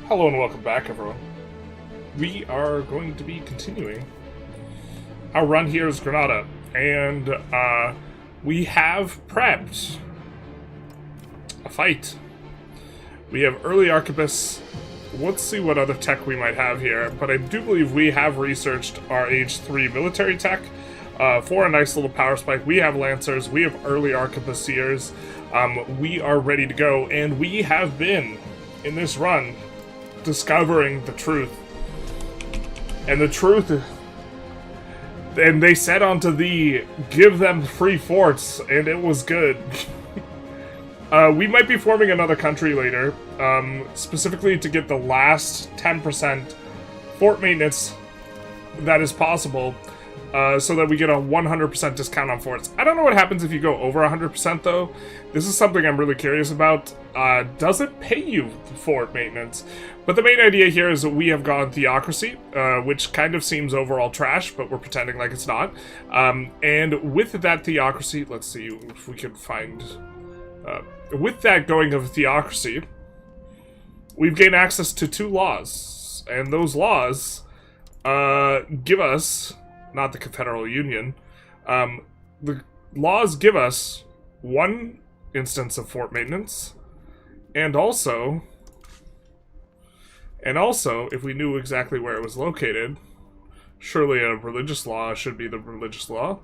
Hello and welcome back, everyone. We are going to be continuing our run here as Granada, and we have prepped a fight. We have early arquebusiers. Let's see what other tech we might have here, but I do believe we have researched our Age 3 military tech for a nice little power spike. We have lancers, we have early arquebusiers, we are ready to go, and we have been, in this run, discovering the truth. And the truth, and they said unto thee, give them free forts, and it was good. We might be forming another country later, specifically to get the last 10% fort maintenance that is possible, so that we get a 100% discount on forts. I don't know what happens if you go over 100% though. This is something I'm really curious about. Does it pay you fort maintenance? But the main idea here is that we have gone theocracy, which kind of seems overall trash, but we're pretending like it's not. And with that theocracy, let's see if we can find... with that going of theocracy, we've gained access to 2 laws. And those laws give us... not the Confederal Union. The laws give us 1 instance of fort maintenance, and also, if we knew exactly where it was located, surely a religious law should be the religious law,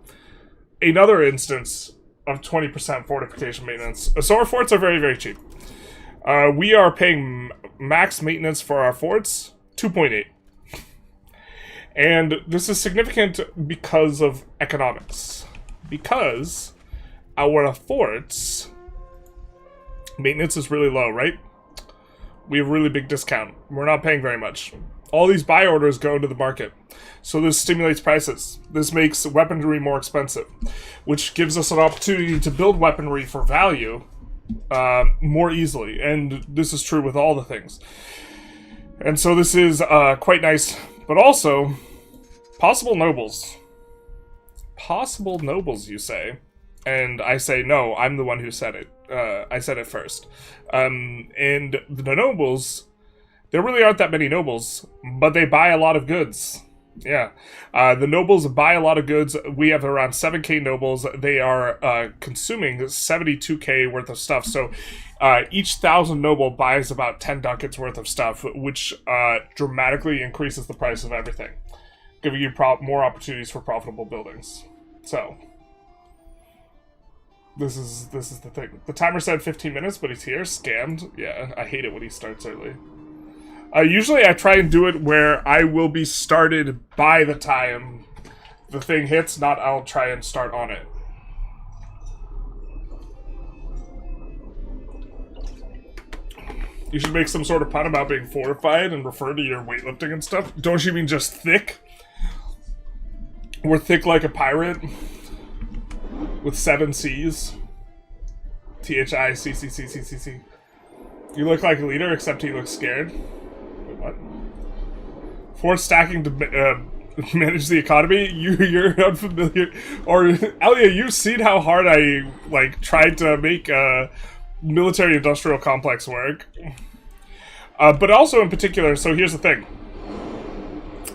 another instance of 20% fortification maintenance. So our forts are very, very cheap. We are paying max maintenance for our forts, 2.8. And this is significant because of economics. Because our forts maintenance is really low, right? We have a really big discount. We're not paying very much. All these buy orders go into the market. So this stimulates prices. This makes weaponry more expensive, which gives us an opportunity to build weaponry for value more easily. And this is true with all the things. And so this is quite nice. But also, possible nobles. Possible nobles, you say. And I say, no, I'm the one who said it. I said it first. And the nobles, there really aren't that many nobles, but they buy a lot of goods. Yeah. The nobles buy a lot of goods. We have around 7k nobles. They are consuming 72k worth of stuff. So each 1,000 noble buys about 10 ducats worth of stuff, which dramatically increases the price of everything, giving you more opportunities for profitable buildings. So this is the thing. The timer said 15 minutes, but he's here. Scammed. Yeah, I hate it when he starts early. Usually I try and do it where I will be started by the time the thing hits, not I'll try and start on it. You should make some sort of pun about being fortified and refer to your weightlifting and stuff. Don't you mean just thick? We're thick like a pirate with 7 C's. THICCCCCC. You look like a leader, except he looks scared. Wait, what? Force stacking to manage the economy? You're unfamiliar. Or, Elia, you've seen how hard I, tried to make military-industrial complex work. But also in particular, so here's the thing.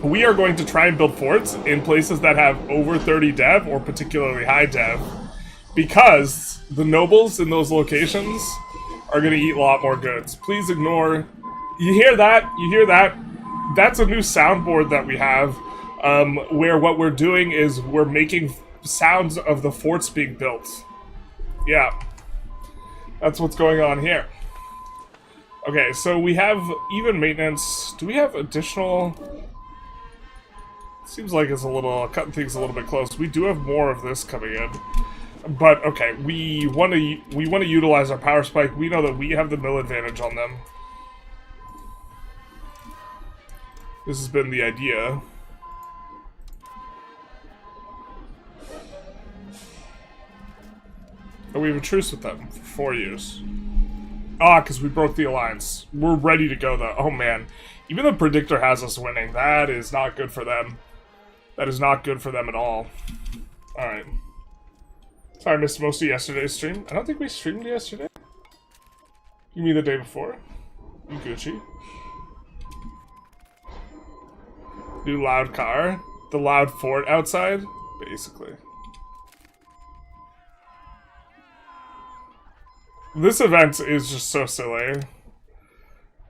We are going to try and build forts in places that have over 30 dev, or particularly high dev, because the nobles in those locations are going to eat a lot more goods. Please ignore... You hear that? You hear that? That's a new soundboard that we have, where what we're doing is we're making sounds of the forts being built. Yeah. That's what's going on here. Okay, so we have even maintenance. Do we have additional... Seems like it's a little... cutting things a little bit close. We do have more of this coming in. But, okay, we want to utilize our power spike. We know that we have the mill advantage on them. This has been the idea. And we have a truce with them for 4 years. Because we broke the alliance. We're ready to go, though. Oh, man. Even the predictor has us winning. That is not good for them. That is not good for them at all. Alright. Sorry, I missed most of yesterday's stream. I don't think we streamed yesterday. You mean the day before? You Gucci. New loud car. The loud fort outside, basically. This event is just so silly.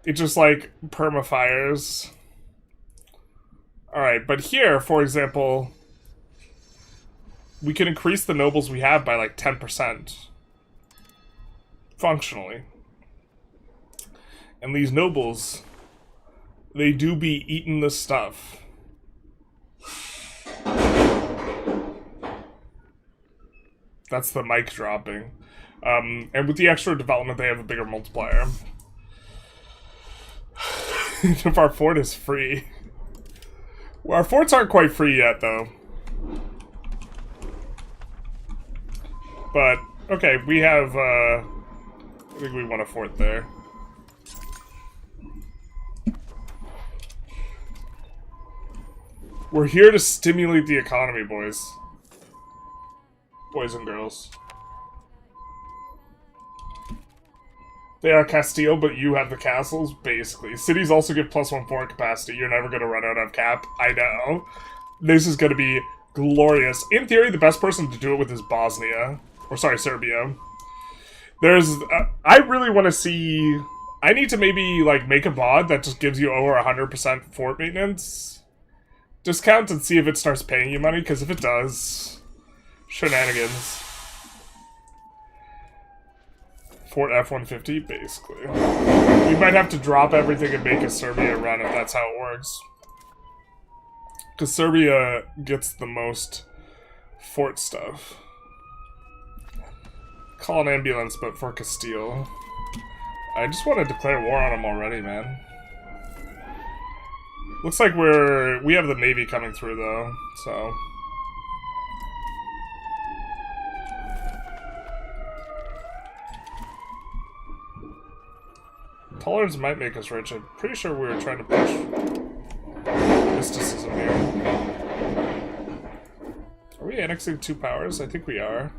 It just, like, perma-fires. Alright, but here, for example, we can increase the nobles we have by, like, 10%. Functionally. And these nobles, they do be eating the stuff. That's the mic dropping. And with the extra development, they have a bigger multiplier. If our fort is free. Well, our forts aren't quite free yet, though. But, okay, we have, I think we want a fort there. We're here to stimulate the economy, boys. Boys and girls. They are Castile, but you have the castles, basically. Cities also give +1 foreign capacity. You're never going to run out of cap. I know. This is going to be glorious. In theory, the best person to do it with is Bosnia. Or, sorry, Serbia. There's... I really want to see... I need to maybe, like, make a mod that just gives you over 100% fort maintenance discount and see if it starts paying you money, because if it does... Shenanigans. Fort F-150, basically. We might have to drop everything and make a Serbia run if that's how it works. Because Serbia gets the most fort stuff. Call an ambulance, but for Castile. I just want to declare war on them already, man. Looks like we have the Navy coming through, though, so... Tolerance might make us rich. I'm pretty sure we were trying to push mysticism here. Are we annexing 2 powers? I think we are.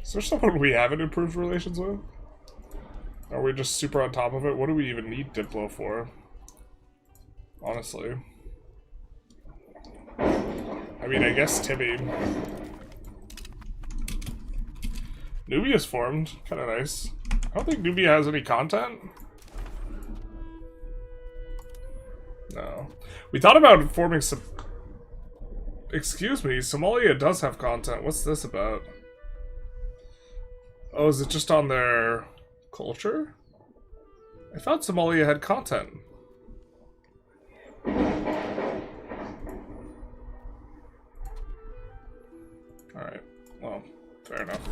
Is there someone we haven't improved relations with? Are we just super on top of it? What do we even need Diplo for? Honestly. I mean, I guess Timmy. Nubia's formed. Kind of nice. I don't think Nubia has any content. No. We thought about forming some... Excuse me, Somalia does have content. What's this about? Oh, is it just on their culture? I thought Somalia had content. Alright, well, fair enough.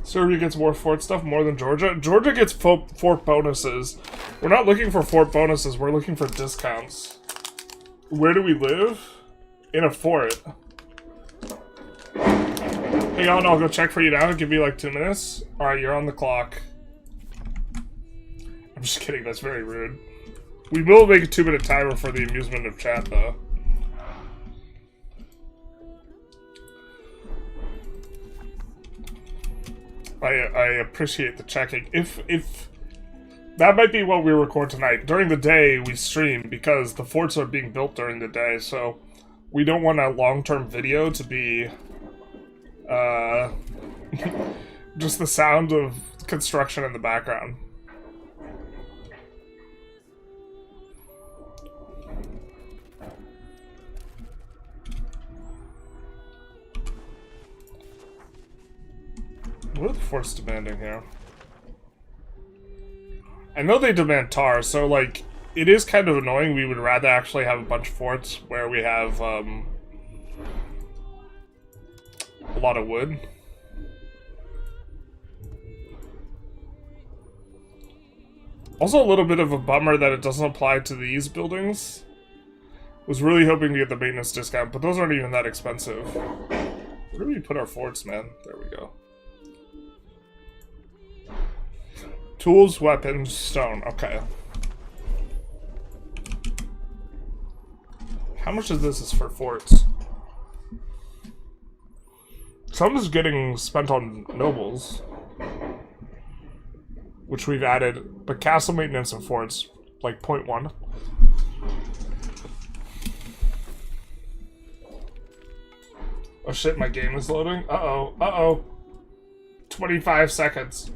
Serbia gets more fort stuff, more than Georgia. Georgia gets fort bonuses. We're not looking for fort bonuses, we're looking for discounts. Where do we live? In a fort. Hang on, I'll go check for you now. Give me like 2 minutes. Alright, you're on the clock. I'm just kidding, that's very rude. We will make a 2-minute timer for the amusement of chat, though. I appreciate the checking. If that might be what we record tonight. During the day, we stream because the forts are being built during the day, so we don't want a long-term video to be just the sound of construction in the background. What are the forts demanding here? I know they demand tar, so, like, it is kind of annoying. We would rather actually have a bunch of forts where we have, a lot of wood. Also a little bit of a bummer that it doesn't apply to these buildings. Was really hoping to get the maintenance discount, but those aren't even that expensive. Where do we put our forts, man? There we go. Tools, weapons, stone. Okay. How much of this is for forts? Some is getting spent on nobles. which we've added, but castle maintenance and forts, like 0.1. Oh shit, my game is loading. Uh-oh, uh-oh. 25 seconds.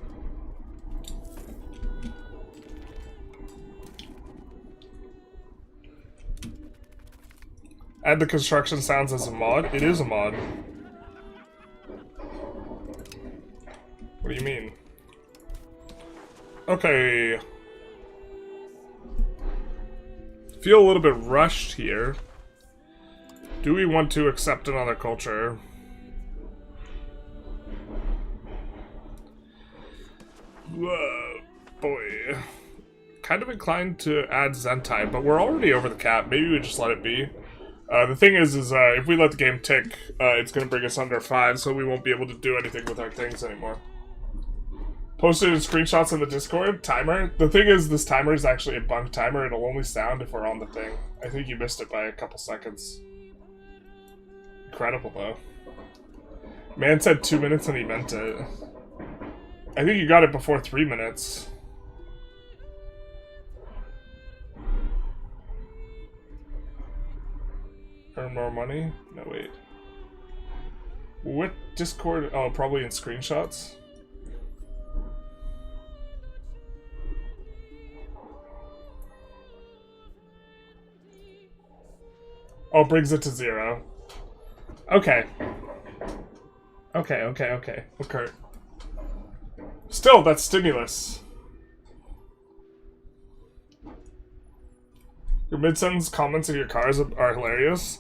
Add the construction sounds as a mod? It is a mod. What do you mean? Okay. Feel a little bit rushed here. Do we want to accept another culture? Whoa, boy. Kind of inclined to add Zentai, but we're already over the cap. Maybe we just let it be. The thing is if we let the game tick, it's going to bring us under 5, so we won't be able to do anything with our things anymore. Posted screenshots in the Discord. Timer. The thing is, this timer is actually a bunk timer. It'll only sound if we're on the thing. I think you missed it by a couple seconds. Incredible, though. Man said 2 minutes and he meant it. I think you got it before 3 minutes. Earn more money? No, wait. What Discord? Oh, probably in screenshots. Oh, brings it to 0. Okay. Okay. Still, that's stimulus. Your mid-sentence comments of your cars are hilarious.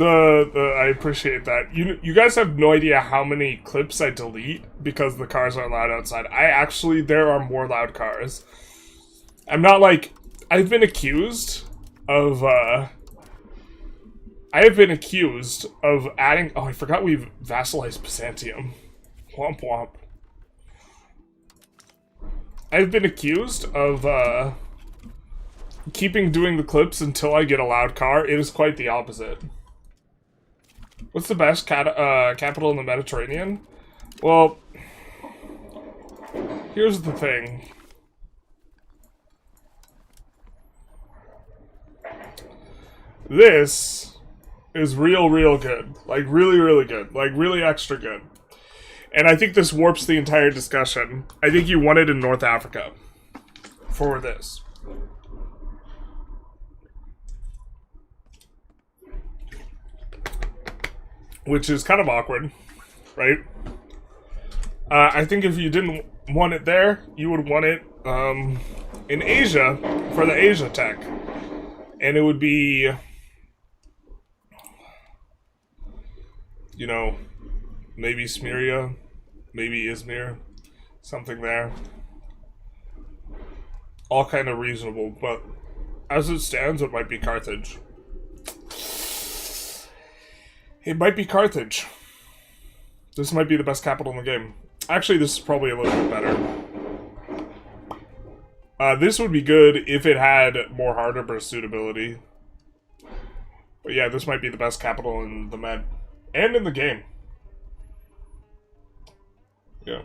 I appreciate that. You guys have no idea how many clips I delete because the cars are loud outside. There are more loud cars. I'm not like... I've been accused of adding... Oh, I forgot we've vassalized Byzantium. Womp womp. I've been accused of doing the clips until I get a loud car. It is quite the opposite. What's the best capital in the Mediterranean? Well, here's the thing. This is real good. Like, really good. Like, really extra good. And I think this warps the entire discussion. I think you want it in North Africa for this. Which is kind of awkward, right? I think if you didn't want it there, you would want it in Asia for the Asia tech. And it would be, you know, maybe Smiria, maybe Izmir, something there. All kind of reasonable, but as it stands, it might be Carthage. It might be Carthage. This might be the best capital in the game. Actually, this is probably a little bit better. This would be good if it had more harbor suitability. But yeah, this might be the best capital in the Med. And in the game. Yeah.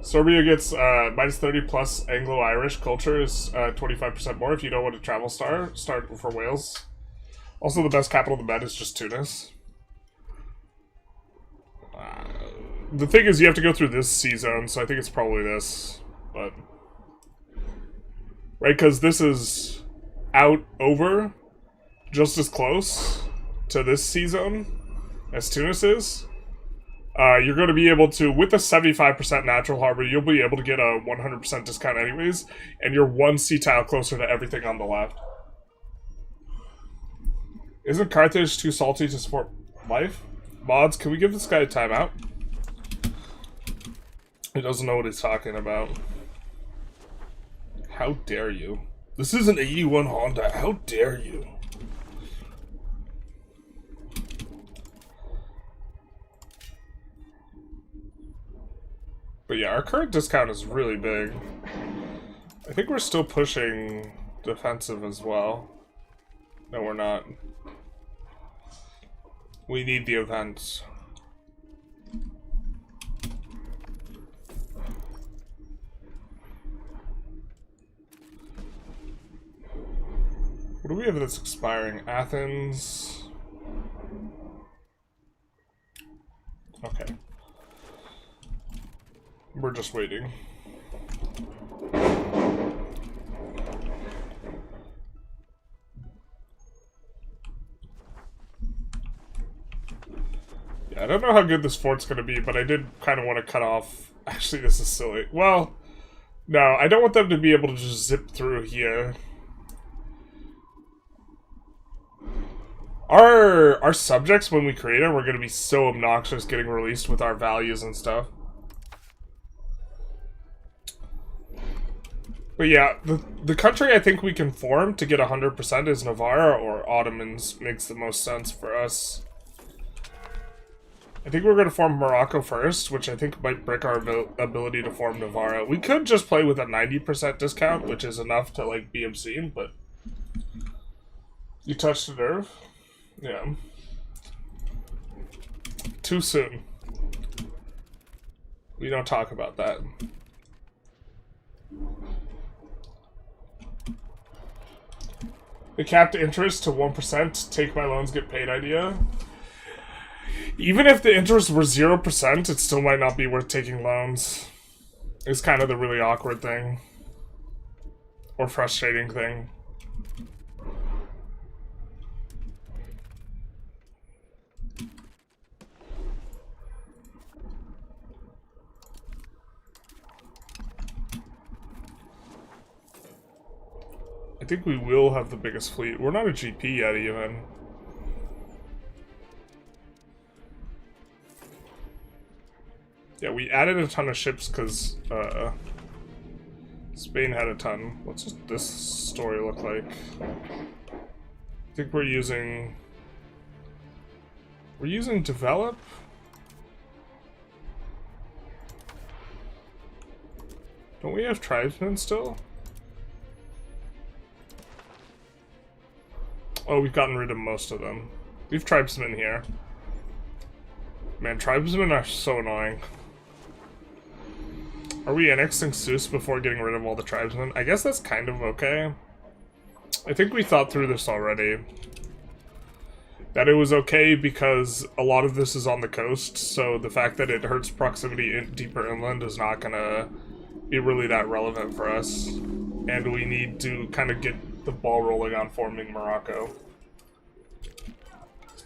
Serbia gets minus 30 plus Anglo-Irish culture is 25% more if you don't want to travel start for Wales. Also, the best capital of the Med is just Tunis. The thing is, you have to go through this sea zone, so I think it's probably this. But right, because this is over just as close to this sea zone as Tunis is. You're going to be able to, with a 75% natural harbor, you'll be able to get a 100% discount anyways, and you're one sea tile closer to everything on the left. Isn't Carthage too salty to support life? Mods, can we give this guy a timeout? He doesn't know what he's talking about. How dare you? This is an 81 Honda. How dare you? But yeah, our current discount is really big. I think we're still pushing defensive as well. No, we're not. We need the events. What do we have that's expiring? Athens. Okay. We're just waiting. Yeah, I don't know how good this fort's gonna be, but I did kind of want to cut off... Actually, this is silly. Well, no, I don't want them to be able to just zip through here. Our subjects, when we create them, we're going to be so obnoxious getting released with our values and stuff. But yeah, the country I think we can form to get 100% is Navarre or Ottomans. Makes the most sense for us. I think we're going to form Morocco first, which I think might break our ability to form Navarre. We could just play with a 90% discount, which is enough to like be obscene, but... You touched a nerve? Yeah. Too soon. We don't talk about that. The capped interest to 1%, take my loans, get paid idea. Even if the interest were 0%, it still might not be worth taking loans. It's kind of the really awkward thing. Or frustrating thing. I think we will have the biggest fleet. We're not a GP yet, even. Yeah, we added a ton of ships because Spain had a ton. What's this story look like? I think we're using develop? Don't we have tribesmen still? Oh, we've gotten rid of most of them. We have tribesmen here. Man, tribesmen are so annoying. Are we annexing Suez before getting rid of all the tribesmen? I guess that's kind of okay. I think we thought through this already. That it was okay because a lot of this is on the coast, so the fact that it hurts proximity deeper inland is not gonna be really that relevant for us. And we need to kind of get the ball rolling on forming Morocco.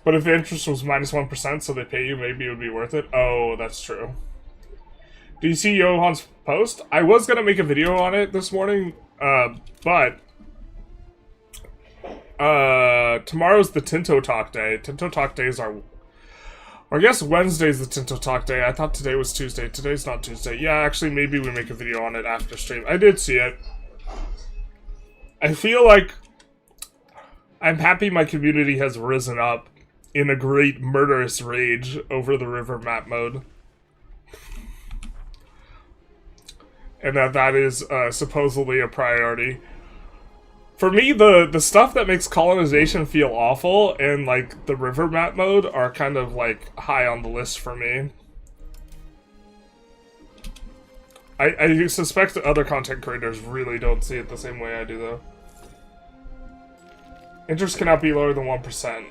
But if the interest was -1%, so they pay you, maybe it would be worth it. Oh, that's true. Do you see Johan's post? I was gonna make a video on it this morning, but tomorrow's the Tinto Talk Day. Tinto Talk Days are... Or I guess Wednesday's the Tinto Talk Day. I thought today was Tuesday. Today's not Tuesday. Yeah, actually, maybe we make a video on it after stream. I did see it. I feel like I'm happy my community has risen up in a great murderous rage over the river map mode. And that is supposedly a priority. For me, the stuff that makes colonization feel awful and like the river map mode are kind of like high on the list for me. I suspect that other content creators really don't see it the same way I do, though. Interest cannot be lower than 1%.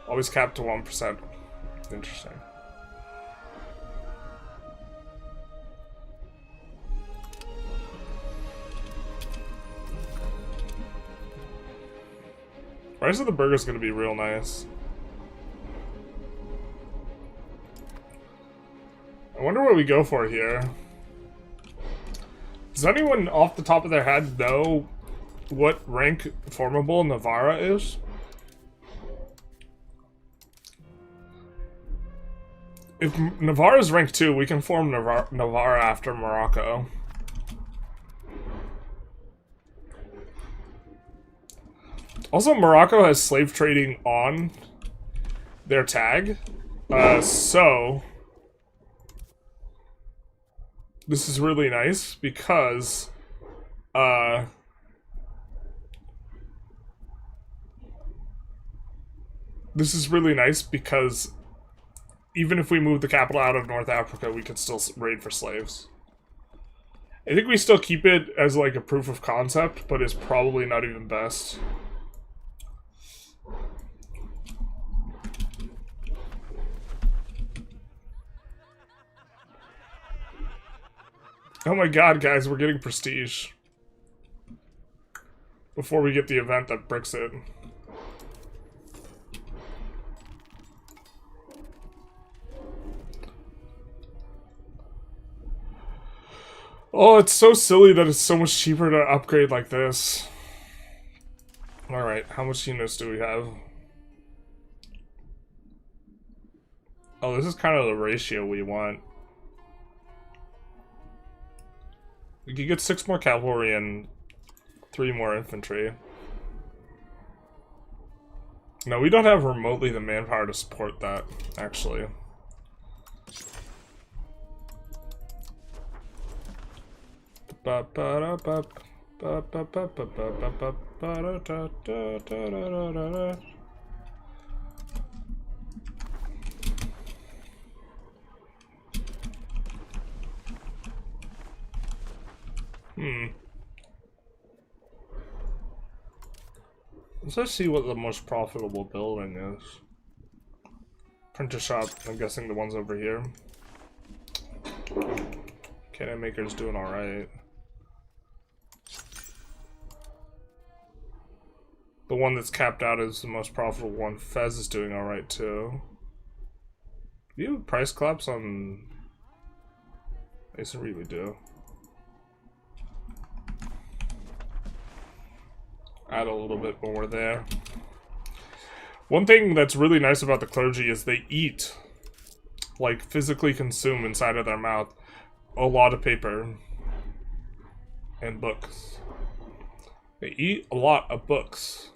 Always capped to 1%. Interesting. Price of the burger's gonna be real nice. I wonder what we go for here. Does anyone off the top of their head know what rank formable Navarra is? If Navarra is rank 2, we can form Navarra after Morocco. Also, Morocco has slave trading on their tag, so this is really nice because even if we move the capital out of North Africa, we can still raid for slaves. I think we still keep it as like a proof of concept, but it's probably not even best. Oh my god, guys, we're getting prestige. Before we get the event that bricks it. Oh, it's so silly that it's so much cheaper to upgrade like this. Alright, how much units do we have? Oh, this is kind of the ratio we want. We could get 6 more cavalry and 3 more infantry. No, we don't have remotely the manpower to support that, actually. Let's see what the most profitable building is. Printer shop, I'm guessing the ones over here. Cannon maker's doing alright. The one that's capped out is the most profitable one. Fez is doing alright too. Do you have price collapse on Masonry? We do. Add a little bit more there. One thing that's really nice about the clergy is they eat, like physically consume inside of their mouth, a lot of paper and books. They eat a lot of books.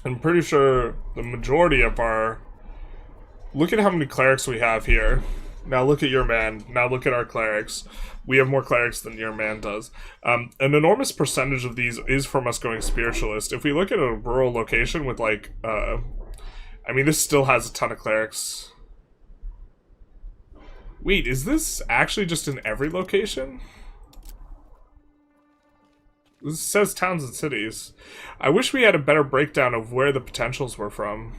I'm pretty sure the majority of our... Look at how many clerics we have here. Now look at your man. Now look at our clerics. We have more clerics than your man does. An enormous percentage of these is from us going spiritualist. If we look at a rural location with like... I mean, this still has a ton of clerics. Wait, is this actually just in every location? This says towns and cities. I wish we had a better breakdown of where the potentials were from.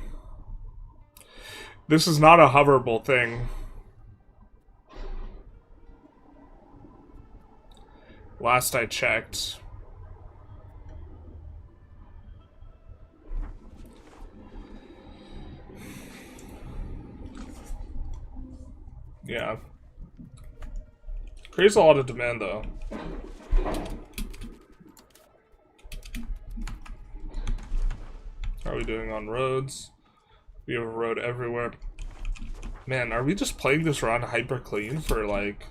This is not a hoverable thing. Last I checked. Yeah. Creates a lot of demand though. How are we doing on roads? We have a road everywhere. Man, are we just playing this run hyper clean for like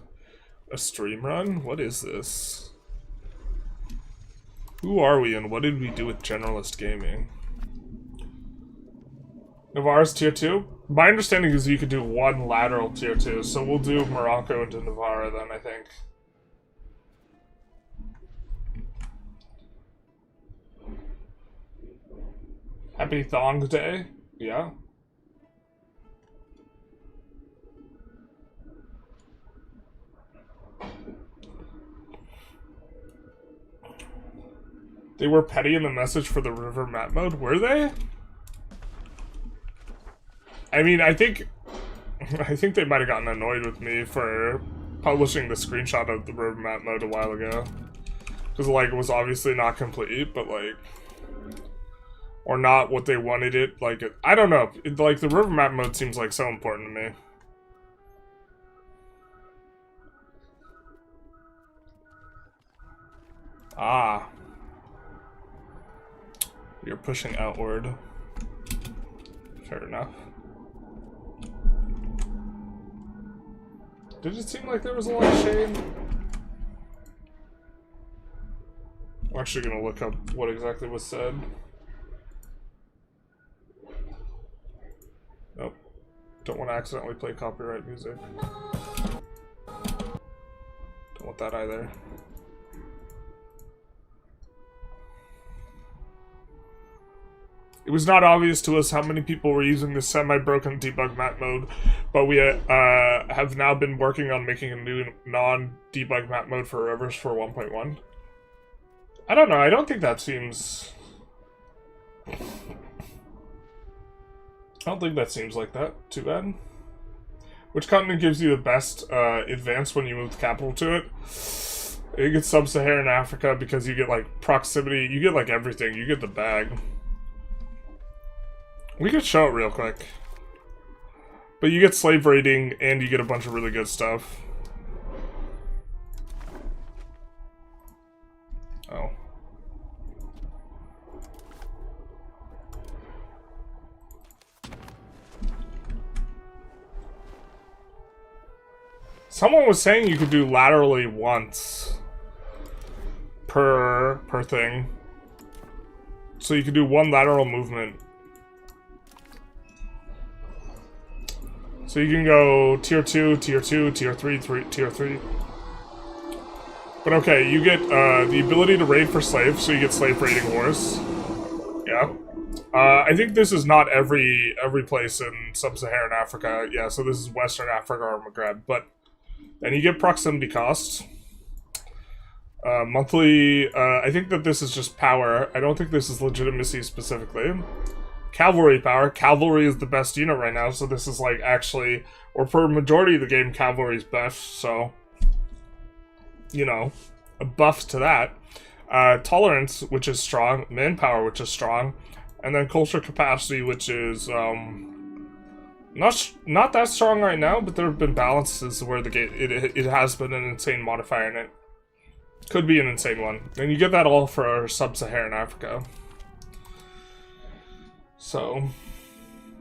a stream run? What is this? Who are we and what did we do with Generalist Gaming? Navarre's tier 2? My understanding is you could do one lateral tier 2, so we'll do Morocco into Navarre then, I think. Happy Thong Day? Yeah. They were petty in the message for the river map mode, were they? I mean, I think they might have gotten annoyed with me for publishing the screenshot of the river map mode a while ago. Because, like, it was obviously not complete, but, like... Or not what they wanted it, like, I don't know. Like, the river map mode seems, like, so important to me. Ah. You're pushing outward. Fair enough. Did it seem like there was a lot of shade? I'm actually gonna look up what exactly was said. Nope. Don't want to accidentally play copyright music. Don't want that either. It was not obvious to us how many people were using this semi-broken debug map mode, but we have now been working on making a new non-debug map mode for rivers for 1.1. I don't know, I don't think that seems... I don't think that seems like that too bad. Which continent gives you the best advance when you move the capital to it? You get Sub-Saharan Africa because you get like proximity, you get like everything, you get the bag. We could show it real quick. But you get slave raiding and you get a bunch of really good stuff. Oh. Someone was saying you could do laterally once per thing. So you could do one lateral movement. So you can go tier 2, tier 2, tier 3, tier 3. But okay, you get the ability to raid for slaves, so you get slave raiding wars. Yeah. I think this is not every place in Sub-Saharan Africa. Yeah, so this is Western Africa or Maghreb. But then you get proximity costs. Monthly, I think that this is just power. I don't think this is legitimacy specifically. Cavalry power. Cavalry is the best unit right now, so this is like actually, or for a majority of the game, cavalry is best, so, you know, a buff to that. Tolerance, which is strong. Manpower, which is strong. And then culture capacity, which is, not that strong right now, but there have been balances where the game, it has been an insane modifier in it. Could be an insane one. And you get that all for Sub-Saharan Africa. So,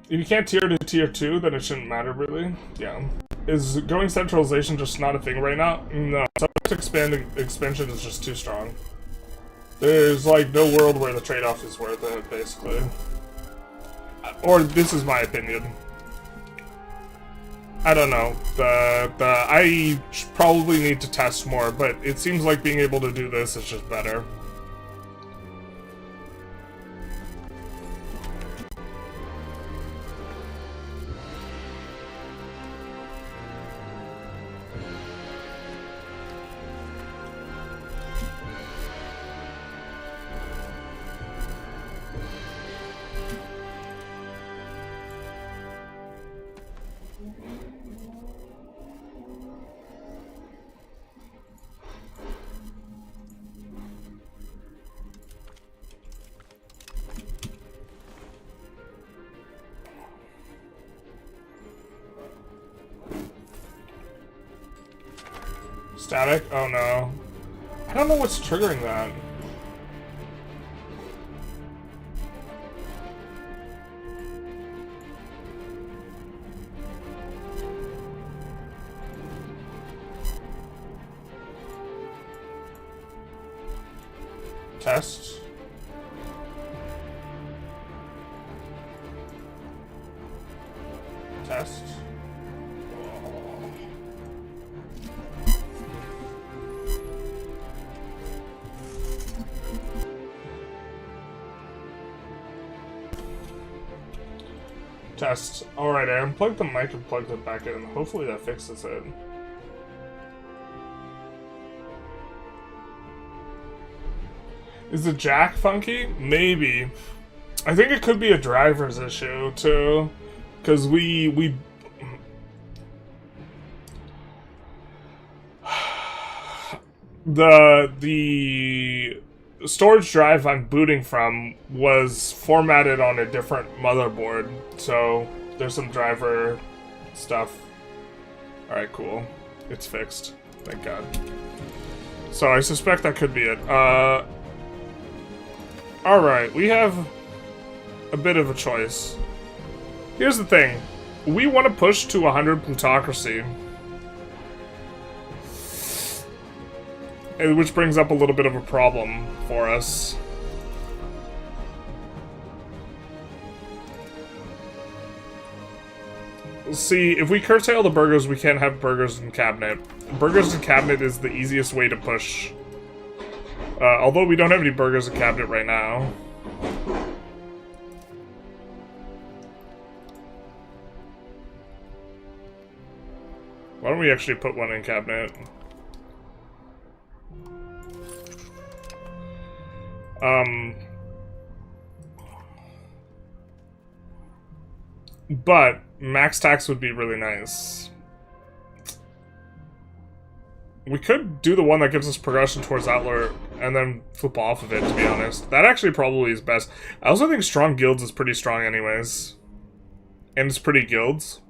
if you can't tier to tier 2, then it shouldn't matter, really. Yeah. Is going centralization just not a thing right now? No. Expansion is just too strong. There's, like, no world where the trade-off is worth it, basically. Or, this is my opinion. I don't know. I probably need to test more, but it seems like being able to do this is just better. Static? Oh no. I don't know what's triggering that. Test. Test. Test. Alright, I unplugged the mic and plugged it back in. Hopefully that fixes it. Is the jack funky? Maybe. I think it could be a driver's issue, too. Because we... The storage drive I'm booting from was formatted on a different motherboard, so there's some driver stuff. Alright, cool. It's fixed. Thank God. So I suspect that could be it. Alright, we have a bit of a choice. Here's the thing. We want to push to 100 plutocracy. Which brings up a little bit of a problem for us. See, if we curtail the burghers, we can't have burghers in cabinet. Burghers in cabinet is the easiest way to push. Although we don't have any burghers in cabinet right now. Why don't we actually put one in cabinet? But max tax would be really nice. We could do the one that gives us progression towards Outlaw and then flip off of it, to be honest. That actually probably is best. I also think strong guilds is pretty strong anyways. And it's pretty guilds.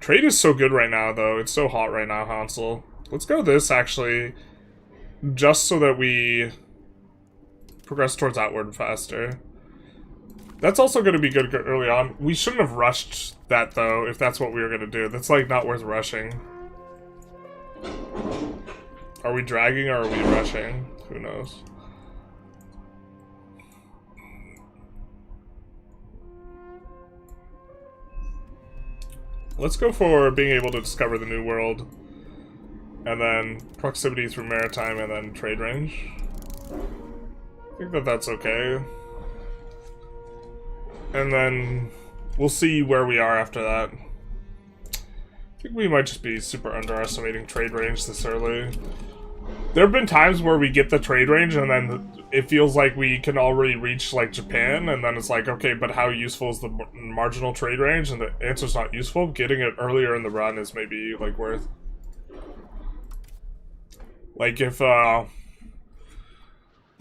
Trade is so good right now, though. It's so hot right now, Hansel. Let's go this, actually. Just so that we progress towards outward faster. That's also going to be good early on. We shouldn't have rushed that, though, if that's what we were going to do. That's, like, not worth rushing. Are we dragging or are we rushing? Who knows? Let's go for being able to discover the new world. And then proximity through maritime and then trade range. I think that that's okay. And then we'll see where we are after that. I think we might just be super underestimating trade range this early. There have been times where we get the trade range and then it feels like we can already reach like Japan, and then it's like, okay, but how useful is the marginal trade range? And the answer's not useful. Getting it earlier in the run is maybe like worth. Like if the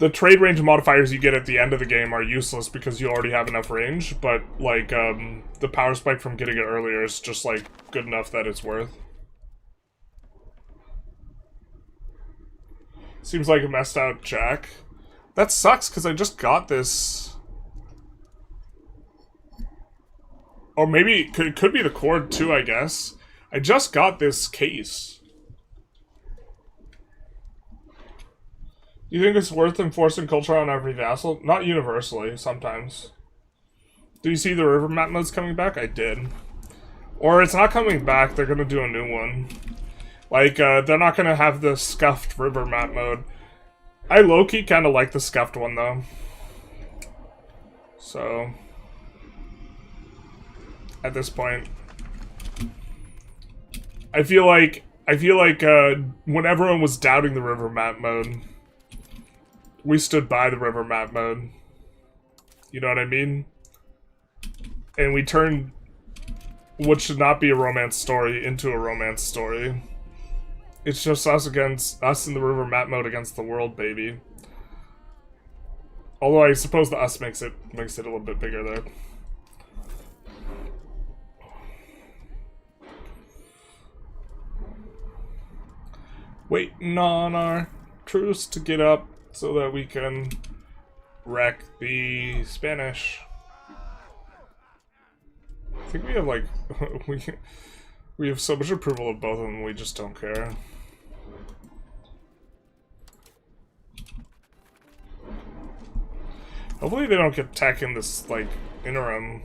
trade range modifiers you get at the end of the game are useless because you already have enough range, but like the power spike from getting it earlier is just like good enough that it's worth. Seems like a messed out jack. That sucks because I just got this. Or maybe it could be the cord too, I guess. I just got this case. Do you think it's worth enforcing culture on every vassal? Not universally, sometimes. Do you see the river map modes coming back? I did. Or it's not coming back, they're gonna do a new one. Like, they're not gonna have the scuffed river map mode. I low-key kinda like the scuffed one, though. So... at this point. I feel like when everyone was doubting the river map mode, we stood by the river map mode. You know what I mean? And we turned what should not be a romance story into a romance story. It's just us against us in the river map mode against the world, baby. Although I suppose the us makes it a little bit bigger there. Waiting on our truce to get up so that we can wreck the Spanish. I think we have like we have so much approval of both of them, we just don't care. Hopefully they don't get tech in this like interim.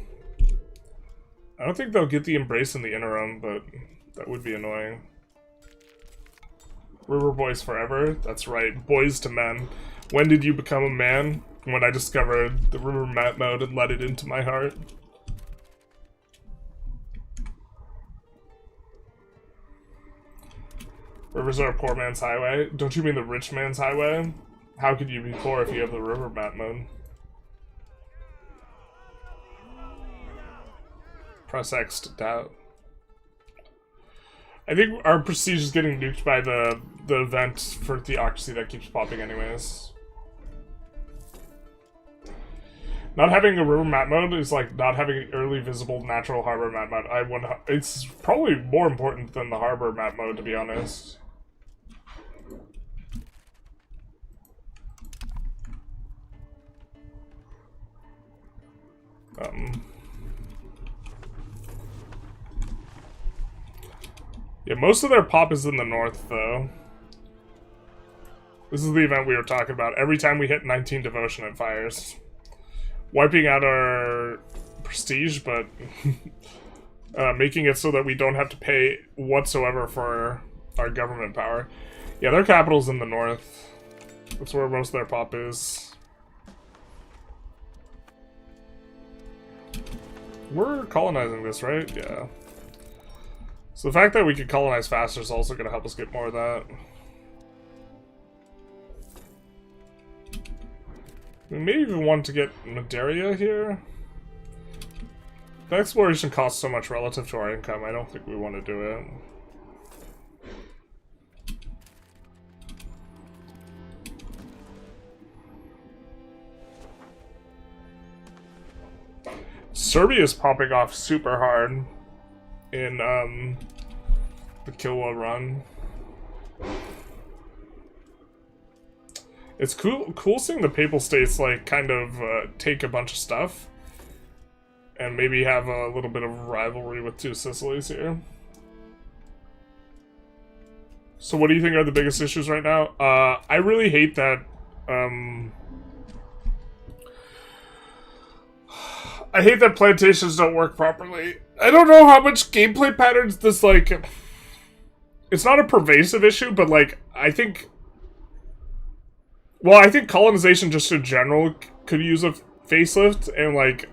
I don't think they'll get the embrace in the interim, but that would be annoying. River boys forever? That's right. Boys to men. When did you become a man? When I discovered the river map mode and let it into my heart. Rivers are a poor man's highway? Don't you mean the rich man's highway? How could you be poor if you have the river map mode? Press X to doubt. I think our prestige is getting nuked by the event for theocracy that keeps popping anyways. Not having a river map mode is like not having an early visible natural harbor map mode. It's probably more important than the harbor map mode, to be honest. Yeah, most of their pop is in the north, though. This is the event we were talking about. Every time we hit 19 devotion, it fires. Wiping out our prestige, but making it so that we don't have to pay whatsoever for our government power. Yeah, their capital's in the north. That's where most of their pop is. We're colonizing this, right? Yeah. So the fact that we can colonize faster is also going to help us get more of that. We may even want to get Malaria here. The exploration costs so much relative to our income, I don't think we want to do it. Serbia is popping off super hard in the Kilwa run. It's cool seeing the Papal States like kind of take a bunch of stuff and maybe have a little bit of rivalry with two Sicilies here. So what do you think are the biggest issues right now? I really hate that I hate that plantations don't work properly. I don't know how much gameplay patterns this, like... It's not a pervasive issue, but, like, I think... Well, I think colonization just in general could use a facelift, and, like...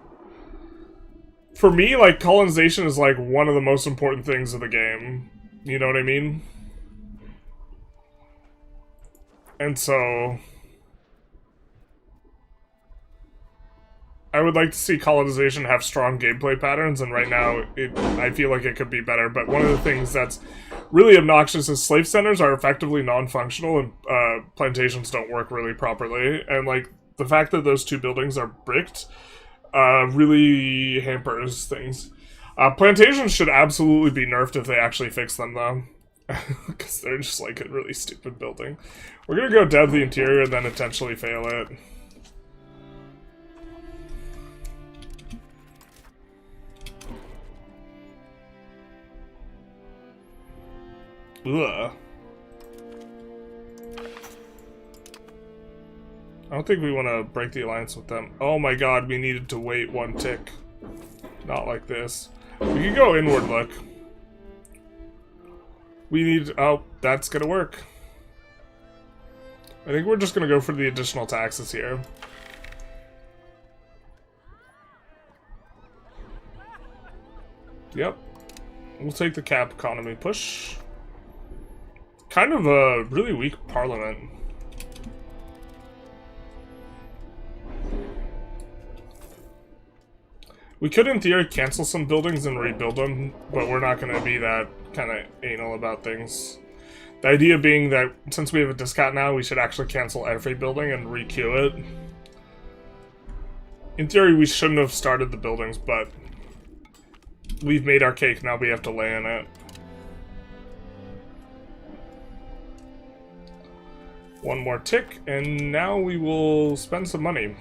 For me, like, colonization is, like, one of the most important things of the game. You know what I mean? And so... I would like to see colonization have strong gameplay patterns, and right now, I feel like it could be better. But one of the things that's really obnoxious is slave centers are effectively non-functional, and plantations don't work really properly. And, like, the fact that those two buildings are bricked really hampers things. Plantations should absolutely be nerfed if they actually fix them, though. Because they're just, like, a really stupid building. We're gonna go dev the interior and then intentionally fail it. Ugh. I don't think we want to break the alliance with them. Oh my god, we needed to wait one tick. Not like this. We can go inward look. We need... Oh, that's gonna work. I think we're just gonna go for the additional taxes here. Yep. We'll take the cap economy push. Kind of a really weak parliament. We could, in theory, cancel some buildings and rebuild them, but we're not going to be that kind of anal about things. The idea being that since we have a discount now, we should actually cancel every building and re-queue it. In theory, we shouldn't have started the buildings, but we've made our cake, now we have to lay in it. One more tick, and now we will spend some money.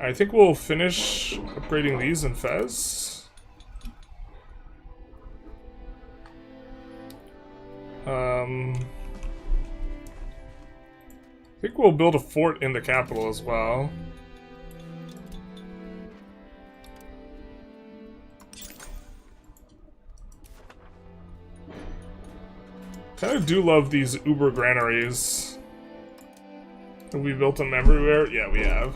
I think we'll finish upgrading these in Fez. I think we'll build a fort in the capital as well. Kind of do love these uber granaries. Have we built them everywhere? Yeah, we have.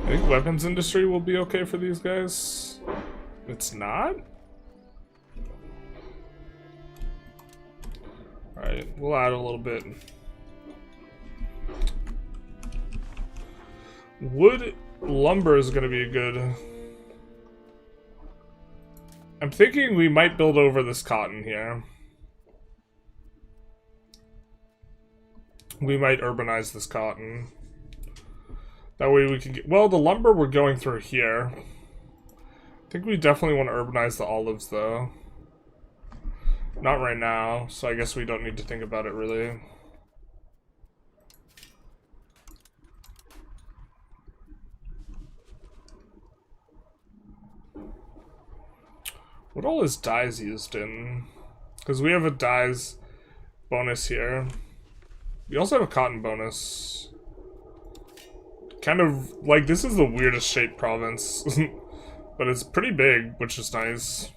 I think weapons industry will be okay for these guys. It's not? Alright, we'll add a little bit. Wood lumber is going to be a good... I'm thinking we might build over this cotton here. We might urbanize this cotton. That way we can get... Well, the lumber we're going through here. I think we definitely want to urbanize the olives, though. Not right now, so I guess we don't need to think about it, really. What all is dyes used in? Because we have a dyes bonus here. We also have a cotton bonus. kind of, like, this is the weirdest shaped province. But it's pretty big, which is nice.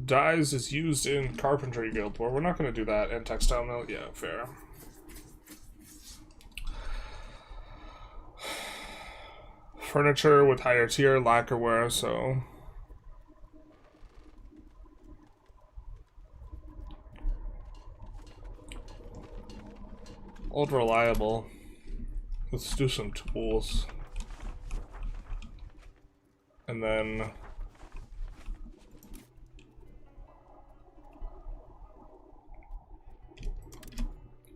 Dyes is used in carpentry guild. Well, we're not going to do that. And textile mill? Yeah, fair. Furniture with higher tier, lacquerware, so... Old reliable. Let's do some tools. And then...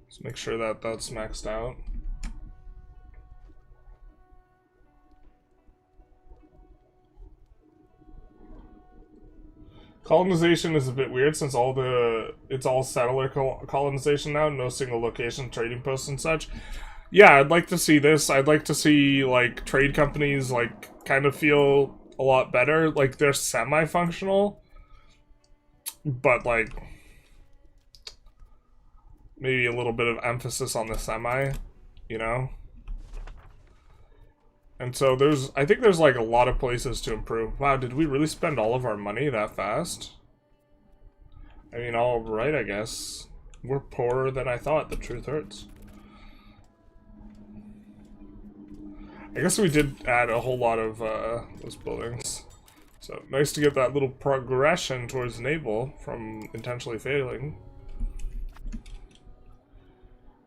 let's make sure that that's maxed out. Colonization is a bit weird since it's all settler colonization now, no single location trading posts and such. Yeah, I'd like to see this. I'd like to see, like, trade companies, like, kind of feel a lot better. Like, they're semi-functional, but, like, maybe a little bit of emphasis on the semi, you know? And so I think there's like a lot of places to improve. Wow, did we really spend all of our money that fast? I mean, all right, I guess. We're poorer than I thought, the truth hurts. I guess we did add a whole lot of those buildings. So, nice to get that little progression towards naval from intentionally failing.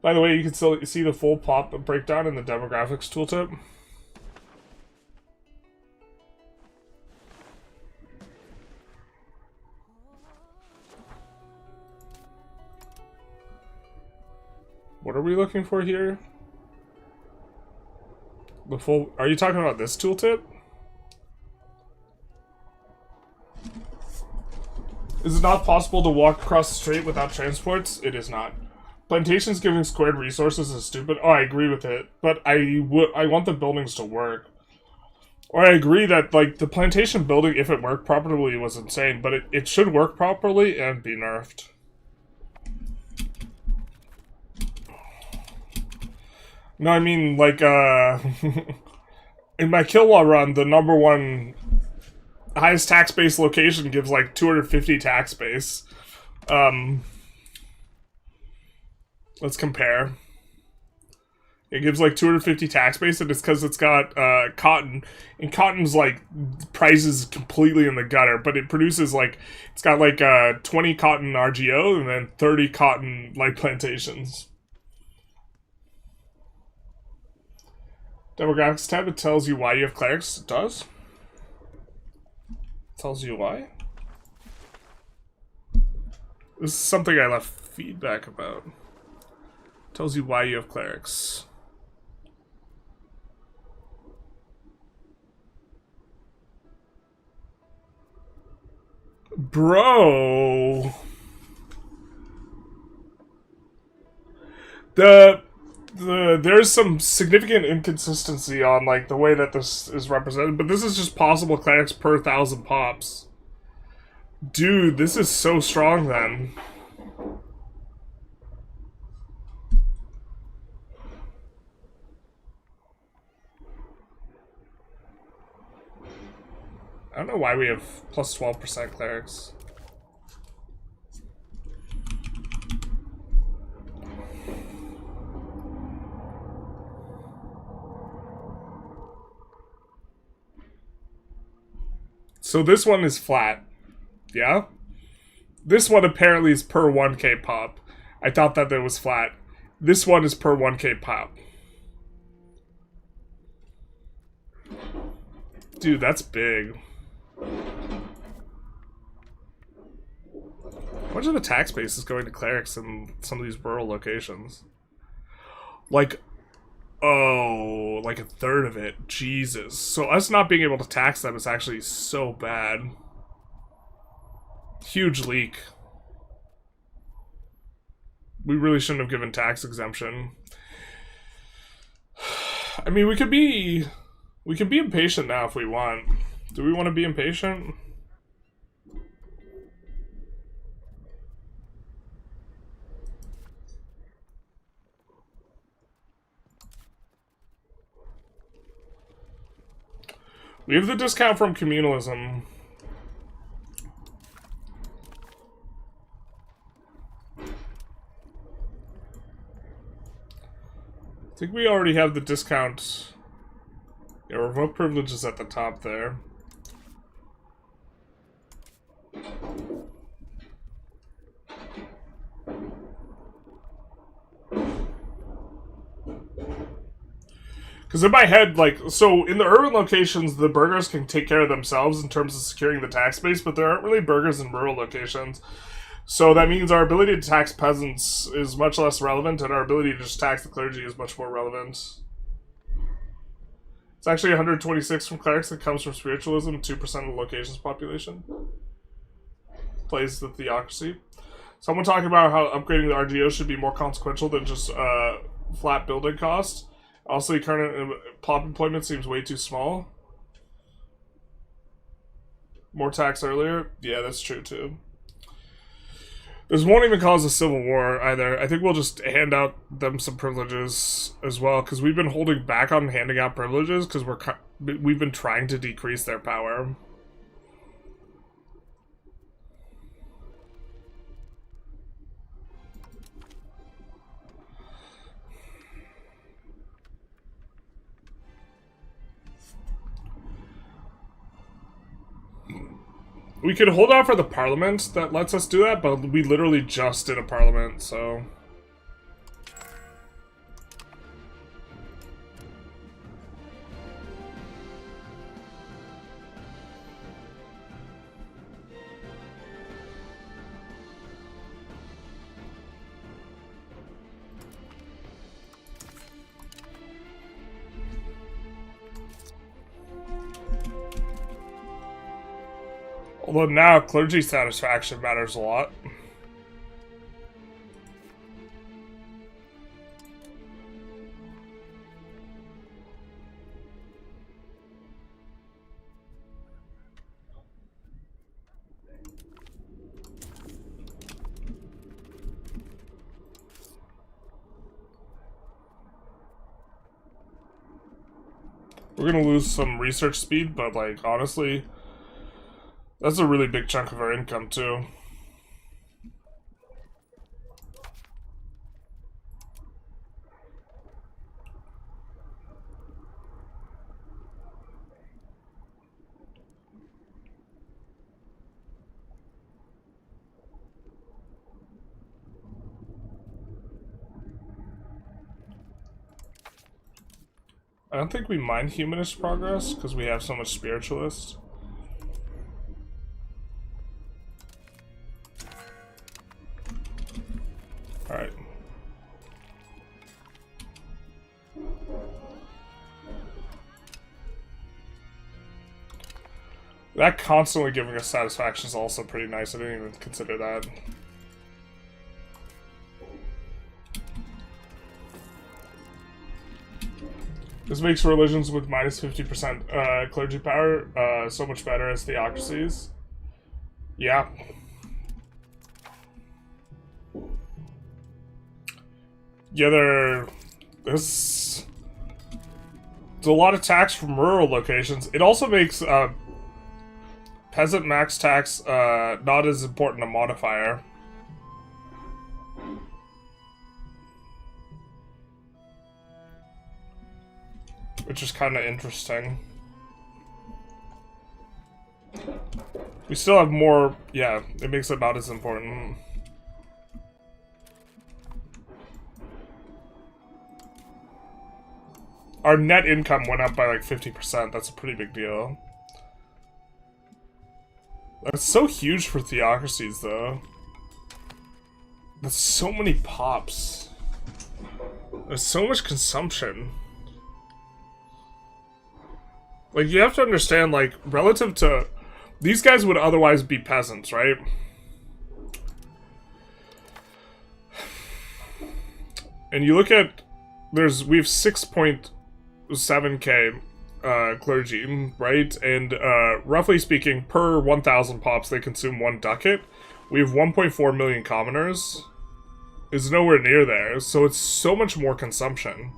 By the way, you can still see the full pop breakdown in the demographics tooltip. What are we looking for here? The full... Are you talking about this tooltip? Is it not possible to walk across the strait without transports? It is not. Plantations giving squared resources is stupid. Oh, I agree with it. But I want the buildings to work. Or I agree that, like, the plantation building, if it worked properly, was insane. But it should work properly and be nerfed. No, I mean, like, in my Kilwa run, the #1 highest tax base location gives, like, 250 tax base. Let's compare. It gives, like, 250 tax base, and it's because it's got, cotton. And cotton's, like, prices completely in the gutter, but it produces, like, it's got, like, 20 cotton RGO, and then 30 cotton light plantations. Demographics tab, it tells you why you have clerics. It does. It tells you why. This is something I left feedback about. It tells you why you have clerics. Bro. There's some significant inconsistency on, like, the way that this is represented, but this is just possible clerics per 1,000 pops. Dude, this is so strong, then. I don't know why we have plus 12% clerics. So this one is flat. Yeah? This one apparently is per 1k pop. I thought that it was flat. This one is per 1k pop. Dude, that's big. How much of the tax base is going to clerics in some of these rural locations? Like... oh, like a third of it. Jesus. So us not being able to tax them is actually so bad. Huge leak. We really shouldn't have given tax exemption. I mean, we could be impatient now if we want. Do we want to be impatient? We have the discount from communalism. I think we already have the discount. Yeah, revoke privileges at the top there. Because in my head, like, so in the urban locations, the burghers can take care of themselves in terms of securing the tax base, but there aren't really burghers in rural locations. So that means our ability to tax peasants is much less relevant, and our ability to just tax the clergy is much more relevant. It's actually 126 from clerics that comes from spiritualism, 2% of the location's population. Plays the theocracy. Someone talking about how upgrading the RGO should be more consequential than just flat building cost. Also, current pop employment seems way too small. More tax earlier? Yeah, that's true too. This won't even cause a civil war either. I think we'll just hand out them some privileges as well, because we've been holding back on handing out privileges because we've been trying to decrease their power. We could hold out for the parliament that lets us do that, but we literally just did a parliament, so... Although now clergy satisfaction matters a lot. We're gonna lose some research speed, but like honestly, that's a really big chunk of our income, too. I don't think we mind humanist progress, because we have so much spiritualist. Alright. That constantly giving us satisfaction is also pretty nice. I didn't even consider that. This makes religions with minus 50% clergy power so much better as theocracies. Yeah. Yeah, there's a lot of tax from rural locations. It also makes peasant max tax not as important a modifier. Which is kind of interesting. We still have more, yeah, it makes it about as important. Our net income went up by like 50%. That's a pretty big deal. That's so huge for theocracies, though. That's so many pops. There's so much consumption. Like, you have to understand, like, relative to... These guys would otherwise be peasants, right? And you look at... we have 6.7k clergy, right? And roughly speaking, per 1,000 pops, they consume 1 ducat. We have 1.4 million commoners. It's nowhere near there, so it's so much more consumption.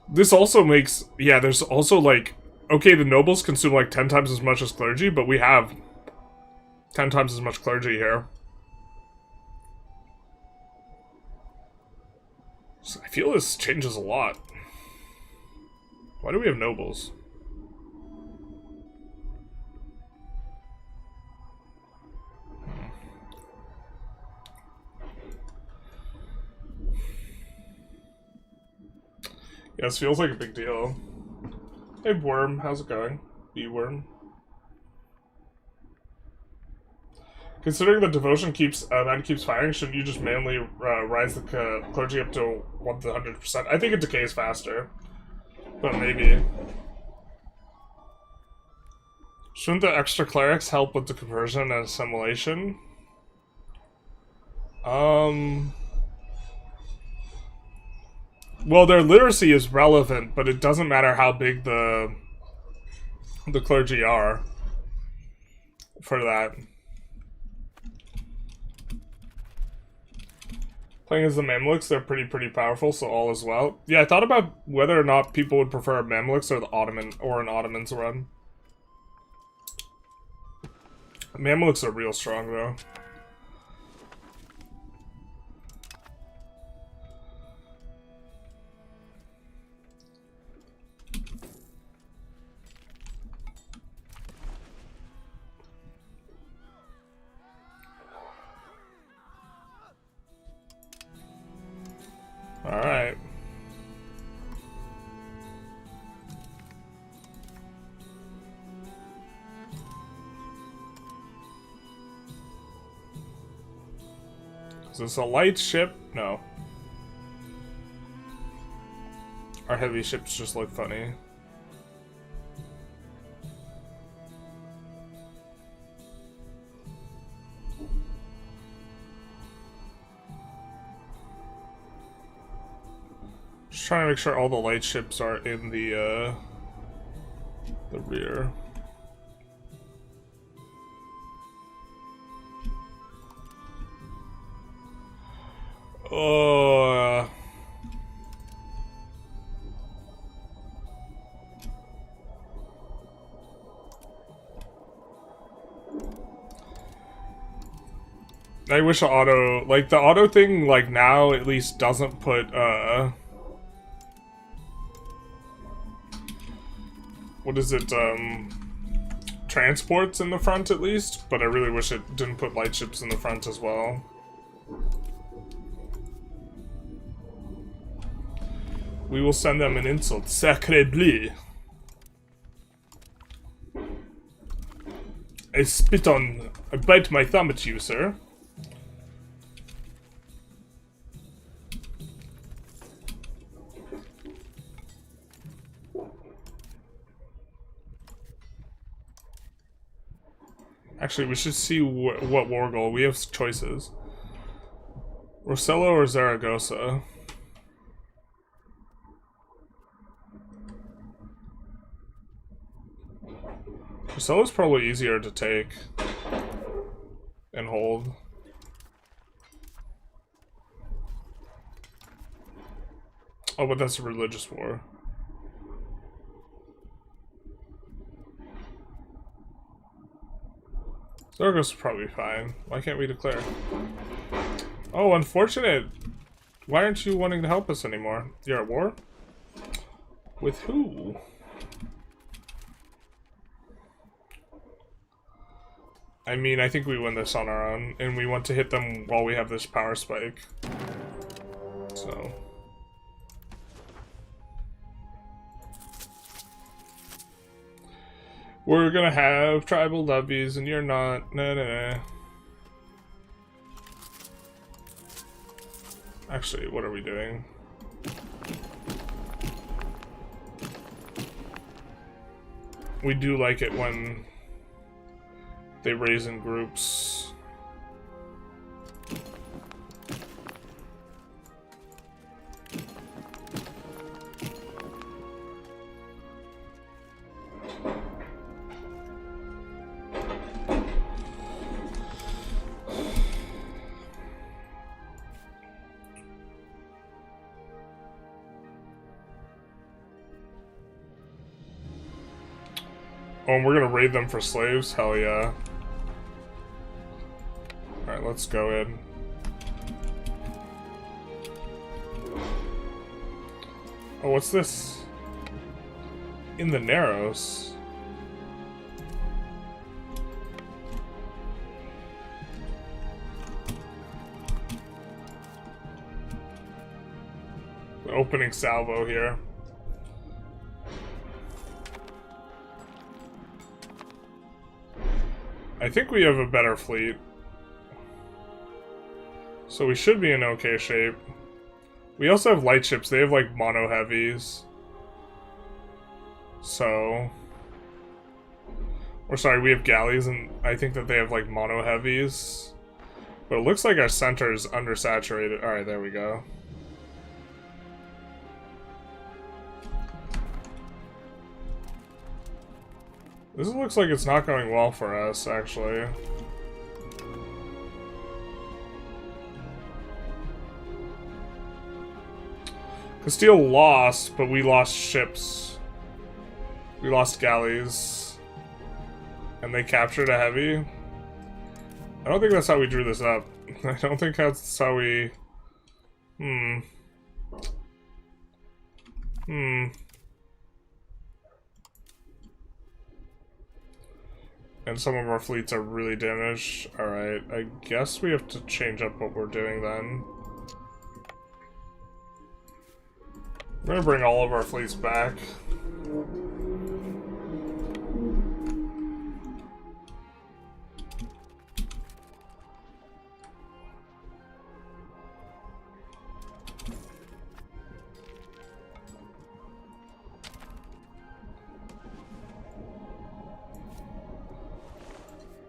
This also makes, yeah, there's also like, okay, the nobles consume like 10 times as much as clergy, but we have 10 times as much clergy here. So I feel this changes a lot. Why do we have nobles? Yeah, this feels like a big deal. Hey, Worm, how's it going? B-Worm. Considering that devotion keeps man keeps firing, shouldn't you just manually rise the clergy up to 100%? I think it decays faster, but maybe. Shouldn't the extra clerics help with the conversion and assimilation? Well, their literacy is relevant, but it doesn't matter how big the clergy are for that. Playing as the Mamluks, they're pretty powerful, so all is well. Yeah, I thought about whether or not people would prefer Mamluks or the Ottoman or an Ottoman's run. Mamluks are real strong though. Alright. Is this a light ship? No. Our heavy ships just look funny. Just trying to make sure all the light ships are in the rear. I wish auto, like, the auto thing, like, now at least doesn't put, what is it, transports in the front at least, but I really wish it didn't put light ships in the front as well. We will send them an insult. Sacre bleu. I bite my thumb at you, sir. Actually, we should see what war goal. We have choices. Rosello or Zaragoza? Rosello's probably easier to take and hold. Oh, but that's a religious war. Zaragoza's probably fine. Why can't we declare? Oh, unfortunate. Why aren't you wanting to help us anymore? You're at war? With who? I mean, I think we win this on our own, and we want to hit them while we have this power spike. So... we're gonna have tribal levies, and you're not. Nah. Actually, what are we doing? We do like it when they raise in groups. Oh, and we're gonna raid them for slaves? Hell yeah. Alright, let's go in. Oh, what's this? In the Narrows. Opening salvo here. I think we have a better fleet. So we should be in okay shape. We also have light ships. They have like mono heavies. So... Or sorry, we have galleys and I think that they have like mono heavies. But it looks like our center is undersaturated. Alright, there we go. This looks like it's not going well for us, actually. Castile lost, but we lost ships. We lost galleys. And they captured a heavy. I don't think that's how we drew this up. I don't think that's how we... And some of our fleets are really damaged. Alright, I guess we have to change up what we're doing then. We're gonna bring all of our fleets back.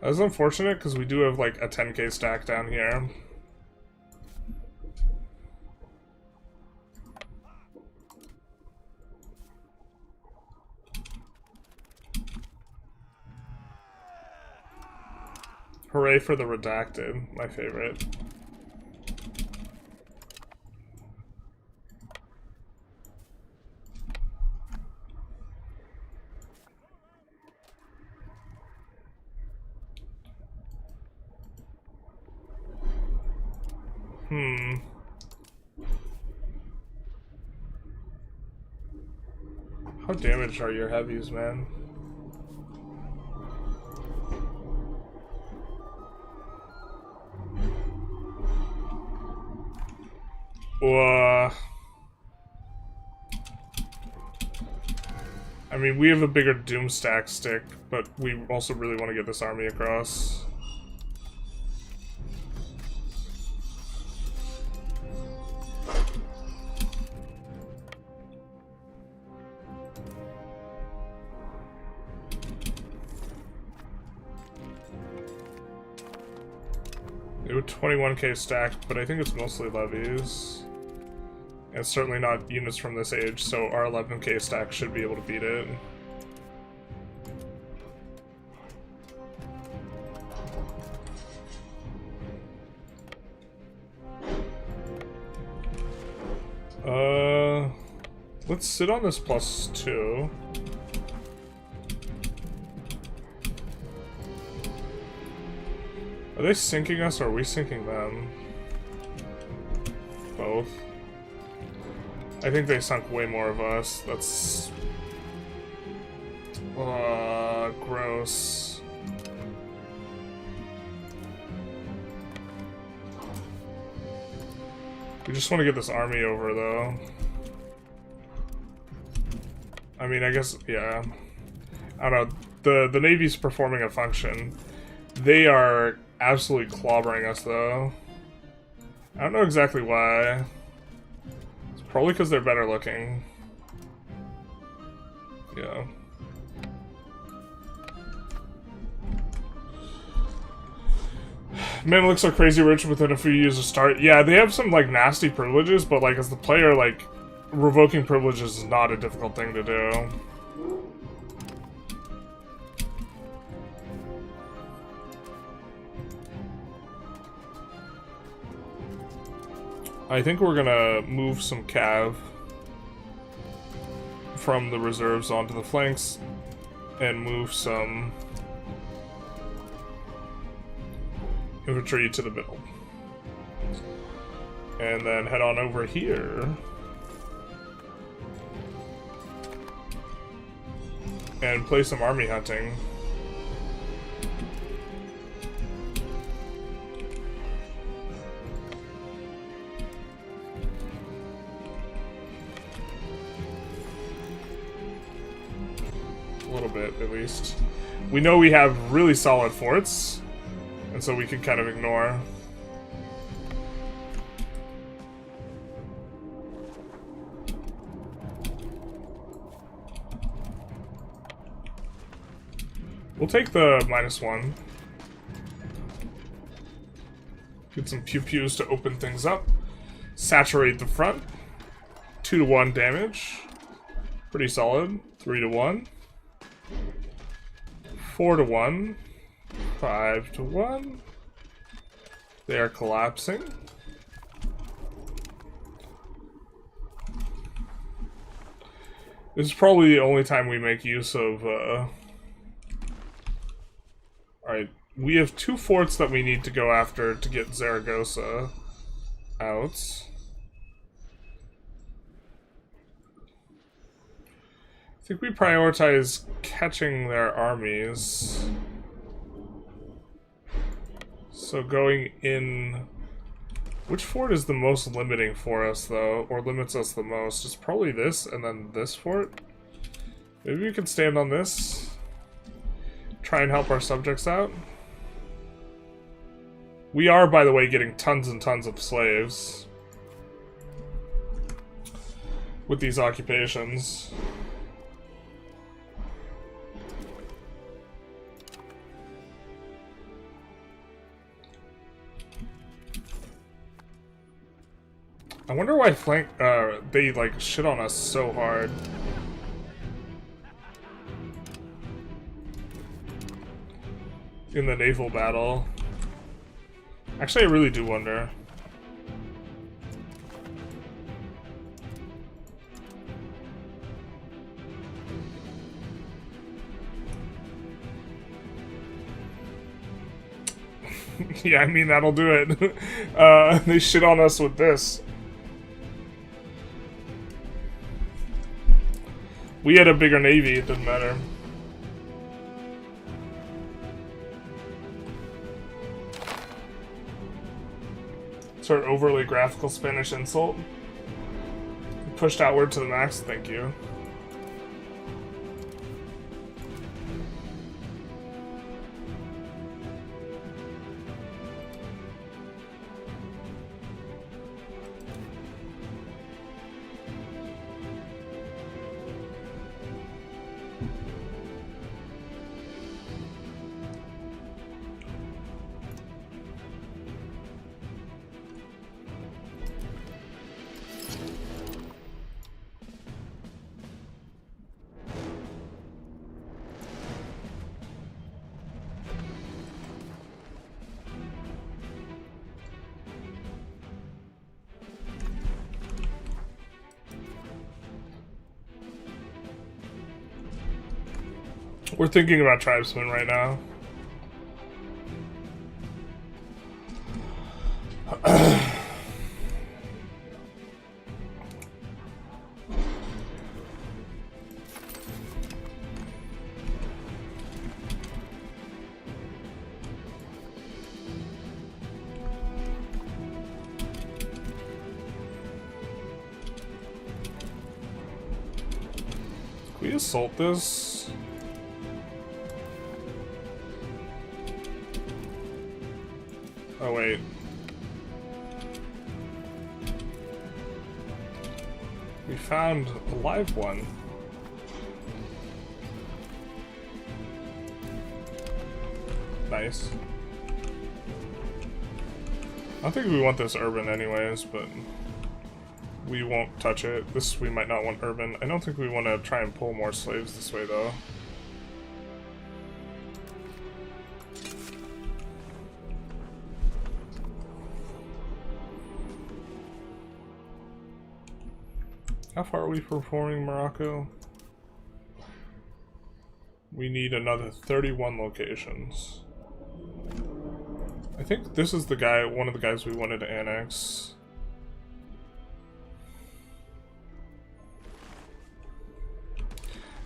That's unfortunate because we do have like a 10k stack down here. Hooray for the redacted, my favorite. How damaged are your heavies, man? I mean, we have a bigger Doomstack stick, but we also really want to get this army across. They were 21k stacked, but I think it's mostly levies. And it's certainly not units from this age, so our 11k stack should be able to beat it. Let's sit on this +2. Are they sinking us or are we sinking them? Both. I think they sunk way more of us. That's... gross. We just want to get this army over, though. I mean, I guess, yeah. I don't know. The Navy's performing a function. They are absolutely clobbering us, though. I don't know exactly why. It's probably because they're better looking. Yeah. Man looks so crazy rich within a few years of start. Yeah, they have some, like, nasty privileges, but, like, as the player, like, revoking privileges is not a difficult thing to do. I think we're gonna move some cav from the reserves onto the flanks. and move some infantry to the middle. And then head on over here. And play some army hunting. A little bit, at least. We know we have really solid forts, and so we can kind of ignore. We'll take the -1. Get some pew-pews to open things up. Saturate the front. 2-to-1 damage. Pretty solid. 3-to-1. 4-to-1. 5-to-1. They are collapsing. This is probably the only time we make use of, Alright, we have 2 forts that we need to go after to get Zaragoza out. I think we prioritize catching their armies. So going in... Which fort is the most limiting for us, though? Or limits us the most? It's probably this, and then this fort? Maybe we can stand on this. Try and help our subjects out. We are, by the way, getting tons and tons of slaves with these occupations. I wonder why they like shit on us so hard. In the naval battle. Actually, I really do wonder. Yeah, I mean, that'll do it. They shit on us with this. We had a bigger navy, it didn't matter. Sort of overly graphical Spanish insult. Pushed outward to the max, thank you. We're thinking about Tribesmen right now. Can we assault this? Oh, wait. We found a live one. Nice. I don't think we want this urban anyways, but we won't touch it. This we might not want urban. I don't think we want to try and pull more slaves this way, though. How far are we from forming Morocco? we need another 31 locations. I think this is the guy, one of the guys we wanted to annex.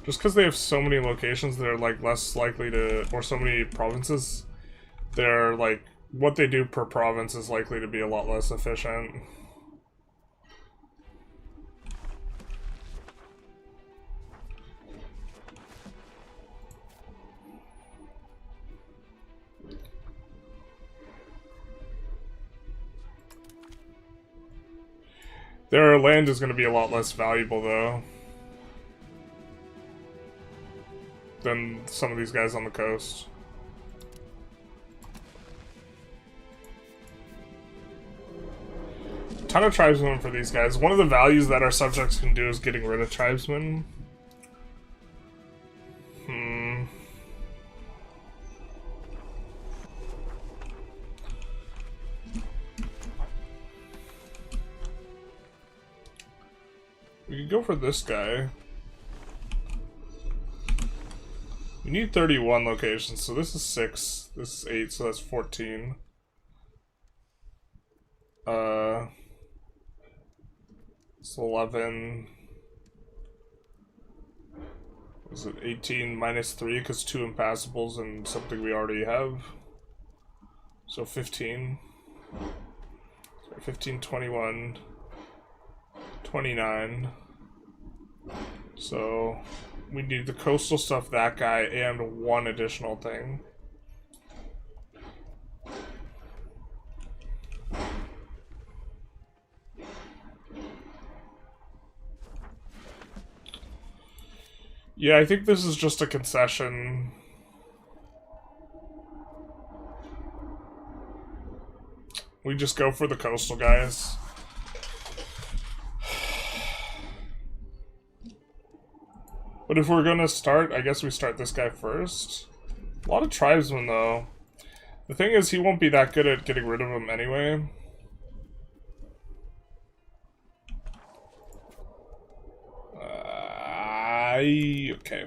Just because they have so many locations, they're like less likely to, or so many provinces, they're like, what they do per province is likely to be a lot less efficient. Their land is going to be a lot less valuable, though, than some of these guys on the coast. Ton of tribesmen for these guys. One of the values that our subjects can do is getting rid of tribesmen. We could go for this guy. We need 31 locations, so this is 6, this is 8, so that's 14. It's 11. Is it 18 minus 3, because 2 impassables and something we already have. So 15. Sorry, 15, 21, 29. So we need the coastal stuff, that guy, and 1 additional thing. Yeah, I think this is just a concession. We just go for the coastal guys. But if we're gonna start, I guess we start this guy first. A lot of tribesmen, though. The thing is, he won't be that good at getting rid of them anyway. Okay.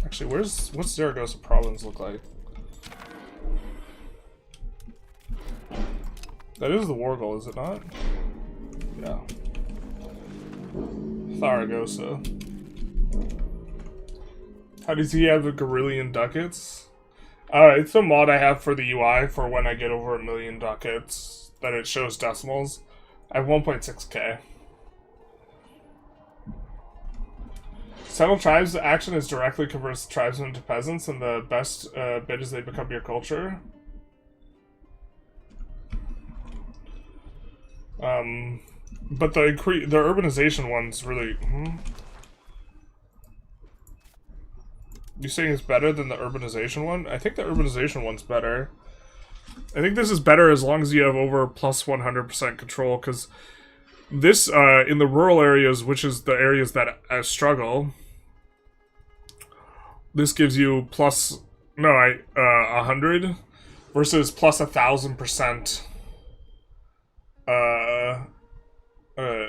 Actually, what's Zaragoza province look like? That is the war goal, is it not? Yeah. Zaragoza. How does he have a gorillion ducats? It's a mod I have for the UI for when I get over 1,000,000 ducats, that it shows decimals. I have 1.6k. Settle tribes action is directly converts tribesmen to peasants, and the best bit is they become your culture. But the urbanization one's really... You saying it's better than the urbanization one? I think the urbanization one's better. I think this is better as long as you have over plus 100% control, because this, in the rural areas, which is the areas that struggle, this gives you plus, 100 versus plus 1,000%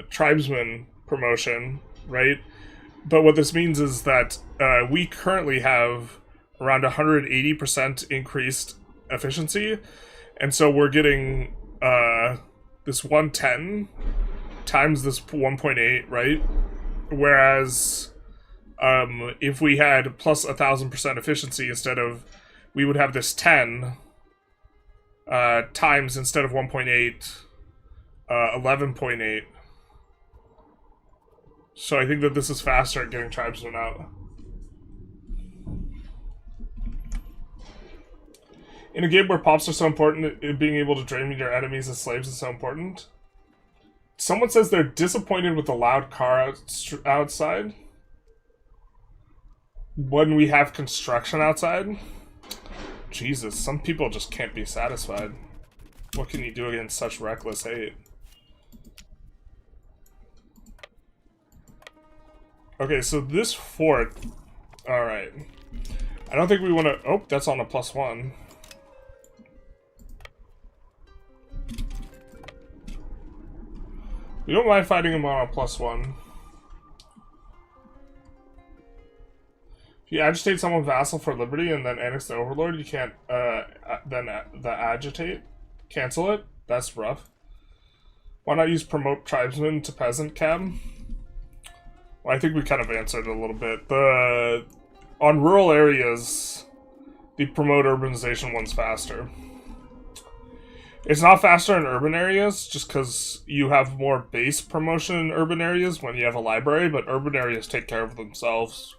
tribesman promotion, right? But what this means is that we currently have around 180% increased efficiency, and so we're getting this 110 times this 1.8, right? Whereas if we had plus 1,000% efficiency instead of, we would have this 10 times, instead of 1.8, 11.8. So I think that this is faster at getting tribesmen out. In a game where pops are so important, being able to drain your enemies as slaves is so important. Someone says they're disappointed with the loud car outside when we have construction outside. Jesus, some people just can't be satisfied. What can you do against such reckless hate? Okay, so this fort... Alright. I don't think we want to... Oh, that's on a +1. We don't mind fighting him on a +1. If you agitate someone vassal for liberty and then annex the overlord, you can't, then the agitate? Cancel it? That's rough. Why not use promote tribesmen to peasant cab? Well, I think we kind of answered a little bit. On rural areas, the promote urbanization one's faster. It's not faster in urban areas, just because you have more base promotion in urban areas when you have a library, but urban areas take care of themselves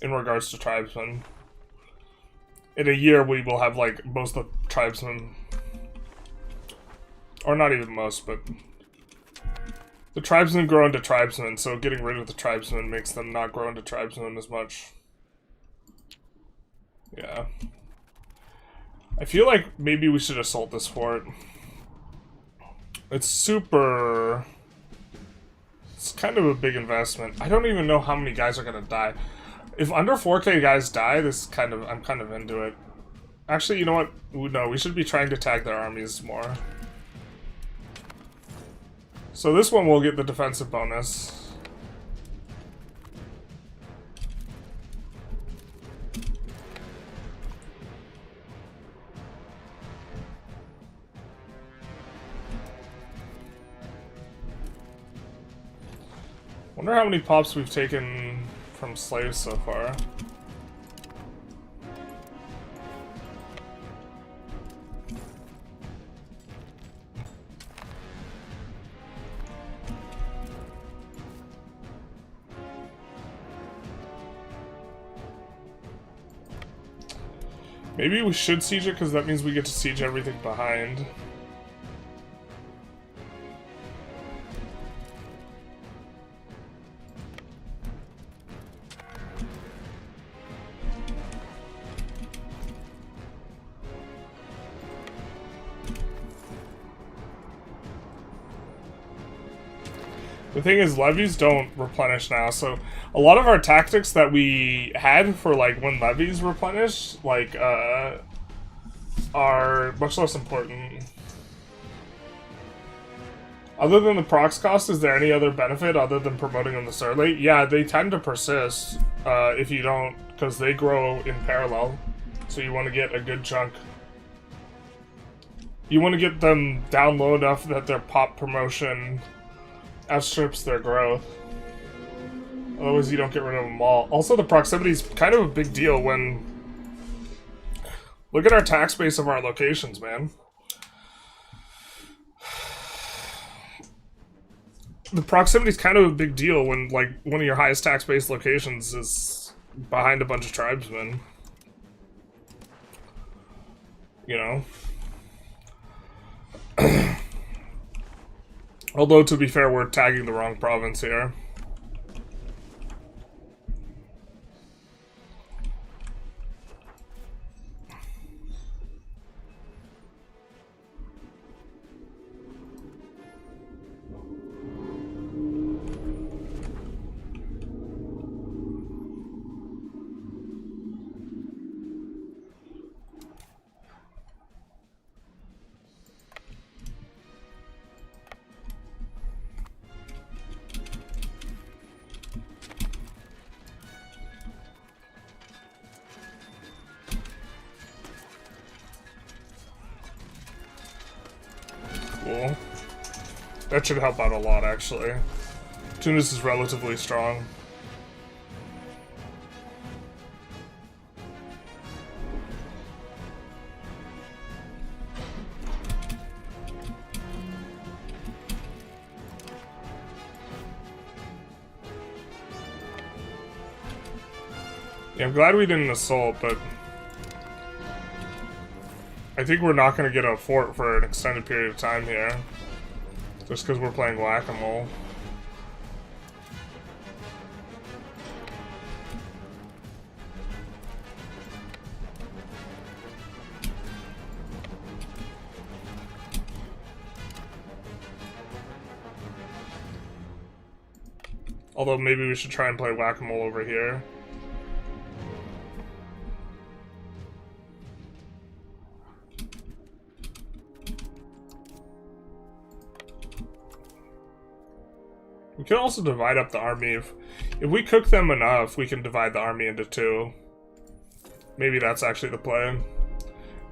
in regards to tribesmen. In a year, we will have, like, most of the tribesmen, or not even most, but the tribesmen grow into tribesmen, so getting rid of the tribesmen makes them not grow into tribesmen as much. Yeah. I feel like maybe we should assault this fort. It's super... It's kind of a big investment. I don't even know how many guys are gonna die. If under 4K guys die, this kind of... I'm kind of into it. Actually, you know what? No, we should be trying to tag their armies more. So this one will get the defensive bonus. Wonder how many pops we've taken from slaves so far. Maybe we should siege it, because that means we get to siege everything behind. The thing is, levies don't replenish now, so a lot of our tactics that we had for, like, when levies replenish, like, are much less important. Other than the prox cost, is there any other benefit other than promoting them to Surly? Yeah, they tend to persist, if you don't, because they grow in parallel, so you want to get a good chunk. You want to get them down low enough that their pop promotion outstrips their growth. Otherwise you don't get rid of them all. Also, the proximity is kind of a big deal when... Look at our tax base of our locations, man. The proximity is kind of a big deal when, like, one of your highest tax base locations is behind a bunch of tribesmen. You know? Although, to be fair, we're tagging the wrong province here. Cool. That should help out a lot, actually. Tunis is relatively strong. Yeah, I'm glad we didn't assault, but I think we're not going to get a fort for an extended period of time here. Just because we're playing whack-a-mole. Although maybe we should try and play whack-a-mole over here. We could also divide up the army. If we cook them enough, we can divide the army into two. Maybe that's actually the play.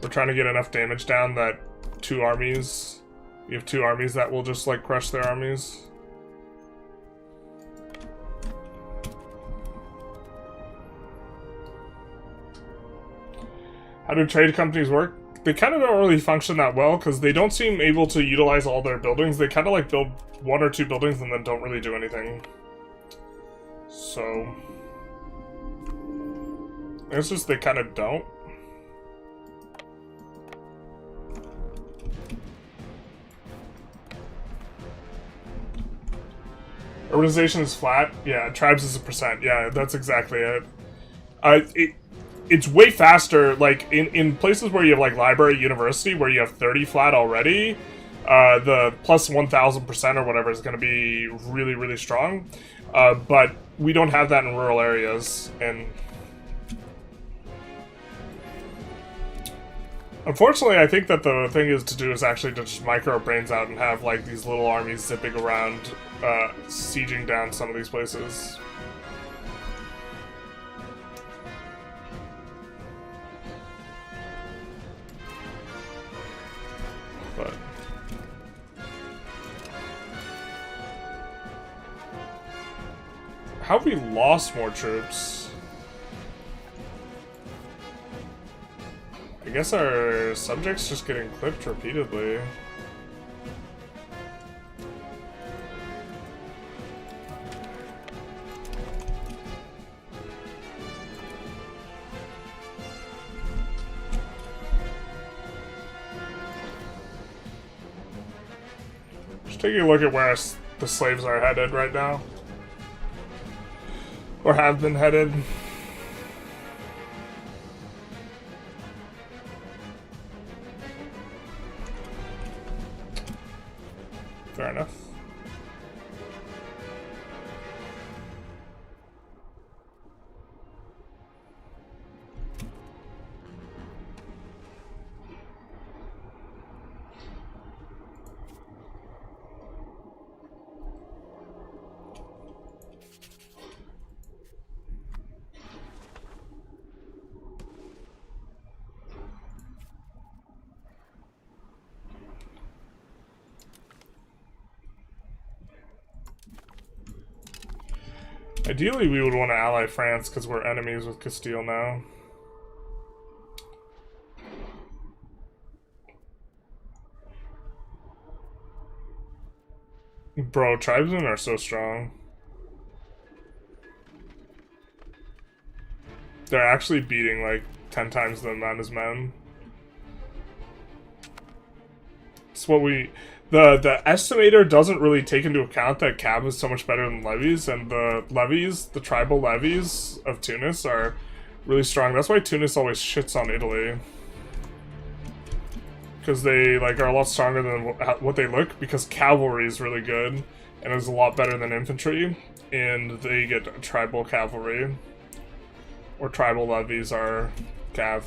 We're trying to get enough damage down that we have two armies that will just like crush their armies. How do trade companies work? They kind of don't really function that well because they don't seem able to utilize all their buildings. They kind of like build one or two buildings and then don't really do anything. So it's just they kind of don't. Urbanization is flat. Yeah, tribes is a percent. Yeah, that's exactly it. It's way faster, like, in places where you have, like, library, university, where you have 30 flat already, the plus 1,000% or whatever is going to be really, really strong. But we don't have that in rural areas, and unfortunately, I think that the thing is to do is actually to just micro brains out and have, like, these little armies zipping around, sieging down some of these places. But how have we lost more troops? I guess our subjects just getting clipped repeatedly. Taking a look at where the slaves are headed right now. Or have been headed. Fair enough. Ideally, we would want to ally France because we're enemies with Castile now. Bro, Tribesmen are so strong. They're actually beating like 10 times the amount as men. It's what we... The estimator doesn't really take into account that Cab is so much better than levies, and the levies, the tribal levies of Tunis are really strong. That's why Tunis always shits on Italy. Because they like are a lot stronger than what they look, because cavalry is really good, and is a lot better than infantry, and they get tribal cavalry. Or tribal levies are Cav.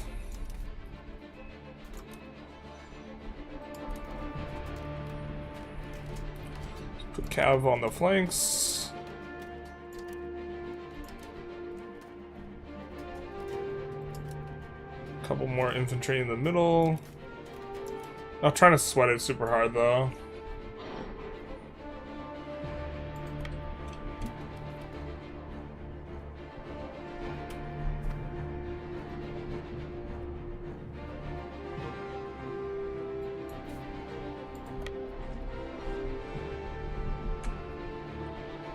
Put Cav on the flanks. Couple more infantry in the middle. Not trying to sweat it super hard though.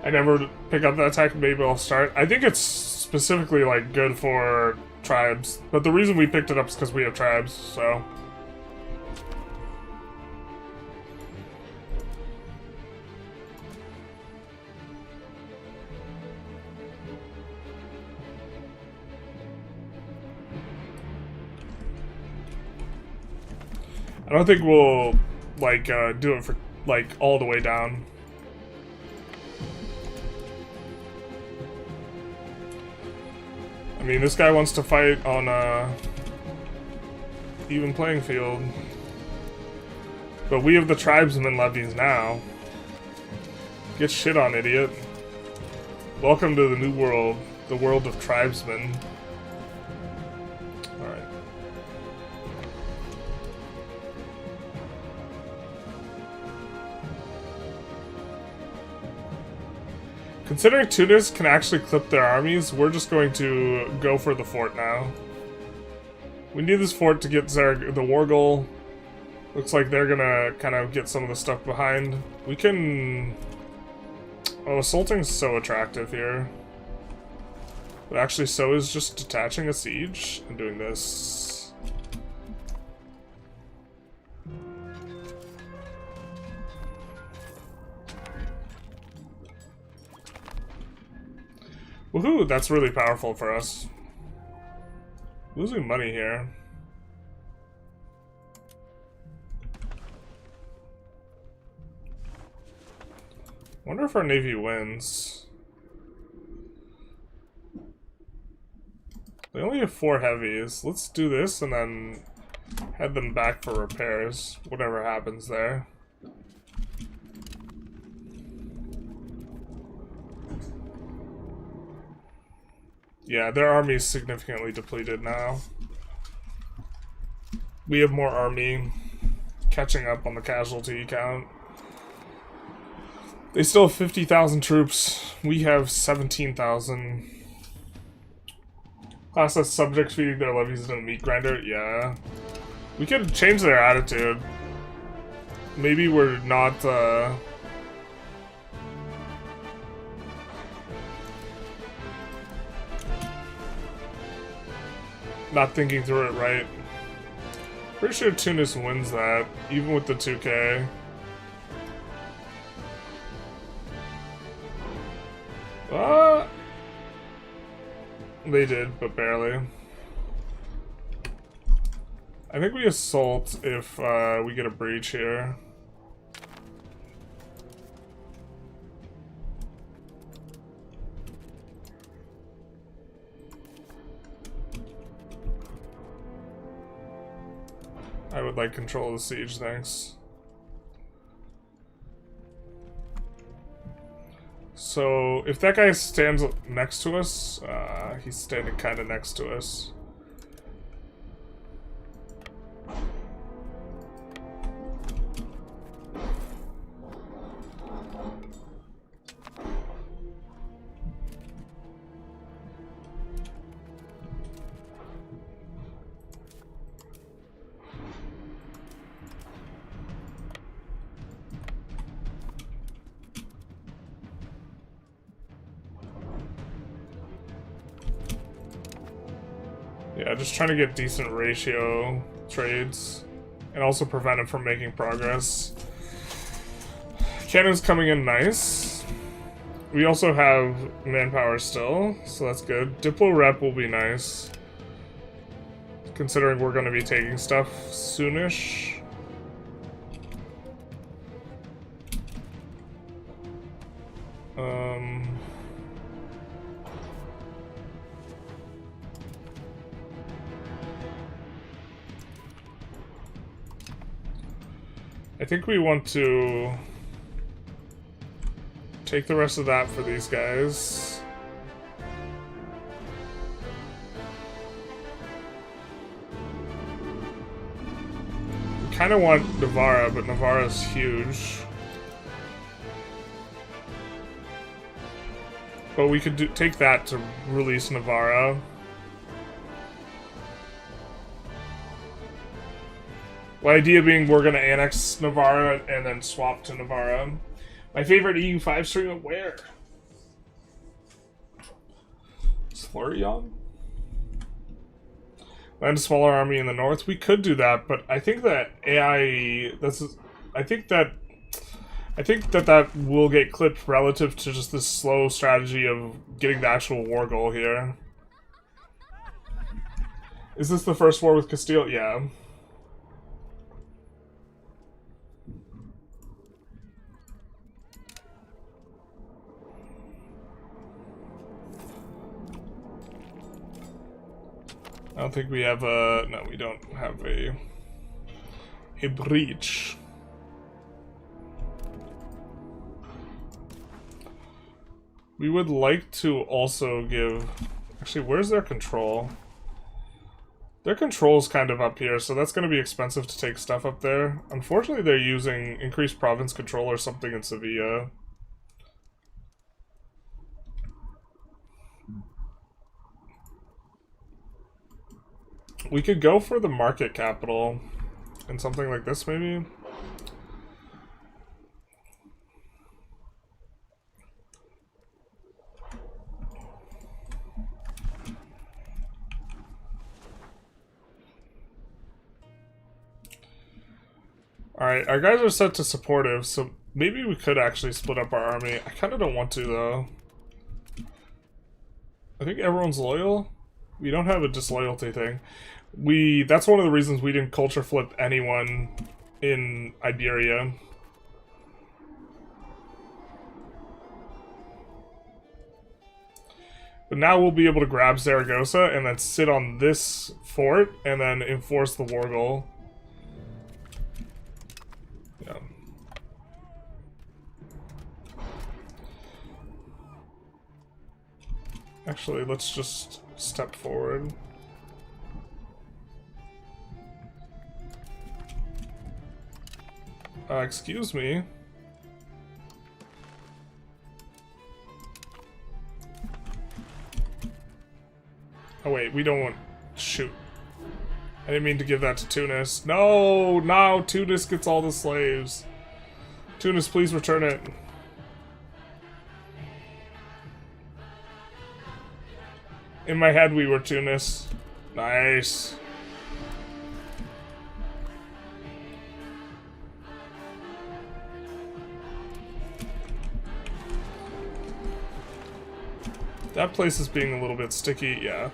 I never pick up that attack, maybe I'll start. I think it's specifically like good for tribes, but the reason we picked it up is because we have tribes, so. I don't think we'll like do it for like all the way down. I mean, this guy wants to fight on a even playing field. But we have the Tribesmen levies now. Get shit on, idiot. Welcome to the new world, the world of Tribesmen. Alright. Considering Tunis can actually clip their armies, we're just going to go for the fort now. We need this fort to get the war goal. Looks like they're gonna kind of get some of the stuff behind. We can... Oh, assaulting's so attractive here. But actually, so is just detaching a siege and doing this. Woohoo, that's really powerful for us. Losing money here. Wonder if our navy wins. They only have 4 heavies. Let's do this and then head them back for repairs, whatever happens there. Yeah, their army is significantly depleted now. We have more army catching up on the casualty count. They still have 50,000 troops. We have 17,000. Class S subjects feeding their levies in a meat grinder. Yeah. We could change their attitude. Maybe we're not, not thinking through it right. Pretty sure Tunis wins that, even with the 2K. They did, but barely. I think we assault if we get a breach here. I would like control of the siege, thanks. So, if that guy stands next to us, he's standing kind of next to us. Yeah, just trying to get decent ratio trades and also prevent him from making progress. Cannon's coming in nice. We also have manpower still, so that's good. Diplo rep will be nice, considering we're going to be taking stuff soonish. I think we want to take the rest of that for these guys. We kind of want Navarra, but Navarra's huge. But we could take that to release Navarra. The idea being we're going to annex Navarra and then swap to Navarra. My favorite EU5 stream, where? Is Flurry on? Land a smaller army in the north. We could do that, but I think that AI... I think that will get clipped relative to just this slow strategy of getting the actual war goal here. Is this the first war with Castile? Yeah. I don't think we have a... No, we don't have a breach. We would like to also give... Actually, where's their control? Their control's kind of up here, so that's going to be expensive to take stuff up there. Unfortunately, they're using increased province control or something in Sevilla. We could go for the market capital and something like this, maybe? Alright, our guys are set to supportive, so maybe we could actually split up our army. I kind of don't want to, though. I think everyone's loyal. We don't have a disloyalty thing. That's one of the reasons we didn't culture flip anyone in Iberia. But now we'll be able to grab Zaragoza and then sit on this fort and then enforce the war goal. Yeah. Actually, let's just step forward. Excuse me. Oh wait, we don't want... Shoot. I didn't mean to give that to Tunis. No! Now Tunis gets all the slaves. Tunis, please return it. In my head, we were Tunis. Nice. That place is being a little bit sticky, yeah.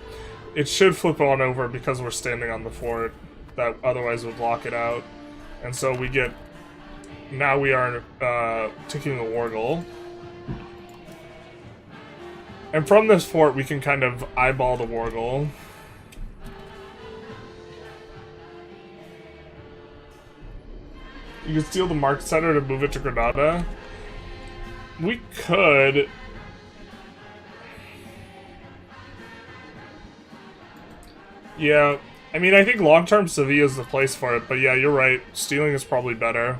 It should flip on over because we're standing on the fort. That otherwise would lock it out. And so we get... Now we are taking the war goal. And from this fort we can kind of eyeball the war goal. You can steal the market center to move it to Granada. We could... Yeah, I mean, I think long-term Sevilla is the place for it, but yeah, you're right. Stealing is probably better.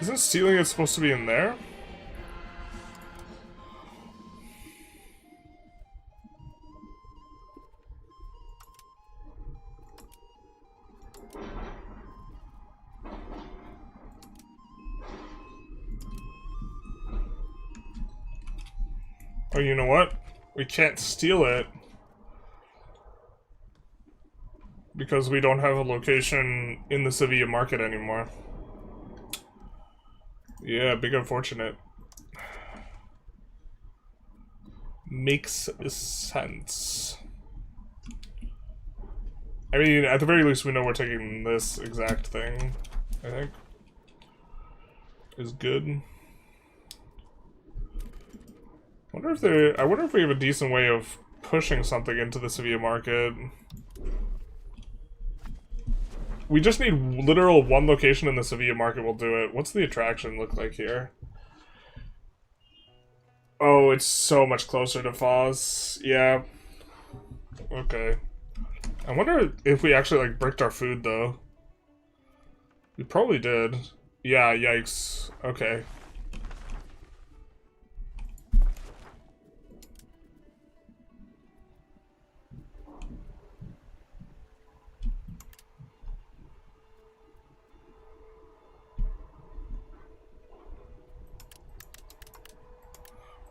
Isn't stealing it supposed to be in there? Oh, you know what? We can't steal it because we don't have a location in the Sevilla market anymore. Yeah, big unfortunate. Makes sense. I mean, at the very least, we know we're taking this exact thing, I think. Is good. I wonder if we have a decent way of pushing something into the Sevilla market. We just need literal one location in the Sevilla market will do it. What's the attraction look like here? Oh, it's so much closer to Foz. Yeah. Okay. I wonder if we actually, like, bricked our food, though. We probably did. Yeah, yikes. Okay.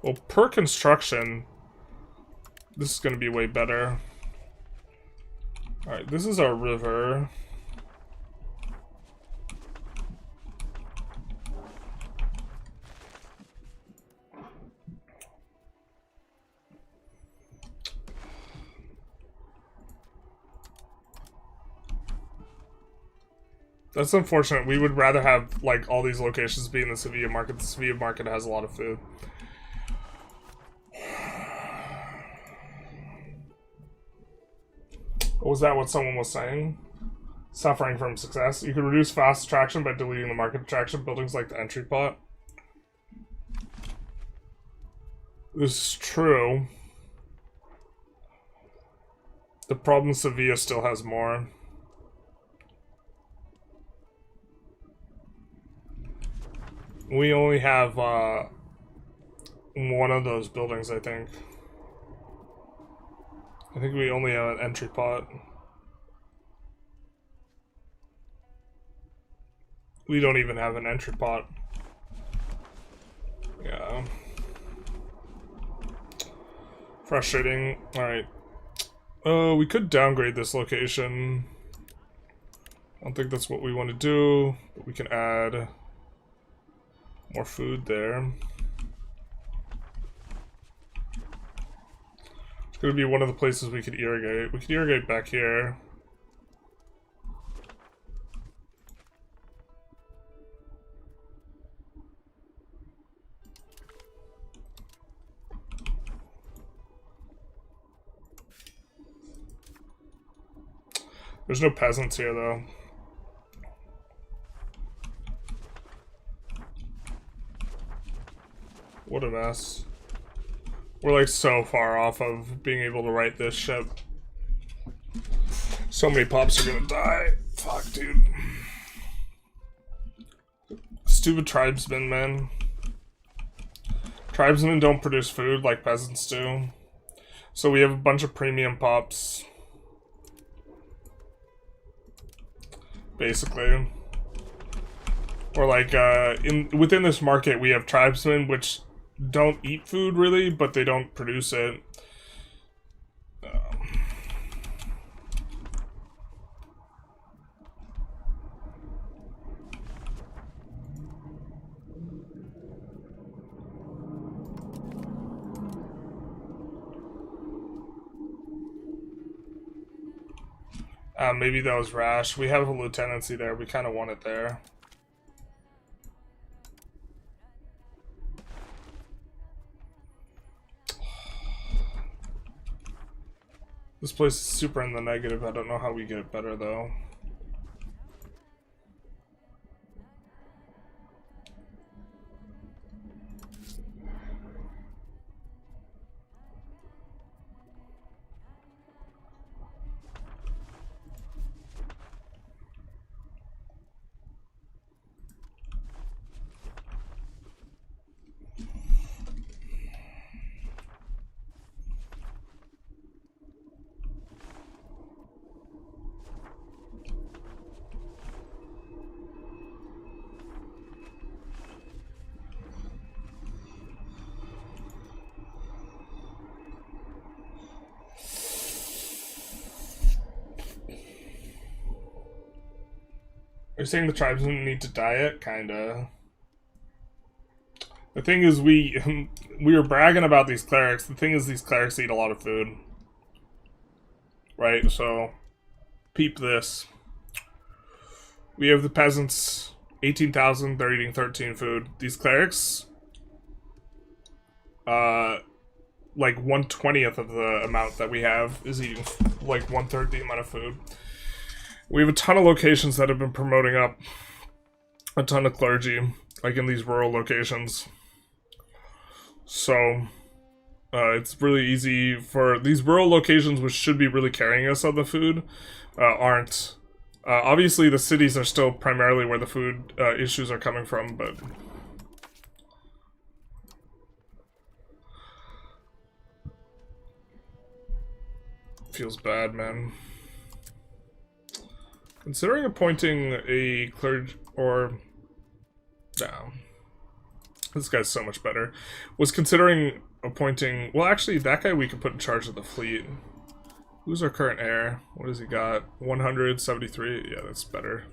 Well, per construction, this is going to be way better. Alright, this is our river. That's unfortunate. We would rather have, like, all these locations be in the Sevilla market. The Sevilla market has a lot of food. Was that what someone was saying? Suffering from success. You could reduce fast attraction by deleting the market attraction buildings like the entry pot. This is true. The problem Sevilla still has more. We only have one of those buildings, I think. I think we only have an entry pot. We don't even have an entry pot. Yeah. Frustrating. Alright. We could downgrade this location. I don't think that's what we want to do, but we can add more food there. It's going to be one of the places we could irrigate. We could irrigate back here. There's no peasants here, though. What a mess. We're like so far off of being able to right this ship. So many pups are gonna die. Fuck, dude. Stupid tribesmen, man. Tribesmen don't produce food like peasants do. So we have a bunch of premium pups. Basically. Or like, within this market we have tribesmen which don't eat food really, but they don't produce it. Maybe that was rash. We have a lieutenancy there. We kind of want it there. This place is super in the negative. I don't know how we get it better, though. Are you saying the tribesmen need to diet? Kinda. The thing is, we were bragging about these clerics. The thing is, these clerics eat a lot of food. Right, so peep this. We have the peasants, 18,000, they're eating 13 food. These clerics, like 1/20th of the amount that we have is eating like 1/3 the amount of food. We have a ton of locations that have been promoting up a ton of clergy, like in these rural locations. So, it's really easy for these rural locations, which should be really carrying us on the food, aren't. Obviously, the cities are still primarily where the food issues are coming from, but feels bad, man. Considering appointing a clergy, or no, this guy's so much better. Was considering appointing, well, actually, that guy we could put in charge of the fleet. Who's our current heir? What has he got? 173. Yeah, that's better.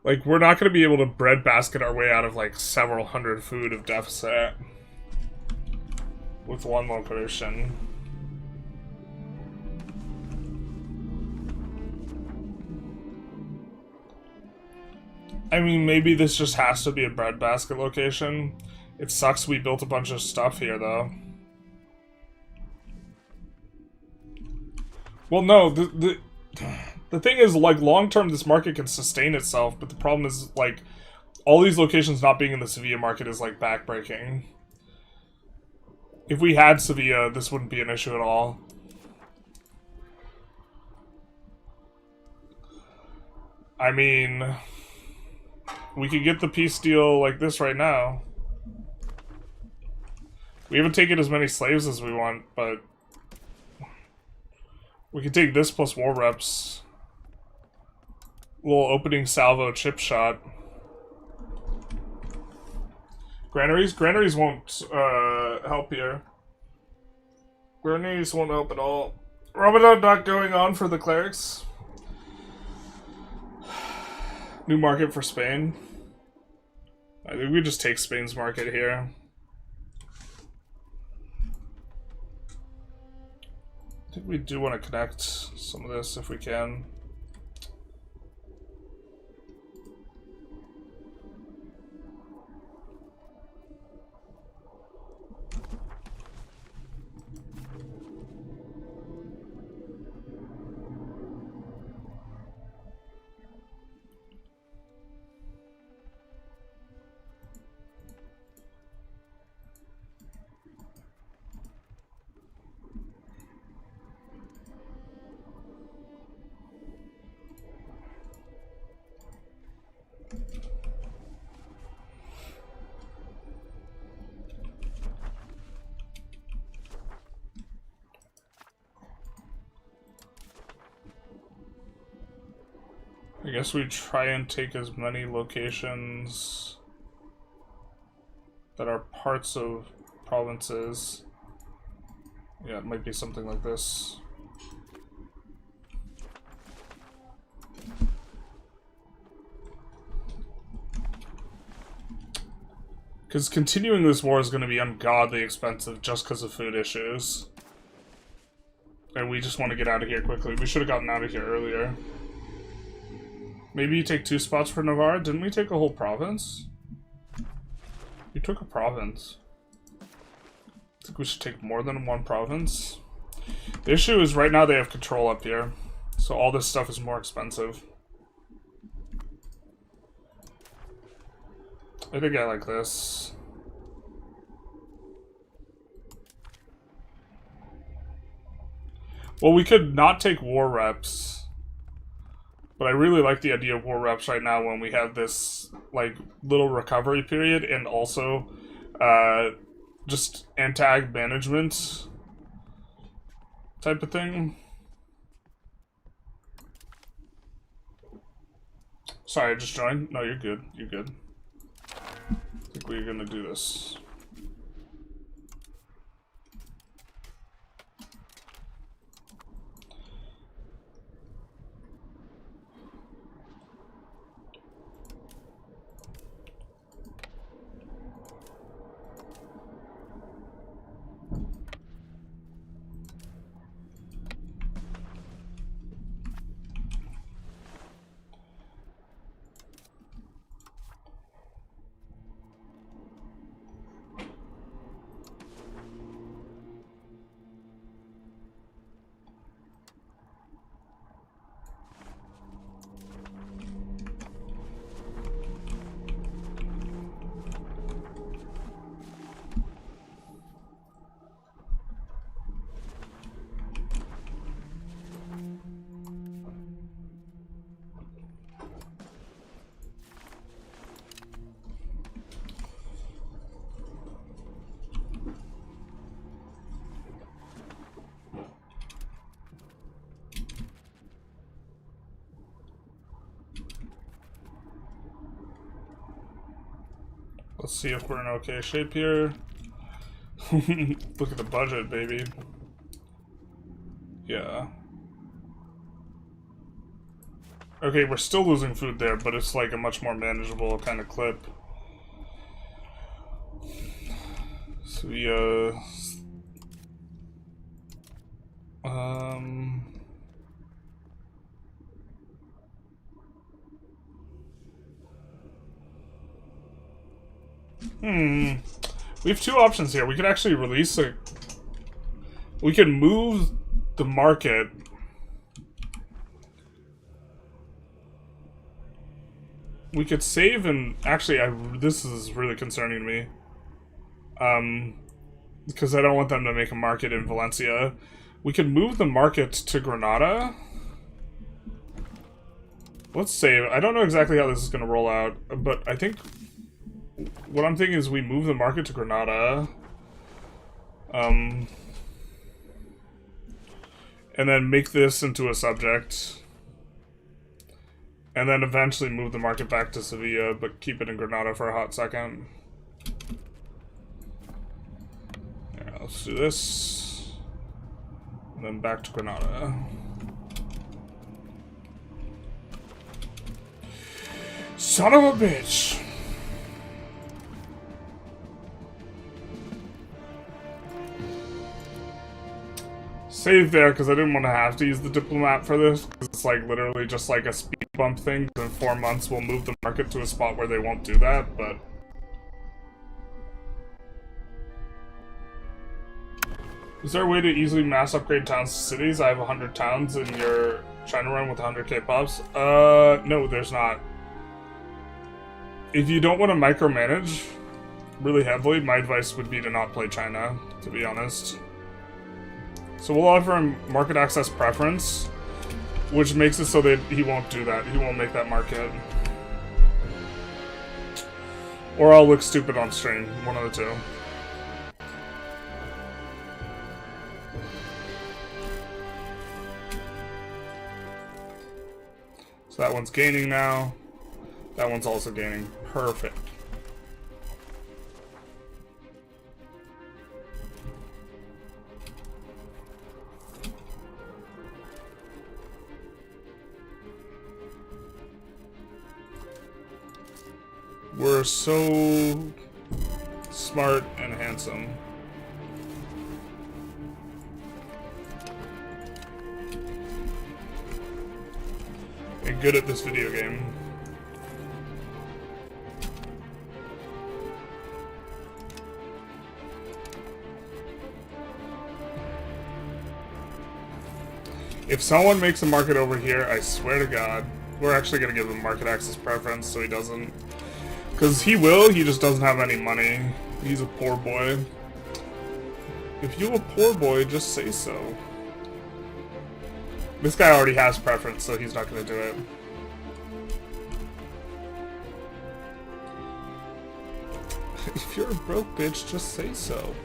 Like, we're not going to be able to breadbasket our way out of like several hundred food of deficit with one location. I mean, maybe this just has to be a breadbasket location. It sucks we built a bunch of stuff here, though. Well, no, the thing is, like, long-term, this market can sustain itself, but the problem is, like, all these locations not being in the Sevilla market is, like, backbreaking. If we had Sevilla, this wouldn't be an issue at all. I mean, we could get the peace deal like this right now. We haven't taken as many slaves as we want, but we can take this plus war reps. Little opening salvo chip shot. Granaries won't help here. Granaries won't help at all. Ramadan not going on for the clerics. New market for Spain. I think we just take Spain's market here. I think we do want to connect some of this if we can. I guess we try and take as many locations that are parts of provinces. Yeah, it might be something like this. Because continuing this war is going to be ungodly expensive just because of food issues. And we just want to get out of here quickly. We should have gotten out of here earlier. Maybe you take 2 spots for Navarre? Didn't we take a whole province? You took a province. I think we should take more than 1 province. The issue is right now they have control up here. So all this stuff is more expensive. I think I like this. Well, we could not take war reps. But I really like the idea of war reps right now when we have this, like, little recovery period and also just antag management type of thing. Sorry, I just joined. No, you're good. You're good. I think we're gonna do this. Let's see if we're in okay shape here. Look at the budget, baby. Yeah. Okay, we're still losing food there, but it's like a much more manageable kind of clip. So we, We have two options here. We could actually release a... We could move the market. We could save and... Actually, this is really concerning me. Because I don't want them to make a market in Valencia. We could move the market to Granada. Let's save. I don't know exactly how this is going to roll out, but I think... What I'm thinking is we move the market to Granada. And then make this into a subject. And then eventually move the market back to Sevilla, but keep it in Granada for a hot second. Yeah, let's do this. And then back to Granada. Son of a bitch! Save there, because I didn't want to have to use the diplomat for this, because it's like literally just like a speed bump thing. In 4 months we'll move the market to a spot where they won't do that, but... Is there a way to easily mass upgrade towns to cities? I have 100 towns in your China run with 100k pops. No, there's not. If you don't want to micromanage really heavily, my advice would be to not play China, to be honest. So we'll offer him market access preference, which makes it so that he won't do that. He won't make that market. Or I'll look stupid on stream. One of the two. So that one's gaining now. That one's also gaining. Perfect. We're so smart and handsome. And good at this video game. If someone makes a market over here, I swear to God, we're actually gonna give him market access preference so he doesn't. Because he will, he just doesn't have any money. He's a poor boy. If you're a poor boy, just say so. This guy already has preference, so he's not going to do it. If you're a broke bitch, just say so.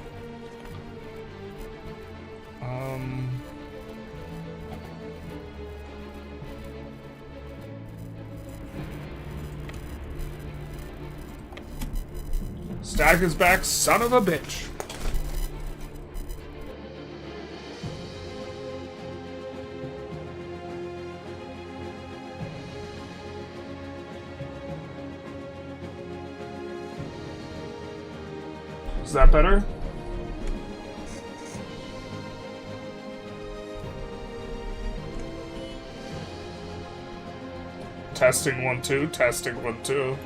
Stag is back, son of a bitch. Is that better? Testing 1 2, testing 1 2.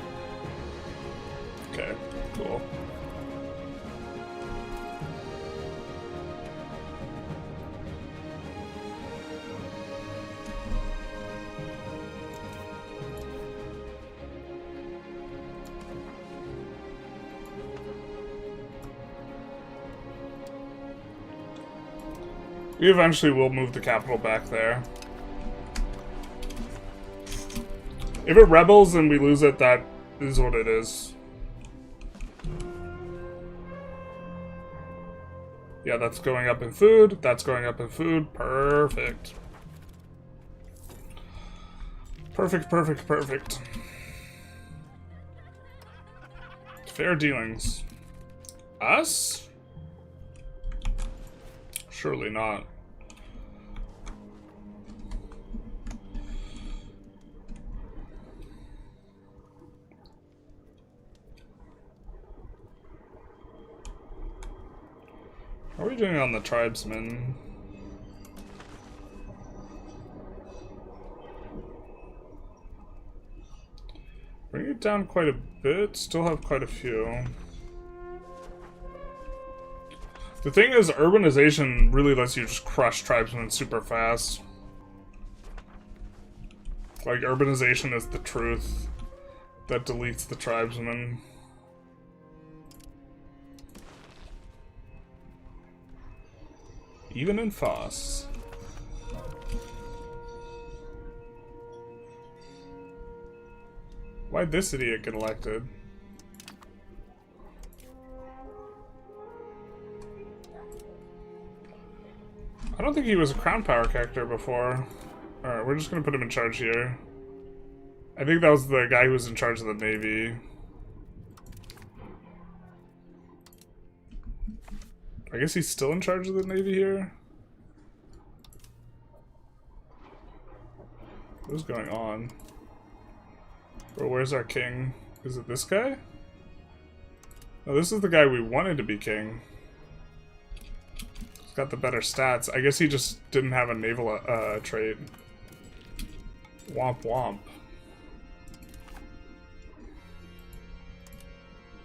Okay. Cool. We eventually will move the capital back there. If it rebels and we lose it, that is what it is. Yeah, that's going up in food. That's going up in food. Perfect. Perfect, perfect, perfect. Fair dealings. Us? Surely not. How are we doing on the Tribesmen? Bring it down quite a bit. Still have quite a few. The thing is, urbanization really lets you just crush tribesmen super fast. Like, urbanization is the truth that deletes the tribesmen. Even in Foss. Why'd this idiot get elected? I don't think he was a crown power character before. Alright, we're just gonna put him in charge here. I think that was the guy who was in charge of the Navy. I guess he's still in charge of the Navy here? What's going on? Bro, where's our king? Is it this guy? No, this is the guy we wanted to be king. He's got the better stats. I guess he just didn't have a naval trait. Womp womp.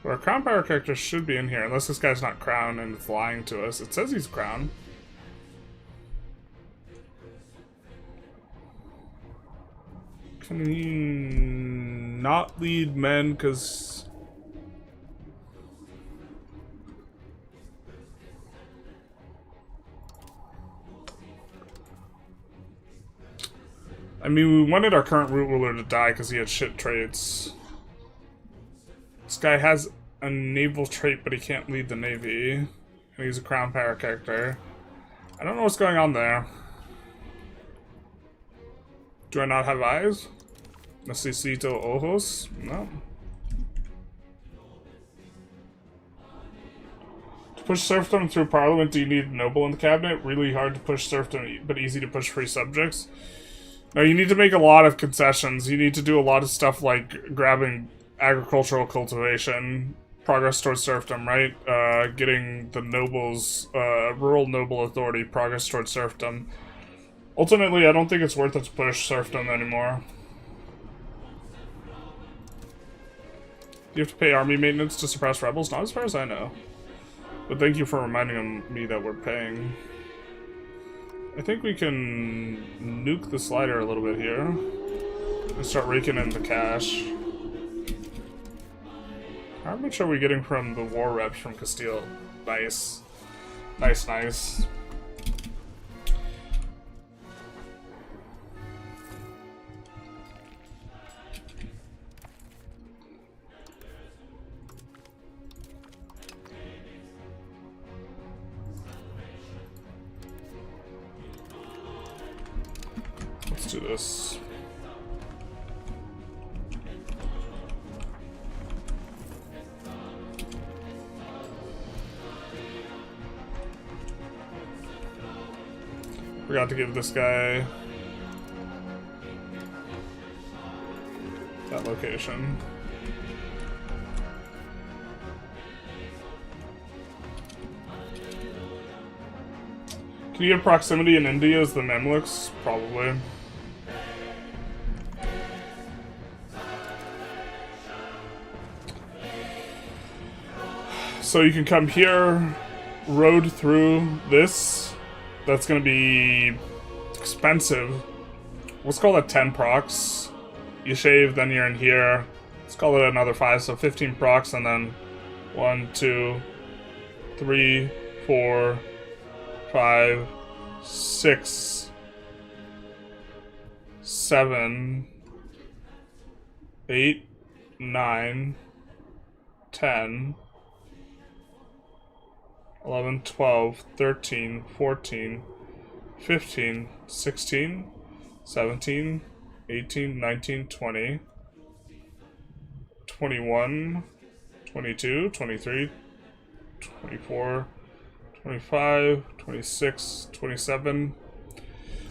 But our crown power character should be in here, unless this guy's not crown and it's lying to us. It says he's crown. Can he not lead men, because... I mean, we wanted our current root ruler to die because he had shit traits. This guy has a naval trait, but he can't lead the navy. And he's a crown power character. I don't know what's going on there. Do I not have eyes? Necesito ojos? No. To push serfdom through parliament, do you need a noble in the cabinet? Really hard to push serfdom, but easy to push free subjects. No, you need to make a lot of concessions. You need to do a lot of stuff like grabbing agricultural cultivation, progress towards serfdom, right? Getting the nobles, rural noble authority, progress towards serfdom. Ultimately, I don't think it's worth it to push serfdom anymore. You have to pay army maintenance to suppress rebels? Not as far as I know. But thank you for reminding me that we're paying. I think we can nuke the slider a little bit here. And start raking in the cash. How much are we getting from the war reps from Castile? Nice. Nice, nice. Let's do this. Forgot to give this guy that location. Can you get proximity in India as the Mamluks? Probably. So you can come here, road through this. That's gonna be expensive. Let's call it 10 procs. You shave, then you're in here. Let's call it another 5, so 15 procs, and then 1, 2, 3, 4, 5, 6, 7, 8, 9, 10, 11, 12, 13, 14, 15, 16, 17, 18, 19, 20, 21, 22, 23, 24, 25, 26, 27.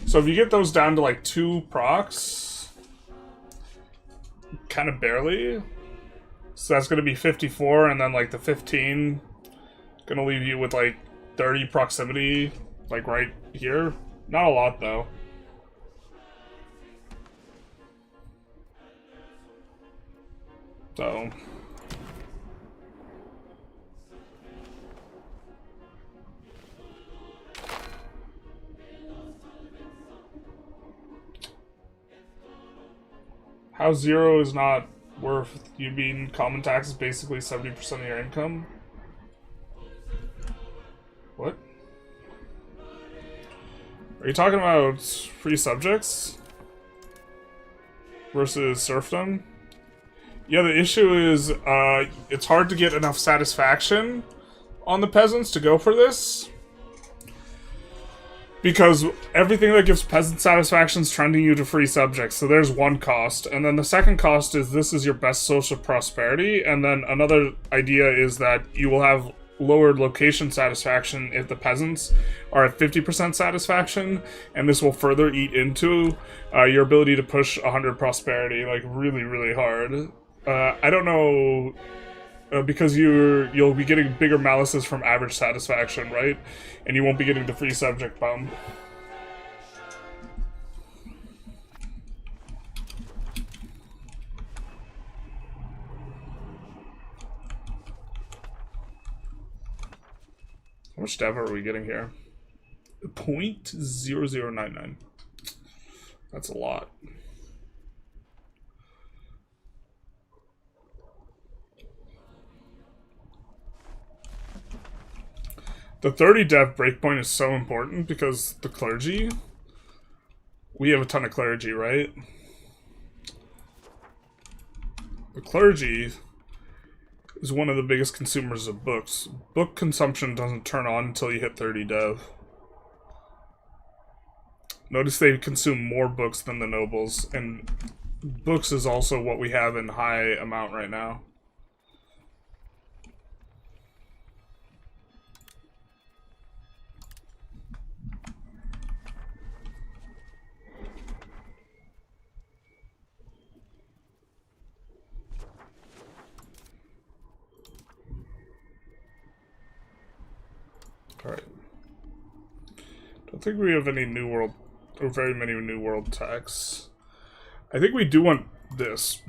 So if you get those down to like 2 procs, kind of barely. So that's going to be 54, and then like the 15... Gonna leave you with like 30 proximity, like right here. Not a lot though. So How 0 is not worth, you mean common tax is basically 70% of your income? What? Are you talking about free subjects versus serfdom? Yeah, the issue is it's hard to get enough satisfaction on the peasants to go for this. Because everything that gives peasant satisfaction is trending you to free subjects. So there's one cost. And then the second cost is this is your best source of prosperity. And then another idea is that you will have lowered location satisfaction if the peasants are at 50% satisfaction. And this will further eat into your ability to push 100 prosperity, like really, really hard. I don't know... because you'll be getting bigger malices from average satisfaction, right? And you won't be getting the free subject bump. How much dev are we getting here? 0.0099. That's a lot. The 30 dev breakpoint is so important because the clergy, we have a ton of clergy, right? The clergy is one of the biggest consumers of books. Book consumption doesn't turn on until you hit 30 dev. Notice they consume more books than the nobles, and books is also what we have in high amount right now. Alright. Don't think we have any New World, or very many New World tax. I think we do want this.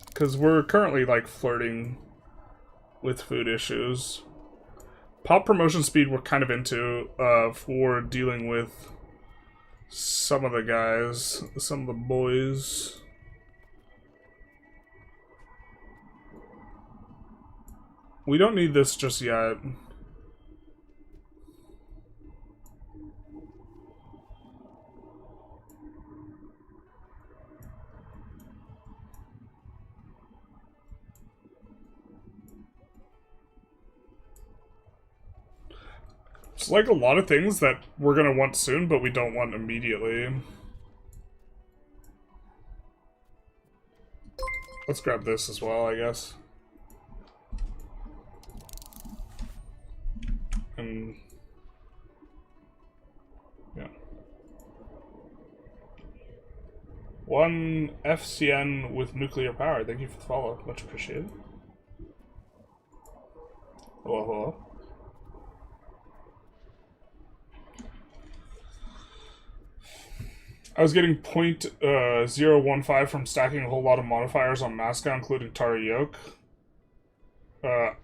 Because we're currently, like, flirting with food issues. Pop promotion speed we're kind of into, for dealing with some of the guys, some of the boys. We don't need this just yet. It's like a lot of things that we're gonna want soon, but we don't want immediately. Let's grab this as well, I guess. And... yeah. 1 FCN with nuclear power. Thank you for the follow. Much appreciated. Hello, hello. I was getting 0.015 from stacking a whole lot of modifiers on Masca, including Tara Yoke.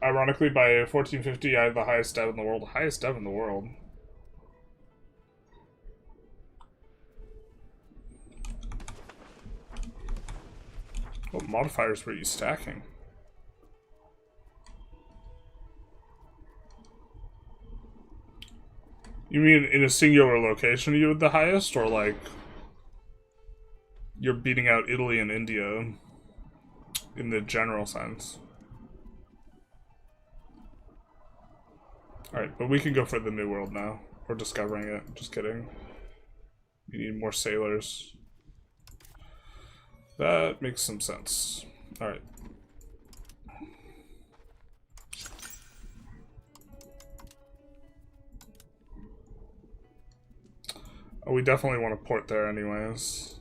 Ironically, by 1450, I have the highest dev in the world. The highest dev in the world. What modifiers were you stacking? You mean in a singular location you had the highest, or like... you're beating out Italy and India in the general sense? Alright, but we can go for the New World now. We're discovering it. Just kidding. We need more sailors. That makes some sense. Alright. Oh, we definitely want to port there anyways.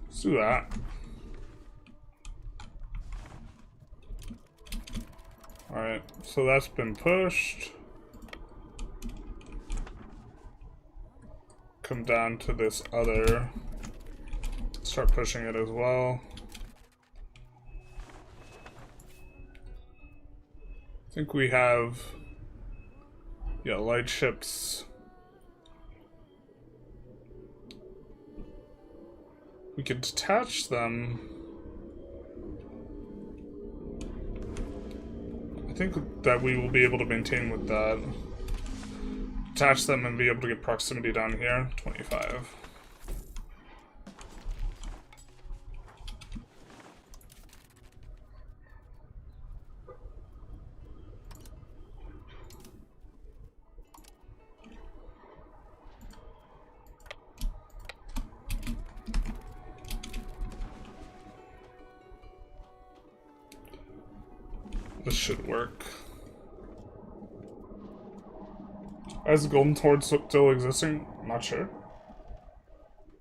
Let's do that. Alright, so that's been pushed. Come down to this other. Start pushing it as well. I think we have, yeah, light ships. We could detach them. I think that we will be able to maintain with that. Detach them and be able to get proximity down here. 25. This should work. Is the Golden Torch still existing? I'm not sure.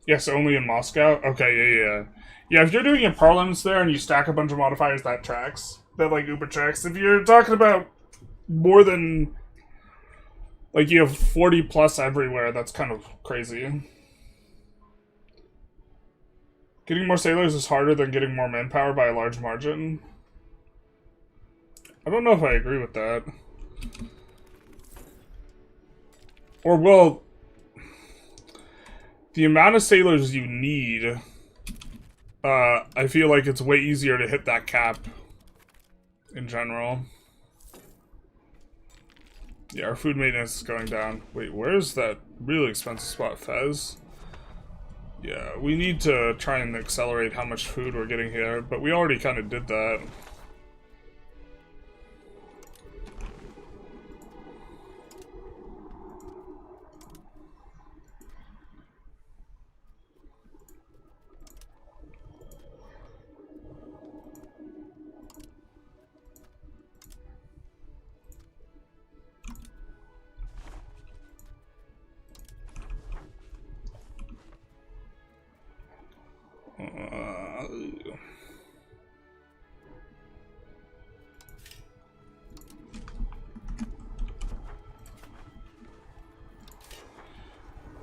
Yes, only in Moscow? Okay, yeah. Yeah, if you're doing your parliaments there and you stack a bunch of modifiers, that tracks. That, like, Uber tracks. If you're talking about more than, like, you have 40 plus everywhere, that's kind of crazy. Getting more sailors is harder than getting more manpower by a large margin. I don't know if I agree with that. Or, well, the amount of sailors you need, I feel like it's way easier to hit that cap in general. Yeah, our food maintenance is going down. Wait, where's that really expensive spot, Fez? Yeah, we need to try and accelerate how much food we're getting here, but we already kind of did that.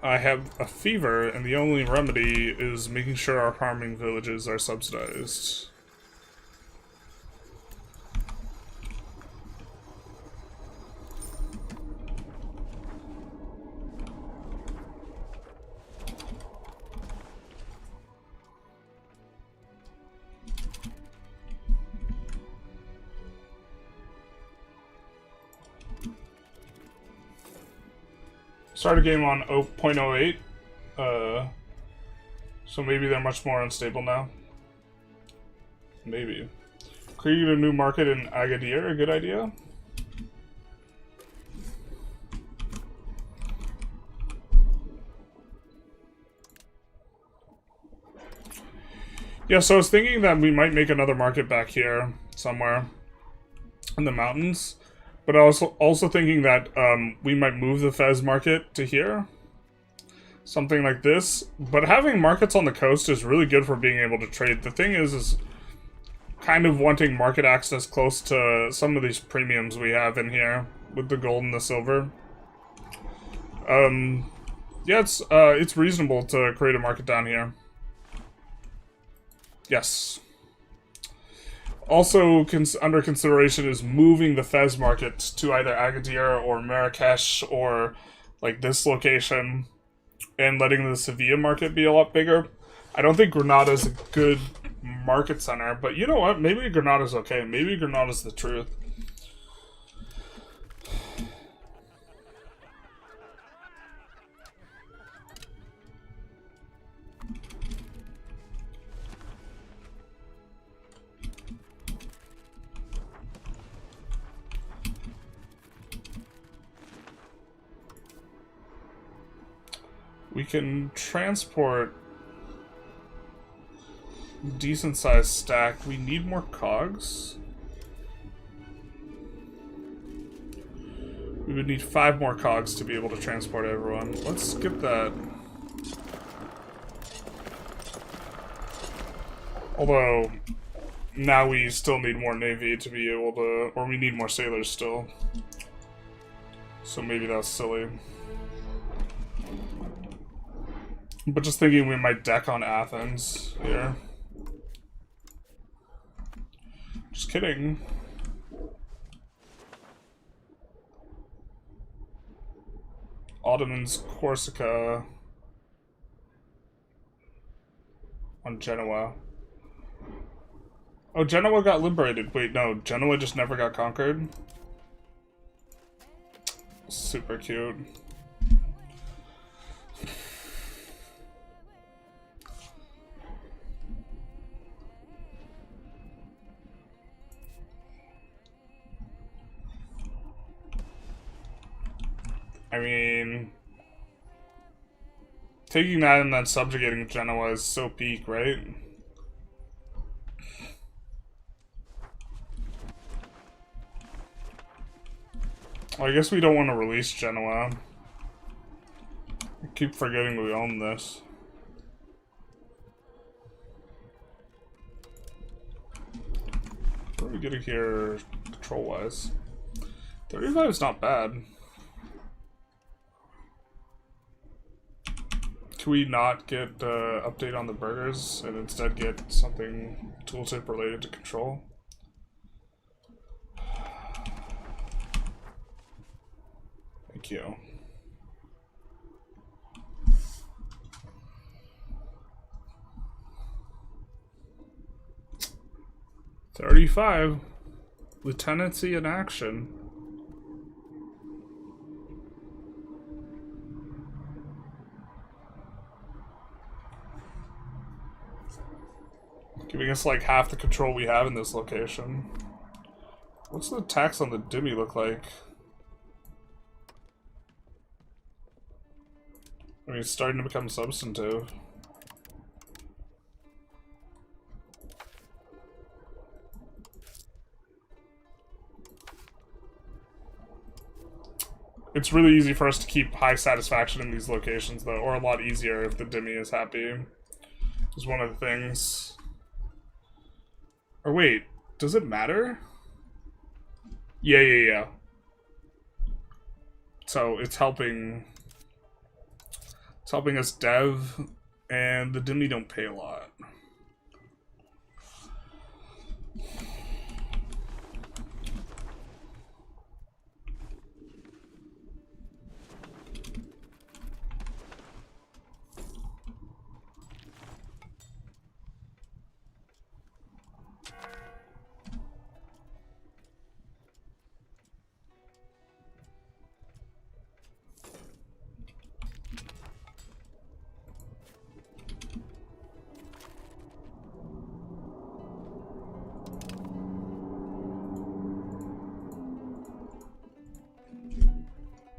I have a fever, and the only remedy is making sure our farming villages are subsidized. Start a game on 0.08, so maybe they're much more unstable now. Maybe. Creating a new market in Agadir, a good idea? Yeah, so I was thinking that we might make another market back here, somewhere, in the mountains. But I was also thinking that we might move the Fez market to here. Something like this. But having markets on the coast is really good for being able to trade. The thing is kind of wanting market access close to some of these premiums we have in here. With the gold and the silver. Yeah, it's reasonable to create a market down here. Yes. Also, under consideration is moving the Fez market to either Agadir or Marrakesh or, like, this location, and letting the Sevilla market be a lot bigger. I don't think Granada's a good market center, but you know what? Maybe Granada's okay. Maybe Granada's the truth. We can transport decent sized stack. We need more cogs. We would need 5 more cogs to be able to transport everyone. Let's skip that. Although, now we still need more navy to be able to, or we need more sailors still. So maybe that's silly. But just thinking we might deck on Athens here. Just kidding. Ottomans Corsica on Genoa. Oh, Genoa got liberated. Wait, no, Genoa just never got conquered. Super cute. I mean, taking that and then subjugating Genoa is so peak, right? Well, I guess we don't want to release Genoa. I keep forgetting we own this. What are we getting here control-wise? 35 is not bad. Can we not get update on the burgers and instead get something tooltip related to control? Thank you. $35. Lieutenancy in action. Giving us like half the control we have in this location. What's the tax on the Demi look like? I mean, it's starting to become substantive. It's really easy for us to keep high satisfaction in these locations, though, or a lot easier if the Demi is happy. Is one of the things. Or wait, does it matter? Yeah. So it's helping. It's helping us dev, and the Demi don't pay a lot.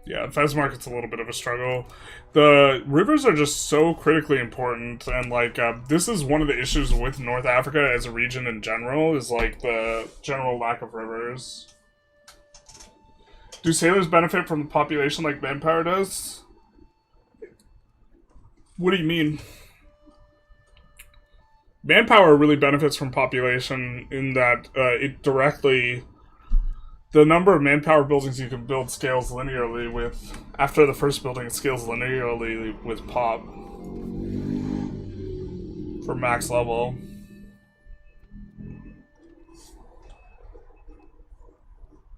Yeah, Fez Market's a little bit of a struggle. The rivers are just so critically important, and like this is one of the issues with North Africa as a region in general, is like the general lack of rivers. Do sailors benefit from the population like manpower does? What do you mean? Manpower really benefits from population in that it directly... The number of manpower buildings you can build scales linearly with... After the first building, it scales linearly with pop. For max level.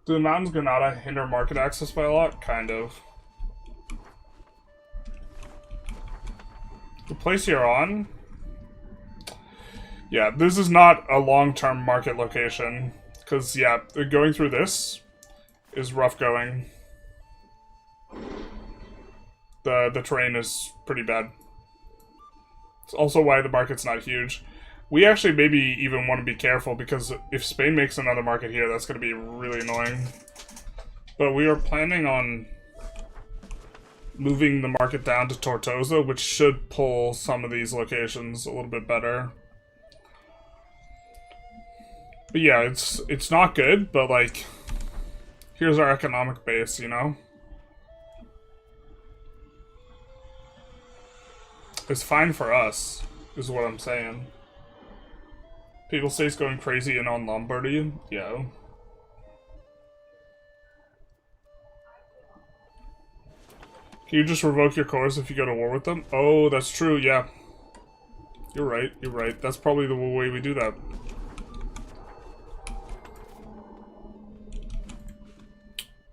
Do the mountains Granada hinder market access by a lot? Kind of. The place you're on? Yeah, this is not a long-term market location. Because, yeah, going through this is rough going. The terrain is pretty bad. It's also why the market's not huge. We actually maybe even want to be careful, because if Spain makes another market here, that's going to be really annoying. But we are planning on moving the market down to Tortosa, which should pull some of these locations a little bit better. But yeah, it's not good, but like, here's our economic base, you know? It's fine for us, is what I'm saying. People say it's going crazy and on Lombardy. Yeah. Can you just revoke your cores if you go to war with them? Oh, that's true, yeah. You're right. That's probably the way we do that.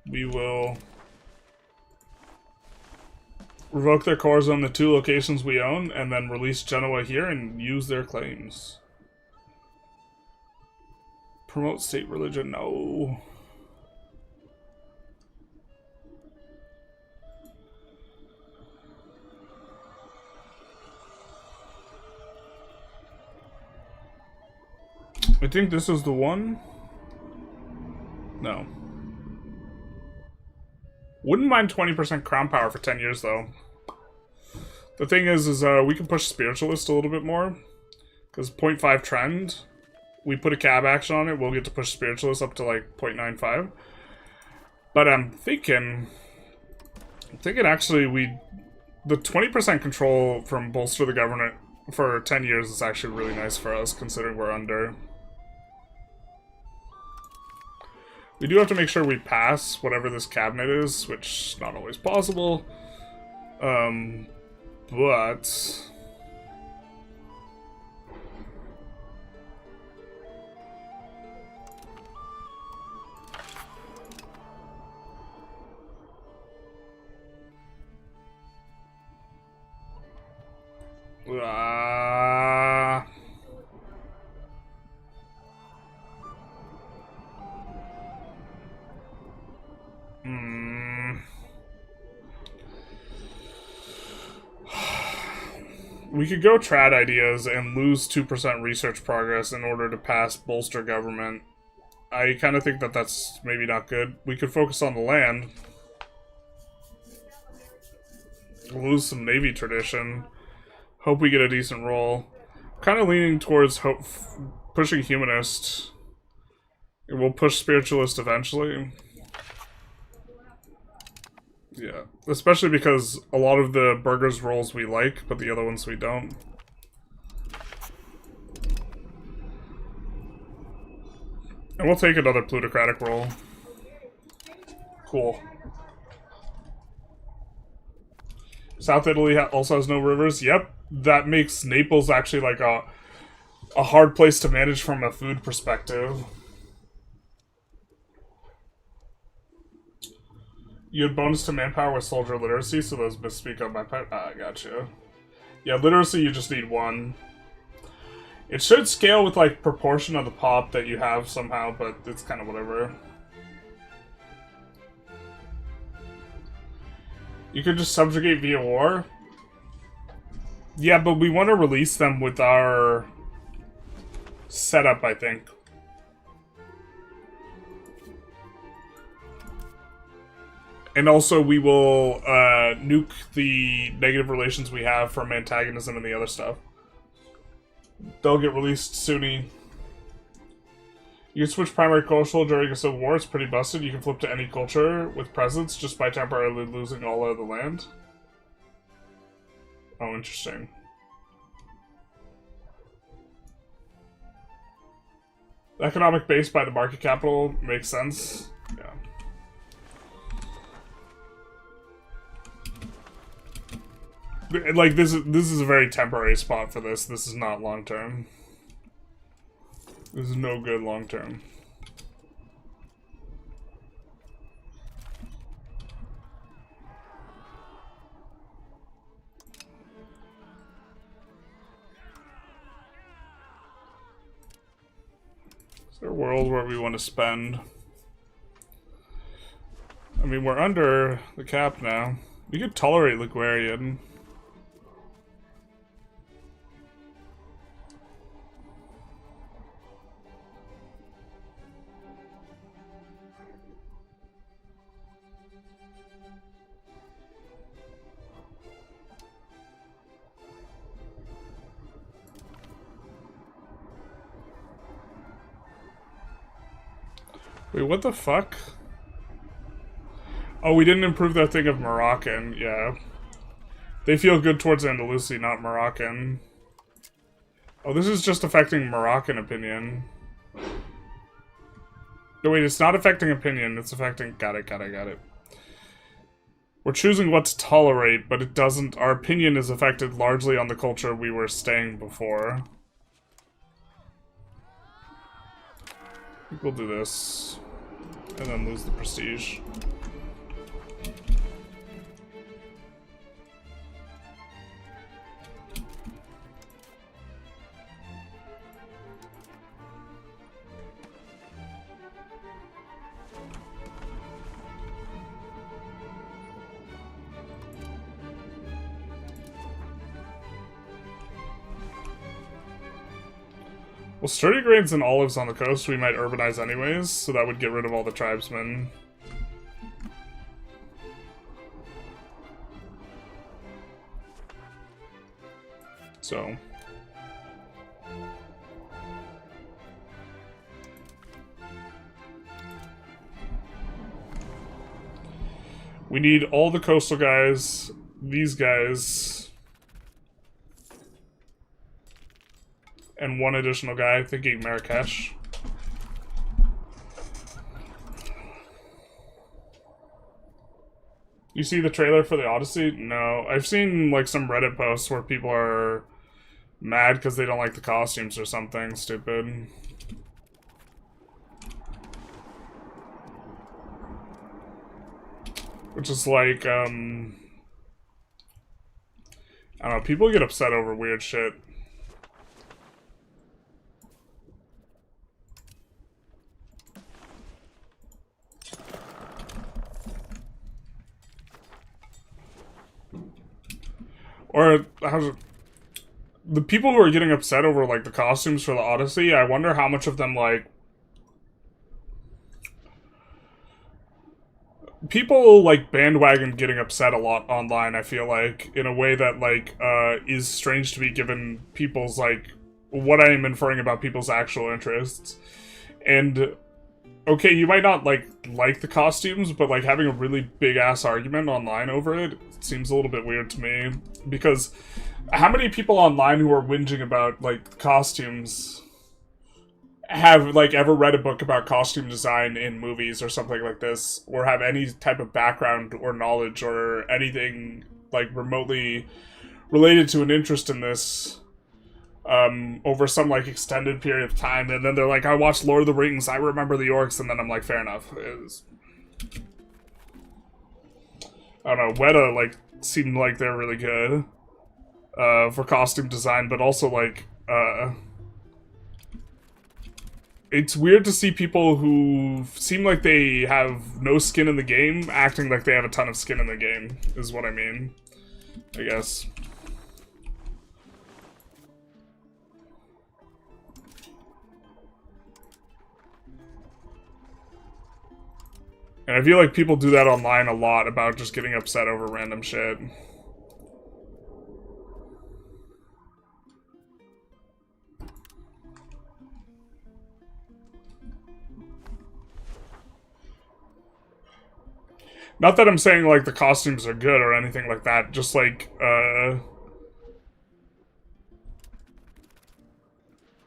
We will Revoke their cores on the 2 locations we own, and then release Genoa here and use their claims. Promote state religion, no. I think this is the one. No. Wouldn't mind 20% crown power for 10 years, though. The thing is we can push Spiritualist a little bit more. Because 0.5 trend, we put a cab action on it, we'll get to push Spiritualist up to, like, 0.95. But I'm thinking actually the 20% control from Bolster the Government for 10 years is actually really nice for us, considering we're under. We do have to make sure we pass whatever this cabinet is, which is not always possible. But... We could go trad ideas and lose 2% research progress in order to pass Bolster Government. I kind of think that that's maybe not good. We could focus on the land. Lose some Navy tradition. Hope we get a decent roll. Kind of leaning towards pushing Humanist. We'll push Spiritualist eventually. Yeah, especially because a lot of the burgers rolls we like, but the other ones we don't. And we'll take another plutocratic roll. Cool. South Italy also has no rivers. Yep, that makes Naples actually like a hard place to manage from a food perspective. You had bonus to manpower with soldier literacy, so those misspeak on my part. Ah, gotcha. Yeah, literacy you just need 1. It should scale with like proportion of the pop that you have somehow, but it's kind of whatever. You could just subjugate via war. Yeah, but we want to release them with our setup, I think. And also, we will nuke the negative relations we have from antagonism and the other stuff. They'll get released soony. You can switch primary culture during a civil war. It's pretty busted. You can flip to any culture with presence just by temporarily losing all of the land. Oh, interesting. The economic base by the market capital makes sense. Yeah. Like, this is a very temporary spot for this. This is not long-term. This is no good long-term. Is there a world where we want to spend? I mean, we're under the cap now. We could tolerate Liguarian. Wait, what the fuck? Oh, we didn't improve their thing of Moroccan, yeah. They feel good towards Andalusi, not Moroccan. Oh, this is just affecting Moroccan opinion. No, wait, it's not affecting opinion, it's affecting... Got it. We're choosing what to tolerate, but it doesn't... Our opinion is affected largely on the culture we were staying before. I think we'll do this. And then lose the prestige. Well, sturdy grains and olives on the coast we might urbanize anyways, so that would get rid of all the tribesmen. So... we need all the coastal guys, these guys, and one additional guy, thinking Marrakesh. You see the trailer for the Odyssey? No. I've seen, like, some Reddit posts where people are mad because they don't like the costumes or something stupid. Which is like, I don't know, people get upset over weird shit. Or, the people who are getting upset over, like, the costumes for the Odyssey, I wonder how much of them, like, people, like, bandwagon getting upset a lot online, I feel like, in a way that, like, is strange to me given people's, like, what I am inferring about people's actual interests. And, okay, you might not, like the costumes, but, like, having a really big-ass argument online over it seems a little bit weird to me. Because how many people online who are whinging about, like, costumes have, like, ever read a book about costume design in movies or something like this, or have any type of background or knowledge or anything, like, remotely related to an interest in this, over some, like, extended period of time, and then they're like, I watched Lord of the Rings, I remember the orcs, and then I'm like, fair enough. I don't know, Weta, like, seemed like they're really good, for costume design, but also, like, it's weird to see people who seem like they have no skin in the game acting like they have a ton of skin in the game, is what I mean, I guess. And I feel like people do that online a lot about just getting upset over random shit. Not that I'm saying, like, the costumes are good or anything like that, just, like, I'm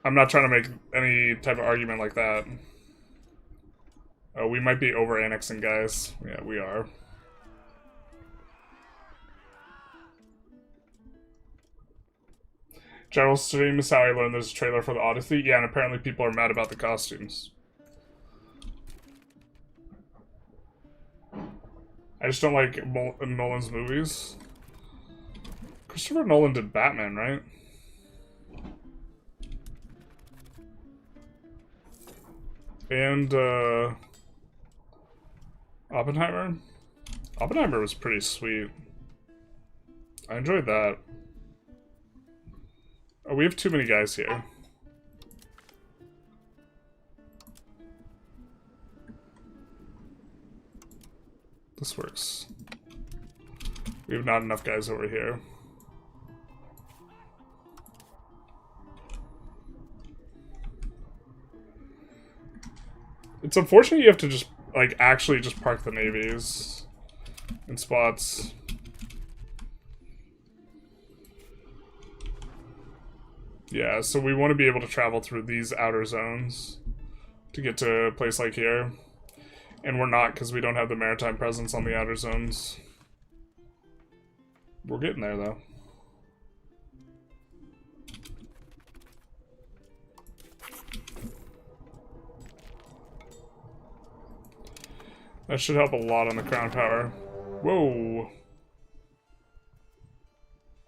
not trying to make any type of argument like that. Oh, we might be over-annexing, guys. Yeah, we are. General stream is how I learned there's a trailer for the Odyssey. Yeah, and apparently people are mad about the costumes. I just don't like Nolan's movies. Christopher Nolan did Batman, right? And, Oppenheimer? Oppenheimer was pretty sweet. I enjoyed that. Oh, we have too many guys here. This works. We have not enough guys over here. It's unfortunate you have to just, like, actually just park the navies in spots. Yeah, so we want to be able to travel through these outer zones to get to a place like here. And we're not, because we don't have the maritime presence on the outer zones. We're getting there, though. That should help a lot on the crown power. Whoa.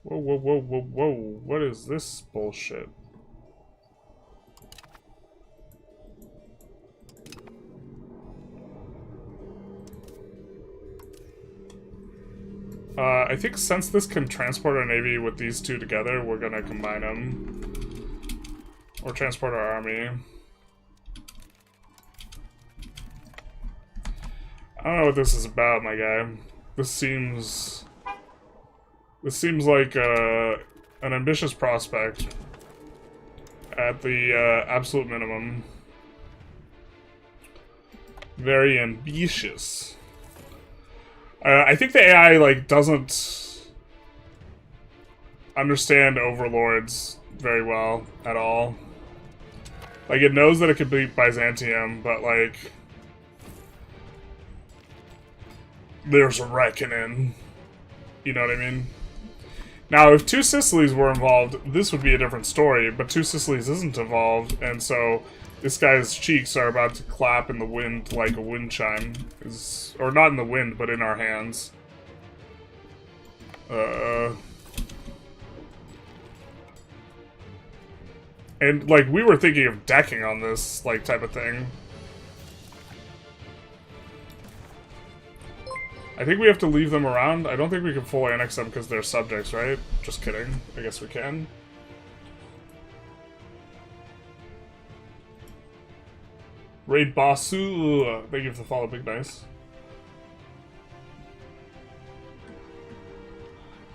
Whoa, whoa, whoa, whoa, whoa. What is this bullshit? I think since this can transport our navy with these two together, we're gonna combine them. Or transport our army. I don't know what this is about, my guy. This seems like an ambitious prospect at the absolute minimum. Very ambitious. I think the AI like doesn't understand overlords very well at all. Like, it knows that it could beat Byzantium, but like there's a reckoning. You know what I mean? Now, if Two Sicilies were involved, this would be a different story, but Two Sicilies isn't involved, and so this guy's cheeks are about to clap in the wind like a wind chime. Or not in the wind, but in our hands. And, like, we were thinking of decking on this, like, type of thing. I think we have to leave them around. I don't think we can fully annex them because they're subjects, right? Just kidding. I guess we can. Raid Basu. Thank you for the follow, Big Nice.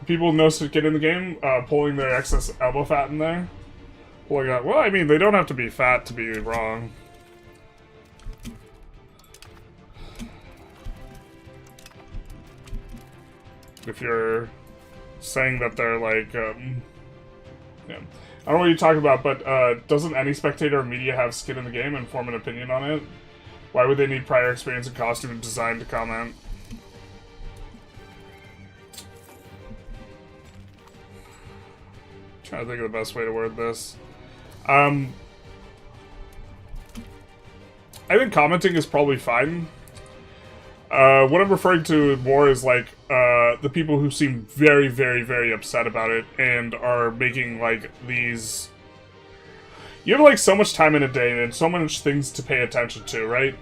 People know to get in the game, pulling their excess elbow fat in there. Pulling out. Well, I mean, they don't have to be fat to be wrong. If you're saying that they're like, yeah. I don't know what you're talking about, but doesn't any spectator or media have skin in the game and form an opinion on it? Why would they need prior experience in costume and design to comment? Trying to think of the best way to word this. I think commenting is probably fine. What I'm referring to more is like the people who seem very, very, very upset about it and are making like these. You have like so much time in a day and so much things to pay attention to, right?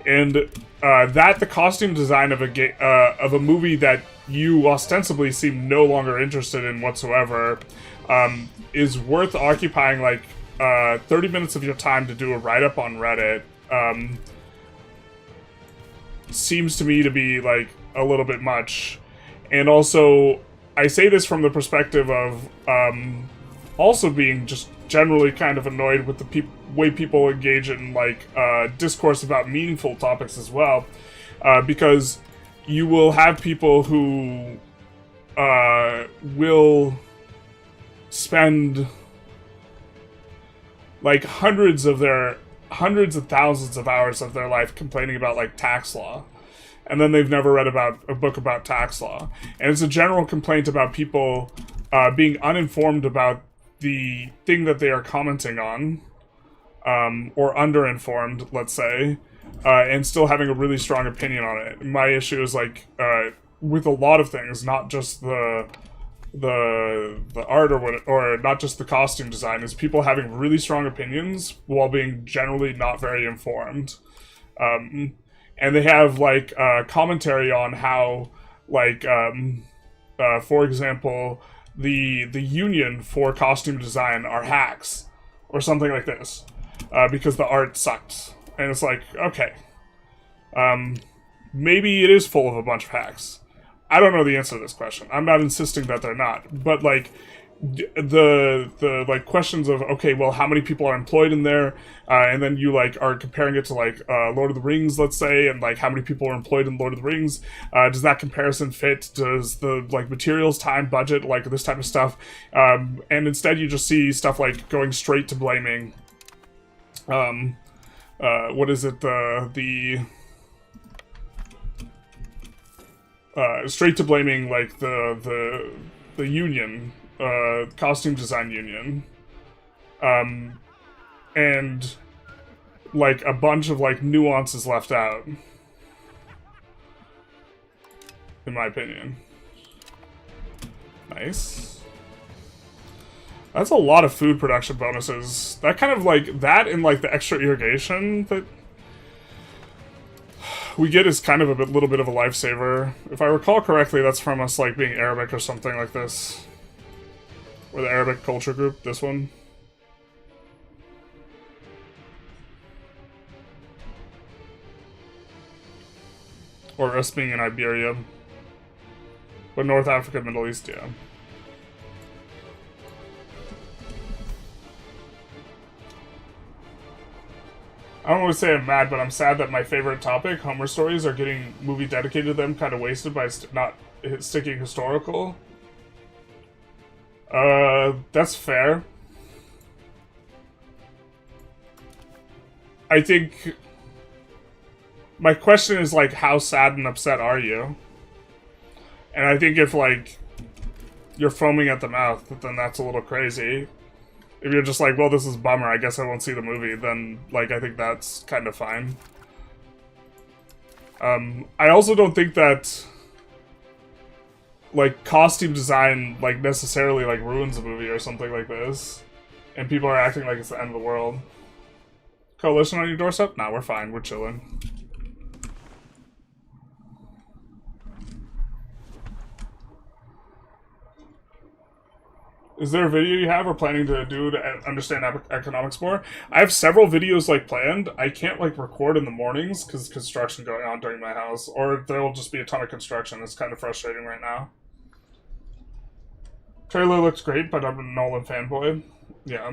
And that the costume design of a movie that you ostensibly seem no longer interested in whatsoever is worth occupying like 30 minutes of your time to do a write-up on Reddit. Seems to me to be like a little bit much. And also, I say this from the perspective of also being just generally kind of annoyed with the way people engage in like discourse about meaningful topics as well, because you will have people who will spend like hundreds of thousands of hours of their life complaining about like tax law, and then they've never read about a book about tax law. And it's a general complaint about people being uninformed about the thing that they are commenting on, or underinformed, let's say, and still having a really strong opinion on it. My issue is like with a lot of things, not just the art or not just the costume design, is people having really strong opinions while being generally not very informed. And they have like commentary on how like for example the union for costume design are hacks or something like this, because the art sucks. And it's like, okay, maybe it is full of a bunch of hacks. I don't know the answer to this question. I'm not insisting that they're not, but like the like questions of, okay, well, how many people are employed in there, and then you like are comparing it to like Lord of the Rings, let's say, and like how many people are employed in Lord of the Rings. Does that comparison fit? Does the like materials, time, budget, like this type of stuff, and instead you just see stuff like going straight to blaming what is it, straight to blaming like the union, costume design union, and like a bunch of like nuances left out, in my opinion. Nice. That's a lot of food production bonuses. That kind of like that and like the extra irrigation that we get is kind of a little bit of a lifesaver. If I recall correctly, that's from us like being Arabic or something like this. Or the Arabic culture group, this one. Or us being in Iberia. But North Africa, Middle East, yeah. I don't want to say I'm mad, but I'm sad that my favorite topic, Homer stories, are getting movie dedicated to them kind of wasted by not sticking historical. That's fair. I think my question is, like, how sad and upset are you? And I think if, like, you're foaming at the mouth, then that's a little crazy. If you're just like, well, this is a bummer, I guess I won't see the movie, then, like, I think that's kind of fine. I also don't think that, like, costume design, like, necessarily, like, ruins a movie or something like this. And people are acting like it's the end of the world. Coalition on your doorstep? Nah, we're fine, we're chilling. Is there a video you have or planning to do to understand economics more? I have several videos, like, planned. I can't, like, record in the mornings because construction going on during my house. Or there will just be a ton of construction. It's kind of frustrating right now. Trailer looks great, but I'm a Nolan fanboy. Yeah.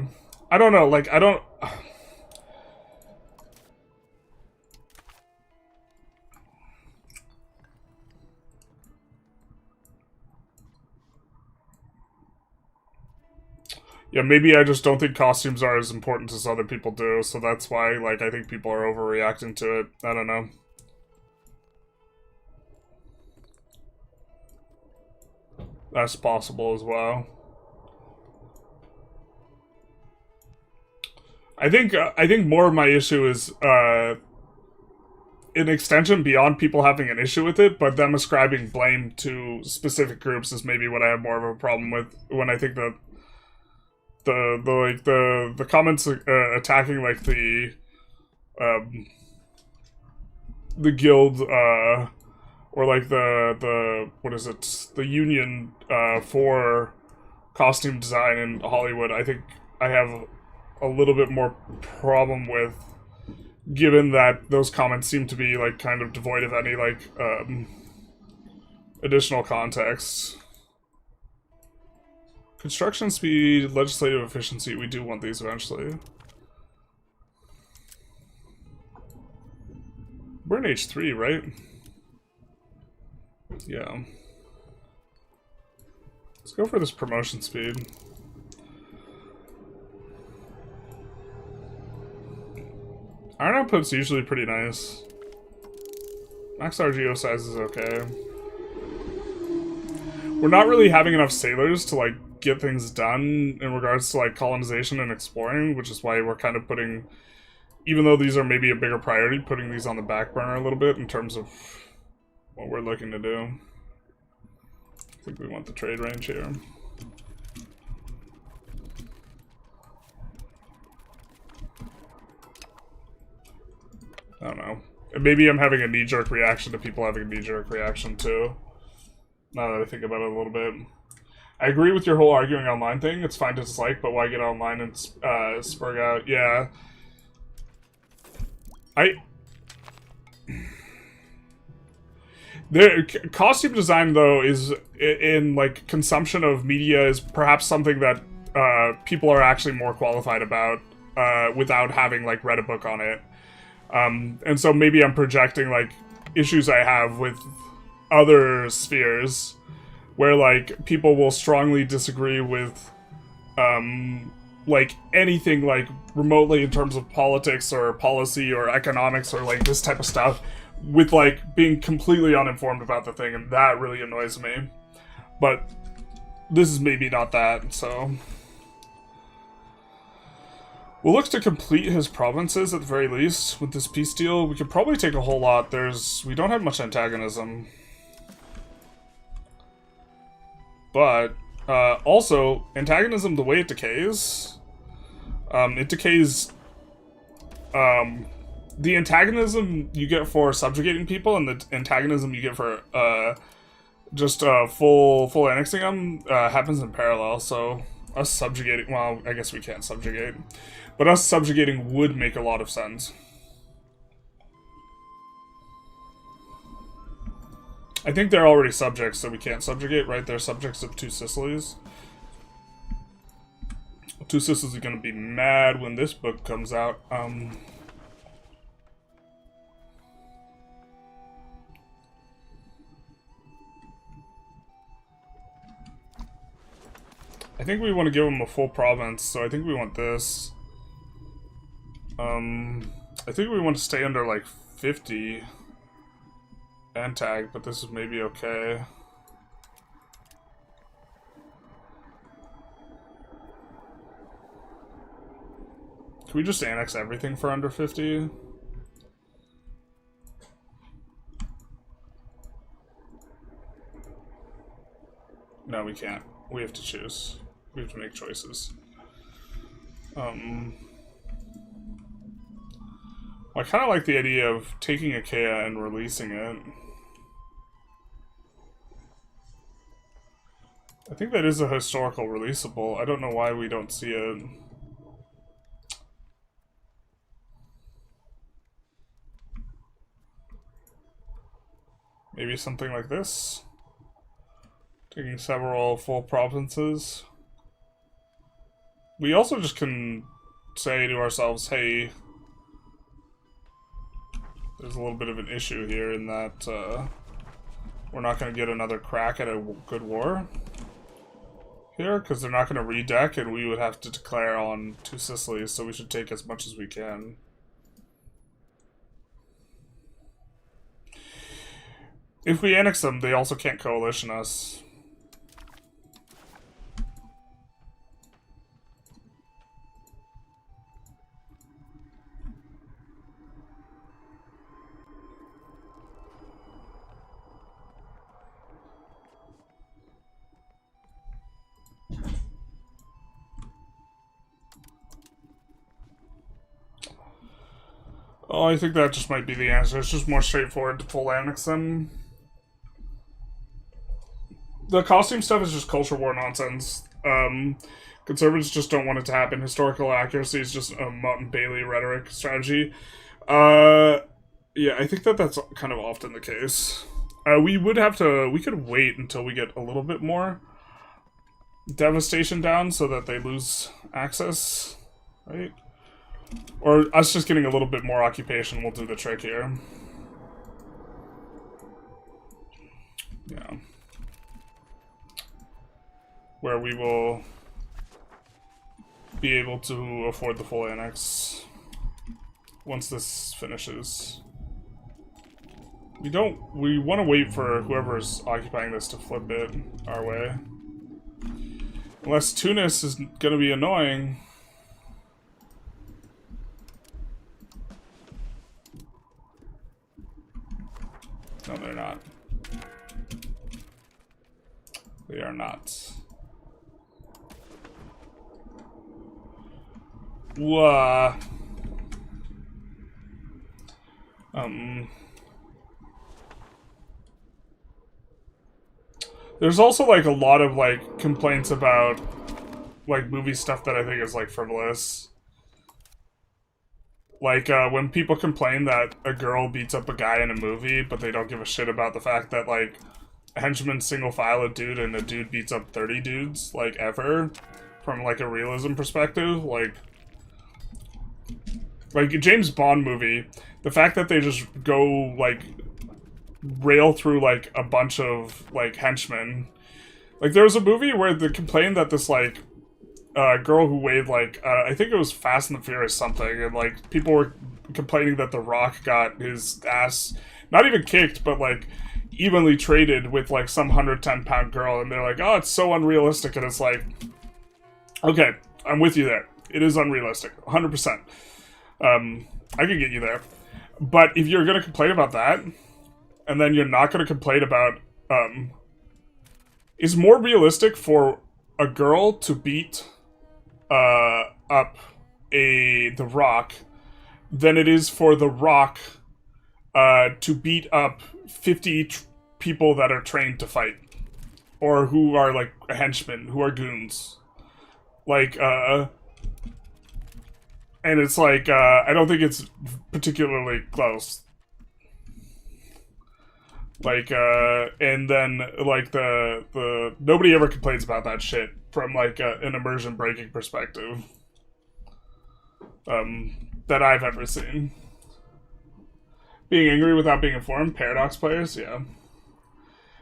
I don't know, like, I don't... Yeah, maybe I just don't think costumes are as important as other people do, so that's why, like, I think people are overreacting to it. I don't know. That's possible as well. I think more of my issue is, an extension beyond people having an issue with it, but them ascribing blame to specific groups is maybe what I have more of a problem with when I think that the comments attacking, like, the guild or like the what is it, the union for costume design in Hollywood, I think I have a little bit more problem with, given that those comments seem to be, like, kind of devoid of any, like, additional context. Construction speed, legislative efficiency, we do want these eventually. We're in H3, right? Yeah. Let's go for this promotion speed. Iron output's usually pretty nice. Max RGO size is okay. We're not really having enough sailors to, like, get things done in regards to, like, colonization and exploring, which is why we're kind of putting, even though these are maybe a bigger priority, putting these on the back burner a little bit in terms of what we're looking to do. I think we want the trade range here. I don't know. Maybe I'm having a knee-jerk reaction to people having a knee-jerk reaction too. Now that I think about it a little bit. I agree with your whole arguing online thing. It's fine to dislike, but why get online and spurg out? Yeah. Costume design, though, is in, like, consumption of media is perhaps something that people are actually more qualified about without having, like, read a book on it. And so maybe I'm projecting, like, issues I have with other spheres where, like, people will strongly disagree with, like, anything, like, remotely in terms of politics or policy or economics or, like, this type of stuff with, like, being completely uninformed about the thing, and that really annoys me. But this is maybe not that, so... We'll look to complete his provinces at the very least with this peace deal. We could probably take a whole lot. We don't have much antagonism. But, also, antagonism, the way it decays, the antagonism you get for subjugating people and the antagonism you get for, just, full annexing them, happens in parallel, so us subjugating, well, I guess we can't subjugate, but us subjugating would make a lot of sense. I think they're already subjects, so we can't subjugate, right? They're subjects of Two Sicilies. Two Sicilies are gonna be mad when this book comes out. I think we want to give them a full province, so I think we want this. I think we want to stay under like 50 Antag, but this is maybe okay. Can we just annex everything for under 50? No, we can't. We have to choose. We have to make choices. I kind of like the idea of taking Achaia and releasing it. I think that is a historical releasable. I don't know why we don't see it. Maybe something like this. Taking several full provinces. We also just can say to ourselves, hey, there's a little bit of an issue here in that we're not going to get another crack at a good war here, because they're not going to redeck, and we would have to declare on Two Sicilies, so we should take as much as we can. If we annex them, they also can't coalition us. Oh, I think that just might be the answer. It's just more straightforward to full annex them. The costume stuff is just culture war nonsense. Conservatives just don't want it to happen. Historical accuracy is just a Mott and Bailey rhetoric strategy. Yeah, I think that that's kind of often the case. We could wait until we get a little bit more devastation down so that they lose access, right? Or us just getting a little bit more occupation will do the trick here. Yeah. Where we will be able to afford the full annex once this finishes. We want to wait for whoever's occupying this to flip it our way. Unless Tunis is going to be annoying. No, they're not. They are not. Whoa. There's also, like, a lot of, like, complaints about, like, movie stuff that I think is, like, frivolous. Like, when people complain that a girl beats up a guy in a movie, but they don't give a shit about the fact that, like, a henchman single file a dude and a dude beats up 30 dudes, like, ever, from, like, a realism perspective, like a James Bond movie, the fact that they just go, like, rail through, like, a bunch of, like, henchmen. Like, there was a movie where they complained that this, like, girl who weighed, like, I think it was Fast and the Furious something, and, like, people were complaining that The Rock got his ass, not even kicked, but, like, evenly traded with, like, some 110-pound girl, and they're like, oh, it's so unrealistic, and it's like, okay, I'm with you there. It is unrealistic, 100%. I can get you there. But if you're gonna complain about that, and then you're not gonna complain about, is more realistic for a girl to beat up The Rock than it is for The Rock to beat up 50 people that are trained to fight, or who are, like, henchmen, who are goons. Like, and it's like, I don't think it's particularly close. Like, and then, like, the nobody ever complains about that shit from, like, an immersion breaking perspective. That I've ever seen. Being angry without being informed, Paradox players, yeah.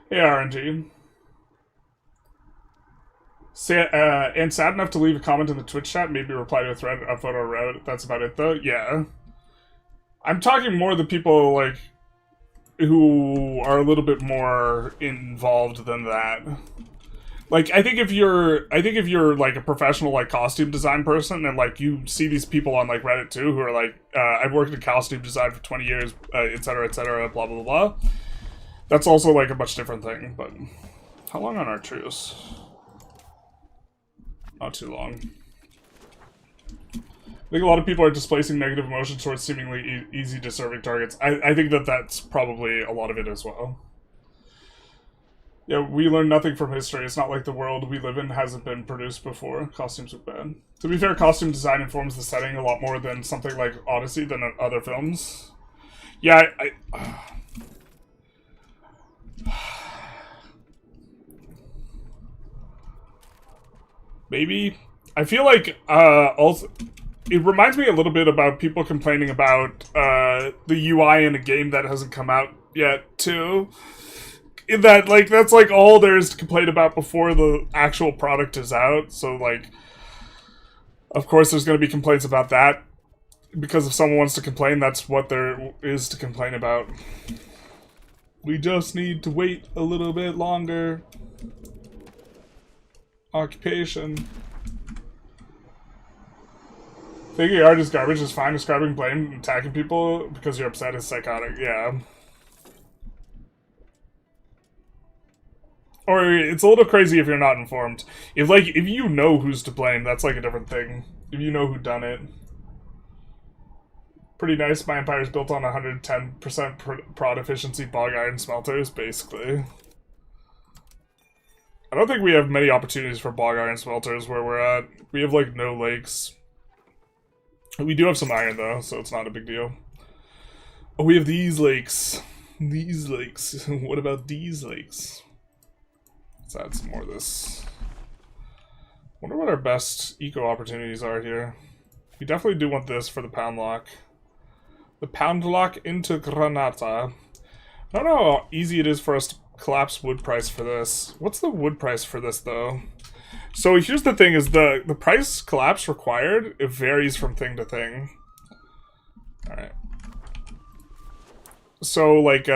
Hey, RNG. And sad enough to leave a comment in the Twitch chat, maybe reply to a thread, a photo, Reddit. That's about it, though. Yeah. I'm talking more the people, like, who are a little bit more involved than that. Like, I think if you're like a professional, like, costume design person, and, like, you see these people on, like, Reddit too, who are like, I've worked in costume design for 20 years, etc., blah, blah, blah. That's also, like, a much different thing, but how long on our truce? Not too long. I think a lot of people are displacing negative emotions towards seemingly easy deserving targets. I think that that's probably a lot of it as well. Yeah, we learn nothing from history. It's not like the world we live in hasn't been produced before. Costumes are bad. To be fair, costume design informs the setting a lot more than something like Odyssey than other films. Yeah, maybe. I feel like, also, it reminds me a little bit about people complaining about, the UI in a game that hasn't come out yet, too. In that, like, that's, like, all there is to complain about before the actual product is out. So, like, of course there's going to be complaints about that. Because if someone wants to complain, that's what there is to complain about. We just need to wait a little bit longer. Occupation. Thinking art is garbage is fine. Describing blame and attacking people because you're upset is psychotic. Yeah. Or it's a little crazy if you're not informed. If you know who's to blame, that's like a different thing. If you know who done it. Pretty nice. My empire's built on 110% prod efficiency bog iron smelters, basically. I don't think we have many opportunities for bog iron smelters where we're at. We have, like, no lakes. We do have some iron, though, so it's not a big deal. Oh, we have these lakes. These lakes. What about these lakes? Let's add some more of this. Wonder what our best eco opportunities are here. We definitely do want this for the pound lock. The pound lock into Granada. I don't know how easy it is for us to collapse wood price for this. What's the wood price for this, though? So here's the thing, is the price collapse required, it varies from thing to thing. Alright. So, like,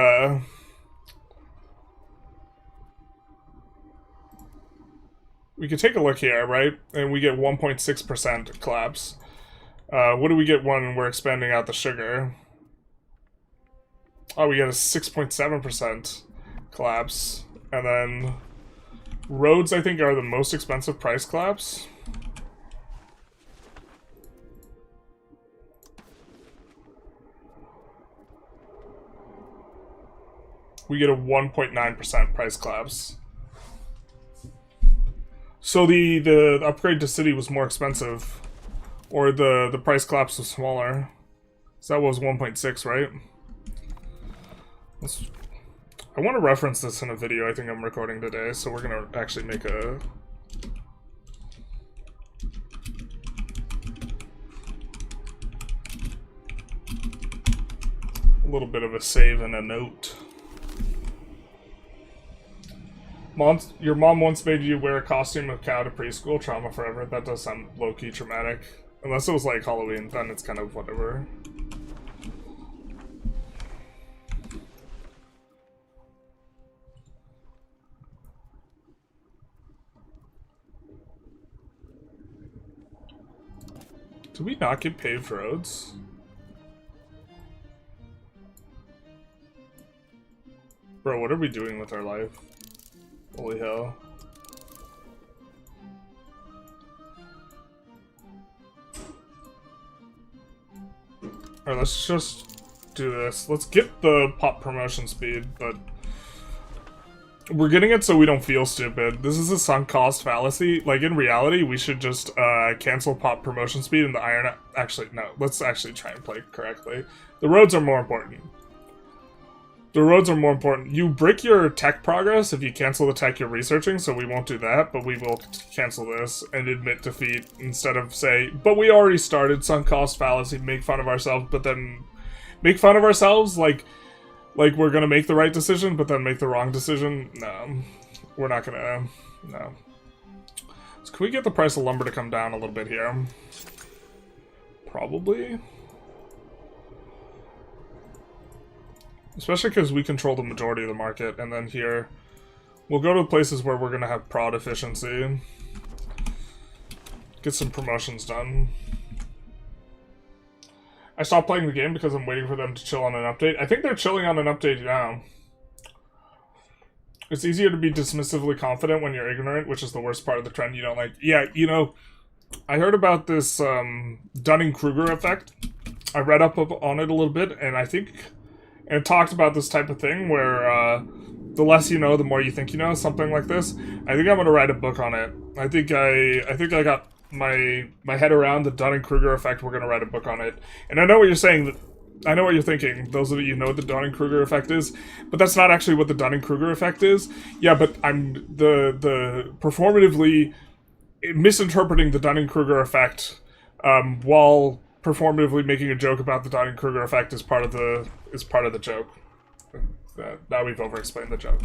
we could take a look here, right? And we get 1.6% collapse. What do we get when we're expanding out the sugar? Oh, we get a 6.7% collapse. And then roads, I think, are the most expensive price collapse. We get a 1.9% price collapse. So the upgrade to city was more expensive. Or the price collapse was smaller. So that was 1.6, right? I want to reference this in a video I think I'm recording today, so we're going to actually make a little bit of a save and a note. Your mom once made you wear a costume of cow to preschool. Trauma forever. That does sound low-key traumatic. Unless it was like Halloween, then it's kind of whatever. Did we not get paved roads? Bro, what are we doing with our life? Holy hell. Alright, let's just do this. Let's get the pop promotion speed, but we're getting it so we don't feel stupid. This is a sunk cost fallacy. Like, in reality, we should just cancel pop promotion speed and the iron... Actually, no. Let's actually try and play correctly. The roads are more important. The roads are more important. You break your tech progress if you cancel the tech you're researching, so we won't do that, but we will cancel this and admit defeat instead of say, but we already started, sunk cost fallacy, make fun of ourselves, but then make fun of ourselves like we're gonna make the right decision, but then make the wrong decision. No, we're not gonna, no. So can we get the price of lumber to come down a little bit here? Probably. Especially because we control the majority of the market, and then here, we'll go to places where we're gonna have prod efficiency. Get some promotions done. I stopped playing the game because I'm waiting for them to chill on an update. I think they're chilling on an update now. It's easier to be dismissively confident when you're ignorant, which is the worst part of the trend you don't like. Yeah, you know, I heard about this Dunning-Kruger effect. I read up on it a little bit, and I think... And it talked about this type of thing where the less you know, the more you think you know, something like this. I think I'm gonna write a book on it. I think I got my head around the Dunning-Kruger effect. We're gonna write a book on it. And I know what you're saying. I know what you're thinking. Those of you know what the Dunning-Kruger effect is, but that's not actually what the Dunning-Kruger effect is. Yeah, but I'm the performatively misinterpreting the Dunning-Kruger effect while performatively making a joke about the Dunning-Kruger effect is part of the joke. Now we've over-explained the joke.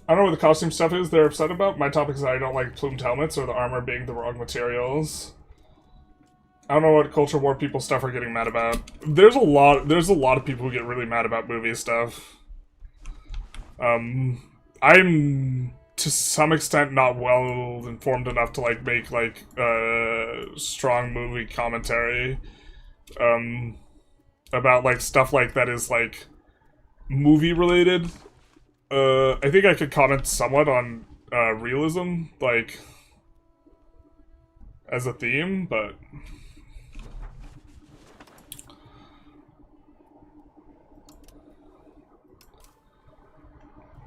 I don't know what the costume stuff is they're upset about. My topic is I don't like plumed helmets or the armor being the wrong materials. I don't know what culture war people stuff are getting mad about. There's a lot of people who get really mad about movie stuff. I'm to some extent not well informed enough to like make like strong movie commentary about like stuff like that is like movie related. I think I could comment somewhat on realism, like as a theme, but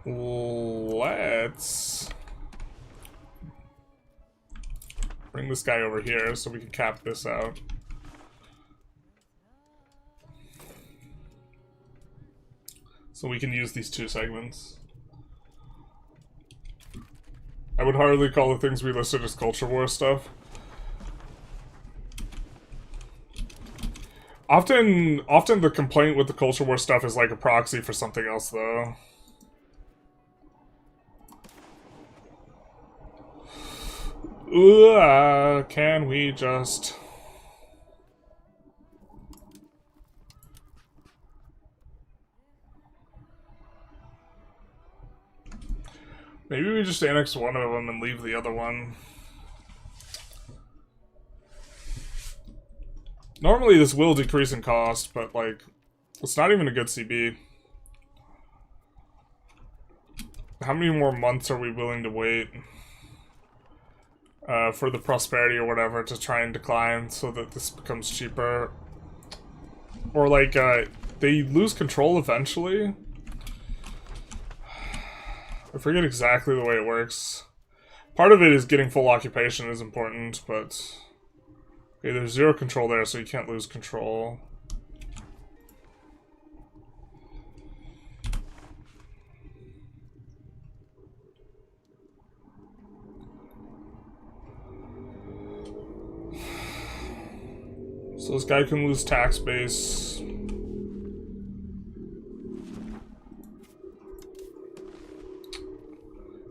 let's bring this guy over here so we can cap this out. So we can use these two segments. I would hardly call the things we listed as culture war stuff. Often the complaint with the culture war stuff is like a proxy for something else, though. Can we just... Maybe we just annex one of them and leave the other one. Normally this will decrease in cost, but like, it's not even a good CB. How many more months are we willing to wait for the prosperity or whatever to try and decline so that this becomes cheaper? Or like, they lose control eventually? I forget exactly the way it works. Part of it is getting full occupation is important, but... Okay, there's zero control there, so you can't lose control. So this guy can lose tax base.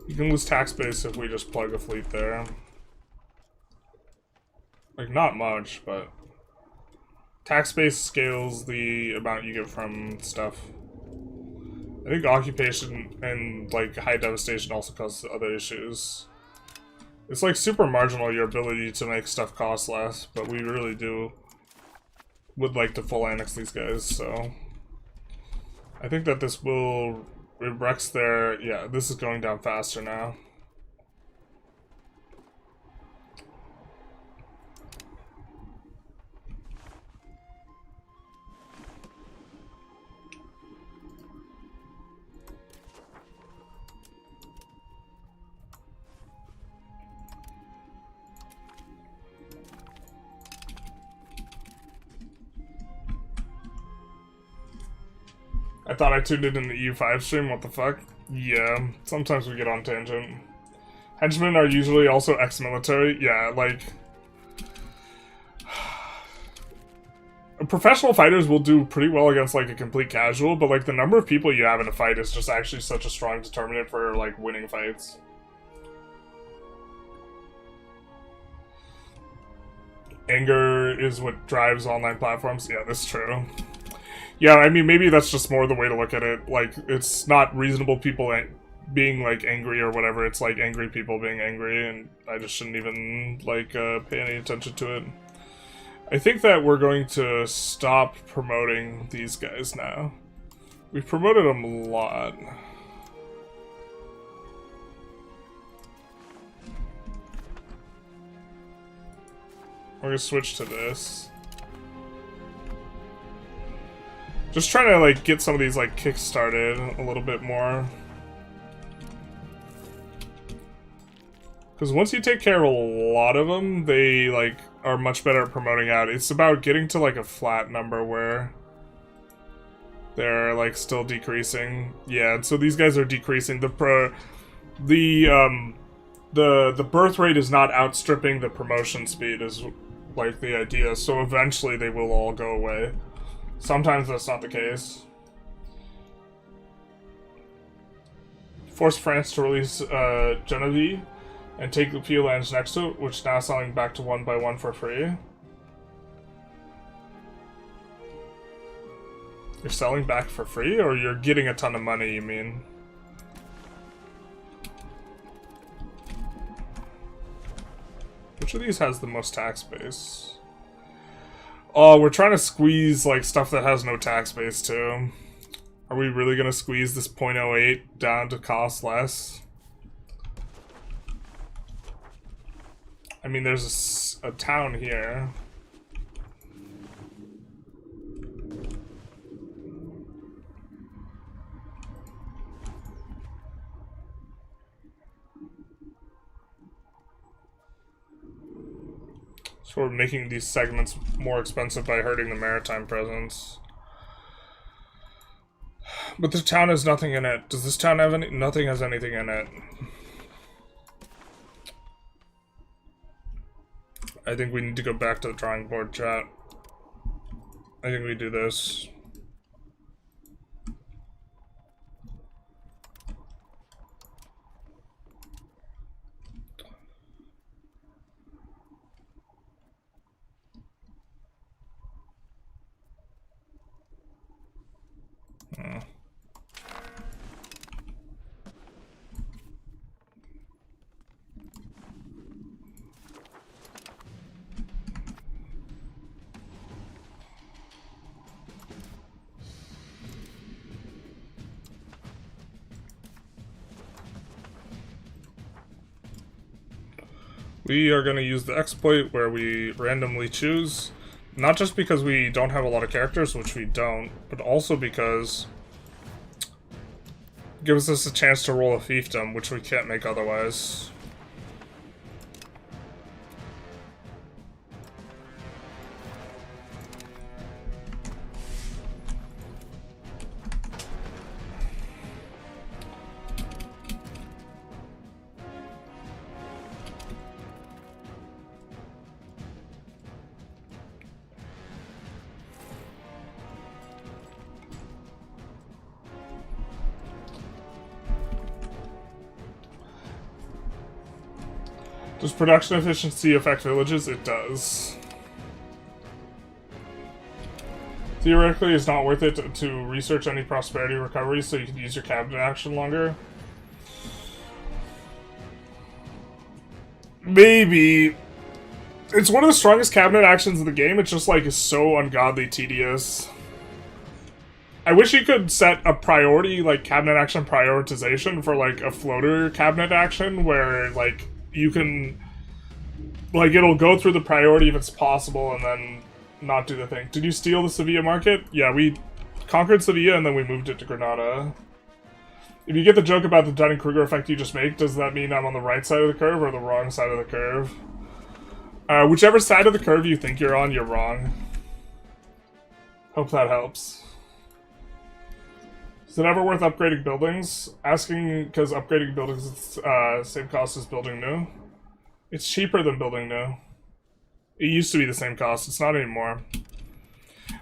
You can lose tax base if we just plug a fleet there. Like, not much, but... Tax base scales the amount you get from stuff. I think occupation and, like, high devastation also causes other issues. It's, like, super marginal, your ability to make stuff cost less, but we really would like to full annex these guys, so... I think that this will... Rex there, yeah, this is going down faster now. thought I tuned in the EU5 stream. What the fuck? Yeah, sometimes we get on tangent. Henchmen are usually also ex-military. Yeah, like... Professional fighters will do pretty well against, like, a complete casual, but, like, the number of people you have in a fight is just actually such a strong determinant for, like, winning fights. Anger is what drives online platforms. Yeah, that's true. Yeah, I mean, maybe that's just more the way to look at it. Like, it's not reasonable people being, like, angry or whatever. It's, like, angry people being angry, and I just shouldn't even, like, pay any attention to it. I think that we're going to stop promoting these guys now. We've promoted them a lot. We're gonna switch to this. Just trying to, like, get some of these, like, kick-started a little bit more. Because once you take care of a lot of them, they, like, are much better at promoting out. It's about getting to, like, a flat number where they're, like, still decreasing. Yeah, so these guys are decreasing. The birth rate is not outstripping the promotion speed is, like, the idea. So eventually they will all go away. Sometimes that's not the case. Force France to release Genevieve and take the few lands next to it, which is now selling back to 1 by 1 for free. You're selling back for free, or you're getting a ton of money, you mean? Which of these has the most tax base? Oh, we're trying to squeeze, like, stuff that has no tax base, too. Are we really gonna squeeze this 0.08 down to cost less? I mean, there's a town here. So we're making these segments more expensive by hurting the maritime presence. But this town has nothing in it. Does this town have any? Nothing has anything in it. I think we need to go back to the drawing board, chat. I think we do this. We are going to use the exploit where we randomly choose, not just because we don't have a lot of characters, which we don't, but also because it gives us a chance to roll a fiefdom, which we can't make otherwise. Does production efficiency affect villages? It does. Theoretically, it's not worth it to research any prosperity recovery so you can use your cabinet action longer. Maybe. It's one of the strongest cabinet actions in the game. It's just, like, is so ungodly tedious. I wish you could set a priority, like, cabinet action prioritization for, like, a floater cabinet action where, like, you can, like, it'll go through the priority if it's possible and then not do the thing. Did you steal the Sevilla market? Yeah, we conquered Sevilla and then we moved it to Granada. If you get the joke about the Dunning-Kruger effect you just make, does that mean I'm on the right side of the curve or the wrong side of the curve? Whichever side of the curve you think you're on, you're wrong. Hope that helps. Is it ever worth upgrading buildings? Asking because upgrading buildings is same cost as building new. It's cheaper than building new. It used to be the same cost. It's not anymore.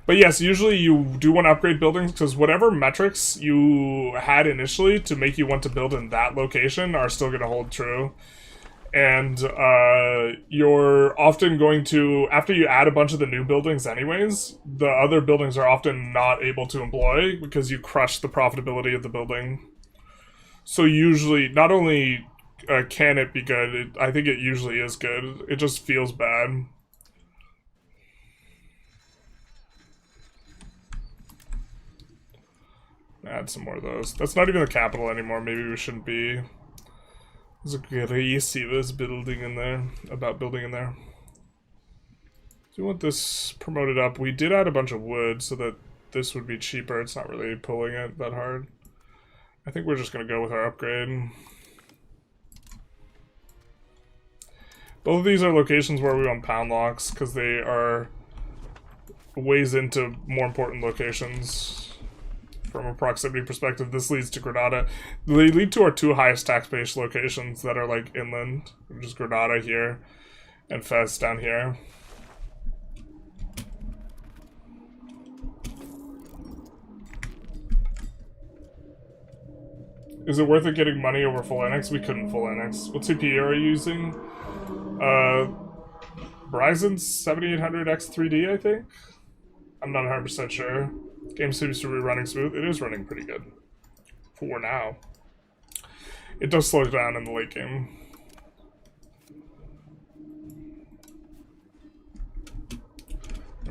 But yes, usually you do want to upgrade buildings because whatever metrics you had initially to make you want to build in that location are still going to hold true. And you're often going to, after you add a bunch of the new buildings anyways, the other buildings are often not able to employ because you crush the profitability of the building. So usually, not only can it be good, I think it usually is good. It just feels bad. Add some more of those. That's not even the capital anymore. Maybe we shouldn't be. There's aggressive building in there. About building in there. Do you want this promoted up? We did add a bunch of wood so that this would be cheaper. It's not really pulling it that hard. I think we're just going to go with our upgrade. Both of these are locations where we want pound locks because they are ways into more important locations. From a proximity perspective, this leads to Granada. They lead to our two highest tax-based locations that are like inland, which is Granada here and Fez down here. Is it worth it getting money over full annex? We couldn't full annex. What CPU are you using? Ryzen 7800 X3D, I think? I'm not 100% sure. Game seems to be running smooth. It is running pretty good. For now. It does slow down in the late game.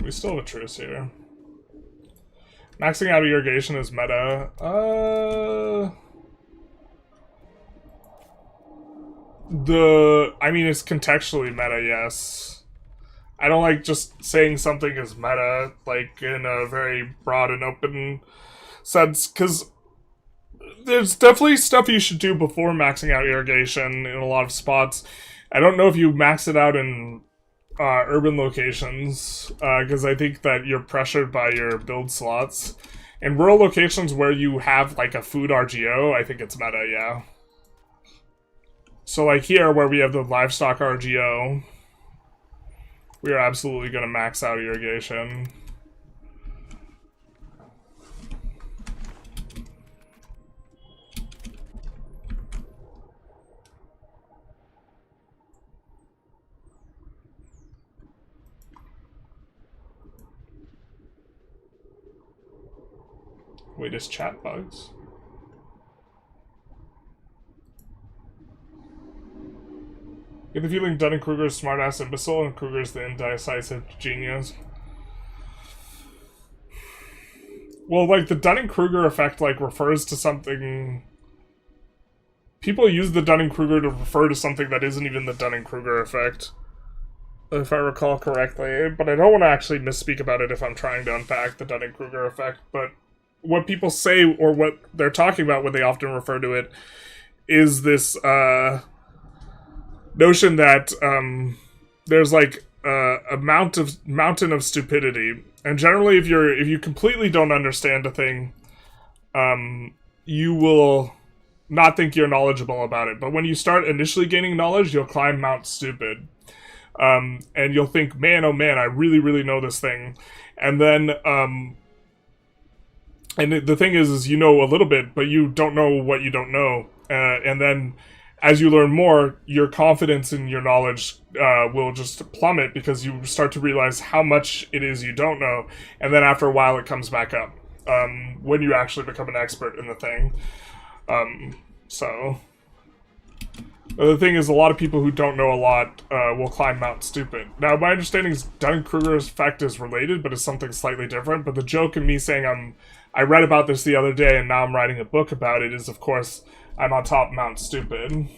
We still have a truce here. Maxing out irrigation is meta. I mean, it's contextually meta, yes. I don't like just saying something is meta, like, in a very broad and open sense, because there's definitely stuff you should do before maxing out irrigation in a lot of spots. I don't know if you max it out in urban locations, because I think that you're pressured by your build slots. In rural locations where you have, like, a food RGO, I think it's meta, yeah. So, like, here, where we have the livestock RGO... we are absolutely going to max out irrigation. Wait, is chat bugs? Get the feeling Dunning-Kruger is smart-ass imbecile and Kruger is the indecisive genius. Well, like, the Dunning-Kruger effect, like, refers to something... people use the Dunning-Kruger to refer to something that isn't even the Dunning-Kruger effect. If I recall correctly. But I don't want to actually misspeak about it if I'm trying to unpack the Dunning-Kruger effect. But what people say, or what they're talking about when they often refer to it, is this, notion that there's like a mountain of stupidity, and generally if you completely don't understand a thing, you will not think you're knowledgeable about it. But when you start initially gaining knowledge, you'll climb Mount Stupid, and you'll think, man, oh man, I really know this thing, and then and the thing is you know a little bit, but you don't know what you don't know, and then as you learn more, your confidence in your knowledge will just plummet because you start to realize how much it is you don't know, and then after a while it comes back up when you actually become an expert in the thing. So the thing is, a lot of people who don't know a lot will climb Mount Stupid. Now, my understanding is Dunning-Kruger's effect is related, but it's something slightly different. But the joke in me saying I read about this the other day and now I'm writing a book about it is, of course, I'm on top of Mount Stupid.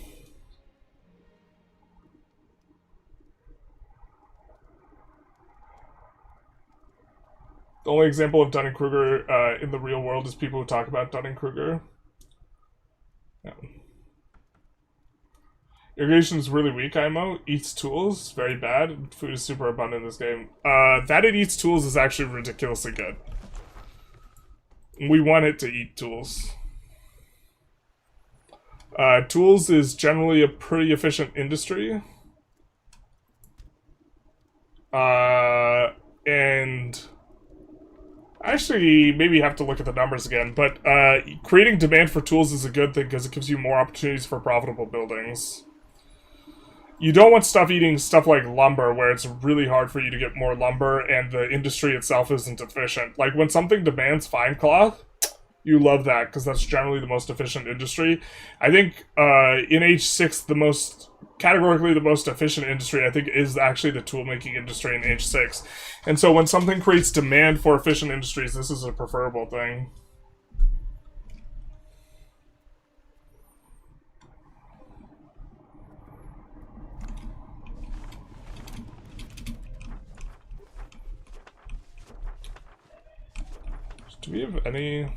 The only example of Dunning-Kruger in the real world is people who talk about Dunning-Kruger. Yeah. Irrigation is really weak, IMO. Eats tools, very bad. Food is super abundant in this game. That it eats tools is actually ridiculously good. We want it to eat tools. Tools is generally a pretty efficient industry. And actually, maybe you have to look at the numbers again, but creating demand for tools is a good thing because it gives you more opportunities for profitable buildings. You don't want stuff eating stuff like lumber, where it's really hard for you to get more lumber and the industry itself isn't efficient. Like, when something demands fine cloth, you love that, because that's generally the most efficient industry. I think in H6, categorically the most efficient industry, I think, is actually the tool-making industry in H6. And so when something creates demand for efficient industries, this is a preferable thing. Do we have any...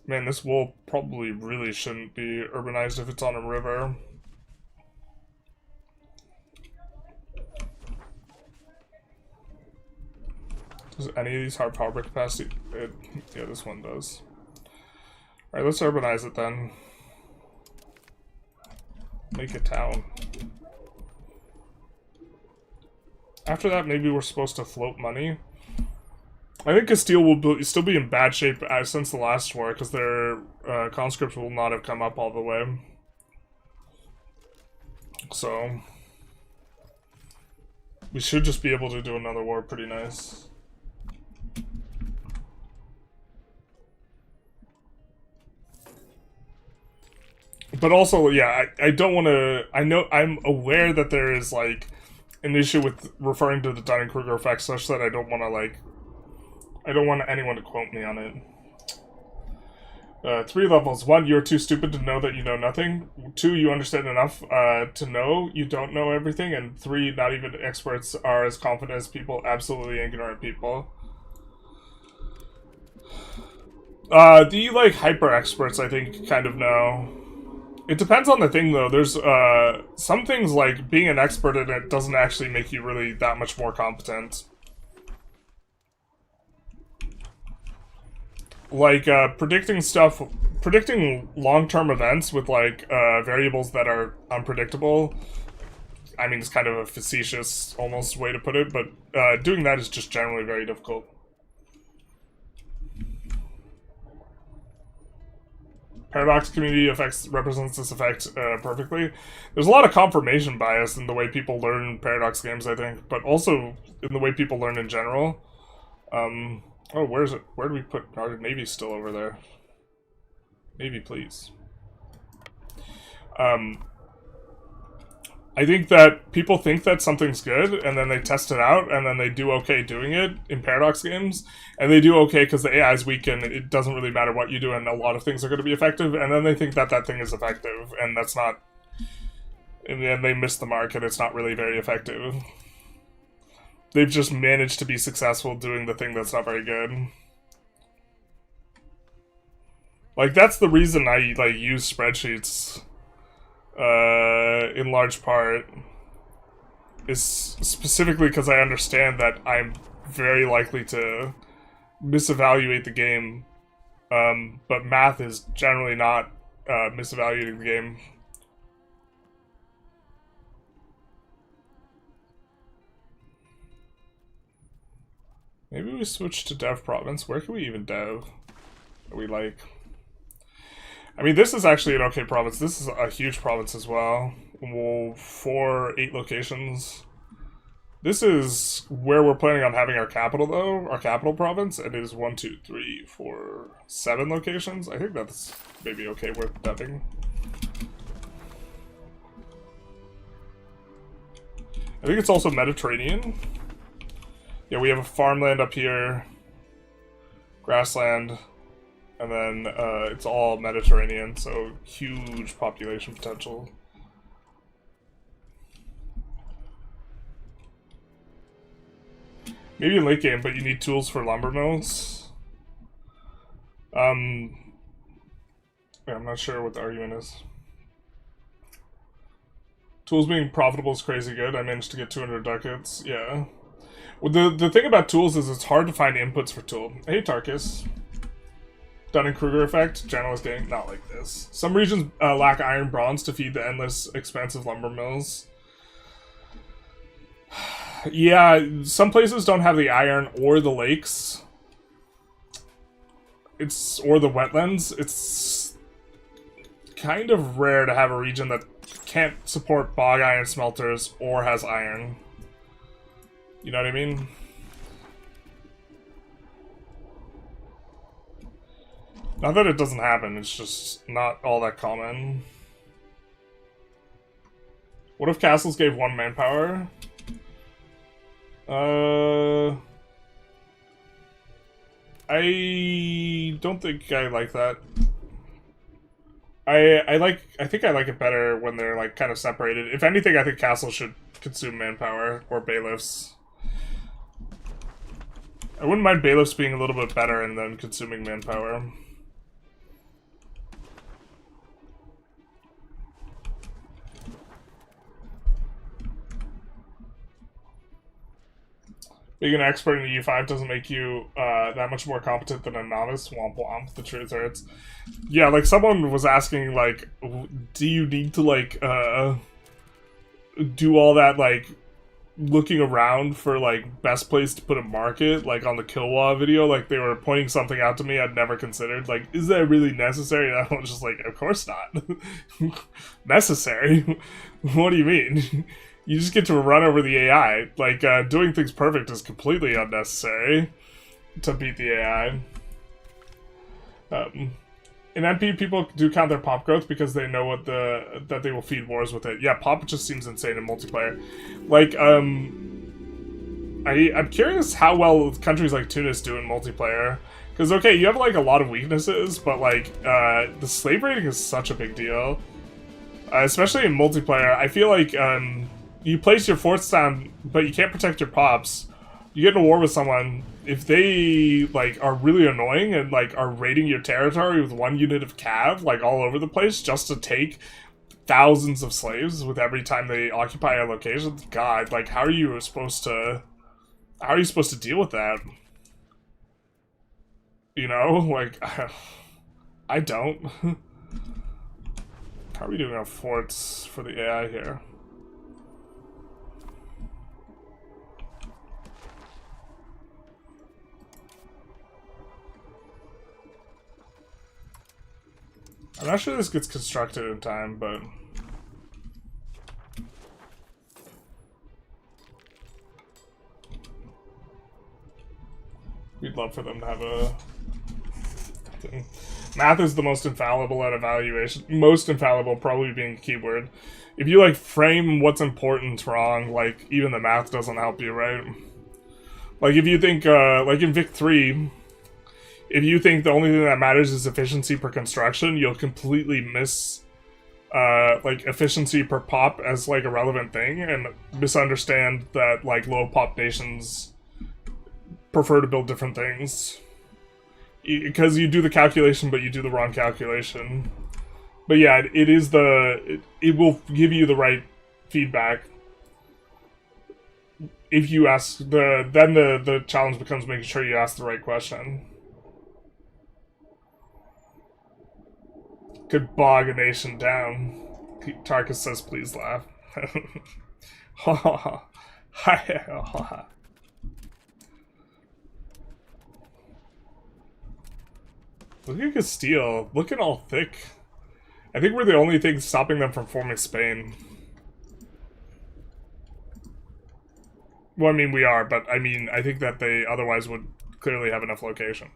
Man, this wool probably really shouldn't be urbanized if it's on a river. Does any of these have harbor capacity? Yeah, this one does. Alright, let's urbanize it then. Make a town. After that, maybe we're supposed to float money. I think Castile will still be in bad shape since the last war, because their conscripts will not have come up all the way. So we should just be able to do another war pretty nice. But also, yeah, I don't want to... I'm aware that there is, like, an issue with referring to the Dunning-Kruger effect such that I don't want to, like... I don't want anyone to quote me on it. 3 levels. 1, you're too stupid to know that you know nothing. 2, you understand enough to know you don't know everything. And 3, not even experts are as confident as people, absolutely ignorant people. The, like, hyper-experts, I think, kind of know. It depends on the thing, though. There's, some things, like, being an expert in it doesn't actually make you really that much more competent. Like, predicting long-term events with, like, variables that are unpredictable. I mean, it's kind of a facetious, almost, way to put it, but doing that is just generally very difficult. Paradox community represents this effect perfectly. There's a lot of confirmation bias in the way people learn paradox games, I think, but also in the way people learn in general. Oh, where's it? Where do we put our Navy's still over there? Navy, please. I think that people think that something's good, and then they test it out, and then they do okay doing it in paradox games, and they do okay because the AI is weak, and it doesn't really matter what you do, and a lot of things are going to be effective, and then they think that that thing is effective, and that's not... In the end, they miss the mark, and it's not really very effective. They've just managed to be successful doing the thing that's not very good. Like, that's the reason I, like, use spreadsheets, in large part, is specifically because I understand that I'm very likely to misevaluate the game, but math is generally not, misevaluating the game. Maybe we switch to dev province. Where can we even dev? Are we like... I mean, this is actually an okay province. This is a huge province as well. 8 locations. This is where we're planning on having our capital, though. Our capital province. It is 1, 2, 3, 4, 7 locations. I think that's maybe okay worth deving. I think it's also Mediterranean. Yeah, we have a farmland up here, grassland, and then it's all Mediterranean, so huge population potential. Maybe in late game, but you need tools for lumber mills. Yeah, I'm not sure what the argument is. Tools being profitable is crazy good. I managed to get 200 ducats, yeah. Well, the thing about tools is it's hard to find inputs for tool. Hey, Tarkus. Dunning-Kruger effect. Generalist gang, not like this. Some regions lack iron bronze to feed the endless expansive lumber mills. Yeah, some places don't have the iron or the lakes. Or the wetlands. It's kind of rare to have a region that can't support bog iron smelters or has iron. You know what I mean? Not that it doesn't happen, it's just not all that common. What if castles gave 1 manpower? I don't think I like that. I think I like it better when they're like kind of separated. If anything, I think castles should consume manpower or bailiffs. I wouldn't mind bailiffs being a little bit better and then consuming manpower. Being an expert in EU5 doesn't make you that much more competent than a novice. Womp womp, the truth hurts. Yeah, like someone was asking, like, do you need to, like, do all that, like, looking around for, like, best place to put a market, like, on the Kilwa video? Like, they were pointing something out to me I'd never considered. Like, is that really necessary? And I was just like, of course not. Necessary? What do you mean? You just get to run over the AI. Like, doing things perfect is completely unnecessary to beat the AI. In MP, people do count their pop growth because they know what that they will feed wars with it. Yeah, pop just seems insane in multiplayer. Like, I'm curious how well countries like Tunis do in multiplayer. Because, okay, you have, like, a lot of weaknesses, but, like, the slave rating is such a big deal. Especially in multiplayer. I feel like, you place your forts down, but you can't protect your pops. You get in a war with someone, if they, like, are really annoying and, like, are raiding your territory with 1 unit of cav, like, all over the place, just to take thousands of slaves with every time they occupy a location, God, like, how are you supposed to deal with that? You know, like, I don't. How are we doing our forts for the AI here? I'm not sure this gets constructed in time, but... we'd love for them to have a thing. Math is the most infallible at evaluation. Most infallible probably being a keyword. If you, like, frame what's important wrong, like, even the math doesn't help you, right? Like, if you think, like in Vic 3... if you think the only thing that matters is efficiency per construction, you'll completely miss, like, efficiency per pop as, like, a relevant thing, and misunderstand that, like, low pop nations prefer to build different things. Because you do the calculation, but you do the wrong calculation. But yeah, it is it will give you the right feedback. If you ask then the challenge becomes making sure you ask the right question. Could bog a nation down. Tarkus says, please laugh. Look at Castile. Looking all thick. I think we're the only thing stopping them from forming Spain. Well, I mean, we are, but I mean, I think that they otherwise would clearly have enough locations.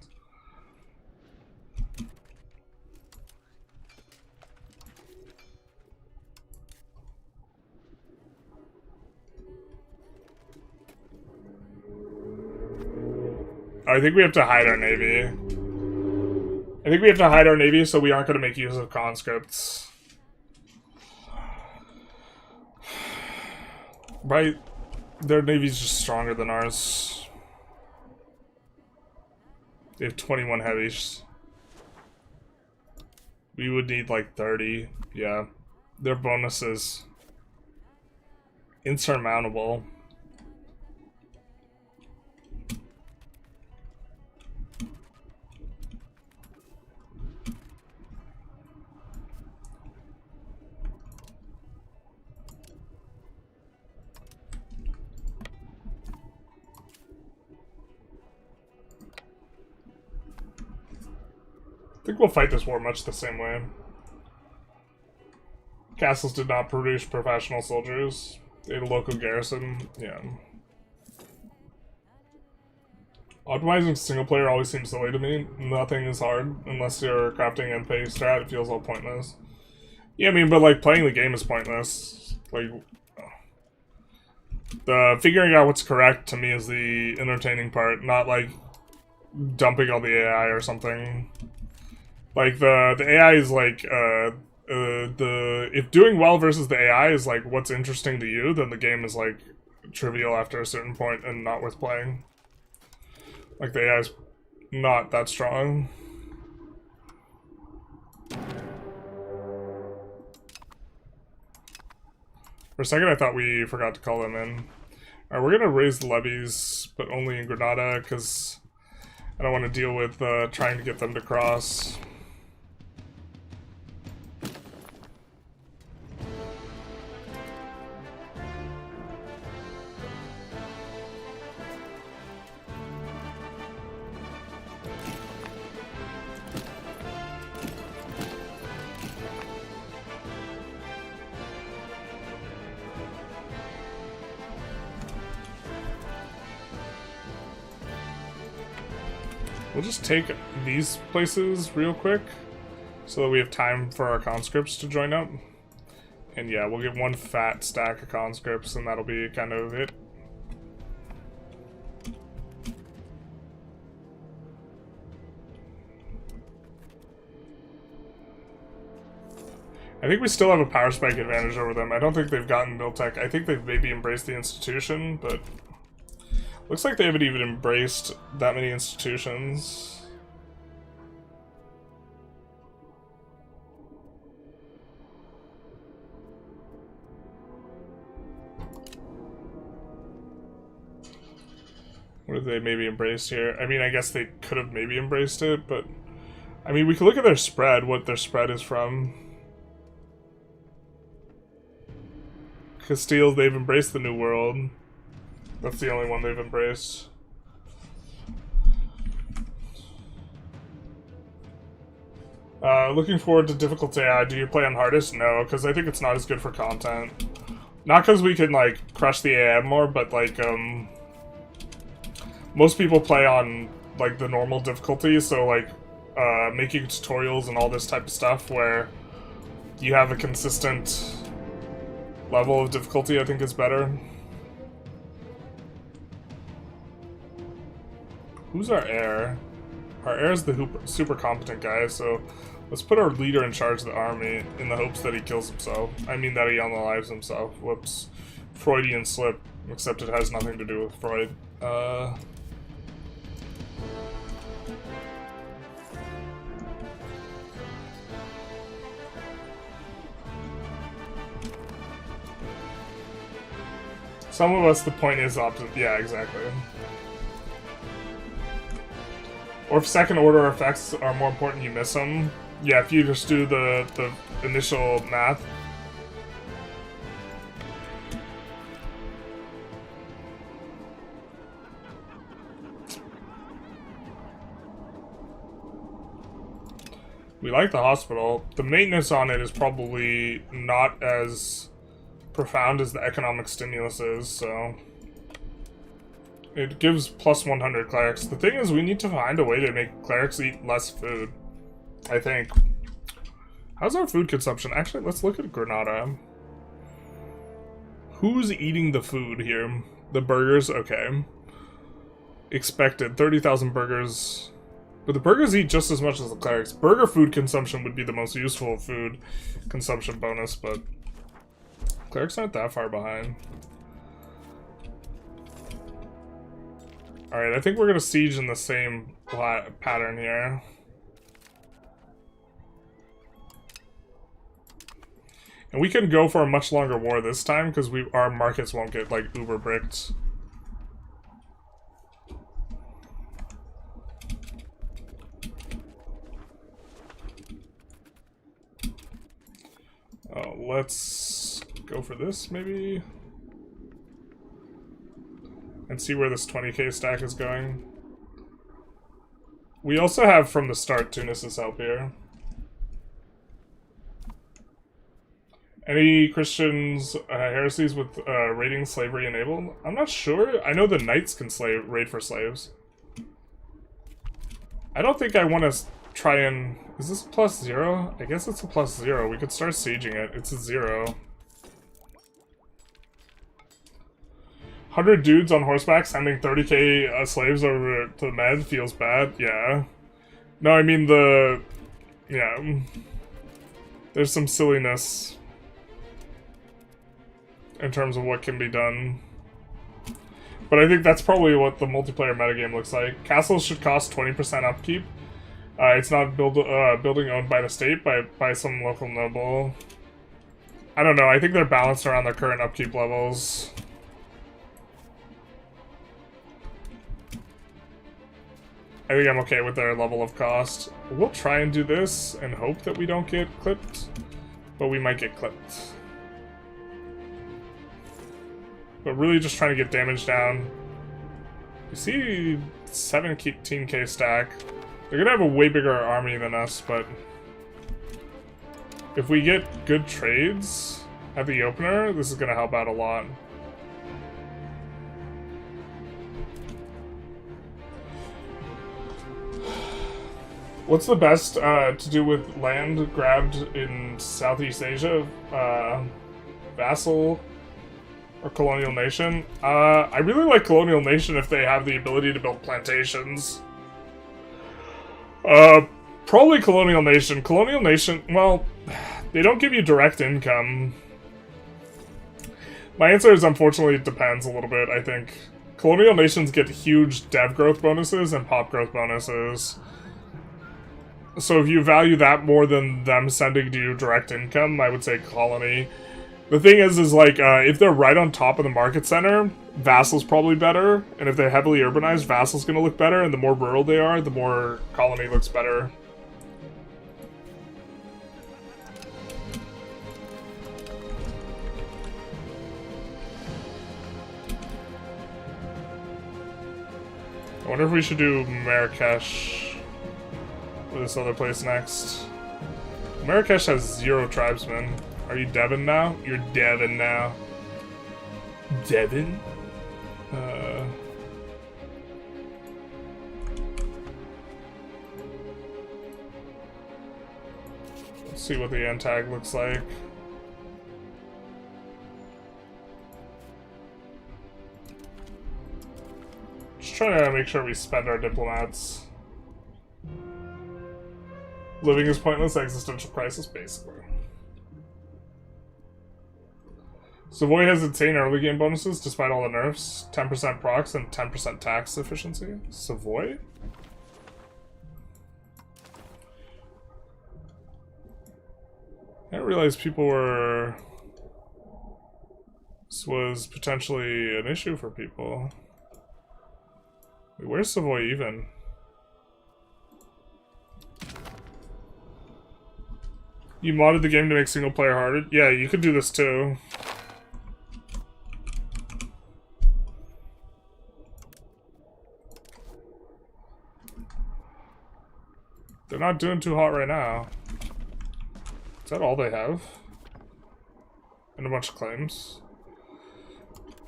I think we have to hide our navy. I think we have to hide our navy so we aren't going to make use of conscripts. Right? Their navy's just stronger than ours. They have 21 heavies. We would need like 30. Yeah. Their bonuses. Insurmountable. I think we'll fight this war much the same way. Castles did not produce professional soldiers. They had a local garrison. Yeah. Optimizing single player always seems silly to me. Nothing is hard unless you're crafting NP strat. It feels all pointless. Yeah, I mean, but like playing the game is pointless. Like, the figuring out what's correct to me is the entertaining part, not like dumping all the AI or something. Like the AI is like if doing well versus the AI is like what's interesting to you, then the game is like trivial after a certain point and not worth playing. Like the AI is not that strong. For a second I thought we forgot to call them in. Alright, we're gonna raise the levies, but only in Granada, because I don't want to deal with trying to get them to cross. We'll just take these places real quick so that we have time for our conscripts to join up. And yeah, we'll get one fat stack of conscripts and that'll be kind of it. I think we still have a power spike advantage over them. I don't think they've gotten Miltech. I think they've maybe embraced the institution, but looks like they haven't even embraced that many institutions. What have they maybe embraced here? I mean, I guess they could have maybe embraced it, but I mean, we could look at their spread, what their spread is from. Castile, they've embraced the New World. That's the only one they've embraced. Looking forward to difficulty. Do you play on hardest? No, because I think it's not as good for content. Not because we can, like, crush the AI more, but, like, most people play on, like, the normal difficulty, so, like, making tutorials and all this type of stuff where you have a consistent level of difficulty, I think is better. Who's our heir? Our heir is the super competent guy, so let's put our leader in charge of the army in the hopes that he kills himself. I mean that he unalives himself. Whoops. Freudian slip, except it has nothing to do with Freud. Some of us, the point is opposite. Yeah, exactly. Or if second order effects are more important, you miss them. Yeah, if you just do the initial math. We like the hospital. The maintenance on it is probably not as profound as the economic stimulus is, so it gives plus 100 clerics. The thing is, we need to find a way to make clerics eat less food, I think. How's our food consumption? Actually, let's look at Granada. Who's eating the food here? The burgers? Okay. Expected. 30,000 burgers. But the burgers eat just as much as the clerics. Burger food consumption would be the most useful food consumption bonus, but clerics aren't that far behind. Alright, I think we're gonna siege in the same pattern here. And we can go for a much longer war this time, because our markets won't get, like, uber bricked. Let's go for this, maybe? And see where this 20k stack is going. We also have from the start Tunis's help here. Any Christians heresies with raiding slavery enabled? I'm not sure. I know the knights can raid for slaves. I don't think I want to try and... Is this a +0? I guess it's a +0. We could start sieging it. It's a 0. 100 dudes on horseback sending 30k slaves over to the Med feels bad. Yeah. No, I mean the... Yeah. There's some silliness in terms of what can be done. But I think that's probably what the multiplayer metagame looks like. Castles should cost 20% upkeep. It's not building owned by the state, by some local noble. I don't know, I think they're balanced around their current upkeep levels. I think I'm okay with their level of cost. We'll try and do this and hope that we don't get clipped, but we might get clipped. But really just trying to get damage down. You see 17k stack. They're gonna have a way bigger army than us, but if we get good trades at the opener, this is gonna help out a lot. What's the best to do with land grabbed in Southeast Asia? Vassal or colonial nation? I really like colonial nation if they have the ability to build plantations. Probably colonial nation. Colonial nation, well, they don't give you direct income. My answer is unfortunately it depends a little bit, I think. Colonial nations get huge dev growth bonuses and pop growth bonuses. So if you value that more than them sending to you direct income, I would say colony. The thing is like, if they're right on top of the market center, Vassal's probably better. And if they're heavily urbanized, Vassal's gonna look better. And the more rural they are, the more colony looks better. I wonder if we should do Marrakesh or this other place next. Marrakesh has 0 tribesmen. Are you Devon now? You're Devon now. Devon? Let's see what the end tag looks like. Just trying to make sure we spend our diplomats. Living is pointless, existential crisis, basically. Savoy has insane early game bonuses despite all the nerfs. 10% procs and 10% tax efficiency. Savoy? I didn't realize people were... This was potentially an issue for people. Wait, where's Savoy even? You modded the game to make single player harder? Yeah, you could do this too. They're not doing too hot right now. Is that all they have? And a bunch of claims.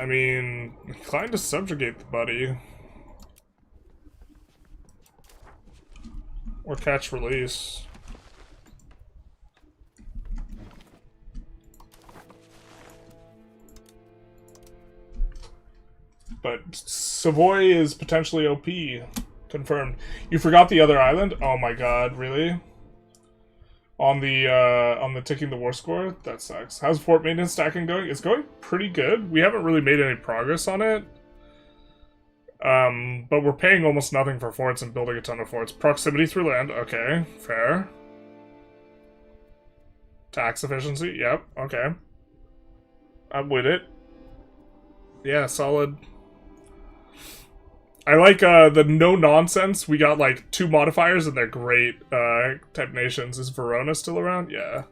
I mean, inclined to subjugate the buddy. Or catch release. But Savoy is potentially OP. Confirmed. You forgot the other island? Oh my god, really? On the ticking the war score? That sucks. How's fort maintenance stacking going? It's going pretty good. We haven't really made any progress on it. But we're paying almost nothing for forts and building a ton of forts. Proximity through land, okay, fair. Tax efficiency, yep, okay. I'm with it. Yeah, solid. I like the no nonsense. We got like 2 modifiers and they're great type nations. Is Verona still around? Yeah.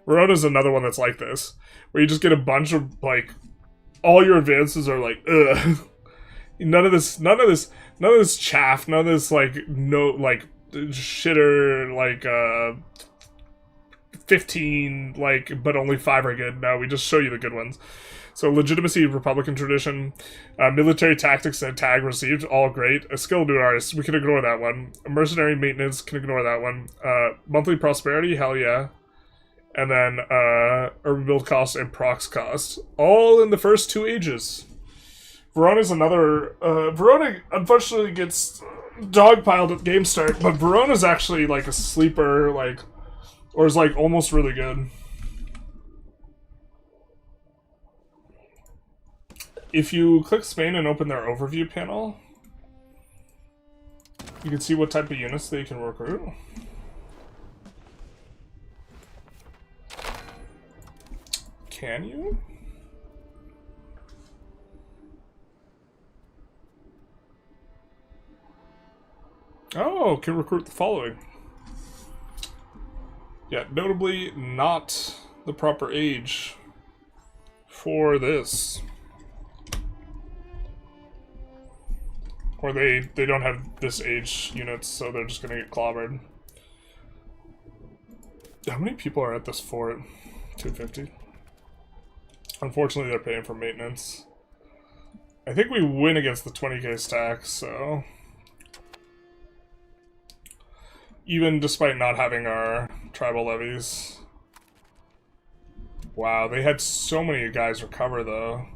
Verona's another one that's like this. Where you just get a bunch of like, all your advances are like, ugh. None of this chaff, none of this, like, no, like, shitter, like, 15, like, but only 5 are good. No, we just show you the good ones. So, legitimacy, Republican tradition, military tactics and tag received, all great. A skilled new artist, we can ignore that one. Mercenary maintenance, can ignore that one. Monthly prosperity, hell yeah. And then, urban build cost and prox cost. All in the first 2 ages. Verona's another, Verona unfortunately gets dogpiled at game start, but Verona's actually, like, a sleeper, like, or is, like, almost really good. If you click Spain and open their overview panel, you can see what type of units they can recruit. Can you? Oh, can recruit the following. Yeah, notably not the proper age for this. Or they don't have this age units, so they're just gonna get clobbered. How many people are at this fort? 250. Unfortunately, they're paying for maintenance. I think we win against the 20k stack, so... Even despite not having our tribal levies. Wow, they had so many guys recover, though.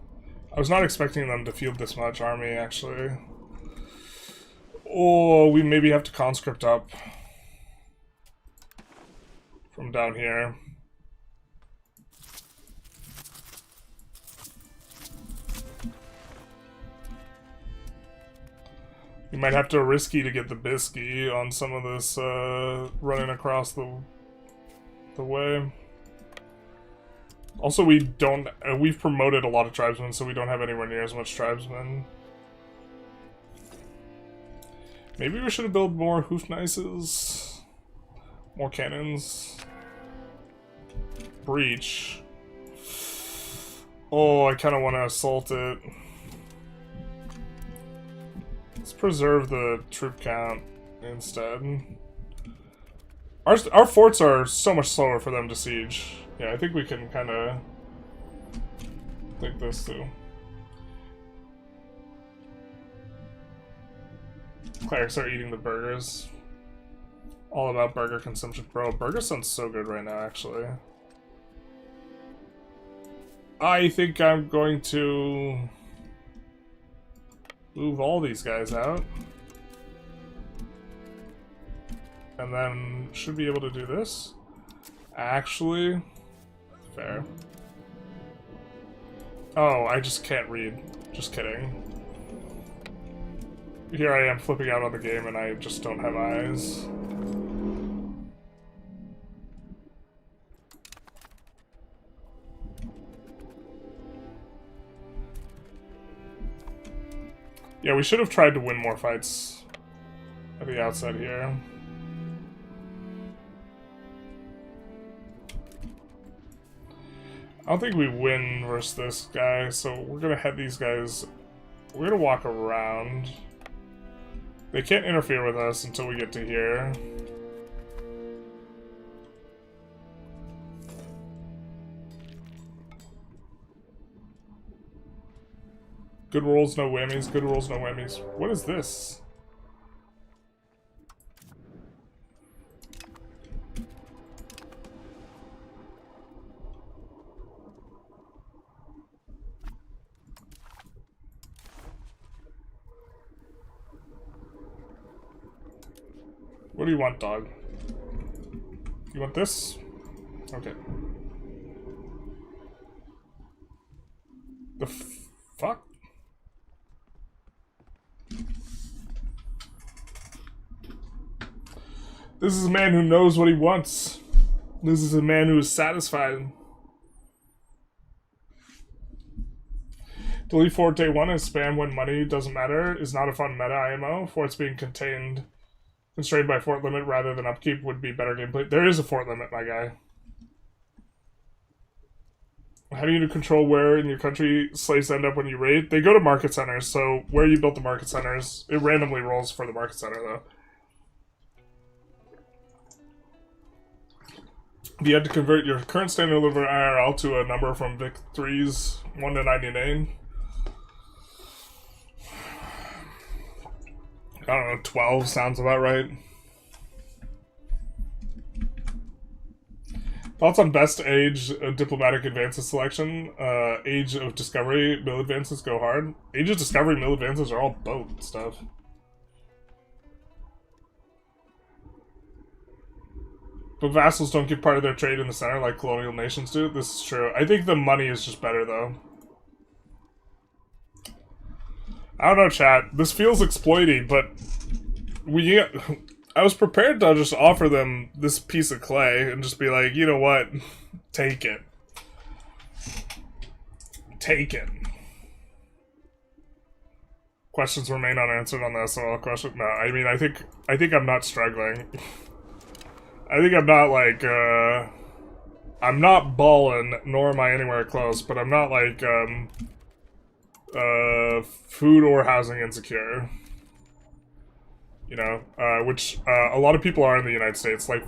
I was not expecting them to field this much army, actually. Oh, we maybe have to conscript up from down here. You might have to risky to get the bisky on some of this running across the way. Also, we don't. We've promoted a lot of tribesmen, so we don't have anywhere near as much tribesmen. Maybe we should have built more Hoofnices, more cannons. Breach. Oh, I kind of want to assault it. Let's preserve the troop count instead. Our forts are so much slower for them to siege. Yeah, I think we can kind of take this too. Clerics are eating the burgers. All about burger consumption. Bro, burger sounds so good right now, actually. I think I'm going to move all these guys out. And then should be able to do this. Actually, fair. Oh, I just can't read. Just kidding. Here I am flipping out on the game and I just don't have eyes. Yeah, we should have tried to win more fights at the outset here. I don't think we win versus this guy, so we're gonna head these guys. We're gonna walk around. They can't interfere with us until we get to here. Good rolls, no whammies. Good rolls, no whammies. What is this? What do you want, dog? You want this? Okay. The fuck? This is a man who knows what he wants. This is a man who is satisfied. Delete fort day 1 and spam when money doesn't matter is not a fun meta IMO. Forts being constrained by fort limit rather than upkeep would be better gameplay. There is a fort limit, my guy. How do you control where in your country slaves end up when you raid? They go to market centers, so where you built the market centers, it randomly rolls for the market center, though. You had to convert your current standard living IRL to a number from Vic 3's 1 to 99. I don't know, 12 sounds about right. Thoughts on best age diplomatic advances selection? Age of discovery, mill advances go hard. Age of discovery, mill advances are all boat stuff. But vassals don't give part of their trade in the center like colonial nations do. This is true. I think the money is just better, though. I don't know, chat. This feels exploity, but I was prepared to just offer them this piece of clay and just be like, you know what? Take it. Take it. Questions remain unanswered on the SOL question. No, I mean, I think I'm not struggling. I think I'm not like, I'm not ballin', nor am I anywhere close, but I'm not like, food or housing insecure. You know, which, a lot of people are in the United States, like,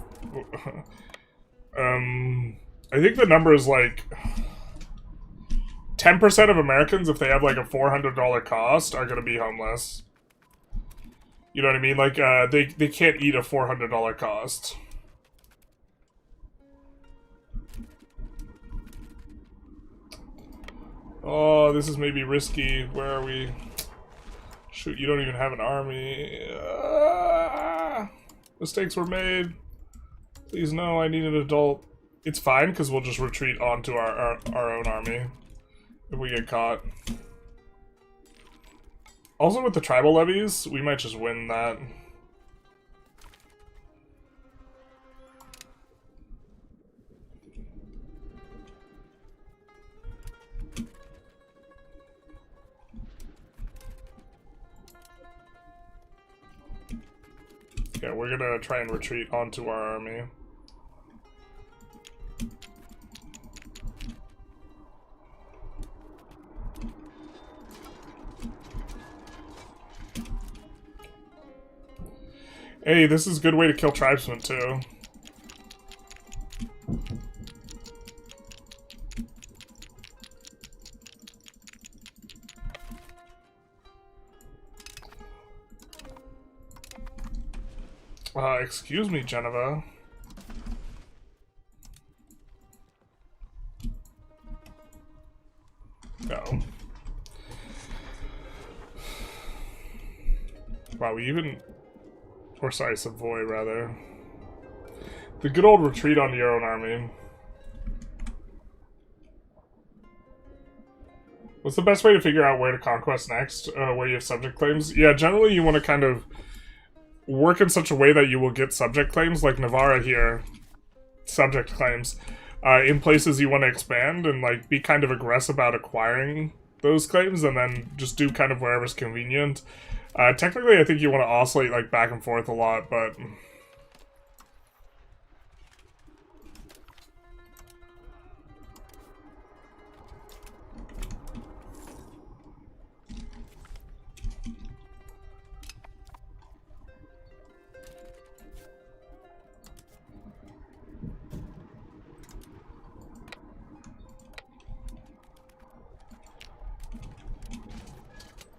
I think the number is like, 10% of Americans, if they have like a $400 cost, are gonna be homeless. You know what I mean? Like, they can't eat a $400 cost. Oh, this is maybe risky. Where are we? Shoot, you don't even have an army. Mistakes were made. Please no, I need an adult. It's fine, because we'll just retreat onto our own army if we get caught. Also, with the tribal levies, we might just win that. Yeah, we're gonna try and retreat onto our army. Hey, this is a good way to kill tribesmen too. Excuse me, Geneva. No. Wow, we even... Or sorry, Savoy, rather. The good old retreat onto your own army. What's the best way to figure out where to conquest next? Where you have subject claims? Yeah, generally you want to kind of work in such a way that you will get subject claims, like Navarra here. Subject claims. In places you want to expand, and like be kind of aggressive about acquiring those claims, and then just do kind of wherever's convenient. Technically, I think you want to oscillate like back and forth a lot, but...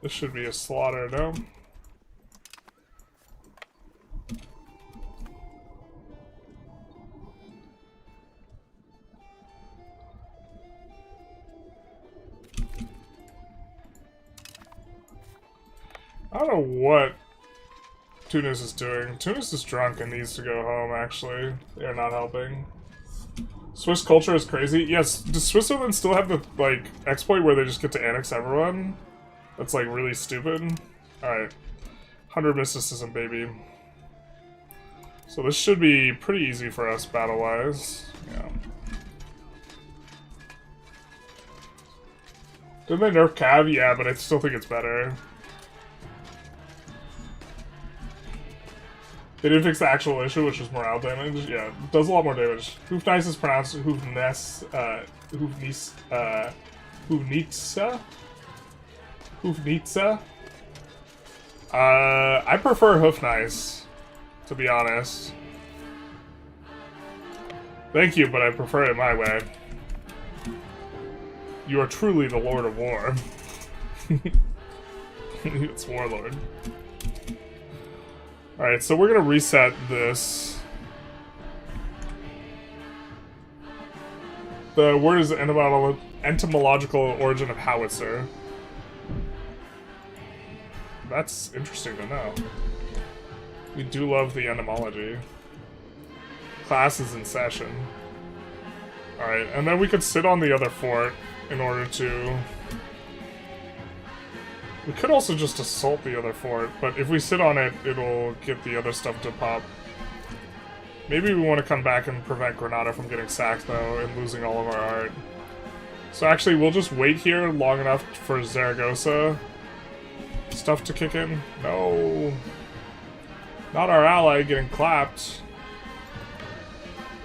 This should be a slaughter, no? I don't know what Tunis is doing. Tunis is drunk and needs to go home, actually. They're not helping. Swiss culture is crazy. Yes, does Switzerland still have the, like, exploit where they just get to annex everyone? That's, like, really stupid. Alright. 100 mysticism, baby. So this should be pretty easy for us, battle-wise. Yeah. Didn't they nerf Cav? Yeah, but I still think it's better. They didn't fix the actual issue, which was morale damage. Yeah, it does a lot more damage. Hoofnice is pronounced Hoofness, Hoofnitsa? Hoofnitsa? I prefer Hoofnice, to be honest. Thank you, but I prefer it my way. You are truly the Lord of War. It's Warlord. Alright, so we're gonna reset this. The word is etymological origin of howitzer. That's interesting to know. We do love the etymology. Class is in session. Alright, and then we could sit on the other fort in order to... We could also just assault the other fort, but if we sit on it, it'll get the other stuff to pop. Maybe we want to come back and prevent Granada from getting sacked, though, and losing all of our art. So actually, we'll just wait here long enough for Zaragoza stuff to kick in. No. Not our ally getting clapped.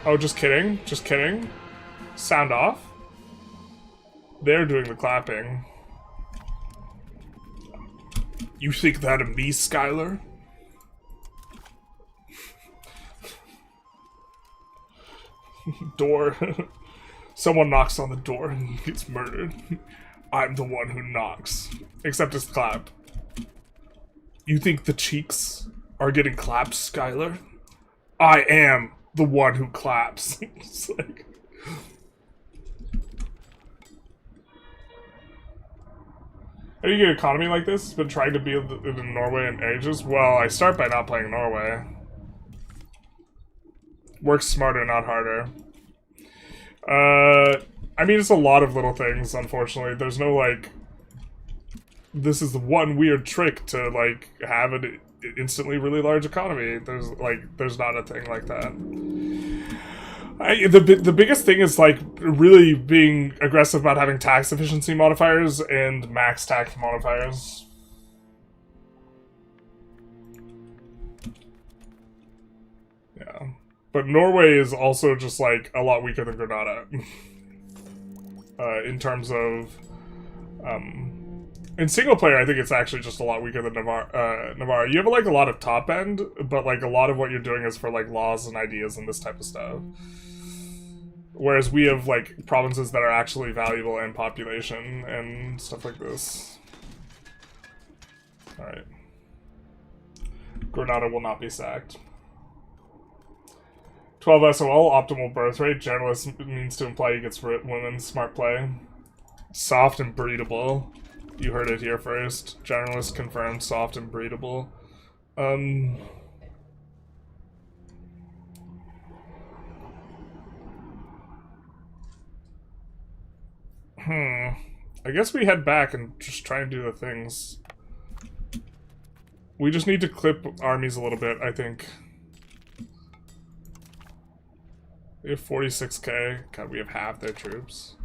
Oh, just kidding. Just kidding. Sound off. They're doing the clapping. You think that of me, Skylar? Door. Someone knocks on the door and gets murdered. I'm the one who knocks. Except it's clap. You think the cheeks are getting clapped, Skylar? I am the one who claps. It's like... How do you get an economy like this? Been trying to build in Norway in ages? Well, I start by not playing Norway. Work smarter, not harder. I mean, it's a lot of little things, unfortunately. There's no, like... This is the one weird trick to, like, have an instantly really large economy. There's not a thing like that. The biggest thing is, like, really being aggressive about having tax efficiency modifiers and max tax modifiers. Yeah. But Norway is also just, like, a lot weaker than Granada. In terms of, in single player, I think it's actually just a lot weaker than Navarre. You have, like, a lot of top end, but, like, a lot of what you're doing is for, like, laws and ideas and this type of stuff. Whereas we have, like, provinces that are actually valuable in population and stuff like this. Alright. Granada will not be sacked. 12 SOL, optimal birth rate. Generalist means to imply he gets women. Smart play. Soft and breedable. You heard it here first. Generalist confirmed, soft and breedable. I guess we head back and just try and do the things. We just need to clip armies a little bit, I think. We have 46k. God, we have half their troops.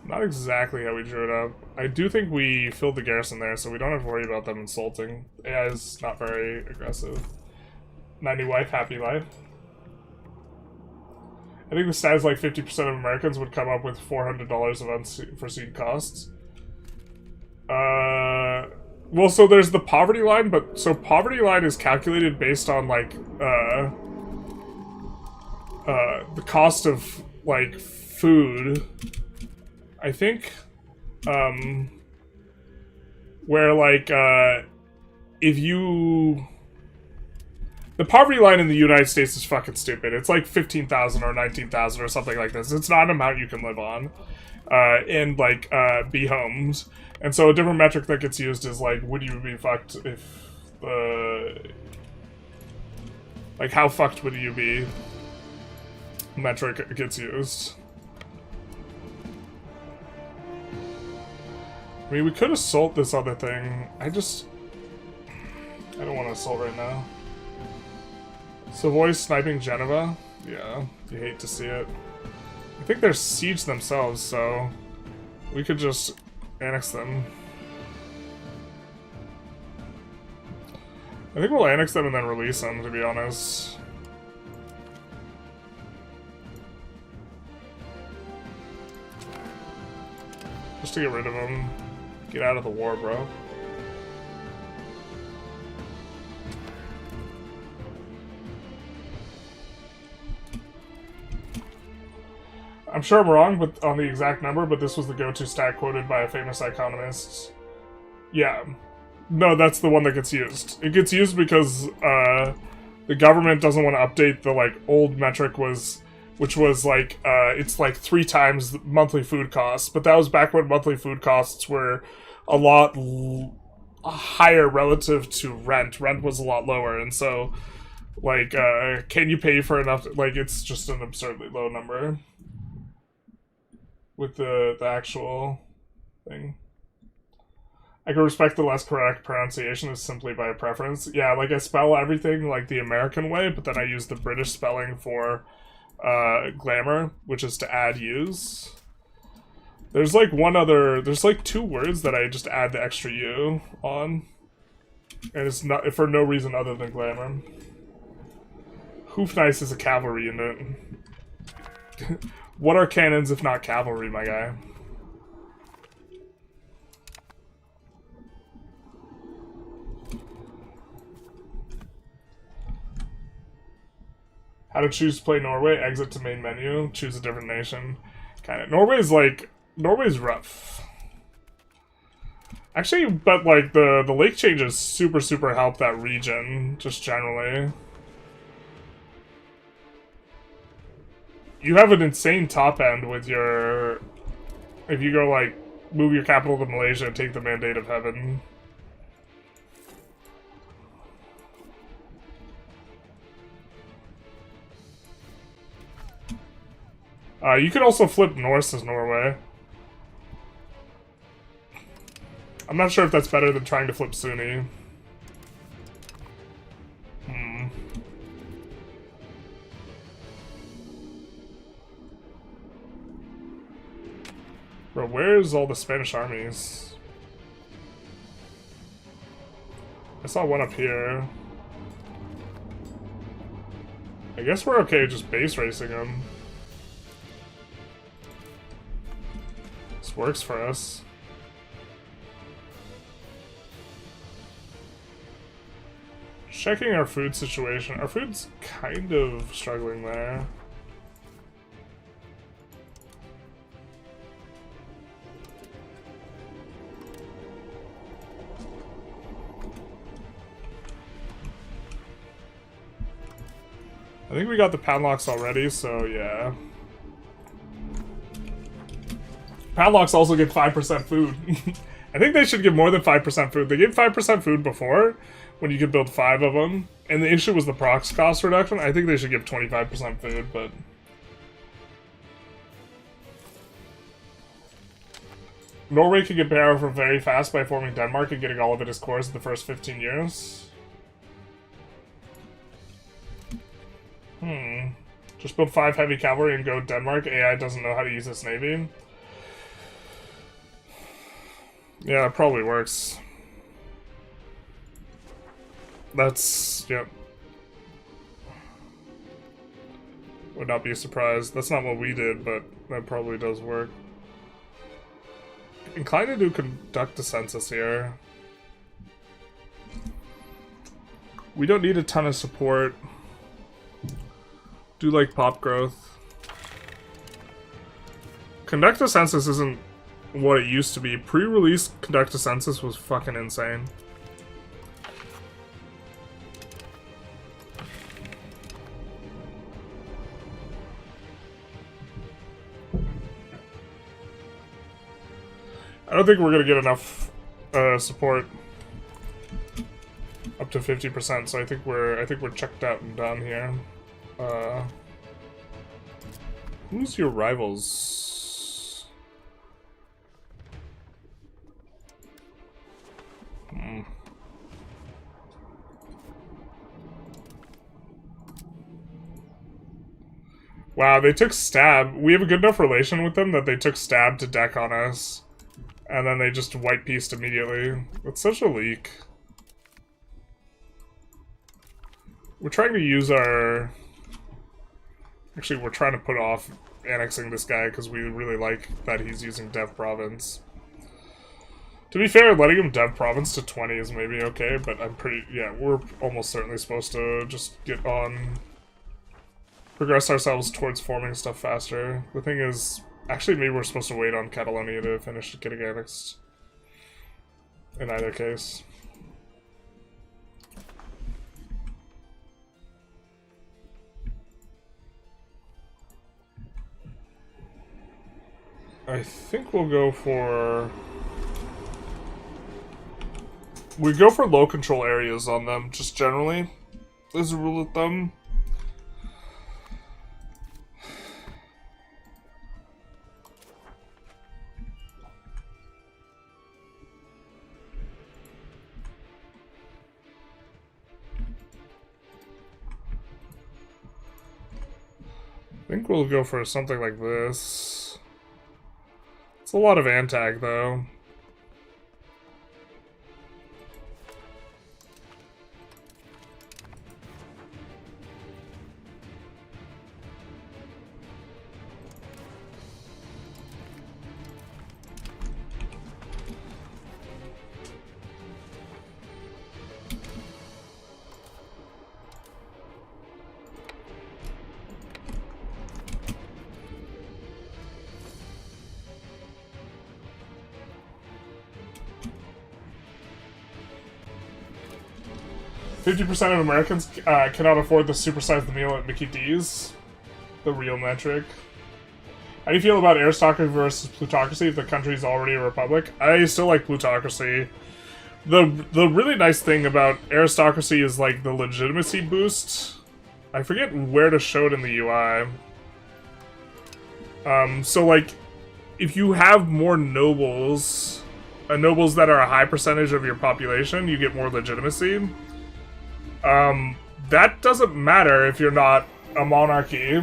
Not exactly how we drew it up. I do think we filled the garrison there, so we don't have to worry about them insulting. AI is not very aggressive. 90 wife, happy life. I think the stat is like 50% of Americans would come up with $400 of unforeseen costs. Well, so there's the poverty line, but so poverty line is calculated based on like the cost of like food, I think, where like if you, the poverty line in the United States is fucking stupid. It's like 15,000 or 19,000 or something like this. It's not an amount you can live on and like be homed. And so a different metric that gets used is like, would you be fucked if like how fucked would you be metric gets used. I mean, we could assault this other thing. I don't want to assault right now. Savoy sniping Geneva? Yeah, you hate to see it. I think they're siege themselves, so we could just Annex them. I think we'll annex them and then release them, to be honest. Just to get rid of them. Get out of the war, bro. I'm sure I'm wrong but on the exact number, but this was the go-to stat quoted by a famous economist. Yeah. No, that's the one that gets used. It gets used because the government doesn't want to update the like old metric which was like it's like 3 times the monthly food costs, but that was back when monthly food costs were a lot higher relative to rent. Rent was a lot lower, and so like can you pay for enough? Like it's just an absurdly low number with the actual thing. I can respect the less correct pronunciation is simply by preference. Yeah, like I spell everything like the American way, but then I use the British spelling for glamour, which is to add use. There's like there's like 2 words that I just add the extra U on. And it's not for no reason other than glamour. Hoofnice is a cavalry unit. What are cannons if not cavalry, my guy? How to choose to play Norway, exit to main menu, choose a different nation. Kinda. Norway's rough. Actually, but like the lake changes super help that region, just generally. You have an insane top end with your... If you go, like, move your capital to Malaysia and take the Mandate of Heaven. You could also flip Norse as Norway. I'm not sure if that's better than trying to flip Sunni. Bro, where's all the Spanish armies? I saw one up here. I guess we're okay just base racing them. This works for us. Checking our food situation. Our food's kind of struggling there. I think we got the padlocks already, so yeah. Padlocks also get 5% food. I think they should give more than 5% food. They gave 5% food before, when you could build 5 of them. And the issue was the prox cost reduction. I think they should give 25% food, but... Norway could get powerful very fast by forming Denmark and getting all of it as cores in the first 15 years. Just build 5 heavy cavalry and go Denmark. AI doesn't know how to use its navy. Yeah, it probably works. That's... yep. Would not be surprised. That's not what we did, but that probably does work. Inclined to do conduct a census here. We don't need a ton of support. Do like pop growth. Conduct a census isn't what it used to be. Pre-release conduct a census was fucking insane. I don't think we're gonna get enough support up to 50%, so I think we're checked out and done here. Who's your rivals? Wow, they took stab. We have a good enough relation with them that they took stab to deck on us. And then they just white-pieced immediately. It's such a leak. We're trying to use our... Actually, we're trying to put off annexing this guy because we really like that he's using Dev Province. To be fair, letting him Dev Province to 20 is maybe okay, but I'm pretty... Yeah, we're almost certainly supposed to just get on... Progress ourselves towards forming stuff faster. The thing is... Actually, maybe we're supposed to wait on Catalonia to finish getting annexed. In either case. I think we'll go for... We go for low control areas on them, just generally. As a rule of thumb. I think we'll go for something like this. It's a lot of antag, though. %50 of Americans cannot afford to supersize the meal at Mickey D's. The real metric. How do you feel about aristocracy versus plutocracy if the country's already a republic? I still like plutocracy. The really nice thing about aristocracy is like the legitimacy boost. I forget where to show it in the UI. So like, if you have more nobles, nobles that are a high percentage of your population, you get more legitimacy. That doesn't matter if you're not a monarchy.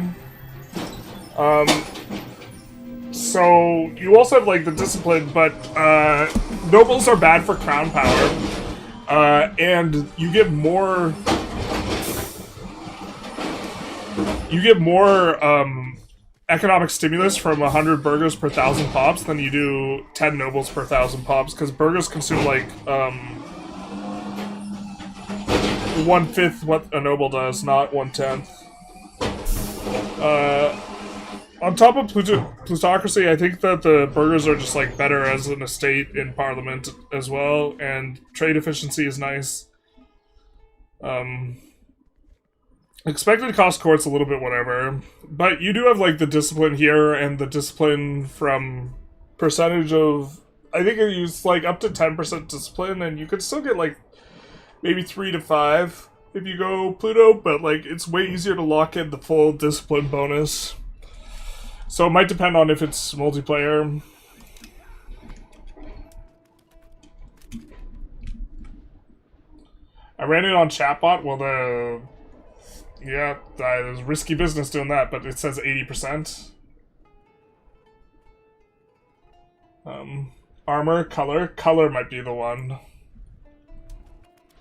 So, you also have, like, the discipline, but, nobles are bad for crown power. And you get more... economic stimulus from 100 burghers per 1,000 pops than you do 10 nobles per 1,000 pops, because burghers consume, like, 1/5 what a noble does, not 1/10. On top of plutocracy, I think that the burghers are just like better as an estate in parliament as well, and trade efficiency is nice. Expected cost court's a little bit whatever, but you do have like the discipline here and the discipline from percentage of, I think it's like up to 10% discipline, and you could still get like maybe 3 to 5 if you go Pluto, but like it's way easier to lock in the full discipline bonus. So it might depend on if it's multiplayer. I ran it on chatbot. Well, yeah, it was risky business doing that, but it says 80%. Armor, color might be the one.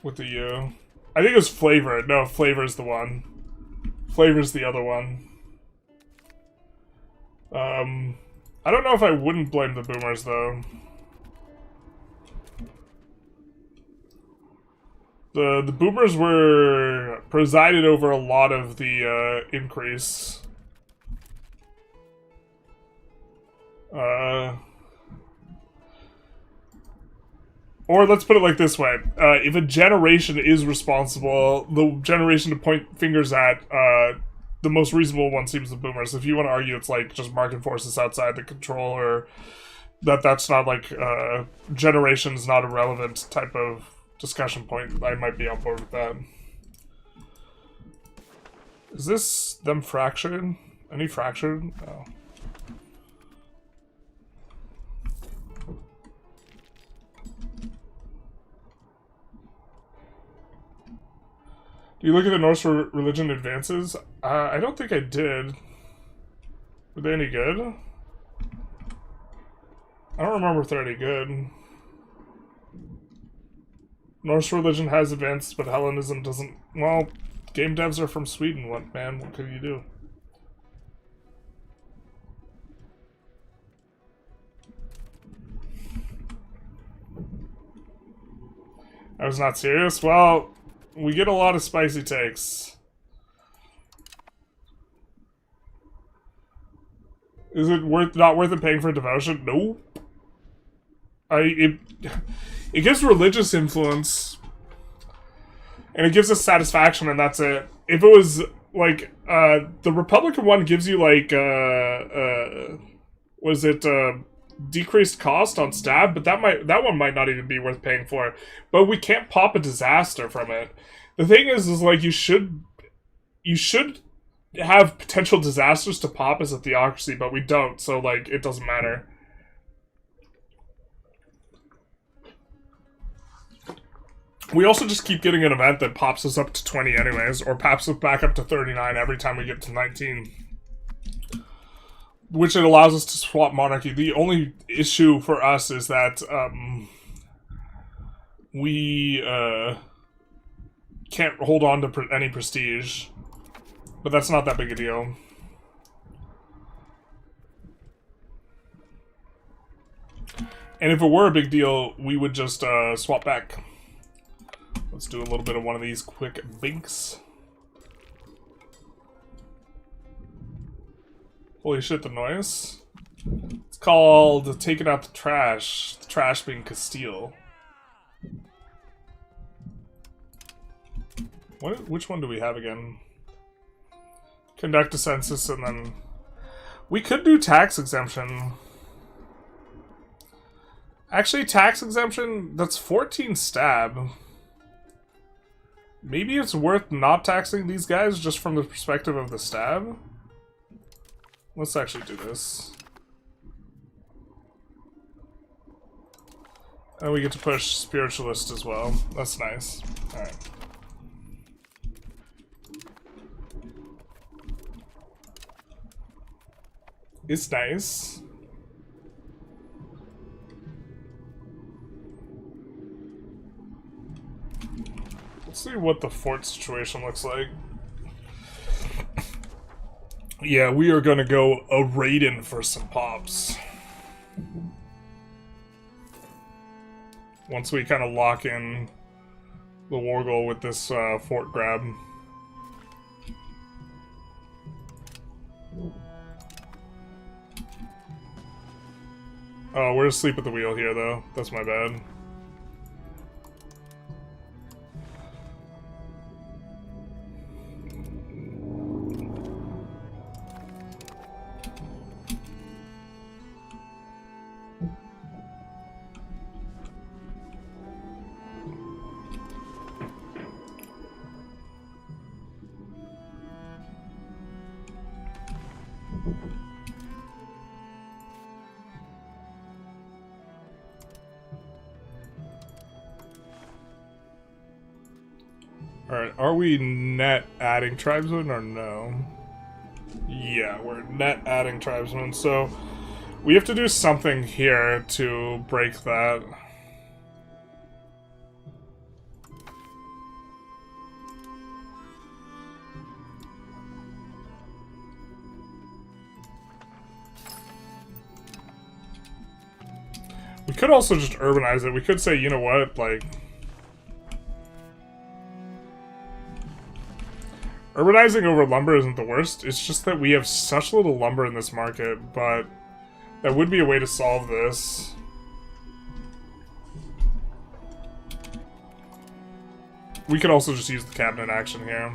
With the U. I think it was flavor. No, flavor's the one. Flavor's the other one. I don't know if I wouldn't blame the boomers, though. The boomers were presided over a lot of the increase. Or let's put it like this way. If a generation is responsible, the generation to point fingers at, the most reasonable one seems the boomers. If you want to argue it's like just market forces outside the control, or that's not like, generation's not a relevant type of discussion point, I might be on board with that. Is this them fractured? Any fractured? No. Do you look at the Norse religion advances? I don't think I did. Were they any good? I don't remember if they're any good. Norse religion has advanced, but Hellenism doesn't. Well, game devs are from Sweden. What could you do? I was not serious. Well, we get a lot of spicy takes. Is it not worth it paying for devotion? No. It gives religious influence, and it gives us satisfaction, and that's it. If it was like the Republican one gives you like was it decreased cost on stab, but that one might not even be worth paying for. But we can't pop a disaster from it. The thing is like you should have potential disasters to pop as a theocracy, but we don't, so like it doesn't matter. We also just keep getting an event that pops us up to 20 anyways, or pops us back up to 39 every time we get to 19. Which it allows us to swap monarchy. The only issue for us is that we can't hold on to any prestige. But that's not that big a deal. And if it were a big deal, we would just swap back. Let's do a little bit of one of these quick binks. Holy shit, the noise. It's called Taking Out the Trash. The trash being Castile. Which one do we have again? Conduct a census, and then... We could do tax exemption. Actually, tax exemption, that's 14 stab. Maybe it's worth not taxing these guys just from the perspective of the stab. Let's actually do this. And we get to push Spiritualist as well. That's nice. Alright. It's nice. Let's see what the fort situation looks like. Yeah, we are gonna go a raid-in for some pops. Once we kind of lock in the war goal with this fort grab. Oh, we're asleep at the wheel here, though. That's my bad. Alright, are we net adding tribesmen or no? Yeah, we're net adding tribesmen, so we have to do something here to break that. We could also just urbanize it. We could say, you know what, like... Urbanizing over lumber isn't the worst, it's just that we have such little lumber in this market, but that would be a way to solve this. We could also just use the cabinet action here.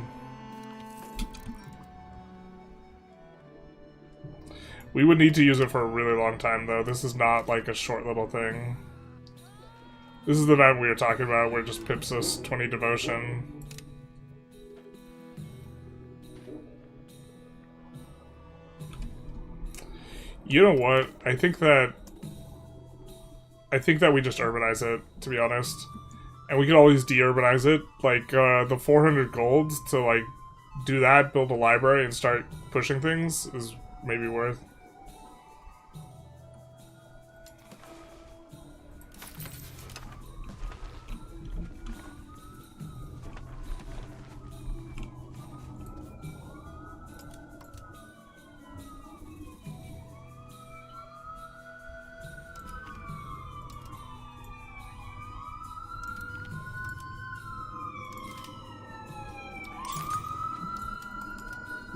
We would need to use it for a really long time, though. This is not like a short little thing. This is the event we were talking about where it just pips us 20 devotion. You know what? I think that we just urbanize it, to be honest. And we could always de-urbanize it. Like, the 400 gold to, like, do that, build a library, and start pushing things is maybe worth.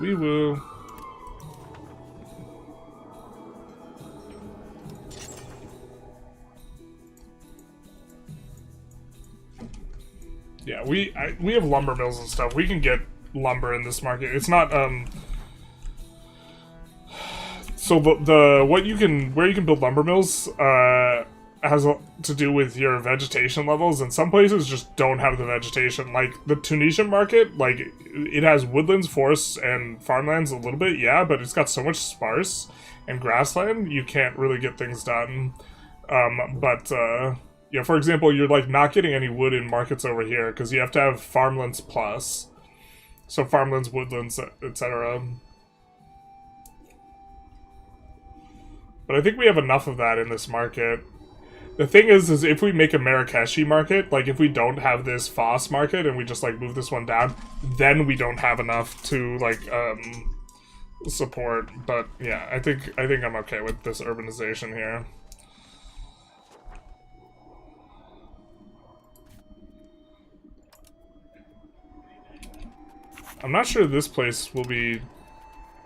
We will. Yeah, we have lumber mills and stuff. We can get lumber in this market. It's not so where you can build lumber mills has to do with your vegetation levels, and some places just don't have the vegetation. Like the Tunisian market, like it has woodlands, forests, and farmlands a little bit, yeah, but it's got so much sparse and grassland you can't really get things done. Yeah, for example, you're like not getting any wood in markets over here because you have to have farmlands plus. So farmlands, woodlands, etc. But I think we have enough of that in this market. The thing is if we make a Marrakeshi market, like if we don't have this Foss market and we just like move this one down, then we don't have enough to like support. But yeah, I think I'm okay with this urbanization here. I'm not sure this place will be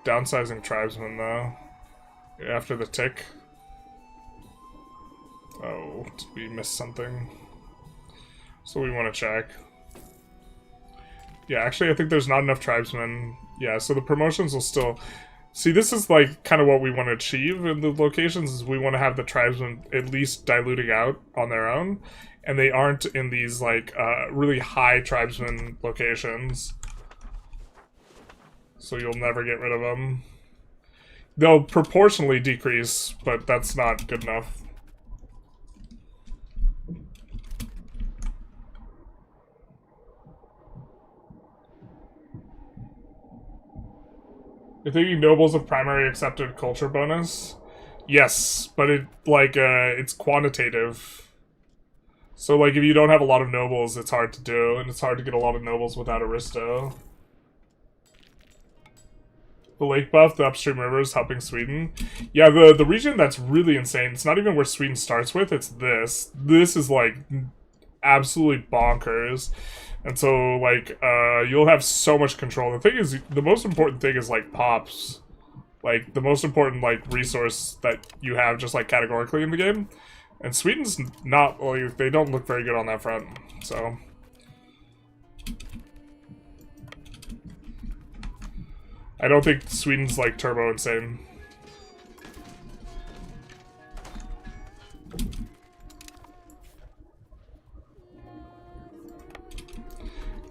downsizing tribesmen, though, after the tick. Oh, did we miss something? So we want to check. Yeah, actually, I think there's not enough tribesmen. Yeah, so the promotions will still... See, this is, like, kind of what we want to achieve in the locations, is we want to have the tribesmen at least diluting out on their own, and they aren't in these, like, really high tribesmen locations. So you'll never get rid of them. They'll proportionally decrease, but that's not good enough. You're thinking nobles of primary accepted culture bonus? Yes, but it's quantitative. So, like, if you don't have a lot of nobles, it's hard to do, and it's hard to get a lot of nobles without Aristo. The lake buff, the upstream rivers helping Sweden. Yeah, the region that's really insane, it's not even where Sweden starts with, it's this. This is, like, absolutely bonkers. And so, like, you'll have so much control. The thing is, the most important thing is, like, pops. Like, the most important, like, resource that you have just, like, categorically in the game. And Sweden's not, like, they don't look very good on that front, so... I don't think Sweden's, like, turbo insane.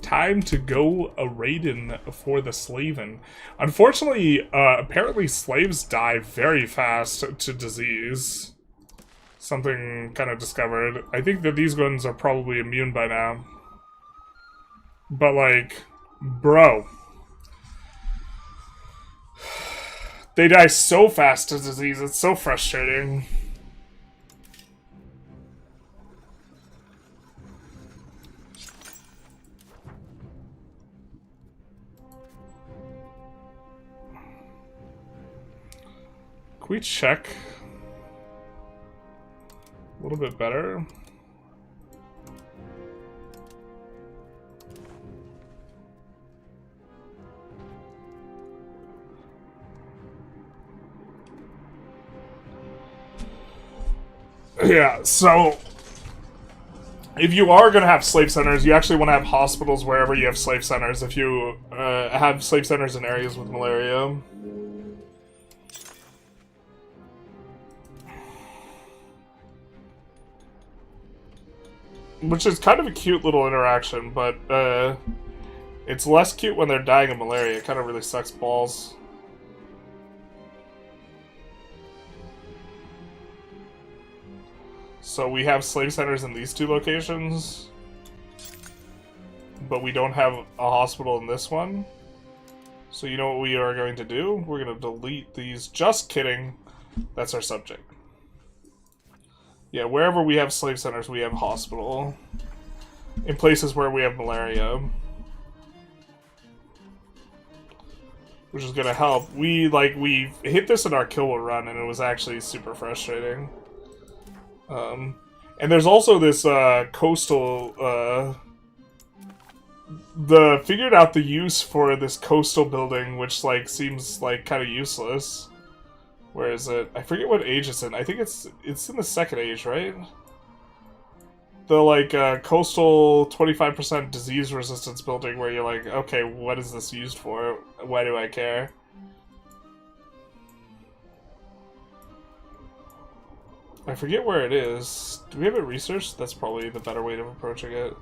Time to go a-raiding for the slavin. Unfortunately, apparently slaves die very fast to disease. Something kind of discovered. I think that these ones are probably immune by now. But, like, bro... They die so fast to disease, it's so frustrating. Can we check a little bit better? Yeah, so if you are going to have slave centers, you actually want to have hospitals wherever you have slave centers if you have slave centers in areas with malaria. Which is kind of a cute little interaction, but it's less cute when they're dying of malaria. It kind of really sucks balls. So we have slave centers in these two locations, but we don't have a hospital in this one. So you know what we are going to do? We're going to delete these. Just kidding. That's our subject. Yeah, wherever we have slave centers, we have a hospital. In places where we have malaria. Which is going to help. We hit this in our kill will run, and it was actually super frustrating. And there's also this coastal figured out the use for this coastal building, which like seems like kind of useless. Where is it? I forget what age it's in. I think it's in the second age, right? The like coastal 25% disease resistance building, where you're like, okay, what is this used for? Why do I care? I forget where it is. Do we have it researched? That's probably the better way of approaching it.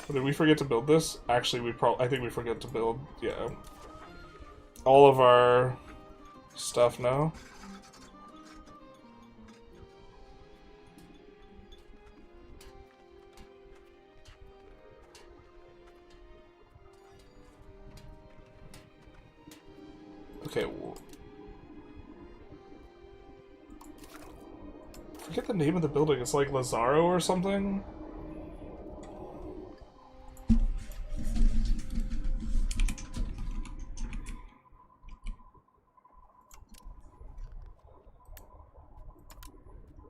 Or did we forget to build this? Actually, I think we forget to build, yeah. All of our stuff now. Okay. Forget the name of the building. It's like Lazaro or something.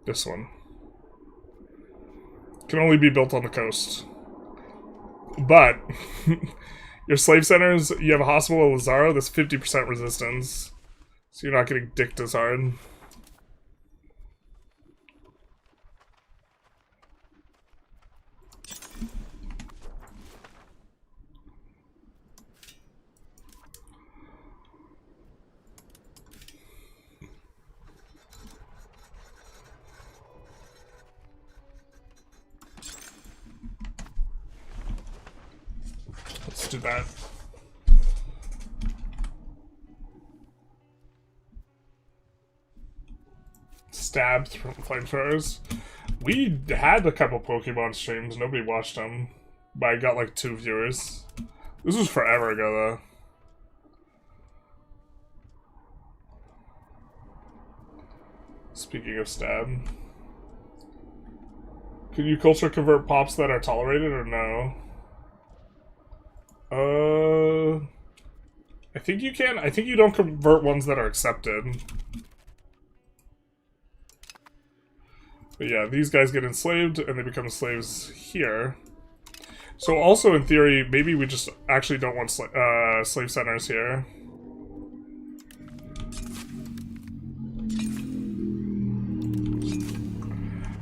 This one. Can only be built on the coast. But your slave centers, you have a hospital at Lazaro that's 50% resistance. So you're not getting dicked as hard. Let's do that. Stabbed from flamethrowers. We had a couple Pokemon streams, nobody watched them. But I got like 2 viewers. This was forever ago though. Speaking of stab. Can you culture convert pops that are tolerated or no? I think you can. I think you don't convert ones that are accepted. But yeah, these guys get enslaved and they become slaves here. So also in theory, maybe we just actually don't want slave centers here.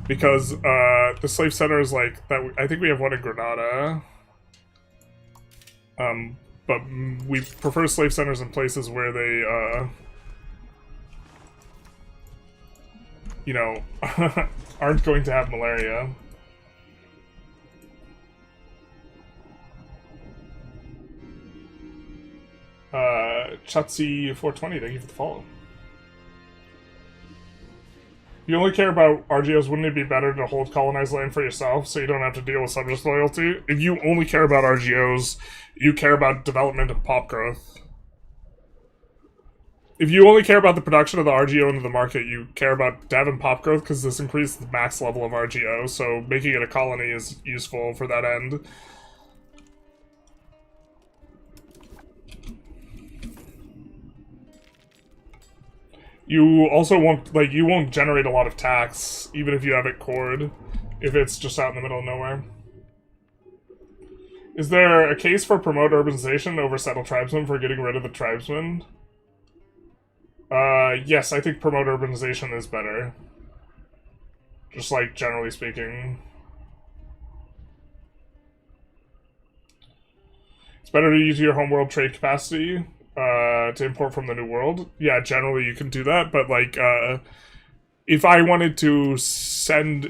Because the slave center is like that. I think we have one in Granada. But we prefer slave centers in places where they, you know, aren't going to have malaria. Chutzy420, thank you for the follow. You only care about RGOs, wouldn't it be better to hold colonized land for yourself so you don't have to deal with subject loyalty? If you only care about RGOs, you care about development and pop growth. If you only care about the production of the RGO into the market, you care about dev and pop growth because this increases the max level of RGO, so making it a colony is useful for that end. You also won't, like, you won't generate a lot of tax, even if you have it cored, if it's just out in the middle of nowhere. Is there a case for promote urbanization over settle tribesmen for getting rid of the tribesmen? Yes, I think promote urbanization is better. Just, like, generally speaking. It's better to use your homeworld trade capacity to import from the New World. Yeah, generally you can do that, but like if I wanted to send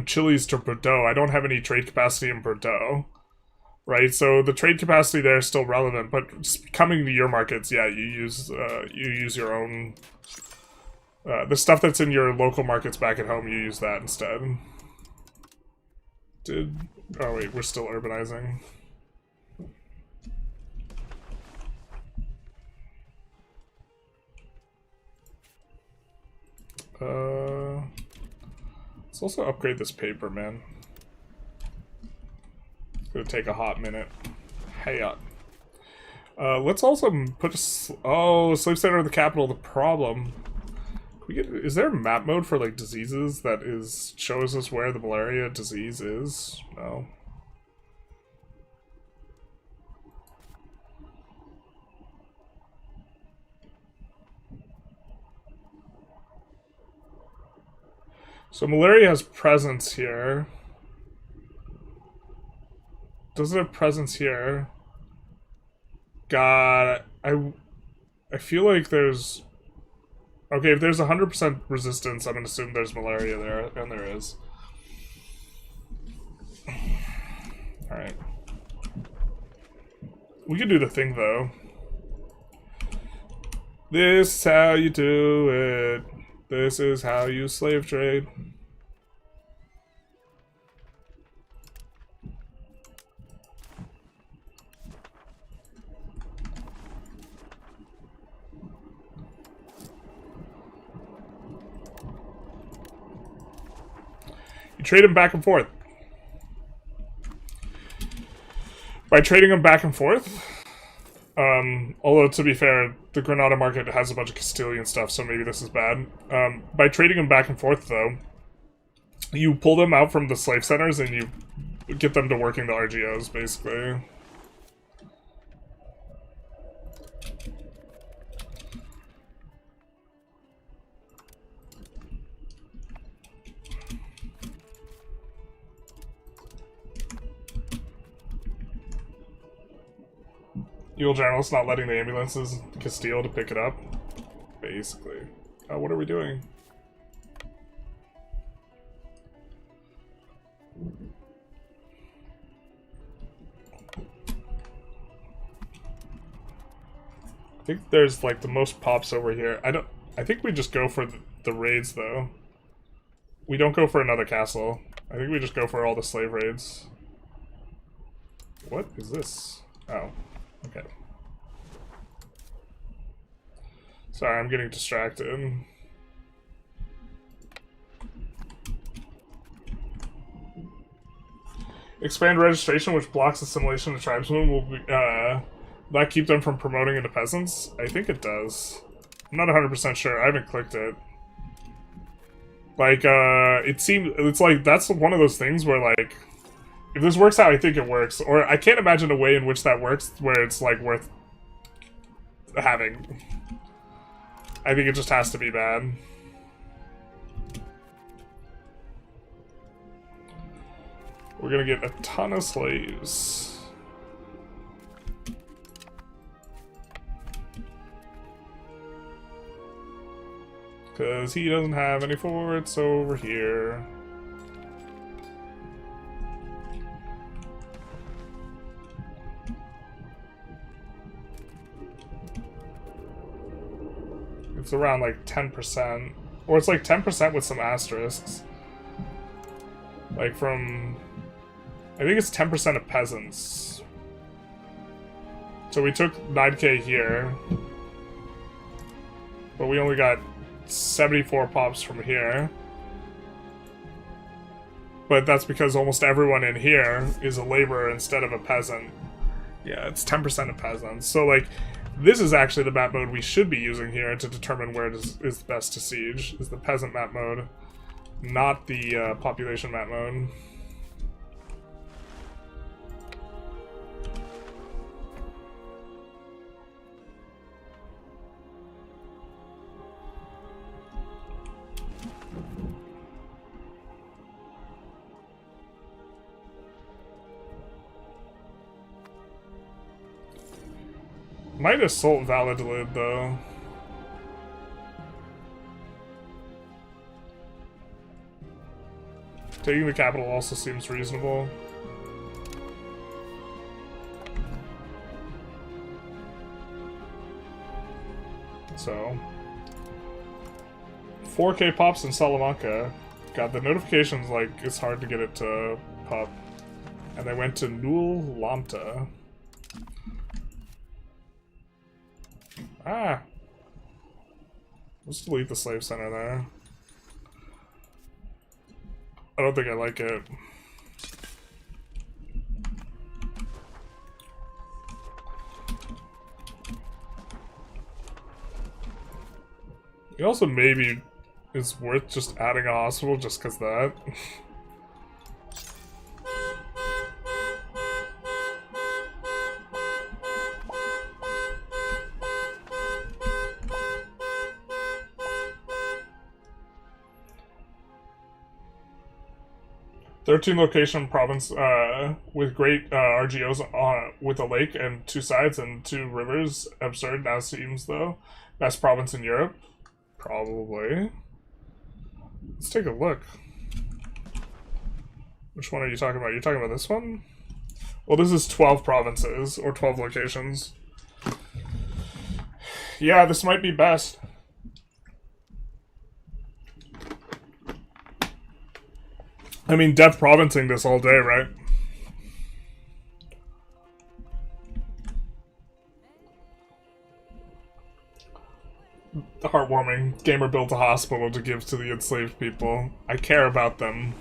chilies to Bordeaux, I don't have any trade capacity in Bordeaux. Right? So the trade capacity there is still relevant, but coming to your markets, yeah, you use your own the stuff that's in your local markets back at home, you use that instead. Oh wait, we're still urbanizing. Let's also upgrade this paper, man. It's gonna take a hot minute. Hey up. Let's also put a slave center in the capital. The problem. Is there a map mode for like diseases that shows us where the malaria disease is? No. So malaria has presence here. Does it have presence here? God, I feel like there's... Okay, if there's 100% resistance, I'm gonna assume there's malaria there, and there is. Alright. We can do the thing, though. This is how you do it. This is how you slave trade. You trade them back and forth. By trading them back and forth, although to be fair, the Granada market has a bunch of Castilian stuff, so maybe this is bad. By trading them back and forth, though, you pull them out from the slave centers and you get them to working the RGOs, basically. Evil Generalist not letting the ambulances in Castile to pick it up. Basically. Oh, what are we doing? I think there's like the most pops over here. I think we just go for the raids though. We don't go for another castle. I think we just go for all the slave raids. What is this? Oh. Okay. Sorry, I'm getting distracted. Expand registration, which blocks assimilation to tribesmen, will be, not keep them from promoting into peasants? I think it does. I'm not 100% sure. I haven't clicked it. Like, it's like, that's one of those things where, like, if this works out, I think it works. Or I can't imagine a way in which that works where it's, like, worth having. I think it just has to be bad. We're gonna get a ton of slaves. Because he doesn't have any forts over here. It's around like 10%. Or it's like 10% with some asterisks. Like from... I think it's 10% of peasants. So we took 9k here. But we only got 74 pops from here. But that's because almost everyone in here is a laborer instead of a peasant. Yeah, it's 10% of peasants. So like... This is actually the map mode we should be using here to determine where it is best to siege, is the peasant map mode, not the population map mode. Might assault Valladolid, though. Taking the capital also seems reasonable. So... 4k pops in Salamanca. God, the notifications, like, it's hard to get it to pop. And they went to Nul Lamta. Ah! Let's delete the slave center there. I don't think I like it. You also maybe it's worth just adding a hospital just because that. 13 location province with great RGOs with a lake and 2 sides and 2 rivers. Absurd now seems, though. Best province in Europe? Probably. Let's take a look. Which one are you talking about? You're talking about this one? Well, this is 12 provinces, or 12 locations. Yeah, this might be best. I mean, death provincing this all day, right? Heartwarming. Gamer built a hospital to give to the enslaved people. I care about them.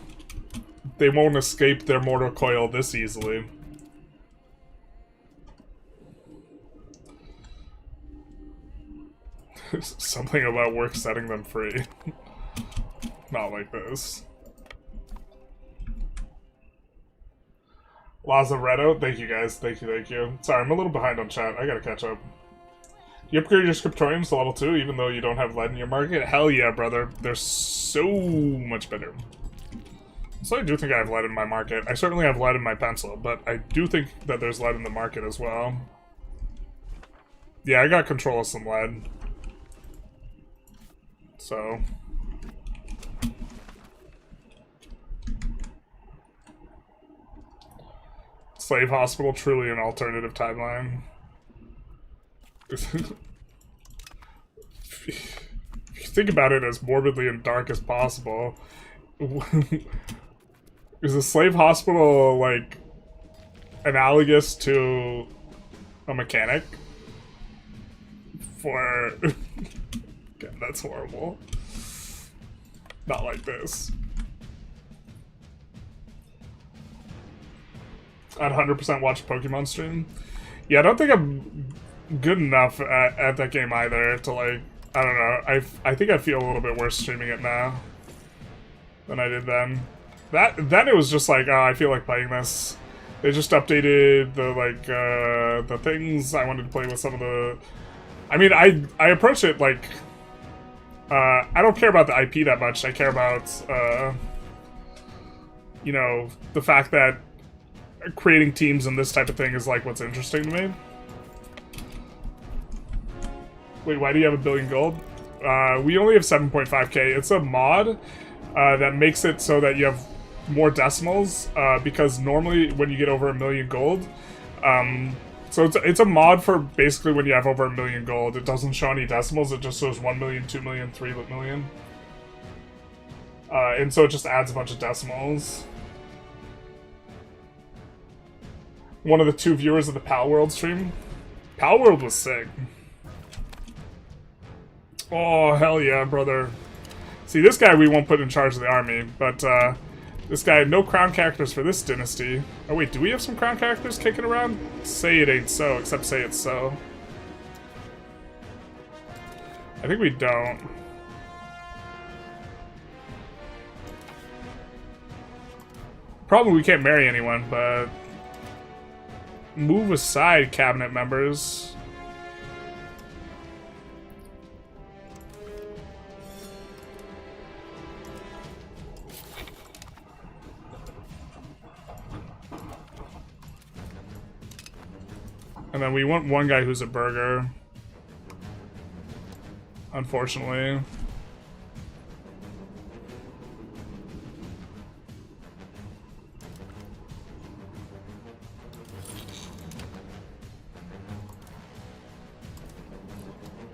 They won't escape their mortal coil this easily. Something about work setting them free. Not like this. Lazaretto, thank you guys, thank you. Sorry, I'm a little behind on chat, I gotta catch up. You upgrade your scriptoriums to level 2 even though you don't have lead in your market? Hell yeah, brother. They're so much better. So I do think I have lead in my market. I certainly have lead in my pencil, but I do think that there's lead in the market as well. Yeah, I got control of some lead. So... Slave Hospital, truly an alternative timeline. If you think about it as morbidly and dark as possible, is a slave hospital, like, analogous to a mechanic? For... God, that's horrible. Not like this. I'd 100% watch Pokemon stream. Yeah, I don't think I'm good enough at that game either to, like, I don't know. I think I feel a little bit worse streaming it now than I did then. Then it was just like, oh, I feel like playing this. They just updated the, like, the things. I wanted to play with some of the... I mean, I approach it like... I don't care about the IP that much. I care about, you know, the fact that creating teams and this type of thing is like what's interesting to me. Wait, why do you have 1 billion gold? We only have 7.5k. It's a mod that makes it so that you have more decimals because normally when you get over 1 million gold, so it's a mod for basically when you have over 1 million gold. It doesn't show any decimals. It just shows 1 million, 2 million, 3 million. And so it just adds a bunch of decimals. One of the 2 viewers of the Pal World stream. Pal World was sick. Oh, hell yeah, brother. See, this guy we won't put in charge of the army, but this guy, no crown characters for this dynasty. Oh wait, do we have some crown characters kicking around? Say it ain't so, except say it's so. I think we don't. Probably we can't marry anyone, but... Move aside, cabinet members. And then we want one guy who's a burger. Unfortunately.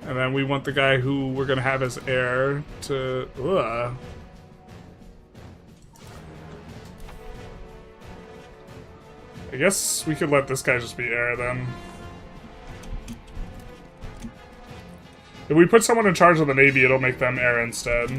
And then we want the guy who we're gonna have as heir to... Ugh. I guess we could let this guy just be heir then. If we put someone in charge of the Navy, it'll make them heir instead.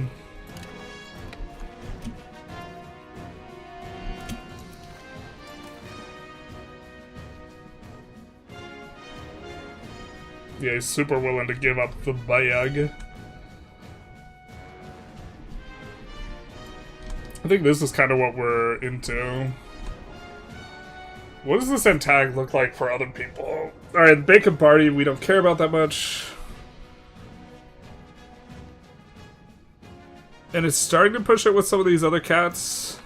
Yeah, he's super willing to give up the bag. think this is kind of what we're into. What does this antag look like for other people? Alright, the Bacon Party, we don't care about that much. And it's starting to push it with some of these other cats.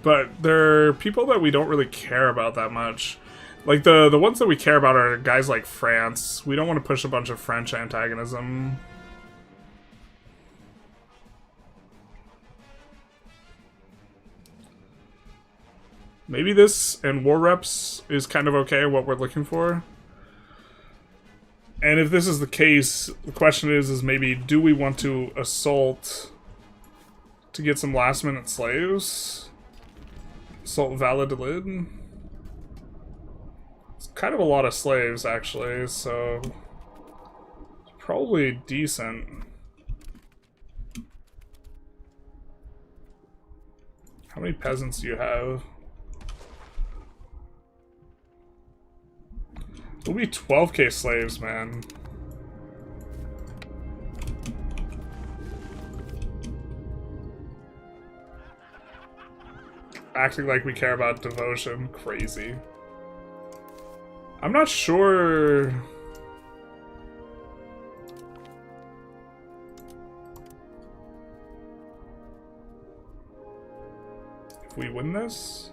But they're people that we don't really care about that much. Like, the ones that we care about are guys like France. We don't want to push a bunch of French antagonism. Maybe this and war reps is kind of okay, what we're looking for. And if this is the case, the question is maybe, do we want to assault to get some last-minute slaves? Assault Valladolid? It's kind of a lot of slaves, actually, so it's probably decent. How many peasants do you have? We'll be 12k slaves, man. Acting like we care about devotion. Crazy. I'm not sure... if we win this?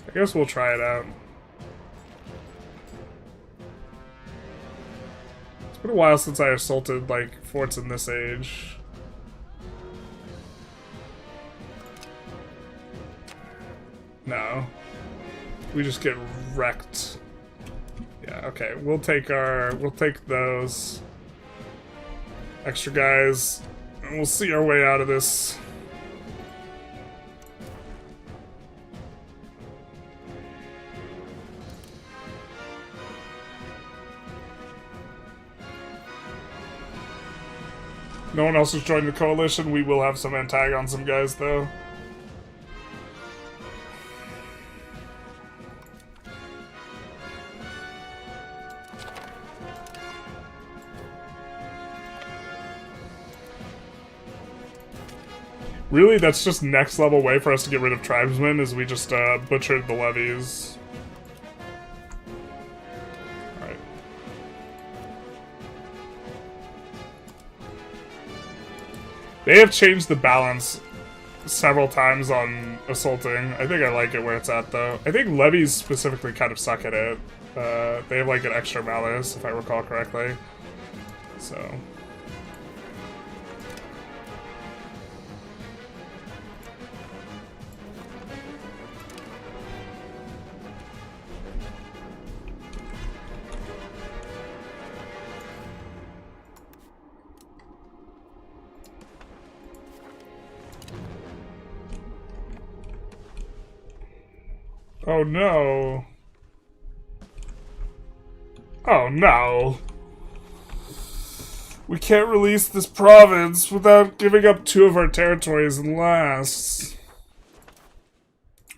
I guess we'll try it out. It's been a while since I assaulted, like, forts in this age. No. We just get wrecked. Yeah, okay. We'll take those extra guys, and we'll see our way out of this. No one else has joined the coalition. We will have some antag on some guys, though. Really, that's just next level way for us to get rid of tribesmen, is we just butchered the levies. Alright. They have changed the balance several times on assaulting. I think I like it where it's at, though. I think levies specifically kind of suck at it. They have like an extra malice, if I recall correctly. So... oh no. Oh no. We can't release this province without giving up 2 of our territories and lasts.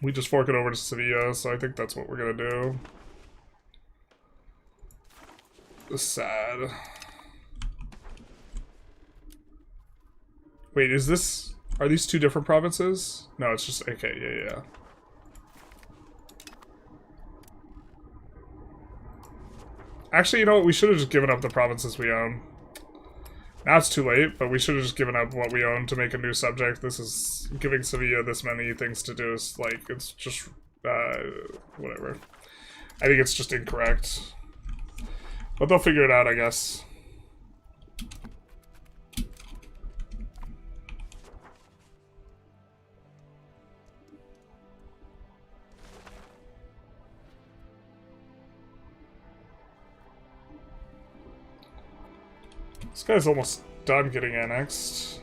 We just fork it over to Sevilla, so I think that's what we're gonna do. It's sad. Wait, is this... are these 2 different provinces? No, it's just... okay, yeah. Actually, you know what? We should have just given up the provinces we own. Now it's too late, but we should have just given up what we own to make a new subject. This is... giving Sevilla this many things to do is, like, it's just... whatever. I think it's just incorrect. But they'll figure it out, I guess. This guy's almost done getting annexed.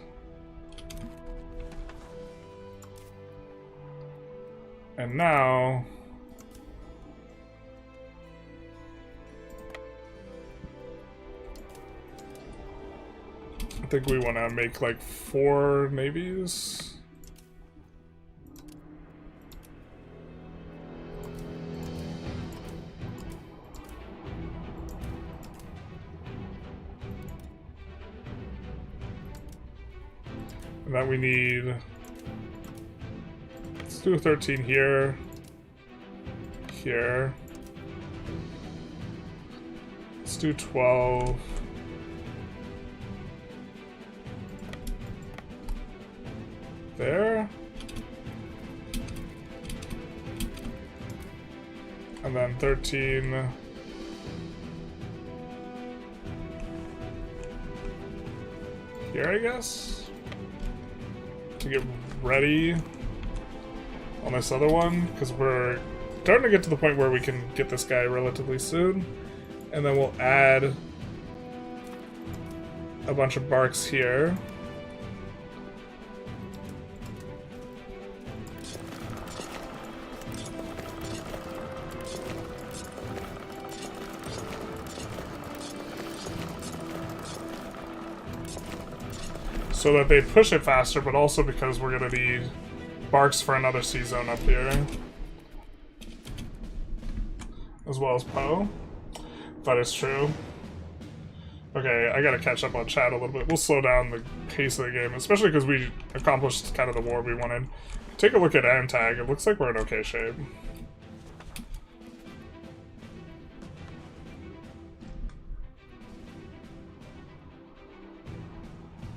And now... I think we want to make like 4 navies. And then we need... Let's do 13 here. Here. Let's do 12. There. And then 13. Here, I guess? To get ready on this other one, because we're starting to get to the point where we can get this guy relatively soon. And then we'll add a bunch of barks here. So that they push it faster, but also because we're gonna need barks for another sea zone up here. As well as Poe. That is true. Okay, I gotta catch up on chat a little bit. We'll slow down the pace of the game, especially because we accomplished kind of the war we wanted. Take a look at Antag. It looks like we're in okay shape.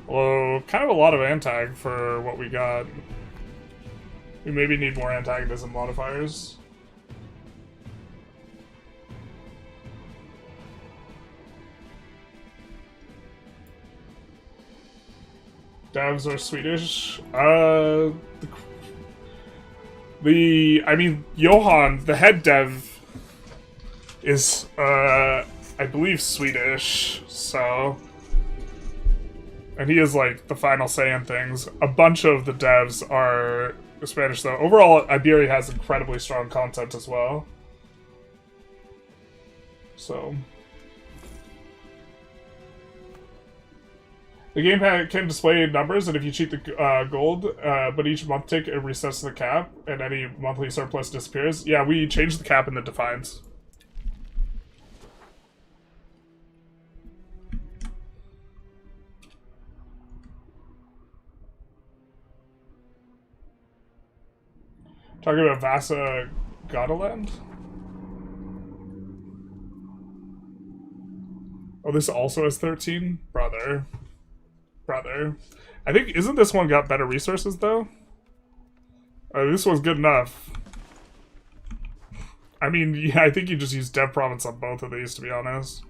Well, kind of a lot of Antag for what we got. We maybe need more antagonism modifiers. Devs are Swedish. I mean, Johan, the head dev, is, I believe Swedish, so... And he is, like, the final say in things. A bunch of the devs are Spanish, though. Overall, Iberia has incredibly strong content as well. So... The game can display numbers, and if you cheat the gold, but each month tick, it resets the cap, and any monthly surplus disappears. Yeah, we changed the cap in the defines. Talking about Vasa Godaland? Oh, this also has 13? Brother. I think, isn't this one got better resources, though? This one's good enough. I mean, yeah, I think you just use Dev Province on both of these, to be honest.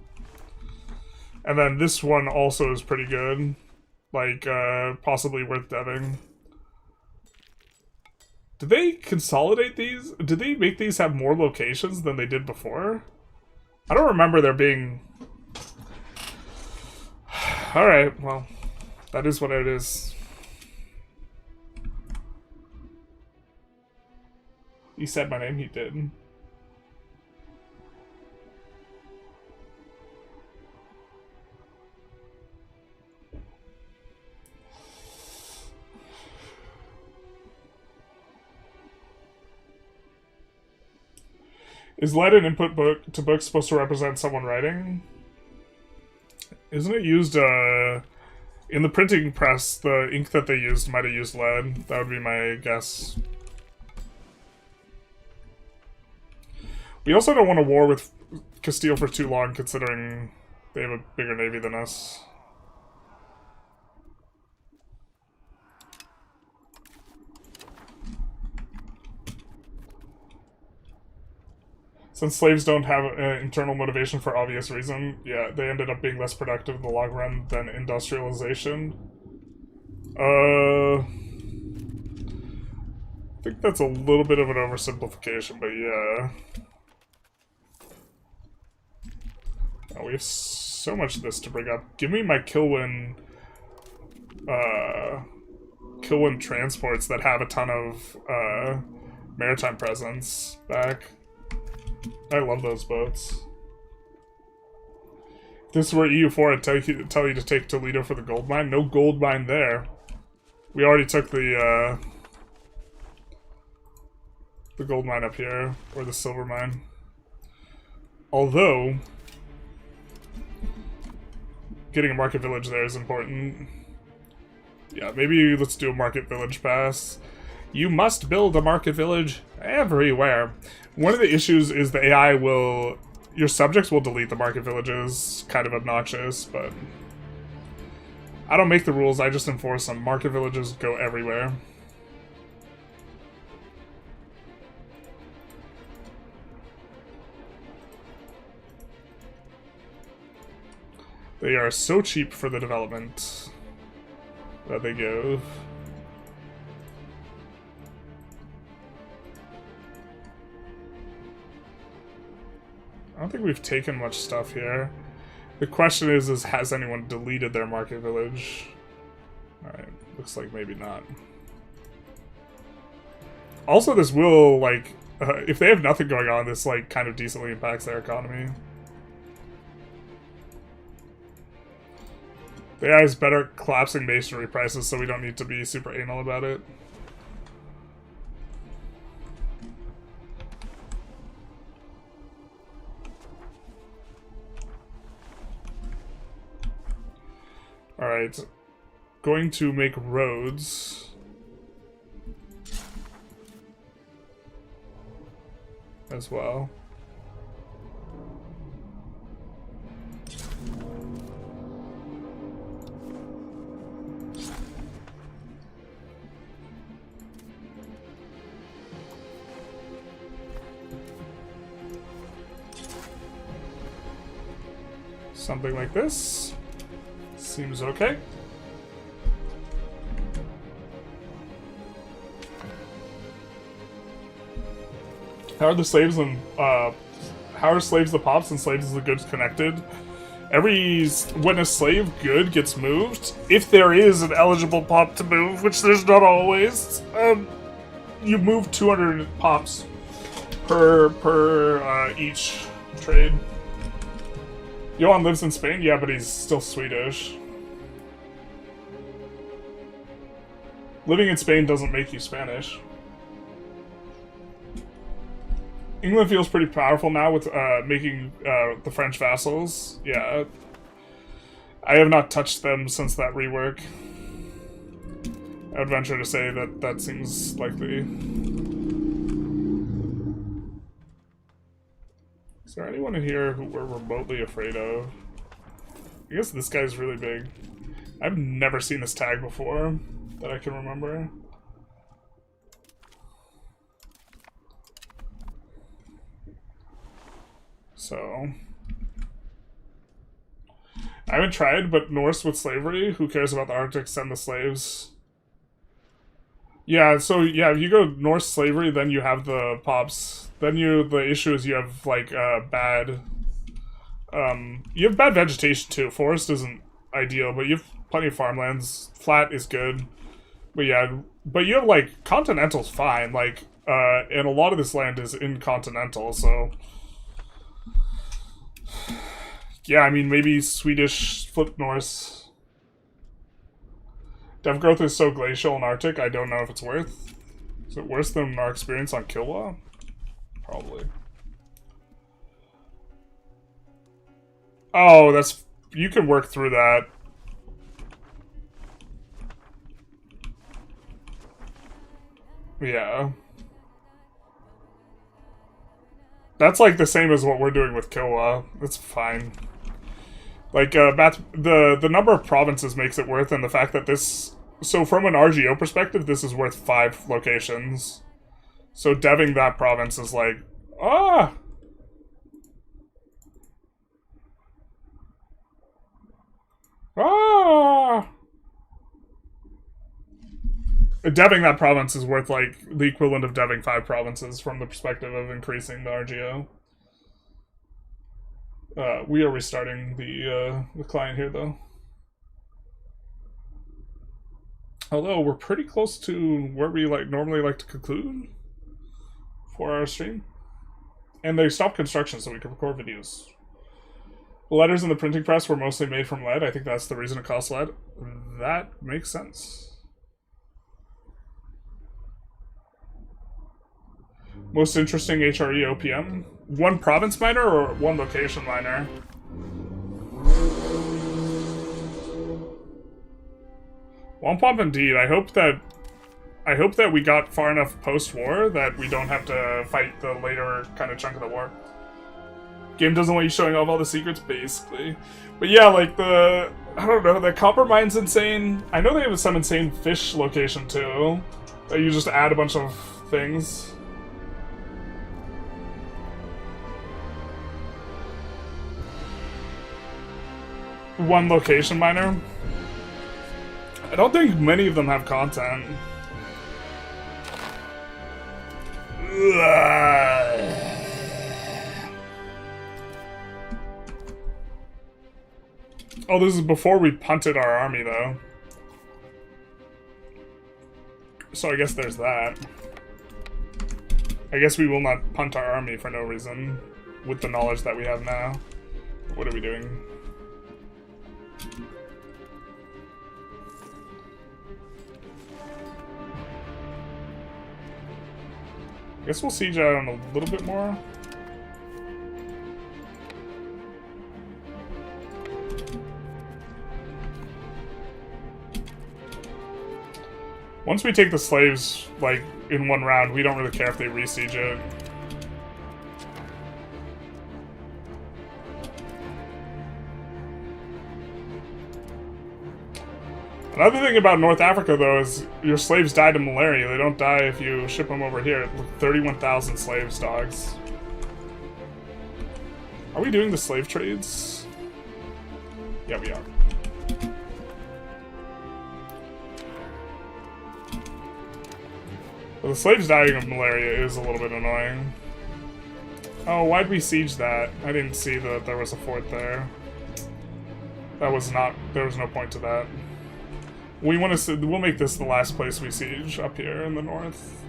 And then this one also is pretty good. Like, possibly worth deving. Did they consolidate these? Did they make these have more locations than they did before? I don't remember there being... Alright, well... That is what it is. He said my name, he did. Is lead an input book to books supposed to represent someone writing? Isn't it used, in the printing press, the ink that they used might have used lead. That would be my guess. We also don't want to war with Castile for too long, considering they have a bigger navy than us. Since slaves don't have internal motivation for obvious reason, yeah, they ended up being less productive in the long run than industrialization. I think that's a little bit of an oversimplification, but yeah. Oh, we have so much of this to bring up. Give me my Kilwin transports that have a ton of maritime presence back. I love those boats. If this were EU4, I'd tell you to take Toledo for the gold mine. No gold mine there. We already took the gold mine up here, or the silver mine. Although, getting a market village there is important. Yeah, maybe let's do a market village pass. You must build a market village everywhere. One of the issues is the AI will... Your subjects will delete the market villages. Kind of obnoxious, but... I don't make the rules, I just enforce them. Market villages go everywhere. They are so cheap for the development that they give. I don't think we've taken much stuff here. The question is has anyone deleted their market village? Alright, looks like maybe not. Also, this will, like, if they have nothing going on, this, like, kind of decently impacts their economy. The AI is better at collapsing masonry prices, so we don't need to be super anal about it. Alright. Going to make roads. As well. Something like this. Seems okay. How are the slaves and how are slaves the pops and slaves the goods connected? When a slave good gets moved, if there is an eligible pop to move, which there's not always, you move 200 pops per each trade. Johan lives in Spain? Yeah, but he's still Swedish. Living in Spain doesn't make you Spanish. England feels pretty powerful now with making the French vassals. Yeah. I have not touched them since that rework. I would venture to say that that seems likely. Is there anyone in here who we're remotely afraid of? I guess this guy's really big. I've never seen this tag before that I can remember. So... I haven't tried, but Norse with slavery? Who cares about the Arctic? Send the slaves. Yeah, so yeah, if you go Norse slavery, then you have the pops. Then the issue is you have like bad you have bad vegetation too. Forest isn't ideal, but you have plenty of farmlands. Flat is good. But yeah, but you have like continental's fine, like and a lot of this land is in continental, so yeah, I mean maybe Swedish flip Norse. Dev growth is so glacial and Arctic, I don't know if it's worth. Is it worse than our experience on Kilwa? Probably. Oh, that's... You can work through that. Yeah. That's like the same as what we're doing with Kilwa. It's fine. Like, the number of provinces makes it worth, and the fact that this... So from an RGO perspective, this is worth 5 locations. So deving that province is like... Ah! Ah! Deving that province is worth, like, the equivalent of deving 5 provinces from the perspective of increasing the RGO. We are restarting the client here, though. Although, we're pretty close to where we normally like to conclude for our stream. And they stopped construction so we can record videos. The letters in the printing press were mostly made from lead. I think that's the reason it costs lead. That makes sense. Most interesting HRE OPM? One province miner or one location miner? Wampum indeed. I hope that we got far enough post-war that we don't have to fight the later kind of chunk of the war. Game doesn't want you showing off all the secrets, basically. But yeah, like I don't know, the copper mine's insane. I know they have some insane fish location too, that you just add a bunch of things. One location miner. I don't think many of them have content. Oh, this is before we punted our army, though. So I guess there's that. I guess we will not punt our army for no reason, with the knowledge that we have now. What are we doing? I guess we'll siege out on a little bit more. Once we take the slaves, like, in one round, we don't really care if they re-siege it. Another thing about North Africa, though, is your slaves died of malaria. They don't die if you ship them over here. 31,000 slaves, dogs. Are we doing the slave trades? Yeah, we are. Well, the slaves dying of malaria is a little bit annoying. Oh, why'd we siege that? I didn't see that there was a fort there. That was not... There was no point to that. We want to... We'll make this the last place we siege up here in the north.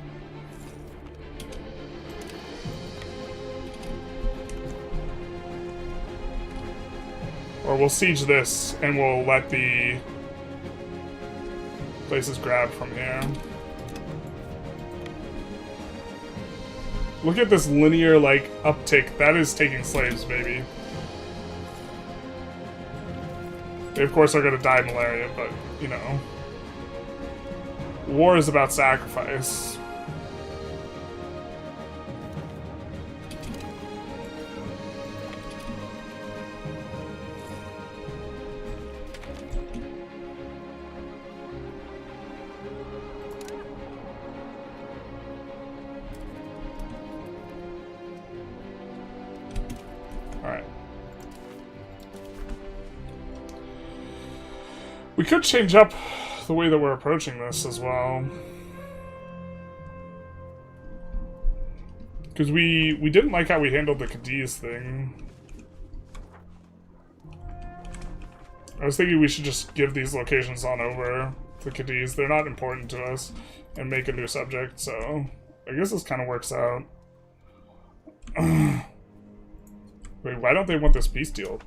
Or we'll siege this, and we'll let the places grab from here. Look at this linear, like, uptick. That is taking slaves, baby. They, of course, are going to die of malaria, but, you know. War is about sacrifice. We could change up the way that we're approaching this as well. Because we didn't like how we handled the Cadiz thing. I was thinking we should just give these locations on over to Cadiz. They're not important to us. And make a new subject, so... I guess this kind of works out. Wait, why don't they want this peace deal?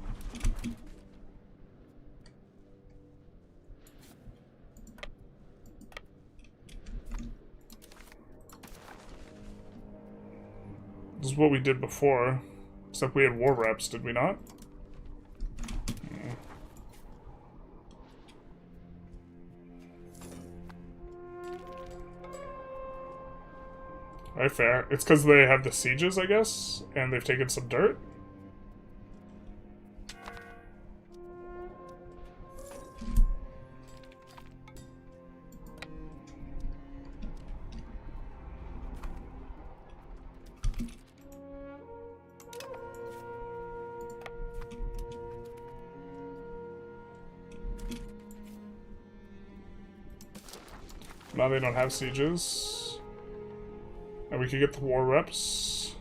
This is what we did before. Except we had war reps, did we not? Yeah. Alright, fair. It's because they have the sieges, I guess? And they've taken some dirt? Now they don't have sieges. And we could get the war reps.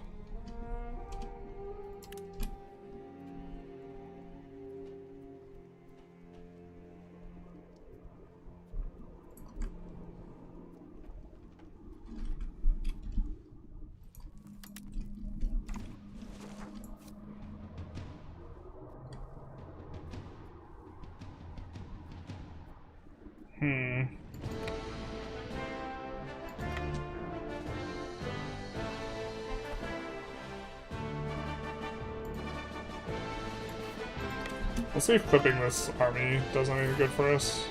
We'll see if clipping this army does anything good for us.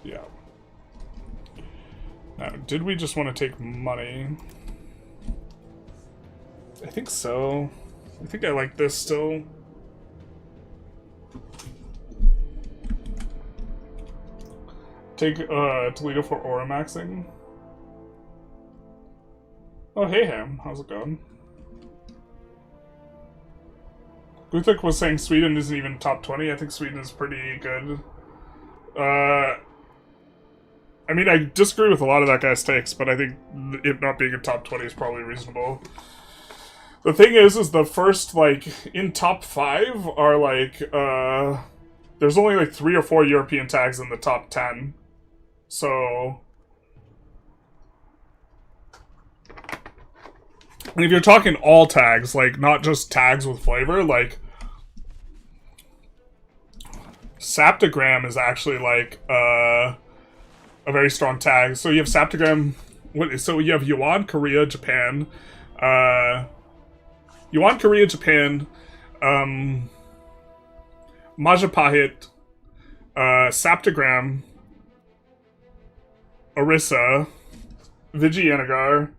Yeah. Now, did we just want to take money? I think so. I think I like this still. Take Toledo for aura maxing. Oh, hey Ham, how's it going? Guthik was saying Sweden isn't even top 20. I think Sweden is pretty good. I mean, I disagree with a lot of that guy's takes, but I think it not being in top 20 is probably reasonable. The thing is the first, like, in top 5 are, like, there's only, like, 3 or 4 European tags in the top 10. So... And if you're talking all tags, like, not just tags with flavor, like... Saptogram is actually, like, a very strong tag. So you have Saptogram... So you have Yuan, Korea, Japan... Yuan, Korea, Japan... Majapahit... Saptogram... Orissa... Vijayanagar...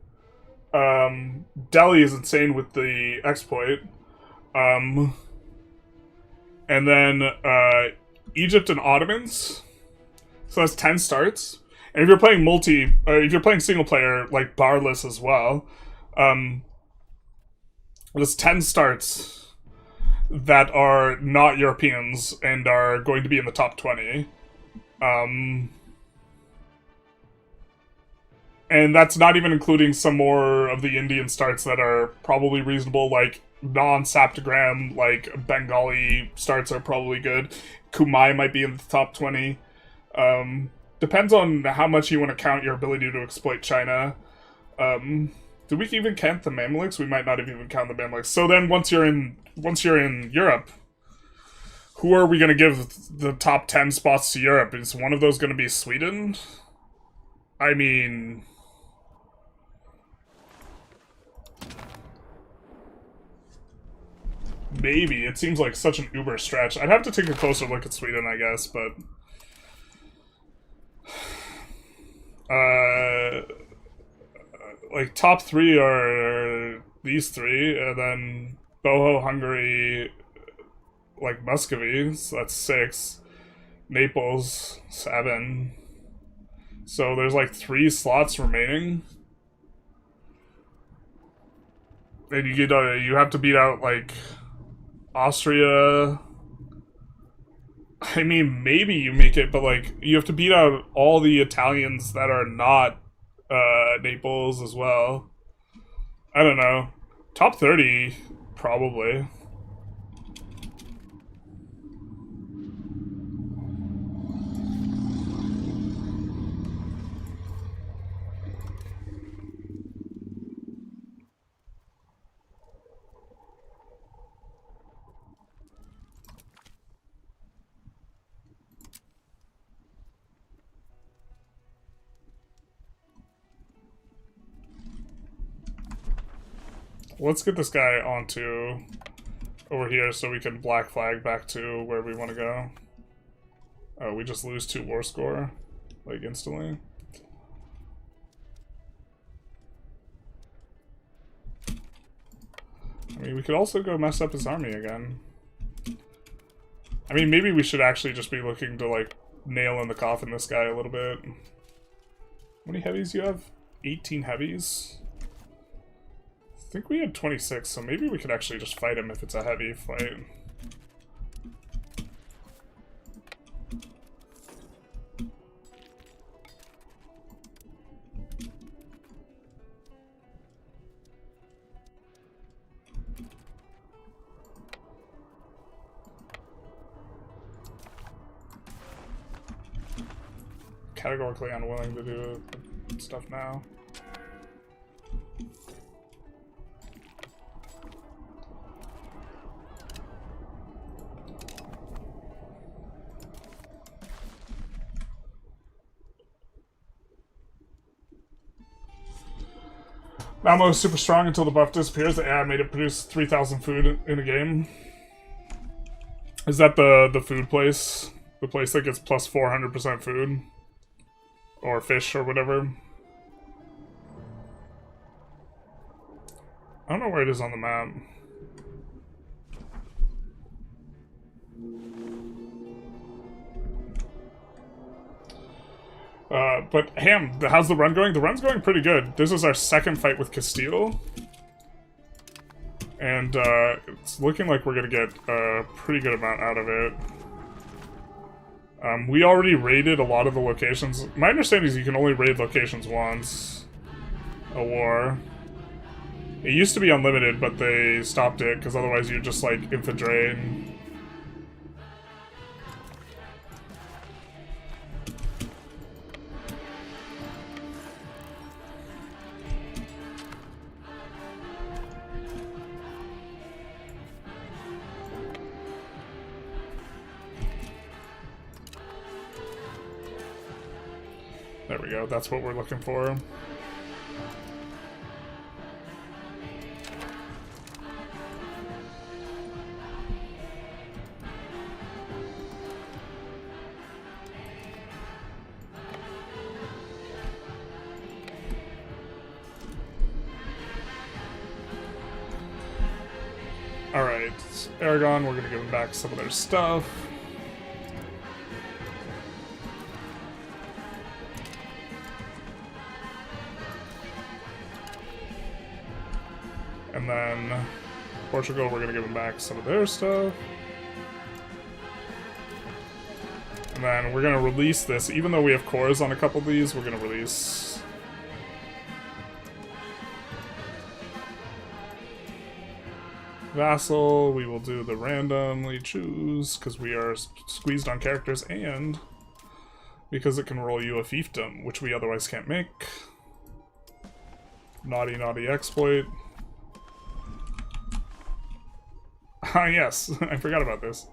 Delhi is insane with the exploit. And then, Egypt and Ottomans. So that's 10 starts. And if you're playing if you're playing single player, like Barless as well, there's 10 starts that are not Europeans and are going to be in the top 20. And that's not even including some more of the Indian starts that are probably reasonable, like non-Saptogram, like Bengali starts are probably good. Kumai might be in the top 20. Depends on how much you want to count your ability to exploit China. Do we even count the Mamluks? We might not even count the Mamluks. So then once you're in Europe, who are we going to give the top 10 spots to Europe? Is one of those going to be Sweden? I mean... Maybe. It seems like such an uber stretch. I'd have to take a closer look at Sweden, I guess, but... like, top 3 are these 3, and then Boho, Hungary, like, Muscovy, so that's 6. Naples, 7. So there's, like, 3 slots remaining. And you have to beat out, like... Austria. I mean, maybe you make it, but like you have to beat out all the Italians that are not Naples as well. I don't know. Top 30, probably. Let's get this guy onto over here so we can black flag back to where we want to go. Oh, we just lose 2 war score, like instantly. I mean, we could also go mess up his army again. I mean, maybe we should actually just be looking to, like, nail in the coffin this guy a little bit. How many heavies do you have? 18 heavies? I think we had 26, so maybe we could actually just fight him if it's a heavy fight. Categorically unwilling to do stuff now. Malmo is super strong until the buff disappears. The AI made it produce 3,000 food in a game. Is that the food place? The place that gets plus 400% food? Or fish or whatever. I don't know where it is on the map. But Ham, how's the run going? The run's going pretty good. This is our second fight with Castile. And it's looking like we're gonna get a pretty good amount out of it. We already raided a lot of the locations. My understanding is you can only raid locations once a war. It used to be unlimited, but they stopped it, because otherwise you'd just, like, infiltrate. There we go, that's what we're looking for. Alright, Aragon, we're gonna give them back some of their stuff. And then Portugal, we're gonna give them back some of their stuff. And then we're gonna release this, even though we have cores on a couple of these, we're gonna release... Vassal, we will do the randomly choose, because we are squeezed on characters, and because it can roll you a fiefdom, which we otherwise can't make. Naughty, naughty exploit. Ah, yes, I forgot about this.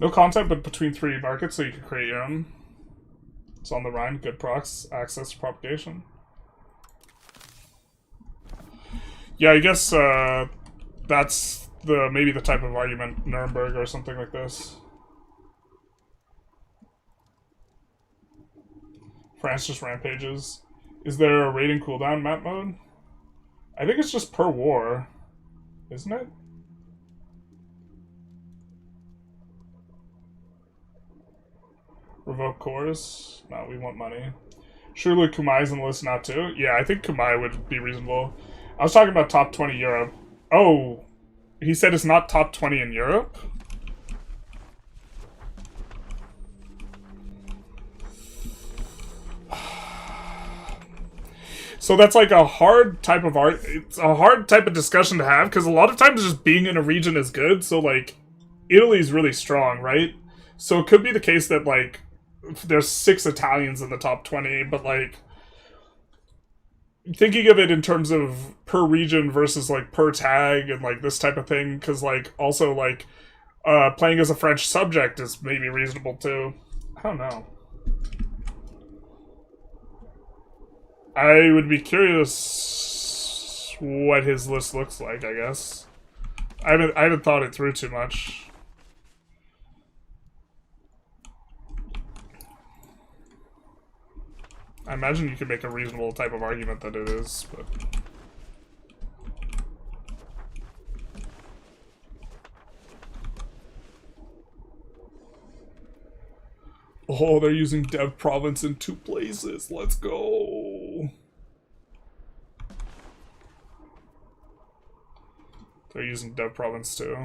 No content, but between 3 markets, so you can create your own. It's on the Rhine, good procs, access to propagation. Yeah, I guess that's maybe the type of argument Nuremberg or something like this. France just rampages. Is there a raiding cooldown map mode? I think it's just per war, isn't it? Revoke cores? No, we want money. Surely Kumai's on the list now too? Yeah, I think Kumai would be reasonable. I was talking about top 20 Europe. Oh, he said it's not top 20 in Europe? So that's like a hard type of art. It's a hard type of discussion to have, because a lot of times just being in a region is good. So like, Italy's really strong, right? So it could be the case that like, there's 6 Italians in the top 20, but like, thinking of it in terms of per region versus like per tag and like this type of thing, because like also like playing as a French subject is maybe reasonable too. I don't know. I would be curious what his list looks like, I guess. I haven't thought it through too much. I imagine you could make a reasonable type of argument that it is, but... Oh, they're using Dev Province in 2 places. Let's go. They're using Dev Province too.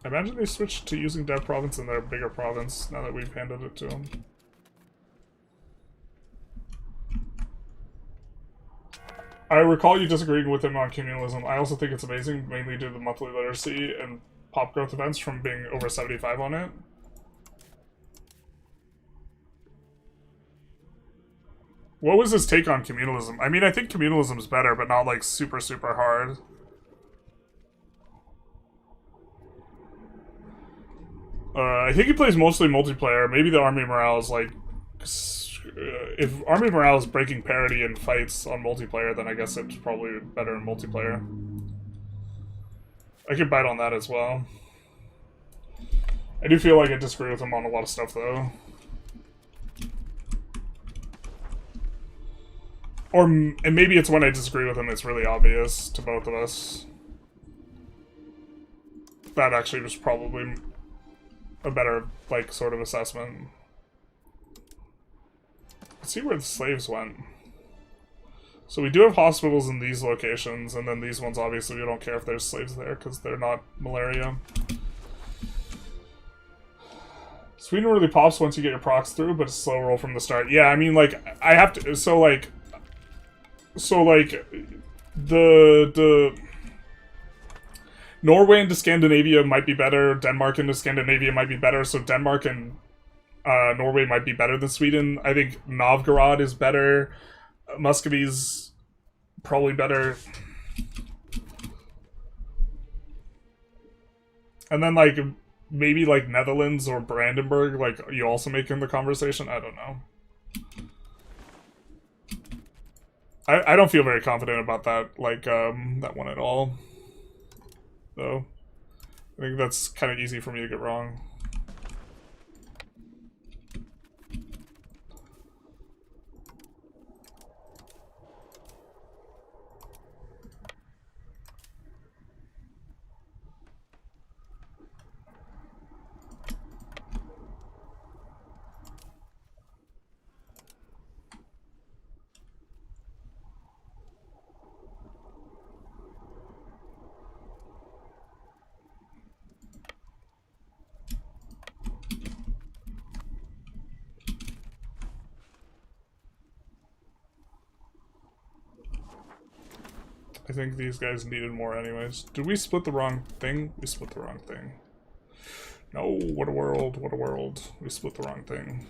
I imagine they switched to using Dev Province in their bigger province now that we've handed it to them. I recall you disagreeing with him on communalism. I also think it's amazing, mainly due to the monthly literacy and pop growth events from being over 75 on it. What was his take on communalism? I mean, I think communalism is better, but not like super, super hard. I think he plays mostly multiplayer. Maybe the army morale is like if army morale is breaking parity in fights on multiplayer, then I guess it's probably better in multiplayer. I could bite on that as well. I do feel like I disagree with him on a lot of stuff, though. And maybe it's when I disagree with him, it's really obvious to both of us. That actually was probably a better, like, sort of assessment. Let's see where the slaves went. So we do have hospitals in these locations, and then these ones, obviously, we don't care if there's slaves there, because they're not malaria. Sweden really pops once you get your procs through, but it's a slow roll from the start. Yeah, I mean, like, I have to... So, like, the Norway into Scandinavia might be better, Denmark into Scandinavia might be better, so Denmark and Norway might be better than Sweden. I think Novgorod is better, Muscovy's probably better. And then, like, maybe, like, Netherlands or Brandenburg, like, you also make in the conversation? I don't know. I don't feel very confident about that, like, that one at all. Though. I think that's kind of easy for me to get wrong. I think these guys needed more anyways. Did we split the wrong thing? We split the wrong thing. No, what a world, what a world. We split the wrong thing.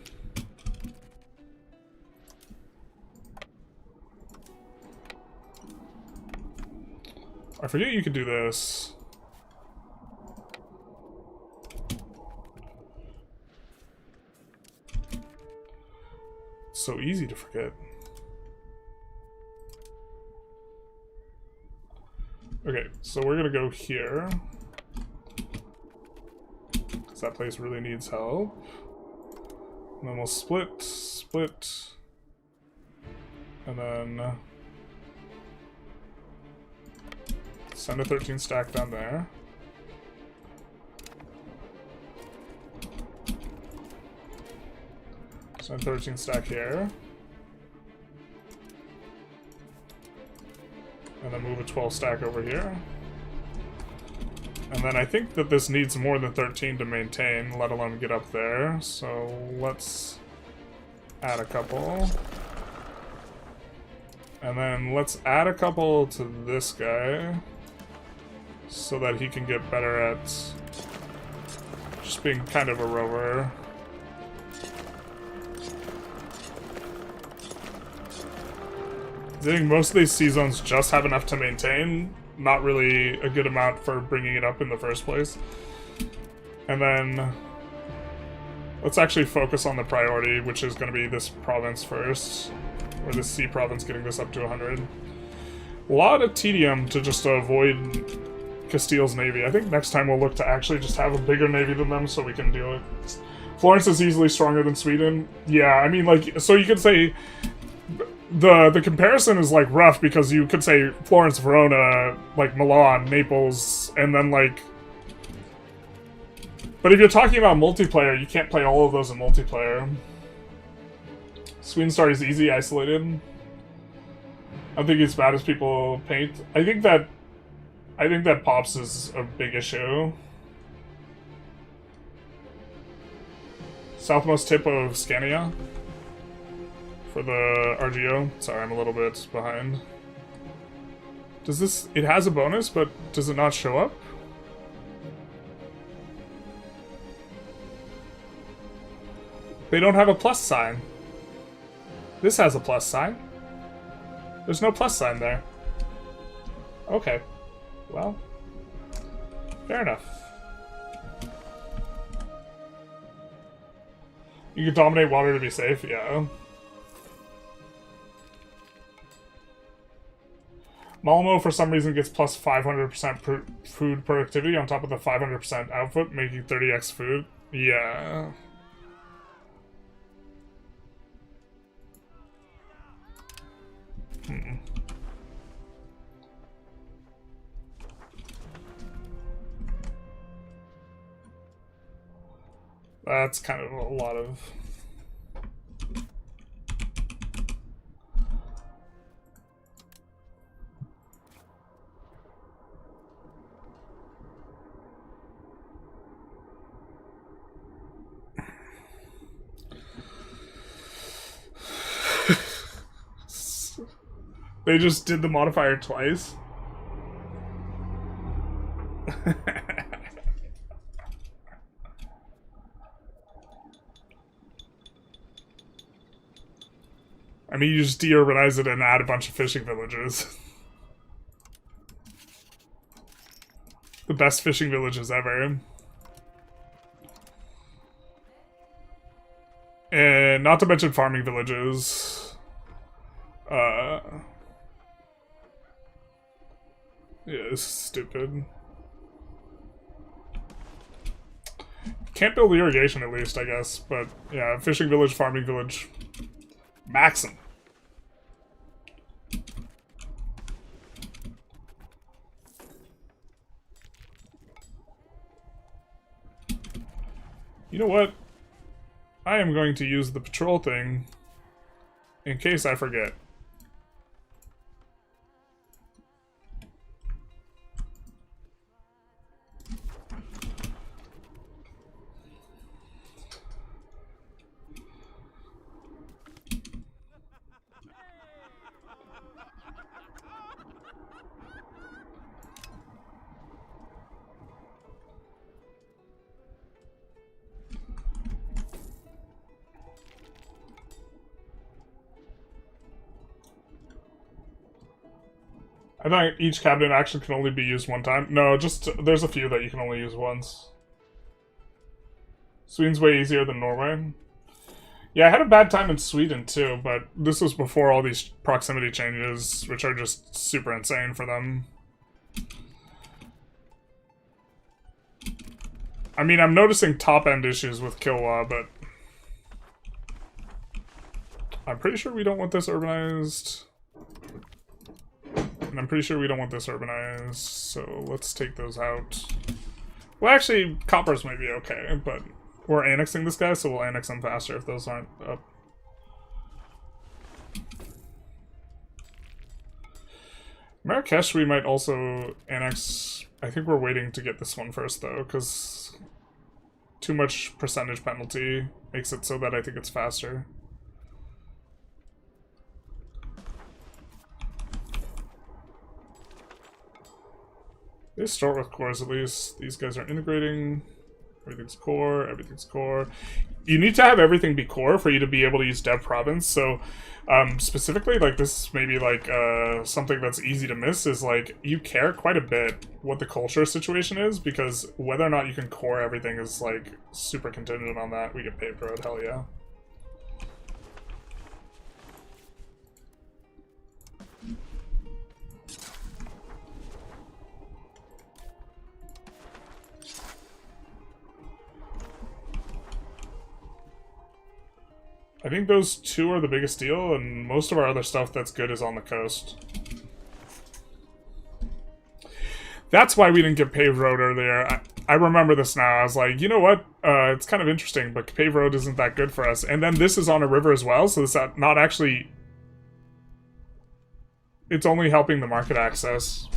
I forget you could do this. It's so easy to forget. Okay, so we're gonna go here. Because that place really needs help. And then we'll split. And then send a 13 stack down there. Send 13 stack here. And then move a 12 stack over here. And then I think that this needs more than 13 to maintain, let alone get up there. So let's add a couple. And then let's add a couple to this guy so that he can get better at just being kind of a rover. I think most of these C-zones just have enough to maintain, not really a good amount for bringing it up in the first place. And then let's actually focus on the priority, which is going to be this province first, or this C province getting this up to 100. A lot of tedium to just avoid Castile's navy. I think next time we'll look to actually just have a bigger navy than them so we can deal with. Florence is easily stronger than Sweden. Yeah, I mean, like, so you could say the comparison is, like, rough because you could say Florence, Verona, like, Milan, Naples, and then, like... But if you're talking about multiplayer, you can't play all of those in multiplayer. Sweden Star is easy, isolated. I don't think it's bad as people paint. I think that Pops is a big issue. Southmost tip of Scania. For the RGO. Sorry, I'm a little bit behind. Does this... It has a bonus, but does it not show up? They don't have a plus sign. This has a plus sign. There's no plus sign there. Okay. Well. Fair enough. You can dominate water to be safe, yeah. Malmo, for some reason, gets plus 500% food productivity on top of the 500% output, making 30x food. Yeah. That's kind of a lot of... They just did the modifier twice. I mean, you just de-urbanize it and add a bunch of fishing villages. The best fishing villages ever. And not to mention farming villages. Yeah, this is stupid. Can't build irrigation at least, I guess. But yeah, fishing village, farming village. Maxim. You know what? I am going to use the patrol thing in case I forget. I think each cabinet action can only be used one time. No, just there's a few that you can only use once. Sweden's way easier than Norway. Yeah, I had a bad time in Sweden too, but this was before all these proximity changes, which are just super insane for them. I mean, I'm noticing top-end issues with Kilwa, but I'm pretty sure we don't want this urbanized. And I'm pretty sure we don't want this urbanized, so let's take those out. Well, actually, coppers might be okay, but we're annexing this guy, so we'll annex them faster if those aren't up. Marrakesh we might also annex. I think we're waiting to get this one first, though, because too much percentage penalty makes it so that I think it's faster. They start with cores at least. These guys are integrating. Everything's core, everything's core. You need to have everything be core for you to be able to use dev province. So specifically, like this may be like something that's easy to miss is like you care quite a bit what the culture situation is, because whether or not you can core everything is like super contingent on that. We get paid for it, hell yeah. I think those two are the biggest deal, and most of our other stuff that's good is on the coast. That's why we didn't get paved road earlier. I remember this now. I was like, you know what? It's kind of interesting, but paved road isn't that good for us. And then this is on a river as well, so it's not actually... It's only helping the market access.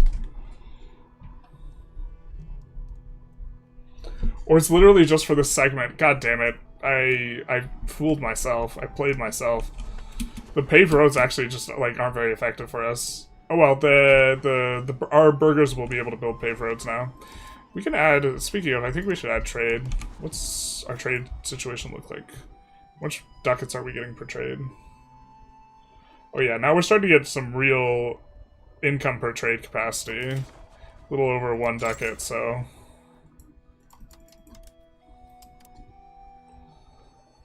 Or it's literally just for this segment. God damn it. I fooled myself. I played myself. The paved roads actually just like aren't very effective for us. Oh well, our burgers will be able to build paved roads now. We can add. Speaking of, I think we should add trade. What's our trade situation look like? How much ducats are we getting per trade? Oh yeah, now we're starting to get some real income per trade capacity. A little over 1 ducat, so.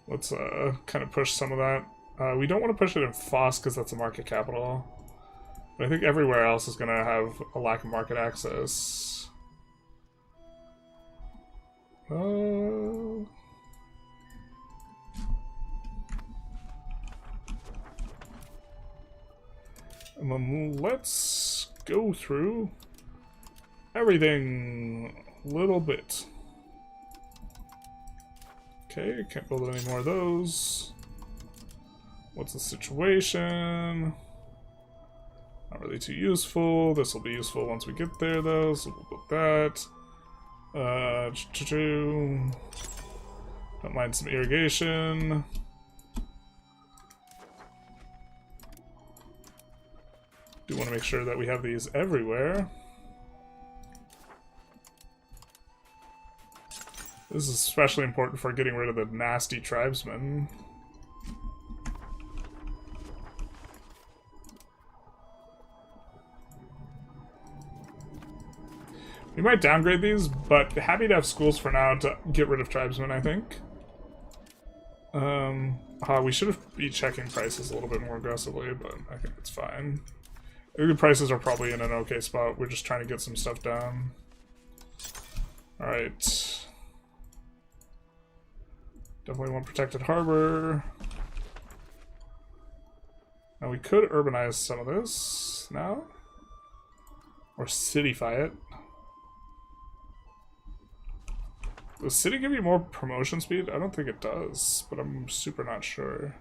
Let's kind of push some of that. We don't want to push it in Foss because that's a market capital. But I think everywhere else is going to have a lack of market access. And then let's go through everything a little bit. Okay, can't build any more of those. What's the situation? Not really too useful. This will be useful once we get there, though, so we'll build that. Don't mind some irrigation. Do want to make sure that we have these everywhere. This is especially important for getting rid of the nasty tribesmen. We might downgrade these, but happy to have schools for now to get rid of tribesmen, I think. We should be checking prices a little bit more aggressively, but I think it's fine. I think the prices are probably in an okay spot. We're just trying to get some stuff down. Alright. Definitely want protected harbor. Now we could urbanize some of this now. Or cityfy it. Does city give you more promotion speed? I don't think it does, but I'm super not sure.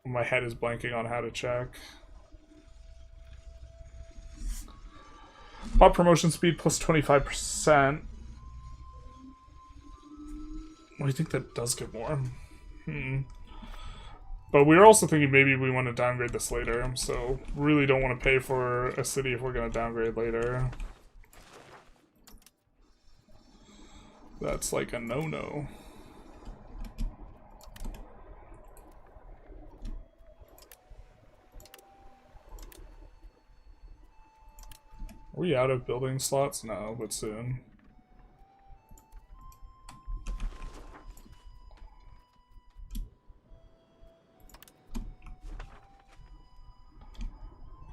My head is blanking on how to check. Pop promotion speed plus 25%. Well, I think that does give more. But we were also thinking maybe we want to downgrade this later, so really don't want to pay for a city if we're going to downgrade later. That's like a no-no. Are we out of building slots? No, but soon.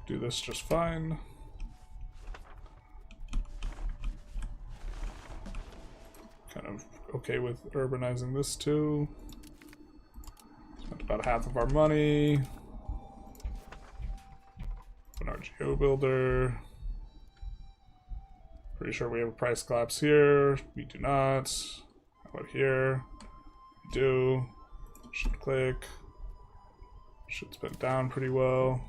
Do this just fine. Kind of okay with urbanizing this too. Spent about half of our money. Open our geo builder. Pretty sure we have a price collapse here. We do not. How about here? We do. Should click. Should spin down pretty well.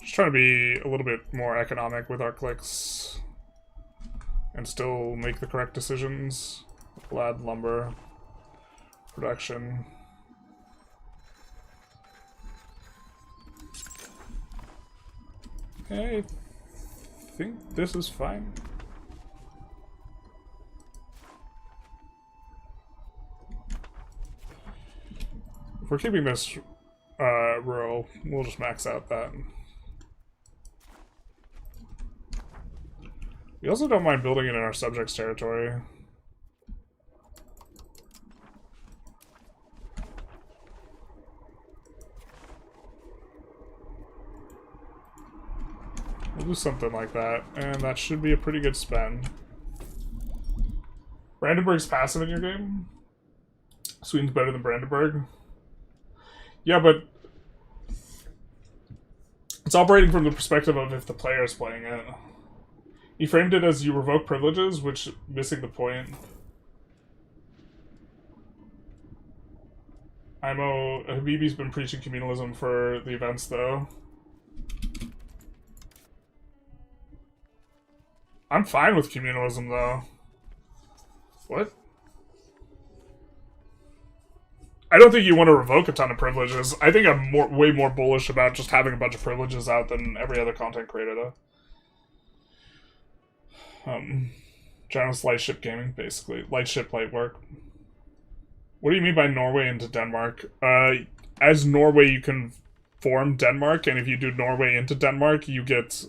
Just trying to be a little bit more economic with our clicks and still make the correct decisions. We'll add lumber production. I think this is fine. If we're keeping this rural, we'll just max out that. We also don't mind building it in our subjects' territory. We'll do something like that, and that should be a pretty good spend. Brandenburg's passive in your game? Sweden's better than Brandenburg? Yeah, but it's operating from the perspective of if the player is playing it. He framed it as you revoke privileges, which missing the point. Habibi's been preaching communalism for the events, though. I'm fine with communalism, though. What? I don't think you want to revoke a ton of privileges. I think I'm way more bullish about just having a bunch of privileges out than every other content creator, though. Generalist light ship gaming, basically. Light ship, light work. What do you mean by Norway into Denmark? As Norway, you can form Denmark, and if you do Norway into Denmark, you get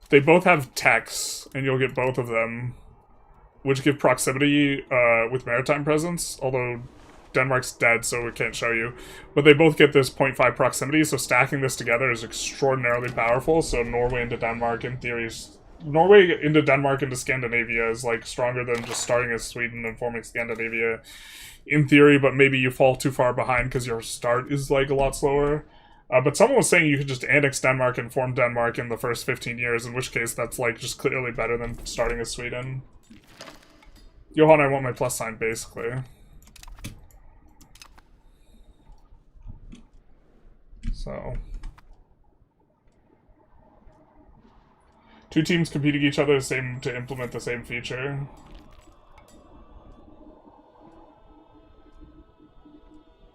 They both have techs, and you'll get both of them, which give proximity with maritime presence, although Denmark's dead, so it can't show you. But they both get this 0.5 proximity, so stacking this together is extraordinarily powerful. So Norway into Denmark, in theory, Norway into Denmark into Scandinavia is like stronger than just starting as Sweden and forming Scandinavia, in theory, but maybe you fall too far behind because your start is like a lot slower. But someone was saying you could just annex Denmark and form Denmark in the first 15 years, in which case that's like just clearly better than starting as Sweden. Johan, I want my plus sign, basically. So. Two teams competing each other to implement the same feature.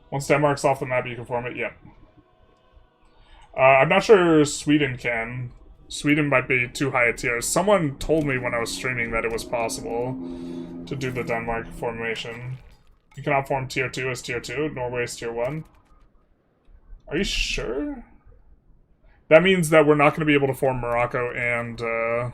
Once Denmark's off the map, you can form it. Yep. I'm not sure Sweden can. Sweden might be too high a tier. Someone told me when I was streaming that it was possible to do the Denmark formation. You cannot form tier 2 as tier 2. Norway is tier 1. Are you sure? That means that we're not going to be able to form Morocco and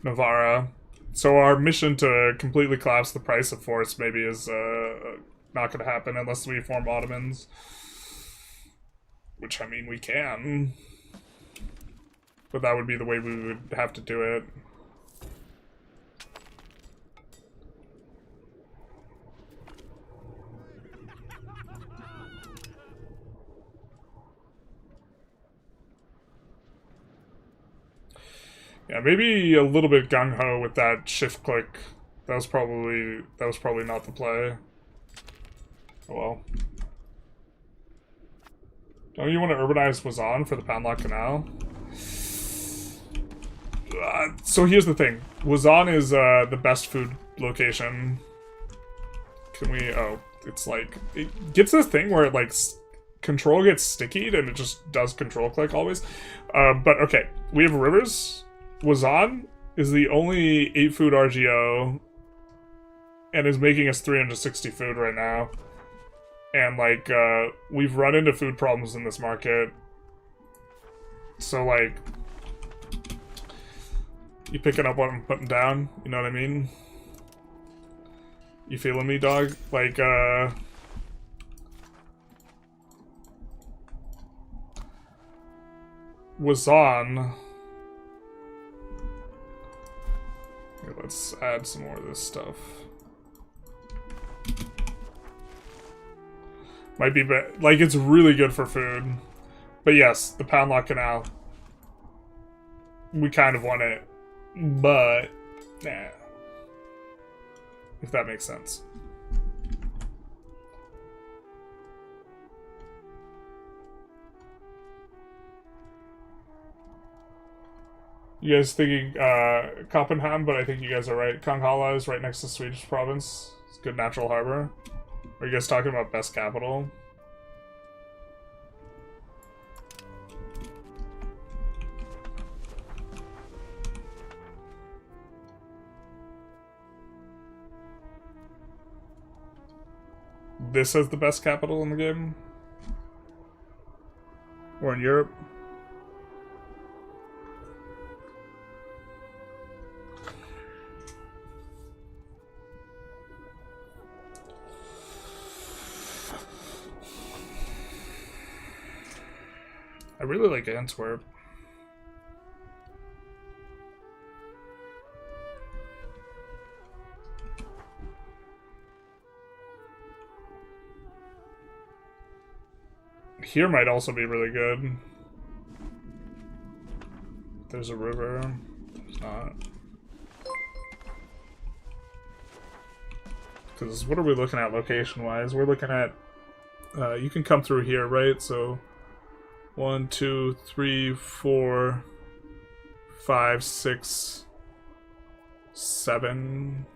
Navarra. So our mission to completely collapse the price of force maybe is not going to happen unless we form Ottomans. Which, I mean, we can. But that would be the way we would have to do it. Yeah, maybe a little bit gung-ho with that shift click. That was probably not the play. Oh well. Don't you want to urbanize Wazan for the Padlock Canal? So here's the thing. Wazan is the best food location. Can we... Oh, it's like... It gets this thing where it like... Control gets stickied and it just does control click always. But okay, we have rivers. Wazan is the only 8 food RGO and is making us 360 food right now. And, like, we've run into food problems in this market. So, like, you picking up what I'm putting down? You know what I mean? You feeling me, dog? Like, Wazan. Here, let's add some more of this stuff. Might be like, it's really good for food. But yes, the Padlock Canal. We kind of want it. But, nah. If that makes sense. You guys thinking Copenhagen, but I think you guys are right. Konghala is right next to Swedish province. It's a good natural harbor. Are you guys talking about best capital? This is the best capital in the game? Or in Europe? I really like Antwerp. Here might also be really good. There's a river. There's not. Because what are we looking at location-wise? We're looking at... you can come through here, right? So... 1, 2, 3, 4, 5, 6, 7,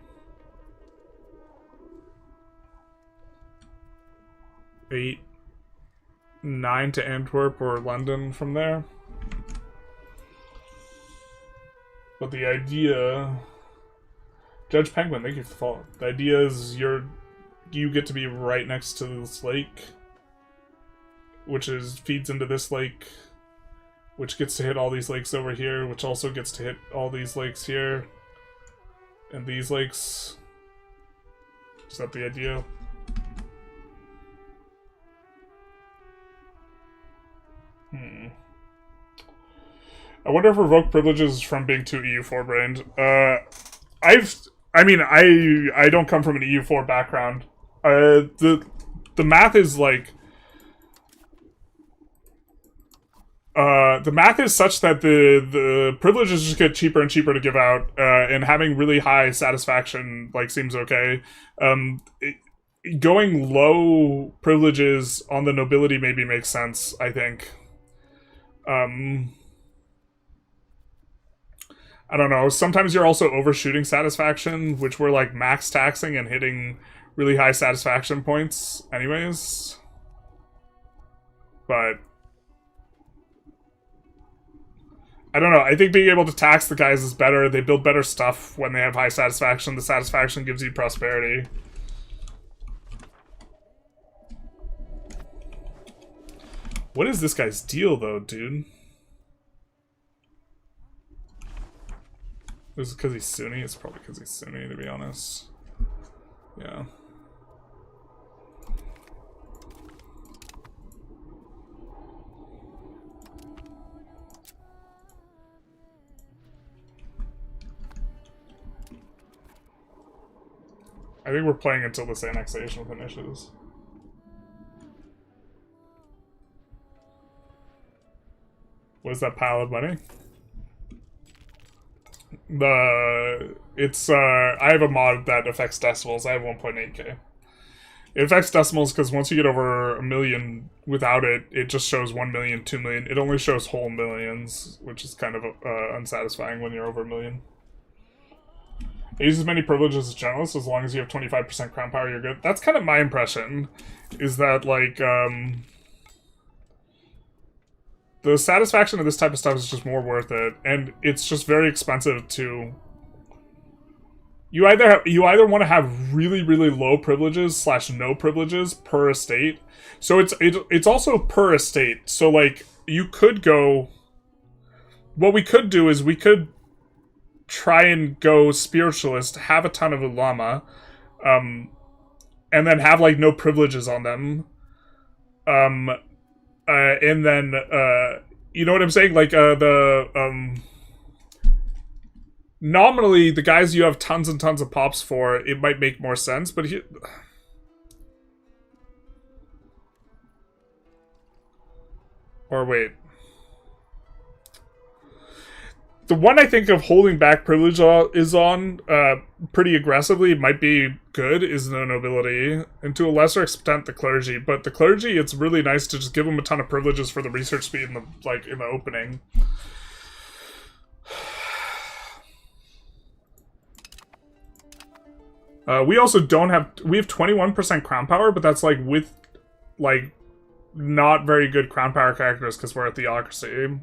8, 9 to Antwerp or London from there. But the idea... Judge Penguin, thank you for the follow. The idea is you get to be right next to this lake. which feeds into this lake, which gets to hit all these lakes over here, which also gets to hit all these lakes here, and these lakes. Is that the idea? I wonder if revoke privileges is from being too EU4 brained. I don't come from an EU4 background. The math is like the math is such that the privileges just get cheaper and cheaper to give out, and having really high satisfaction like seems okay. Going low privileges on the nobility maybe makes sense, I think. I don't know. Sometimes you're also overshooting satisfaction, which we're like max taxing and hitting really high satisfaction points anyways. But I don't know. I think being able to tax the guys is better. They build better stuff when they have high satisfaction. The satisfaction gives you prosperity. What is this guy's deal, though, dude? Is it because he's Sunni? It's probably because he's Sunni, to be honest. Yeah. I think we're playing until this annexation finishes. What is that pile of money? I have a mod that affects decimals. I have 1.8k. It affects decimals because once you get over 1 million without it, it just shows 1 million, 2 million. It only shows whole millions, which is kind of unsatisfying when you're over 1 million. It uses many privileges as generalist. As long as you have 25% crown power, you're good. That's kind of my impression, is that, like, the satisfaction of this type of stuff is just more worth it, and it's just very expensive to... You either want to have really, really low privileges / no privileges per estate. So it's also per estate. So, like, you could go... What we could do is we could try and go spiritualist, have a ton of ulama, and then have, like, no privileges on them. And then, you know what I'm saying? Like, nominally, the guys you have tons and tons of pops for, it might make more sense, but here... Or wait. The one I think of holding back privilege is on pretty aggressively, might be good, is the nobility, and to a lesser extent the clergy. But the clergy, it's really nice to just give them a ton of privileges for the research speed in the opening. We also don't have... We have 21% crown power, but that's like with like not very good crown power characters because we're a theocracy.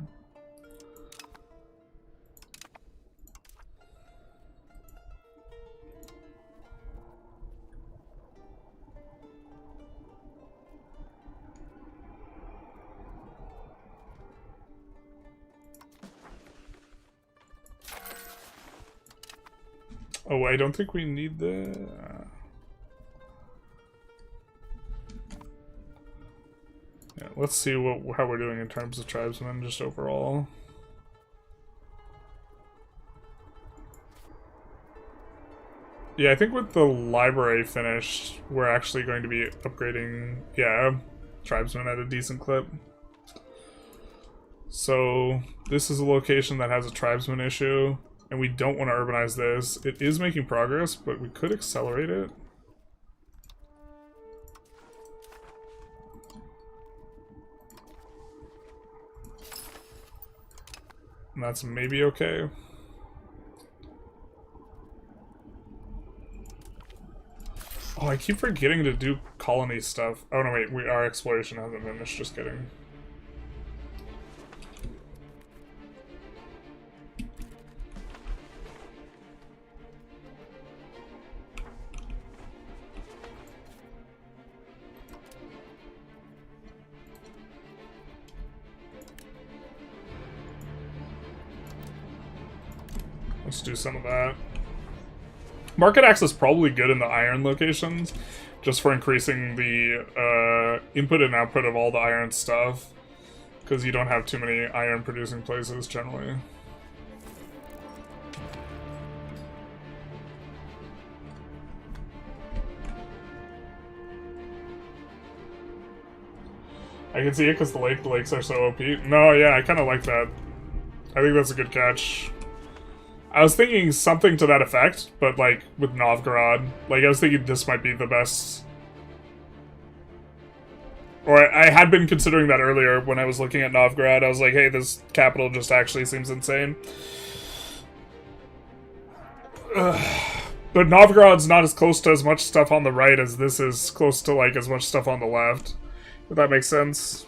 Oh, I don't think we need the... Yeah, let's see how we're doing in terms of tribesmen, just overall. Yeah, I think with the library finished, we're actually going to be upgrading, yeah, tribesmen at a decent clip. So, this is a location that has a tribesman issue. And we don't want to urbanize this. It is making progress, but we could accelerate it. And that's maybe okay. Oh, I keep forgetting to do colony stuff. Oh no, wait, our exploration hasn't finished, just kidding. Let's do some of that. Market access is probably good in the iron locations, just for increasing the input and output of all the iron stuff, because you don't have too many iron producing places generally. I can see it because the lakes are so OP. No, yeah, I kind of like that. I think that's a good catch. I was thinking something to that effect, but like with Novgorod. Like I was thinking this might be the best. Or I had been considering that earlier when I was looking at Novgorod. I was like, hey, this capital just actually seems insane. But Novgorod's not as close to as much stuff on the right as this is close to like as much stuff on the left. If that makes sense.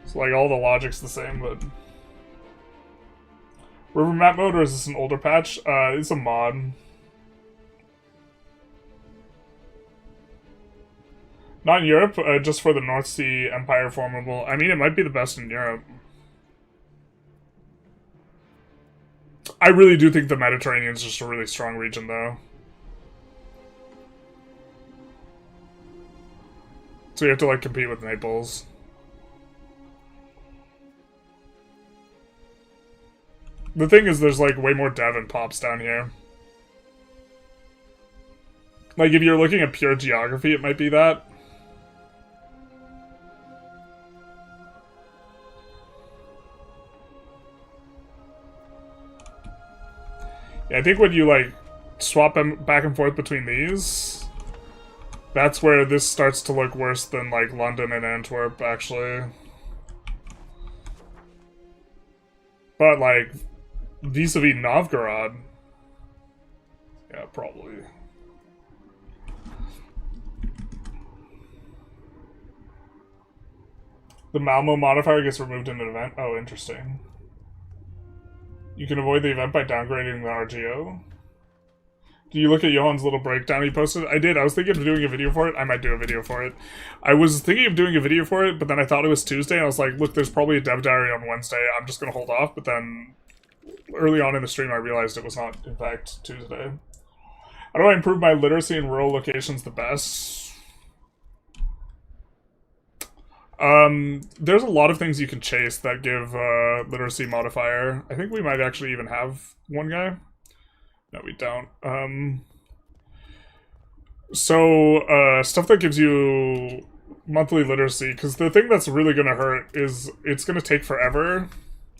So like all the logic's the same, but river map mode, or is this an older patch? It's a mod. Not in Europe, just for the North Sea Empire formable. I mean, it might be the best in Europe. I really do think the Mediterranean is just a really strong region, though. So you have to, like, compete with Naples. The thing is, there's, like, way more dev and pops down here. Like, if you're looking at pure geography, it might be that. Yeah, I think when you, like, swap them back and forth between these, that's where this starts to look worse than, like, London and Antwerp, actually. But, like, vis-a-vis Novgorod, yeah, probably. The Malmo modifier gets removed in an event? Oh, interesting. You can avoid the event by downgrading the RGO. Do you look at Johan's little breakdown he posted? I did. I was thinking of doing a video for it. I might do a video for it. I was thinking of doing a video for it, but then I thought it was Tuesday, and I was like, look, there's probably a dev diary on Wednesday. I'm just going to hold off, but then early on in the stream, I realized it was not, in fact, Tuesday. How do I improve my literacy in rural locations the best? There's a lot of things you can chase that give literacy modifier. I think we might actually even have one guy. No, we don't. Stuff that gives you monthly literacy, because the thing that's really going to hurt is it's going to take forever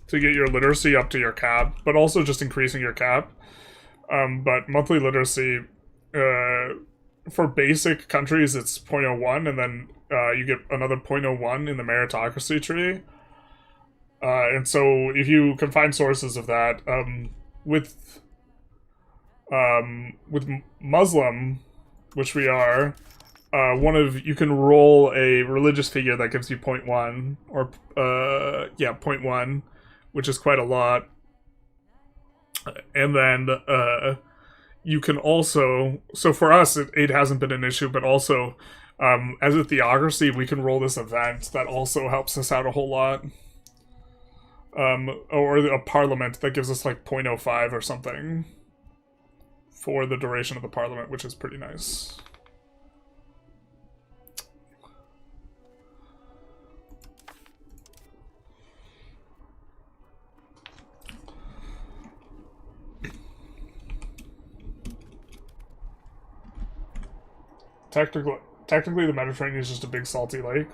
to get your literacy up to your cap, but also just increasing your cap. But monthly literacy, for basic countries, it's 0.01, and then you get another 0.01 in the meritocracy tree. And so if you can find sources of that, with Muslim, which we are, you can roll a religious figure that gives you 0.1, or, 0.1, which is quite a lot. And then, you can also, so for us, it hasn't been an issue, but also, as a theocracy, we can roll this event that also helps us out a whole lot. Or a parliament that gives us like 0.05 or something for the duration of the parliament, which is pretty nice. Technically, the Mediterranean is just a big salty lake.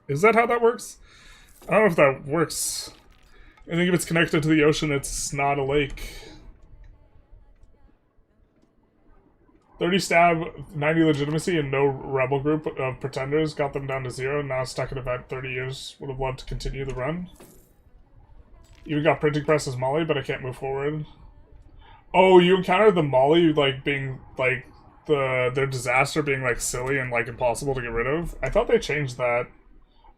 Is that how that works? I don't know if that works. I think if it's connected to the ocean, it's not a lake. 30 stab, 90 legitimacy, and no rebel group of pretenders got them down to 0. Now stuck at about 30 years. Would have loved to continue the run. Even got printing press as Molly, but I can't move forward. Oh, you encountered the Molly, like, being, like, their disaster being, like, silly and, like, impossible to get rid of. I thought they changed that.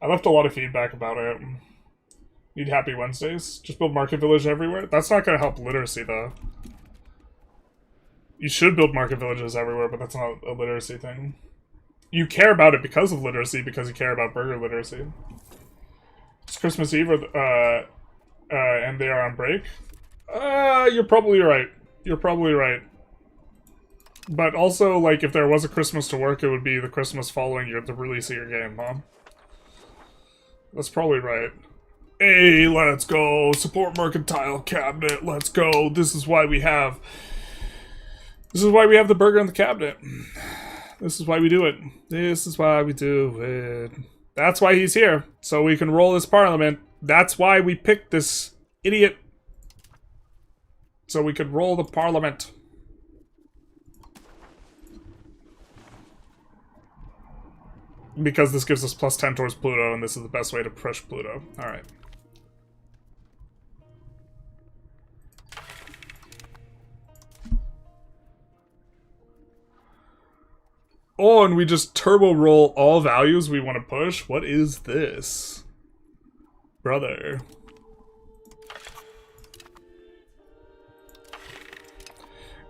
I left a lot of feedback about it. Need happy Wednesdays. Just build market village everywhere. That's not going to help literacy, though. You should build market villages everywhere, but that's not a literacy thing. You care about it because of literacy, because you care about burger literacy. It's Christmas Eve, or and they are on break. You're probably right. You're probably right. But also, like, if there was a Christmas to work, it would be the Christmas following the release of your game, huh? That's probably right. Hey, let's go! Support Mercantile Cabinet, let's go! This is why we have the burger in the cabinet. This is why we do it. This is why we do it. That's why he's here, so we can roll this parliament. That's why we picked this idiot. So we could roll the parliament. Because this gives us +10 towards Pluto, and this is the best way to push Pluto. Alright. Oh, and we just turbo roll all values we want to push? What is this? Brother.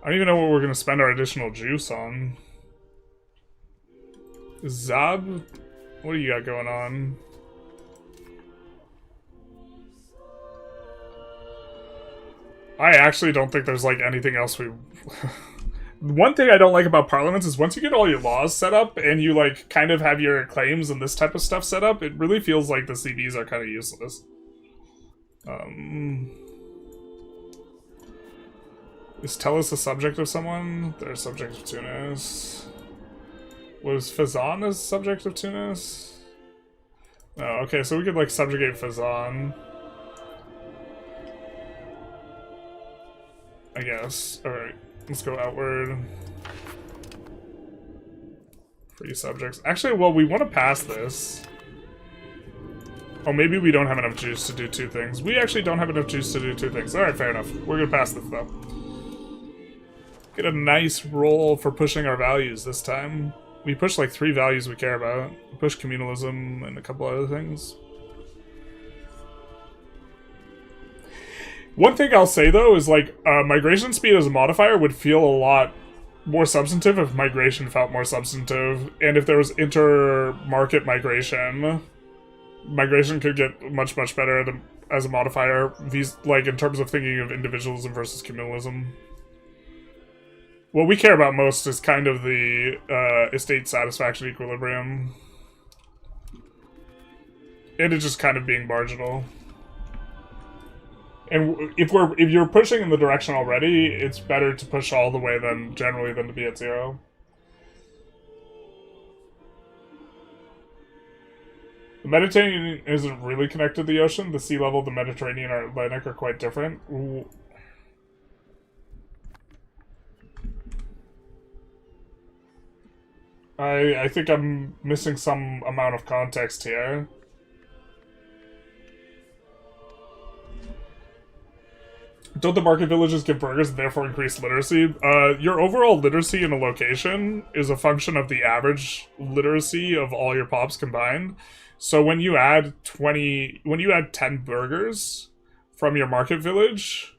I don't even know what we're going to spend our additional juice on. Zab? What do you got going on? I actually don't think there's, like, anything else we... One thing I don't like about parliaments is once you get all your laws set up and you, like, kind of have your claims and this type of stuff set up, it really feels like the CVs are kind of useless. Is Tellus a subject of someone? They're a subject of Tunis. Was Fazan a subject of Tunis? Oh, okay, so we could, like, subjugate Fazan. I guess. Alright, let's go outward. Free subjects. Actually, well, we want to pass this. Oh, maybe we don't have enough juice to do two things. We actually don't have enough juice to do two things. Alright, fair enough. We're gonna pass this, though. Get a nice roll for pushing our values this time. We push like 3 values we care about. We push communalism and a couple other things. One thing I'll say though is like migration speed as a modifier would feel a lot more substantive if migration felt more substantive, and if there was inter-market migration, migration could get much better as a modifier. These, like, in terms of thinking of individualism versus communalism. What we care about most is kind of the estate satisfaction equilibrium. And it just kind of being marginal. And if you're pushing in the direction already, it's better to push all the way generally than to be at 0. The Mediterranean isn't really connected to the ocean. The sea level of the Mediterranean and Atlantic are quite different. Ooh. I think I'm missing some amount of context here. Don't the market villages give burgers and therefore increase literacy? Your overall literacy in a location is a function of the average literacy of all your pops combined. So when you add 10 burgers from your market village,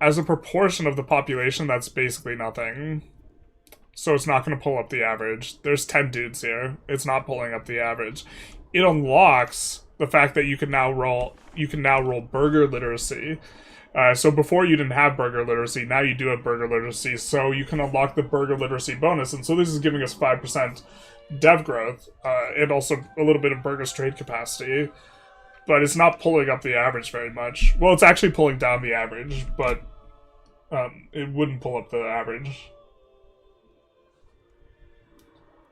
as a proportion of the population, that's basically nothing. So it's not going to pull up the average. There's 10 dudes here. It's not pulling up the average. It unlocks the fact that you can now roll burger literacy. So before you didn't have burger literacy, now you do have burger literacy, so you can unlock the burger literacy bonus, and so this is giving us 5% dev growth, and also a little bit of burger's trade capacity, but it's not pulling up the average very much. Well, it's actually pulling down the average, but it wouldn't pull up the average.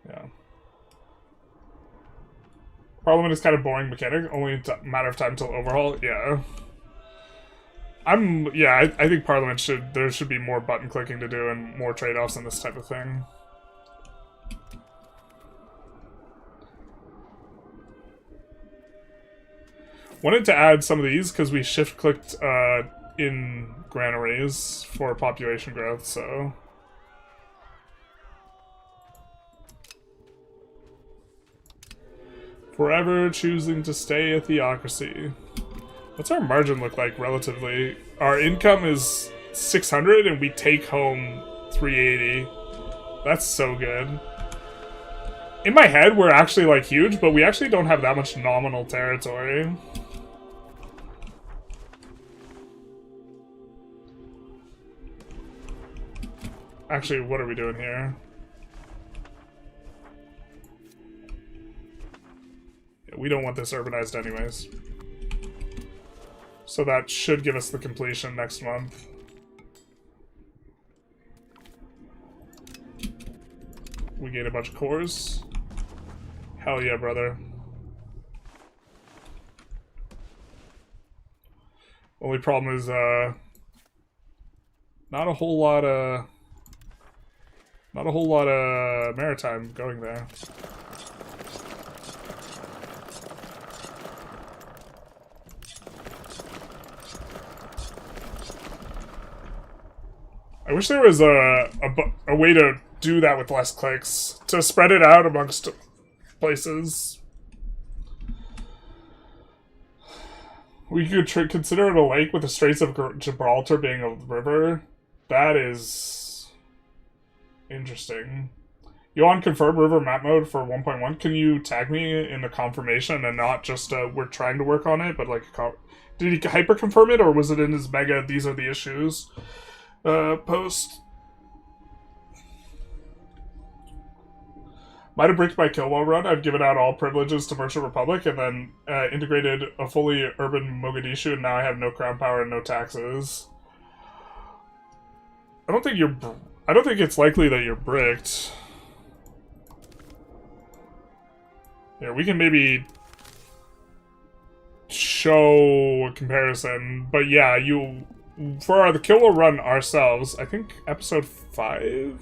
Yeah. Parliament is kind of boring mechanic, only a matter of time till overhaul. Yeah. I think Parliament there should be more button clicking to do and more trade-offs and this type of thing. Wanted to add some of these because we shift-clicked in granaries for population growth, so... Forever choosing to stay a theocracy. What's our margin look like relatively? Our income is 600 and we take home 380. That's so good. In my head, we're actually like huge, but we actually don't have that much nominal territory. Actually, what are we doing here? Yeah, we don't want this urbanized anyways. So that should give us the completion next month. We gain a bunch of cores. Hell yeah, brother. Only problem is, not a whole lot of maritime going there. I wish there was a way to do that with less clicks, to spread it out amongst places. We could consider it a lake with the Straits of Gibraltar being a river. That is interesting. You on confirm river map mode for 1.1? Can you tag me in the confirmation and not just we're trying to work on it, but like did he hyper confirm it, or was it in his mega these are the issues post? Might have bricked my Kilwell run. I've given out all privileges to Merchant Republic and then integrated a fully urban Mogadishu, and now I have no crown power and no taxes. I don't think it's likely that you're bricked. Yeah, we can maybe show a comparison, but yeah, for the Kilwell run ourselves, I think episode 5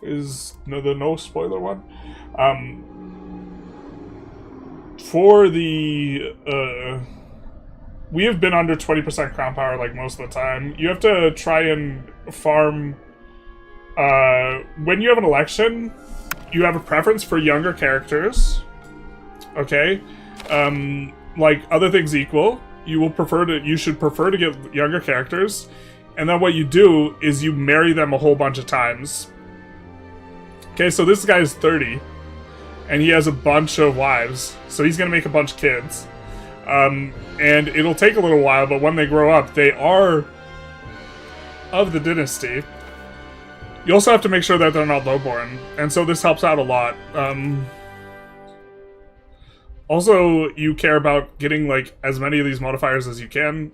is the no spoiler one. For the we have been under 20% crown power like most of the time. You have to try and farm when you have an election, you have a preference for younger characters. Okay? Like other things equal, you should prefer to get younger characters, and then what you do is you marry them a whole bunch of times. Okay, so this guy is 30, and he has a bunch of wives, so he's gonna make a bunch of kids. And it'll take a little while, but when they grow up, they are of the dynasty. You also have to make sure that they're not lowborn, and so this helps out a lot. Also, you care about getting like as many of these modifiers as you can.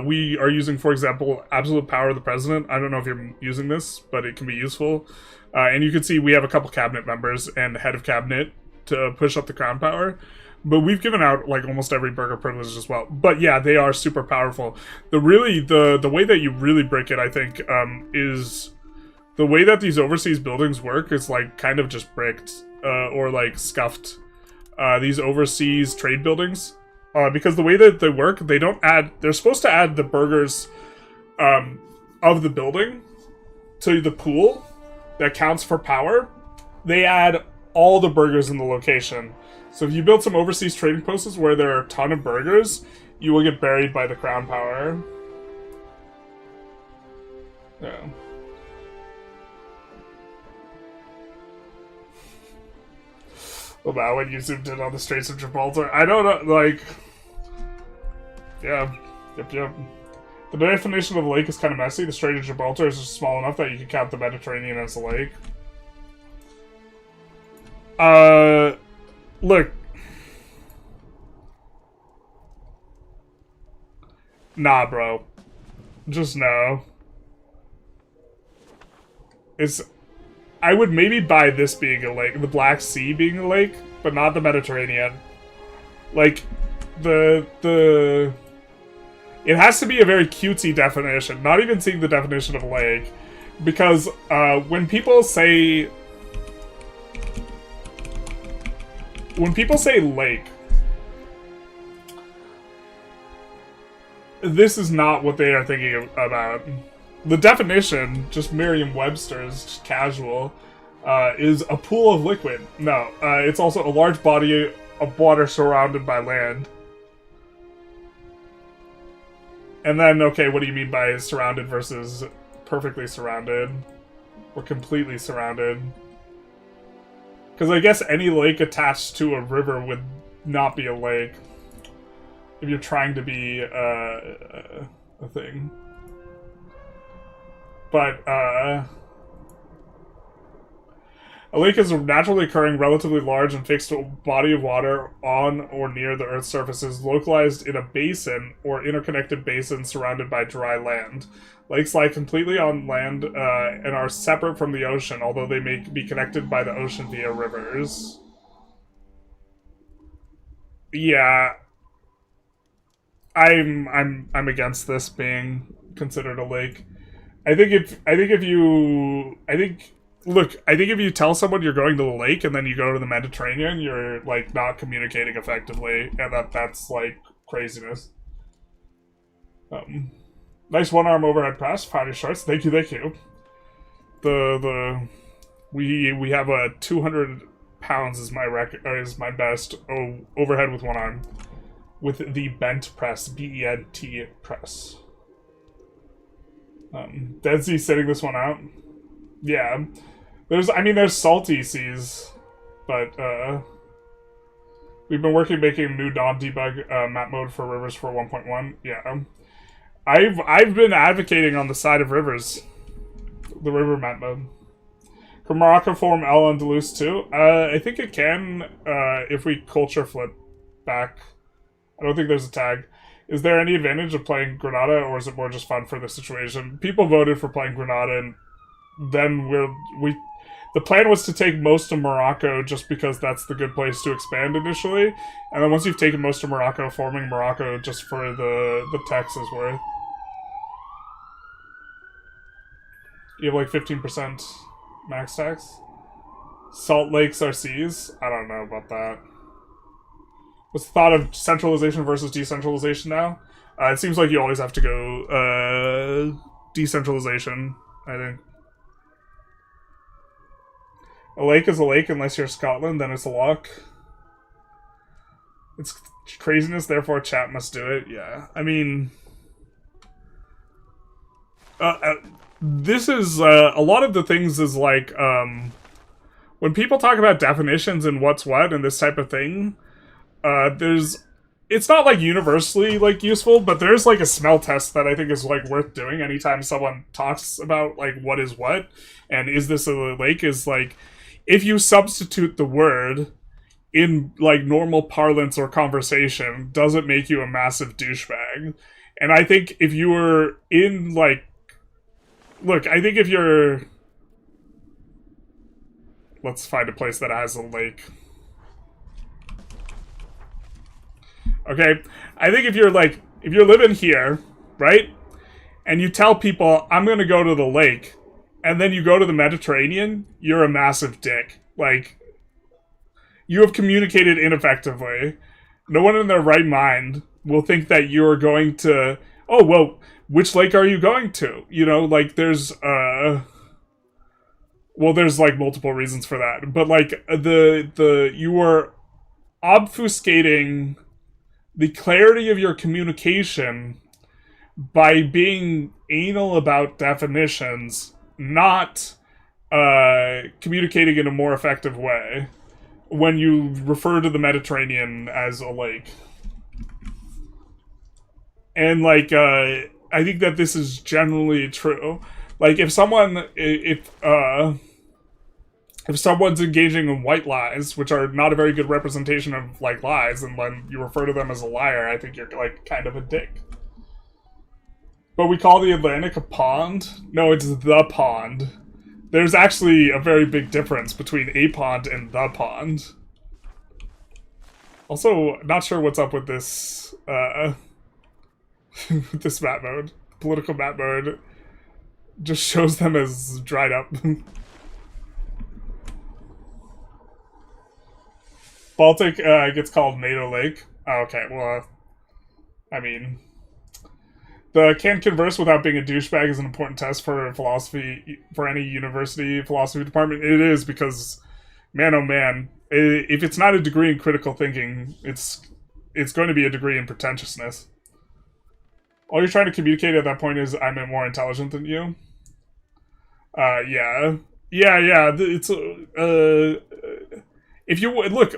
We are using, for example, absolute power of the president. I don't know if you're using this, but it can be useful. And you can see we have a couple cabinet members and head of cabinet to push up the crown power. But we've given out like almost every burger privilege as well. But yeah, they are super powerful. The way that you really break it, I think, is the way that these overseas buildings work is like kind of just bricked or like scuffed. These overseas trade buildings, because the way that they work, they're supposed to add the burgers of the building to the pool that counts for power. They add all the burgers in the location. So if you build some overseas trading posts where there are a ton of burgers, you will get buried by the crown power. Yeah. About when you zoomed in on the Straits of Gibraltar. I don't know, like... Yeah. Yep. The definition of a lake is kind of messy. The Strait of Gibraltar is just small enough that you can count the Mediterranean as a lake. Look. Nah, bro. Just no. I would maybe buy this being a lake, the Black Sea being a lake, but not the Mediterranean. Like, it has to be a very cutesy definition, not even seeing the definition of a lake. Because, when people say lake, this is not what they are thinking about. The definition, just Merriam-Webster's, just casual, is a pool of liquid. No, it's also a large body of water surrounded by land. And then, okay, what do you mean by surrounded versus perfectly surrounded? Or completely surrounded? Because I guess any lake attached to a river would not be a lake. If you're trying to be a thing. But, A lake is a naturally occurring, relatively large and fixed body of water on or near the Earth's surfaces, localized in a basin or interconnected basin surrounded by dry land. Lakes lie completely on land and are separate from the ocean, although they may be connected by the ocean via rivers. Yeah, I'm against this being considered a lake. I think if you tell someone you're going to the lake and then you go to the Mediterranean, you're like not communicating effectively, and that's like craziness. Nice one-arm overhead press, fine shorts. Thank you. We have a 200 pounds is my best overhead with one arm, with the bent press, BENT press. Dead Sea sitting this one out. Yeah. There's salty seas, but, we've been making new non-debug, map mode for rivers for 1.1. Yeah. I've been advocating on the side of rivers. The river map mode. Can Morocco form El Andalus too? I think it can, if we culture flip back. I don't think there's a tag. Is there any advantage of playing Granada, or is it more just fun for the situation? People voted for playing Granada, and then the plan was to take most of Morocco just because that's the good place to expand initially, and then once you've taken most of Morocco, forming Morocco just for the tax is worth. You have like 15% max tax? Salt lakes are seas? I don't know about that. What's the thought of centralization versus decentralization now? It seems like you always have to go decentralization, I think. A lake is a lake unless you're Scotland, then it's a loch. It's craziness, therefore chat must do it. Yeah, I mean... this is, a lot of the things is like, when people talk about definitions and what's what and this type of thing, it's not like universally like useful, but there's like a smell test that I think is like worth doing anytime someone talks about like what is what and is this a lake, is like if you substitute the word in like normal parlance or conversation, does it make you a massive douchebag? And I think if you were in like, look, I think if you're, let's find a place that has a lake. Okay, I think if you're living here, right, and you tell people, I'm gonna go to the lake, and then you go to the Mediterranean, you're a massive dick. Like, you have communicated ineffectively. No one in their right mind will think that you're going to, oh, well, which lake are you going to? You know, like, there's like multiple reasons for that, but like, you are obfuscating the clarity of your communication by being anal about definitions, not communicating in a more effective way when you refer to the Mediterranean as a lake. And like, I think that this is generally true. Like, if someone's engaging in white lies, which are not a very good representation of, like, lies, and when you refer to them as a liar, I think you're, like, kind of a dick. But we call the Atlantic a pond? No, it's the pond. There's actually a very big difference between a pond and the pond. Also, not sure what's up with this, with this map mode. Political map mode just shows them as dried up. Baltic gets called NATO Lake. Oh, okay, well, I mean, the can converse without being a douchebag is an important test for philosophy, for any university philosophy department. It is, because, man oh man, if it's not a degree in critical thinking, it's going to be a degree in pretentiousness. All you're trying to communicate at that point is, I'm more intelligent than you. Yeah. It's, if you look,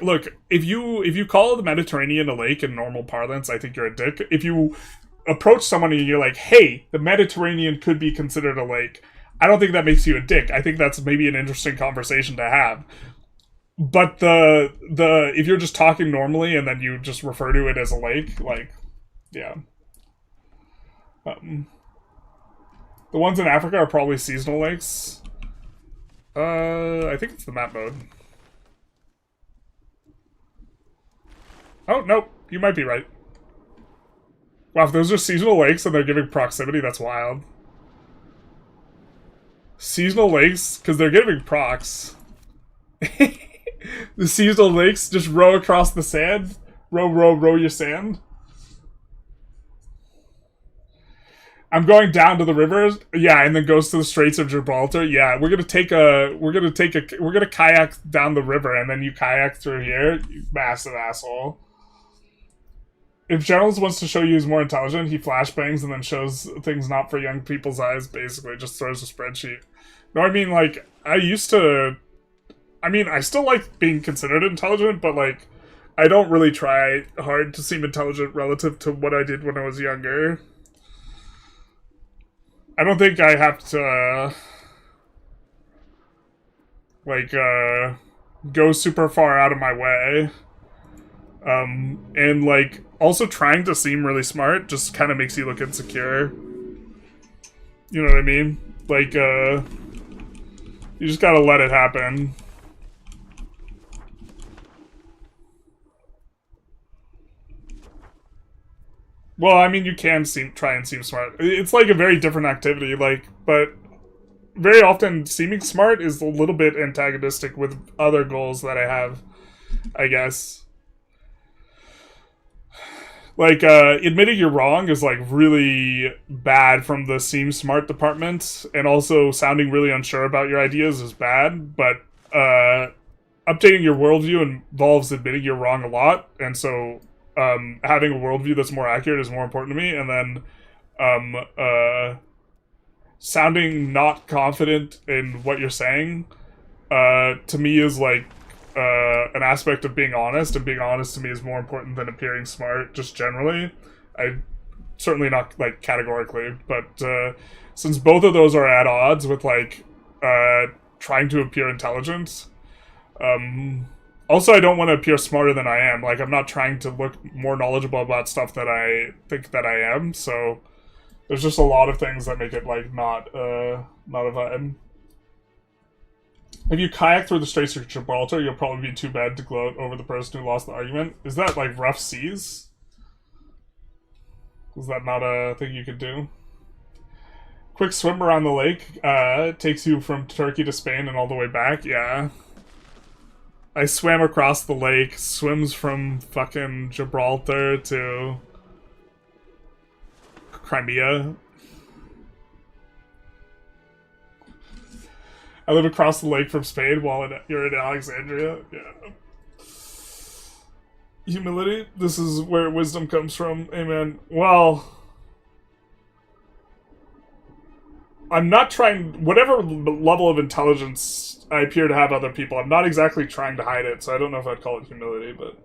if you call the Mediterranean a lake in normal parlance, I think you're a dick. If you approach someone and you're like, hey, the Mediterranean could be considered a lake, I don't think that makes you a dick. I think that's maybe an interesting conversation to have. But the if you're just talking normally and then you just refer to it as a lake, like, yeah. The ones in Africa are probably seasonal lakes. I think it's the map mode. Oh, nope. You might be right. Wow, if those are seasonal lakes and they're giving proximity, that's wild. Seasonal lakes, because they're giving procs. The seasonal lakes just row across the sand. Row your sand. I'm going down to the rivers. Yeah, and then goes to the Straits of Gibraltar. Yeah, we're gonna kayak down the river and then you kayak through here. You massive asshole. If Generalist wants to show you he's more intelligent, he flashbangs and then shows things not for young people's eyes, basically. Just throws a spreadsheet. No, I mean, like, I still like being considered intelligent, but, like, I don't really try hard to seem intelligent relative to what I did when I was younger. I don't think I have to, go super far out of my way. And, like, also trying to seem really smart just kind of makes you look insecure. You know what I mean? Like, you just gotta let it happen. Well, I mean, you can try and seem smart. It's like a very different activity, like, but very often seeming smart is a little bit antagonistic with other goals that I have, I guess. Like, admitting you're wrong is, like, really bad from the seem smart department, and also sounding really unsure about your ideas is bad, but, updating your worldview involves admitting you're wrong a lot, and so, having a worldview that's more accurate is more important to me, and then, sounding not confident in what you're saying, to me is, like, an aspect of being honest, and being honest to me is more important than appearing smart, just generally. Certainly not, like, categorically, but, since both of those are at odds with, like, trying to appear intelligent, also I don't want to appear smarter than I am. Like, I'm not trying to look more knowledgeable about stuff that I think that I am, so there's just a lot of things that make it, like, not a vibe. If you kayak through the Straits of Gibraltar, you'll probably be too bad to gloat over the person who lost the argument. Is that, like, rough seas? Is that not a thing you could do? Quick swim around the lake takes you from Turkey to Spain and all the way back. Yeah. I swam across the lake, swims from fucking Gibraltar to Crimea. I live across the lake from Spain while you're in Alexandria. Yeah. Humility. This is where wisdom comes from. Amen. Well, I'm not trying... Whatever level of intelligence I appear to have other people, I'm not exactly trying to hide it, so I don't know if I'd call it humility, but...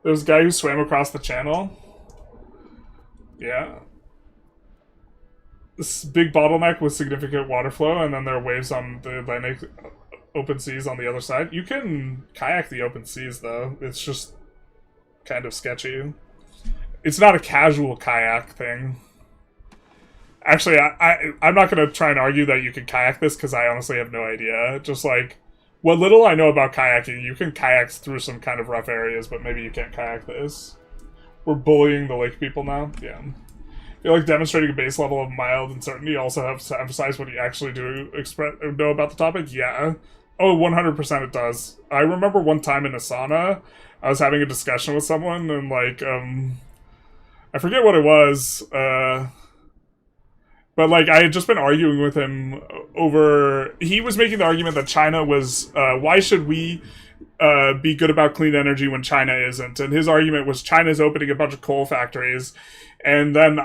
There's a guy who swam across the channel. Yeah. This big bottleneck with significant water flow, and then there are waves on the Atlantic open seas on the other side. You can kayak the open seas, though. It's just kind of sketchy. It's not a casual kayak thing. Actually, I'm not going to try and argue that you can kayak this, because I honestly have no idea. Just, like, what little I know about kayaking, you can kayak through some kind of rough areas, but maybe you can't kayak this. We're bullying the lake people now? Yeah. You're, like, demonstrating a base level of mild uncertainty. You also have to emphasize what you actually do know about the topic? Yeah. Oh, 100% it does. I remember one time in Asana, I was having a discussion with someone, and, like, I forget what it was, but, like, I had just been arguing with him over... He was making the argument that China was... why should we be good about clean energy when China isn't? And his argument was China's opening a bunch of coal factories. And then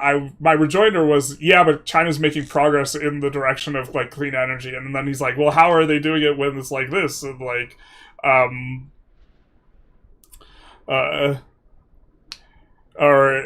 my rejoinder was, yeah, but China's making progress in the direction of, like, clean energy. And then he's like, well, how are they doing it when it's like this? And, like, or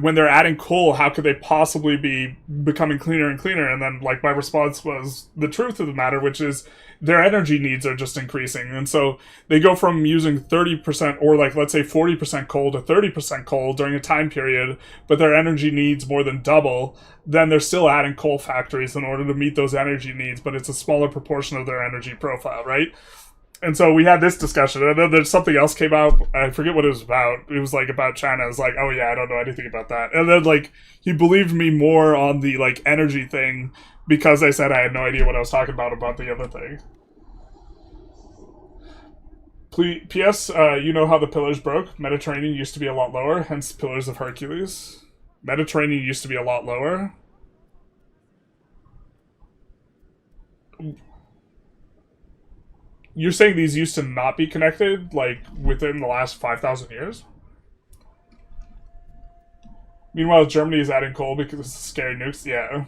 when they're adding coal, how could they possibly be becoming cleaner and cleaner? And then, like, my response was the truth of the matter, which is their energy needs are just increasing. And so they go from using 30% or, like, let's say 40% coal to 30% coal during a time period, but their energy needs more than double. Then they're still adding coal factories in order to meet those energy needs, but it's a smaller proportion of their energy profile, right? And so we had this discussion, and then there's something else came out. I forget what it was about. It was, like, about China. I was like, oh, yeah, I don't know anything about that. And then, like, he believed me more on the, like, energy thing because I said I had no idea what I was talking about the other thing. P.S. You know how the pillars broke? Mediterranean used to be a lot lower, hence Pillars of Hercules. Mediterranean used to be a lot lower. You're saying these used to not be connected, like, within the last 5,000 years? Meanwhile, Germany is adding coal because it's scary nukes. Yeah.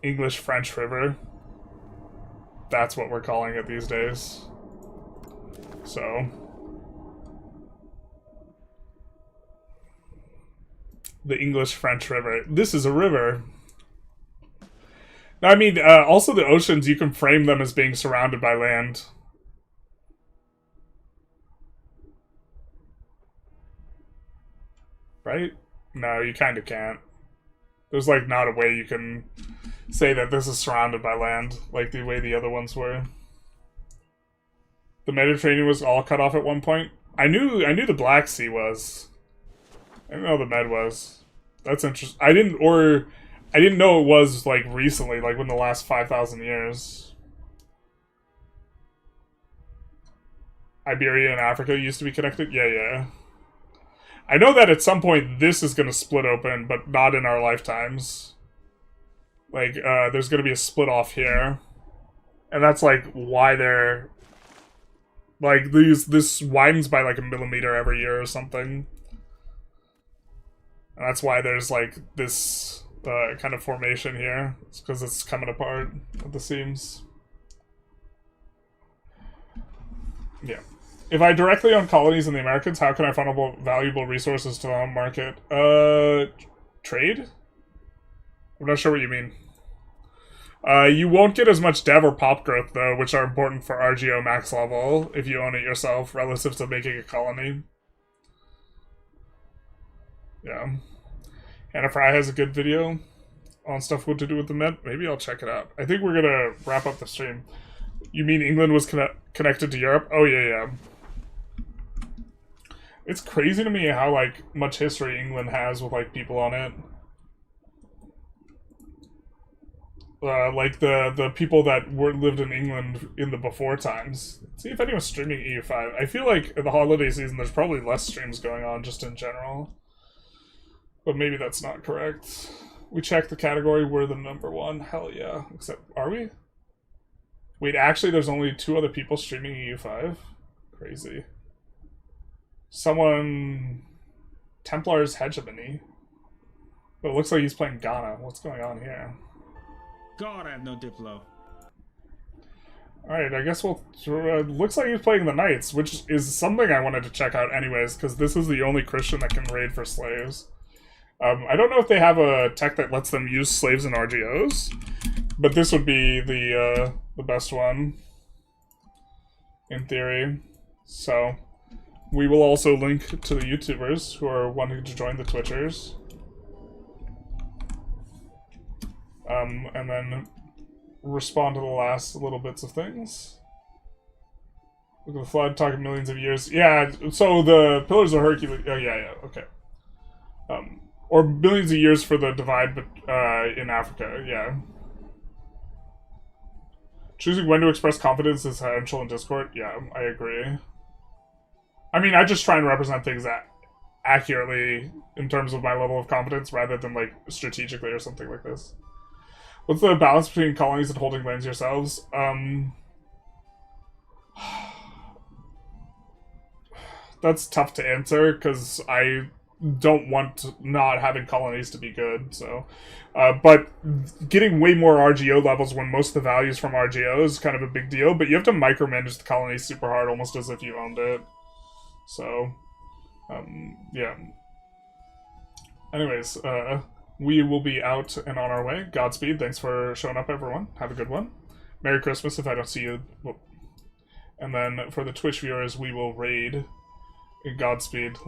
English-French River. That's what we're calling it these days. So. The English-French River. This is a river. I mean, also the oceans, you can frame them as being surrounded by land. Right? No, you kind of can't. There's, like, not a way you can say that this is surrounded by land, like the way the other ones were. The Mediterranean was all cut off at one point. I knew the Black Sea was. I didn't know the Med was. That's interesting. I didn't know it was, like, recently, like, within the last 5,000 years. Iberia and Africa used to be connected? Yeah. I know that at some point this is going to split open, but not in our lifetimes. Like, there's going to be a split off here. And that's, like, why they're... Like, this widens by, like, 1 millimeter every year or something. And that's why there's, like, this... kind of formation here. It's because it's coming apart at the seams. Yeah. If I directly own colonies in the Americas, how can I funnel valuable resources to the home market? Trade? I'm not sure what you mean. You won't get as much dev or pop growth, though, which are important for RGO max level if you own it yourself, relative to making a colony. Yeah. Hannah Fry has a good video on stuff what to do with the Met. Maybe I'll check it out. I think we're going to wrap up the stream. You mean England was connected to Europe? Oh, yeah. It's crazy to me how, like, much history England has with, like, people on it. Like, the people that lived in England in the before times. Let's see if anyone's streaming EU5. I feel like in the holiday season there's probably less streams going on just in general. But maybe that's not correct. We checked the category, we're the #1. Hell yeah. Except, are we? Wait, actually there's only 2 other people streaming EU5? Crazy. Someone... Templar's hegemony. But it looks like he's playing Ghana. What's going on here? God, I have no Diplo. Alright, I guess we'll... looks like he's playing the Knights, which is something I wanted to check out anyways, because this is the only Christian that can raid for slaves. I don't know if they have a tech that lets them use slaves in RGOs, but this would be the best one, in theory. So, we will also link to the YouTubers who are wanting to join the Twitchers. And then respond to the last little bits of things. Look at the flood, talking millions of years. Yeah, so the Pillars of Hercules... Oh, yeah, okay. Or millions of years for the divide in Africa, yeah. Choosing when to express confidence is essential in Discord. Yeah, I agree. I mean, I just try and represent things accurately in terms of my level of confidence rather than, like, strategically or something like this. What's the balance between colonies and holding lands yourselves? That's tough to answer, because I don't want not having colonies to be good, so... but getting way more RGO levels when most of the values from RGO is kind of a big deal, but you have to micromanage the colonies super hard, almost as if you owned it. So, yeah. Anyways, we will be out and on our way. Godspeed. Thanks for showing up, everyone. Have a good one. Merry Christmas if I don't see you. And then for the Twitch viewers, we will raid. Godspeed.